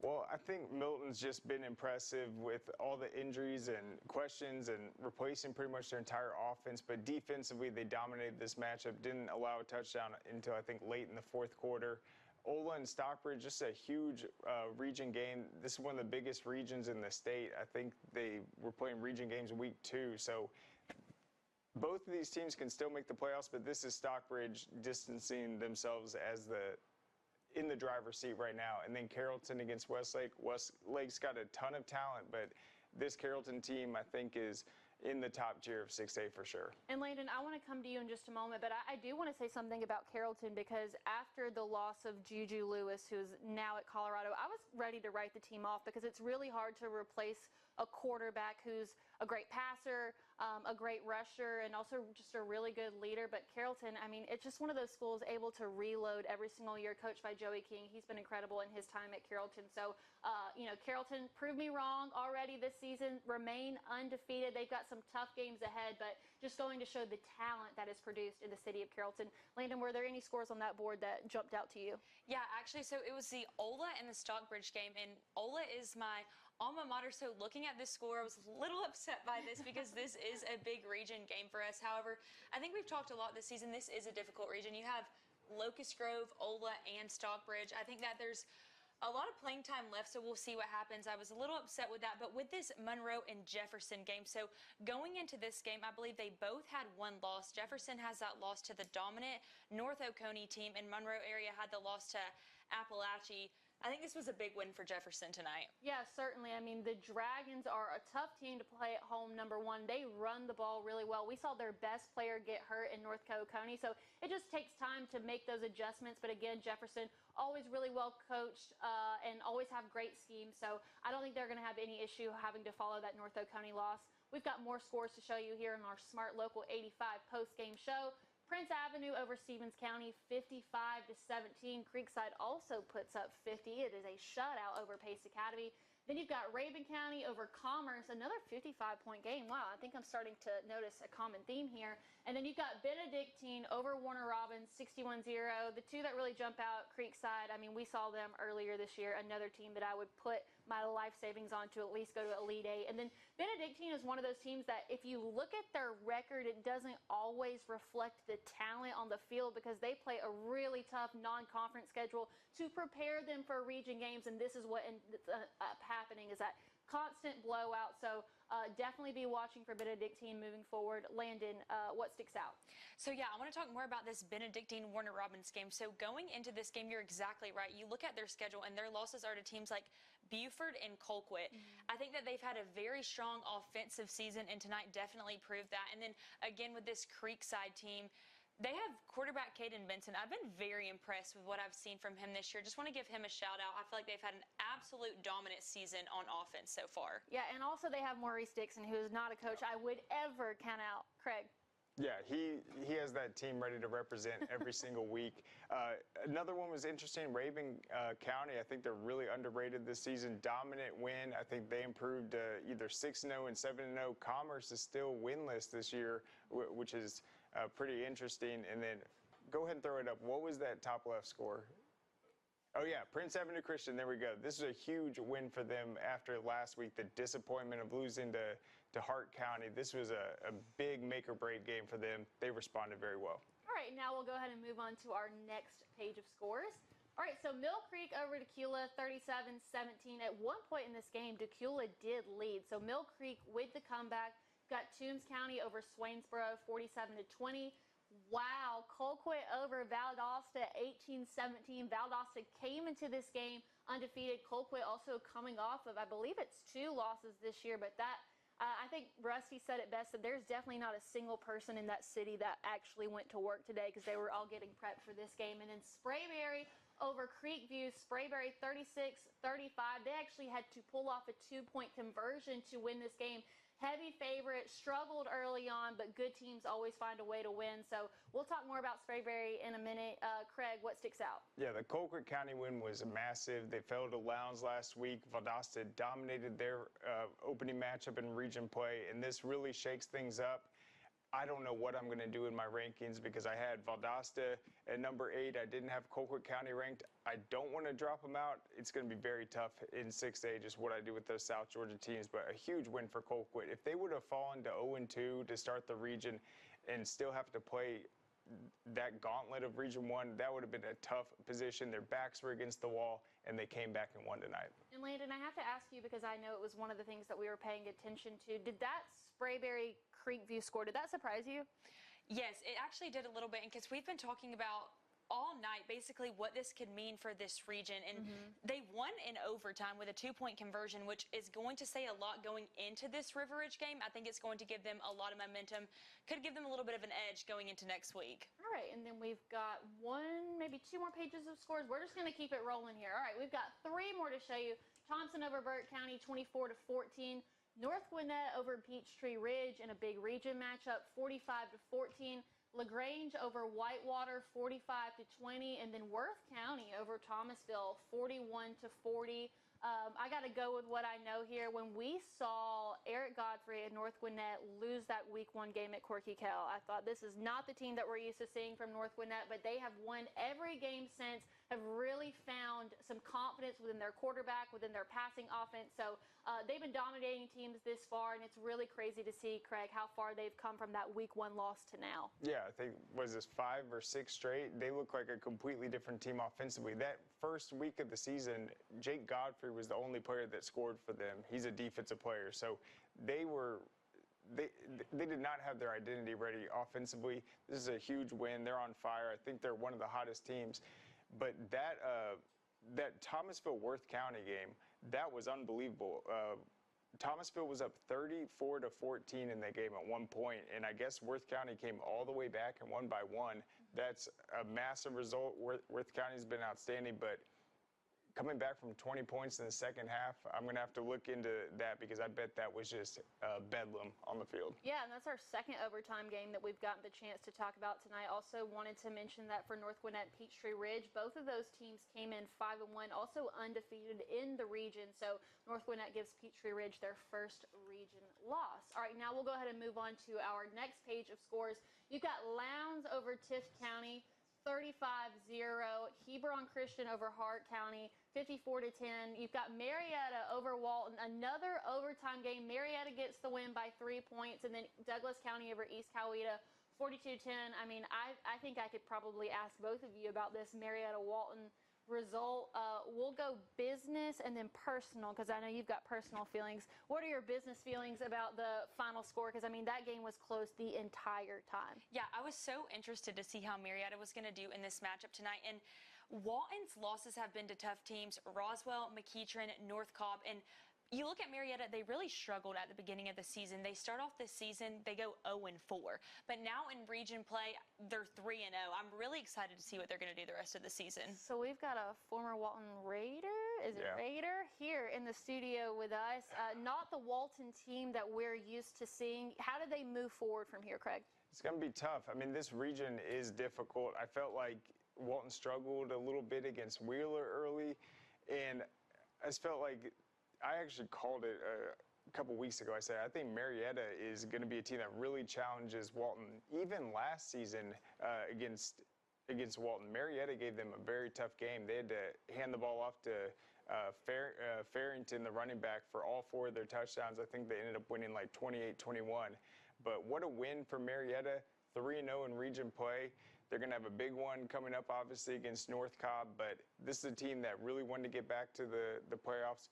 Well, I think Milton's just been impressive with all the injuries and questions and replacing pretty much their entire offense. But defensively, they dominated this matchup, didn't allow a touchdown until I think late in the fourth quarter. Ola and Stockbridge, just a huge region game. This is one of the biggest regions in the state. I think they were playing region games week 2. So both of these teams can still make the playoffs, but this is Stockbridge distancing themselves as in the driver's seat right now. And then Carrollton against Westlake. Westlake's got a ton of talent, but this Carrollton team, I think, is in the top tier of 6A for sure. And Landon, I want to come to you in just a moment, but I do want to say something about Carrollton, because after the loss of Juju Lewis, who's now at Colorado, I was ready to write the team off, because it's really hard to replace a quarterback who's a great passer, a great rusher, and also just a really good leader. But Carrollton, I mean, it's just one of those schools able to reload every single year, coached by Joey King. He's been incredible in his time at Carrollton. So, Carrollton proved me wrong already this season, remain undefeated. They've got some tough games ahead, but just going to show the talent that is produced in the city of Carrollton. Landon, were there any scores on that board that jumped out to you? Yeah, actually, so it was the Ola and the Stockbridge game, and Ola is my alma mater, so looking at this score, I was a little upset by this because this is a big region game for us. However, I think we've talked a lot this season. This is a difficult region. You have Locust Grove, Ola, and Stockbridge. I think that there's A lot of playing time left, so we'll see what happens. I was a little upset with that, but with this Monroe and Jefferson game, so going into this game, I believe they both had one loss. Jefferson has that loss to the dominant North Oconee team, and Monroe area had the loss to Appalachia. I think this was a big win for Jefferson tonight. Yeah, certainly. I mean, the Dragons are a tough team to play at home, number one. They run the ball really well. We saw their best player get hurt in North Oconee, so it just takes time to make those adjustments. But again, Jefferson, always really well coached and always have great schemes, so I don't think they're going to have any issue having to follow that North Oconee loss. We've got more scores to show you here in our Smart Local 85 post-game show. Prince Avenue over Stevens County, 55-17. Creekside also puts up 50. It is a shutout over Pace Academy. Then you've got Raven County over Commerce, another 55-point game. Wow, I think I'm starting to notice a common theme here. And then you've got Benedictine over Warner Robins, 61-0. The two that really jump out, Creekside, I mean, we saw them earlier this year, another team that I would put my life savings on to at least go to Elite Eight. And then Benedictine is one of those teams that if you look at their record, it doesn't always reflect the talent on the field because they play a really tough non-conference schedule to prepare them for region games. And this is what ends up happening is that constant blowout. So definitely be watching for Benedictine moving forward. Landon, what sticks out? So yeah, I want to talk more about this Benedictine Warner Robins game. So going into this game, you're exactly right. You look at their schedule and their losses are to teams like Buford and Colquitt. I think that they've had a very strong offensive season, and tonight definitely proved that. And then again with this Creekside team, they have quarterback Caden Benson. I've been very impressed with what I've seen from him this year. Just want to give him a shout out. I feel like they've had an absolute dominant season on offense so far. Yeah, and also they have Maurice Dixon, who is not a coach I would ever count out. Craig. Yeah, he has that team ready to represent every single week. Another one was interesting, Raven County. I think they're really underrated this season. Dominant win. I think they improved either 6-0 and 7-0. Commerce is still winless this year, which is pretty interesting. And then go ahead and throw it up. What was that top left score? Oh, yeah, Prince Avenue Christian. There we go. This is a huge win for them after last week, the disappointment of losing to Hart County. This was a big make-or-break game for them. They responded very well. All right, now we'll go ahead and move on to our next page of scores. All right, so Mill Creek over Decula, 37-17. At one point in this game, Decula did lead. So Mill Creek with the comeback. Got Toombs County over Swainsboro, 47-20. Wow, Colquitt over Valdosta, 18-17. Valdosta came into this game undefeated. Colquitt also coming off of, I believe it's 2 losses this year, but that, I think Rusty said it best, that there's definitely not a single person in that city that actually went to work today because they were all getting prepped for this game. And then Sprayberry over Creekview, Sprayberry 36-35. They actually had to pull off a 2-point conversion to win this game. Heavy favorite, struggled early on, but good teams always find a way to win. So we'll talk more about Sprayberry in a minute. Craig, what sticks out? Yeah, the Colquitt County win was massive. They fell to Lowndes last week. Valdosta dominated their opening matchup in region play, and this really shakes things up. I don't know what I'm going to do in my rankings because I had Valdosta at number 8. I didn't have Colquitt County ranked. I don't want to drop them out. It's going to be very tough in 6A, just what I do with those South Georgia teams, but a huge win for Colquitt. If they would have fallen to 0-2 to start the region and still have to play that gauntlet of Region 1, that would have been a tough position. Their backs were against the wall, and they came back and won tonight. And Landon, I have to ask you because I know it was one of the things that we were paying attention to. Did that Sprayberry Creekview score, did that surprise you? Yes, it actually did a little bit, because we've been talking about all night basically what this could mean for this region, and they won in overtime with a 2-point conversion, which is going to say a lot going into this River Ridge game. I think it's going to give them a lot of momentum, could give them a little bit of an edge going into next week. All right, and then we've got maybe 2 more pages of scores. We're just going to keep it rolling here. All right, we've got 3 more to show you. Thompson over Burke County, 24-14. North Gwinnett over Peachtree Ridge in a big region matchup, 45-14. LaGrange over Whitewater, 45-20, and then Worth County over Thomasville, 41-40. I got to go with what I know here. When we saw Eric Godfrey, and North Gwinnett lose that week 1 game at Corky Kell. I thought this is not the team that we're used to seeing from North Gwinnett, but they have won every game since, have really found some confidence within their quarterback, within their passing offense. So they've been dominating teams this far, and it's really crazy to see, Craig, how far they've come from that week 1 loss to now. Yeah, I think, was this 5 or 6 straight? They look like a completely different team offensively. That first week of the season, Jake Godfrey was the only player that scored for them. He's a defensive player. So they did not have their identity ready offensively. This is a huge win. They're on fire. I think they're one of the hottest teams. But that Thomasville-Worth County game, that was unbelievable. Thomasville was up 34-14 in that game at one point, and I guess Worth County came all the way back and won by 1. That's a massive result. Worth County's been outstanding, but coming back from 20 points in the second half, I'm going to have to look into that because I bet that was just bedlam on the field. Yeah, and that's our second overtime game that we've gotten the chance to talk about tonight. Also wanted to mention that for North Gwinnett and Peachtree Ridge, both of those teams came in 5-1, also undefeated in the region. So North Gwinnett gives Peachtree Ridge their first region loss. All right, now we'll go ahead and move on to our next page of scores. You've got Lowndes over Tift County, 35-0. Hebron Christian over Hart County, 54-10. You've got Marietta over Walton, another overtime game. Marietta gets the win by 3 points, and then Douglas County over East Coweta, 42-10. I mean, I think I could probably ask both of you about this Marietta-Walton result. We'll go business and then personal, because I know you've got personal feelings. What are your business feelings about the final score? Because, I mean, that game was close the entire time. Yeah, I was so interested to see how Marietta was going to do in this matchup tonight. And Walton's losses have been to tough teams: Roswell, McEachern, North Cobb. And you look at Marietta, they really struggled at the beginning of the season. They start off this season, they go 0-4. But now in region play, they're 3-0. I'm really excited to see what they're going to do the rest of the season. So we've got a former Walton Raider, Raider, here in the studio with us. Not the Walton team that we're used to seeing. How do they move forward from here, Craig? It's going to be tough. I mean, this region is difficult. I felt like Walton struggled a little bit against Wheeler early, and I just felt like I actually called it a couple weeks ago. I said, I think Marietta is going to be a team that really challenges Walton. Even last season against Walton, Marietta gave them a very tough game. They had to hand the ball off to Farrington, the running back, for all 4 of their touchdowns. I think they ended up winning like 28-21. But what a win for Marietta, 3-0 in region play. They're going to have a big one coming up, obviously, against North Cobb. But this is a team that really wanted to get back to the playoffs.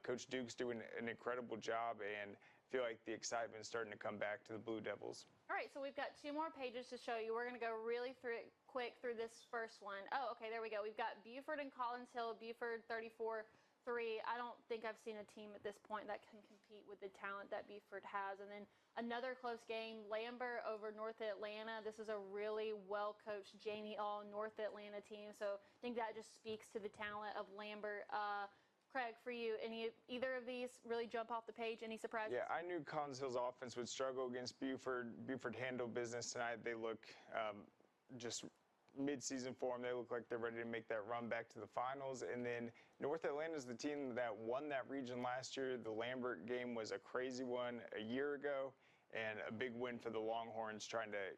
Coach Duke's doing an incredible job, and feel like the excitement's starting to come back to the Blue Devils. All right, so we've got 2 more pages to show you. We're going to go really quick through this first one. Oh, okay, there we go. We've got Buford and Collins Hill. Buford 34-3. I don't think I've seen a team at this point that can compete with the talent that Buford has. And then another close game, Lambert over North Atlanta. This is a really well-coached Janie All North Atlanta team, so I think that just speaks to the talent of Lambert. Craig, for you, either of these really jump off the page? Any surprises? Yeah, I knew Collins Hill's offense would struggle against Buford. Buford handled business tonight. They look just mid-season form. They look like they're ready to make that run back to the finals. And then North Atlanta's the team that won that region last year. The Lambert game was a crazy one a year ago, and a big win for the Longhorns trying to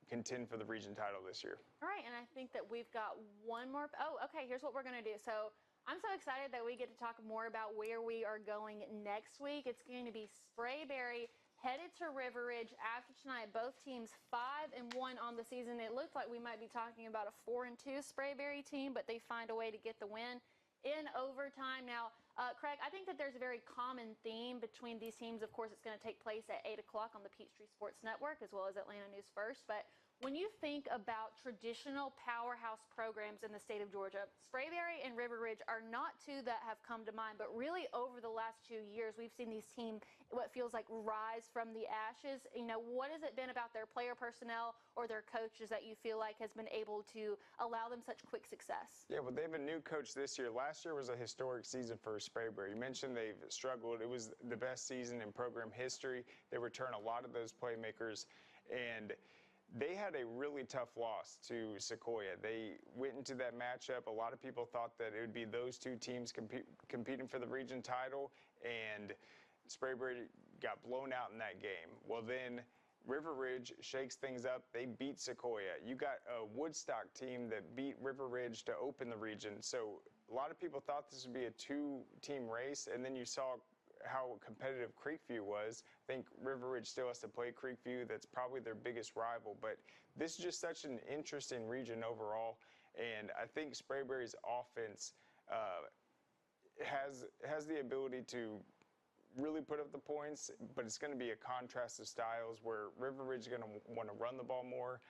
contend for the region title this year. All right, and I think that we've got one more. Oh, okay, here's what we're going to do. So I'm so excited that we get to talk more about where we are going next week. It's going to be Sprayberry headed to River Ridge after tonight. Both teams 5-1 on the season. It looks like we might be talking about a 4-2 Sprayberry team, but they find a way to get the win in overtime. Now, Craig, I think that there's a very common theme between these teams. Of course, it's going to take place at 8 o'clock on the Peachtree Sports Network, as well as Atlanta News First. But when you think about traditional powerhouse programs in the state of Georgia, Sprayberry and River Ridge are not 2 that have come to mind, but really over the last 2 years, we've seen these teams, what feels like, rise from the ashes. You know, what has it been about their player personnel or their coaches that you feel like has been able to allow them such quick success? Yeah, well, they have a new coach this year. Last year was a historic season for Sprayberry. You mentioned they've struggled. It was the best season in program history. They return a lot of those playmakers, and they had a really tough loss to Sequoia. They went into that matchup. A lot of people thought that it would be those 2 teams competing for the region title, and Sprayberry got blown out in that game. Well, then River Ridge shakes things up. They beat Sequoia. You got a Woodstock team that beat River Ridge to open the region. So a lot of people thought this would be a two-team race, and then you saw how competitive Creekview was. I think River Ridge still has to play Creekview. That's probably their biggest rival. But this is just such an interesting region overall, and I think Sprayberry's offense has the ability to really put up the points, but it's going to be a contrast of styles where River Ridge is going to want to run the ball more.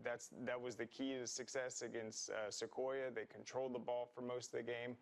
That was the key to success against Sequoia. They controlled the ball for most of the game,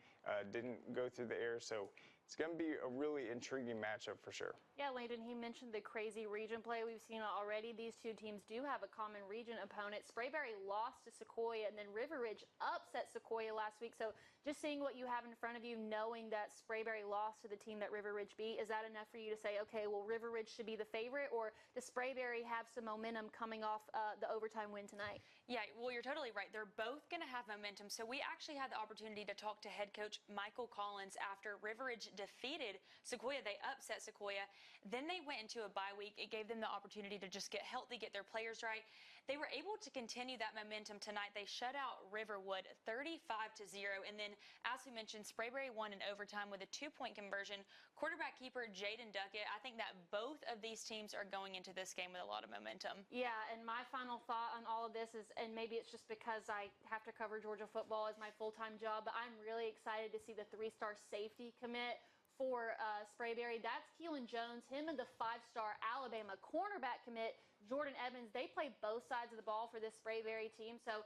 didn't go through the air. So it's going to be a really intriguing matchup for sure. Yeah, Landon, he mentioned the crazy region play. We've seen it already. These two teams do have a common region opponent. Sprayberry lost to Sequoia, and then River Ridge upset Sequoia last week. So just seeing what you have in front of you, knowing that Sprayberry lost to the team that River Ridge beat, is that enough for you to say, okay, well, River Ridge should be the favorite, or does Sprayberry have some momentum coming off the overtime win tonight? Yeah, well, you're totally right. They're both going to have momentum. So we actually had the opportunity to talk to head coach Michael Collins after River Ridge defeated Sequoia. They upset Sequoia. Then they went into a bye week. It gave them the opportunity to just get healthy, get their players right. They were able to continue that momentum tonight. They shut out Riverwood 35-0. And then, as we mentioned, Sprayberry won in overtime with a 2-point conversion. Quarterback keeper Jaden Duckett. I think that both of these teams are going into this game with a lot of momentum. Yeah, and my final thought on all of this is, and maybe it's just because I have to cover Georgia football as my full-time job, but I'm really excited to see the 3-star safety commit for Sprayberry. That's Keelan Jones. Him and the 5-star Alabama cornerback commit, Jordan Evans. They play both sides of the ball for this Sprayberry team. So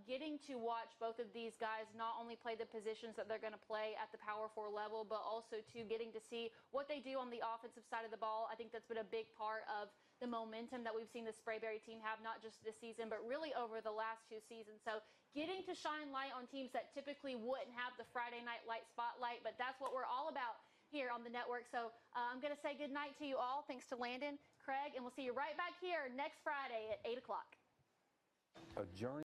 getting to watch both of these guys not only play the positions that they're going to play at the Power 4 level, but also getting to see what they do on the offensive side of the ball. I think that's been a big part of the momentum that we've seen the Sprayberry team have, not just this season, but really over the last 2 seasons. So getting to shine light on teams that typically wouldn't have the Friday Night Light spotlight, but that's what we're all about here on the network. So I'm going to say good night to you all. Thanks to Landon, Craig, and we'll see you right back here next Friday at 8 o'clock. A journey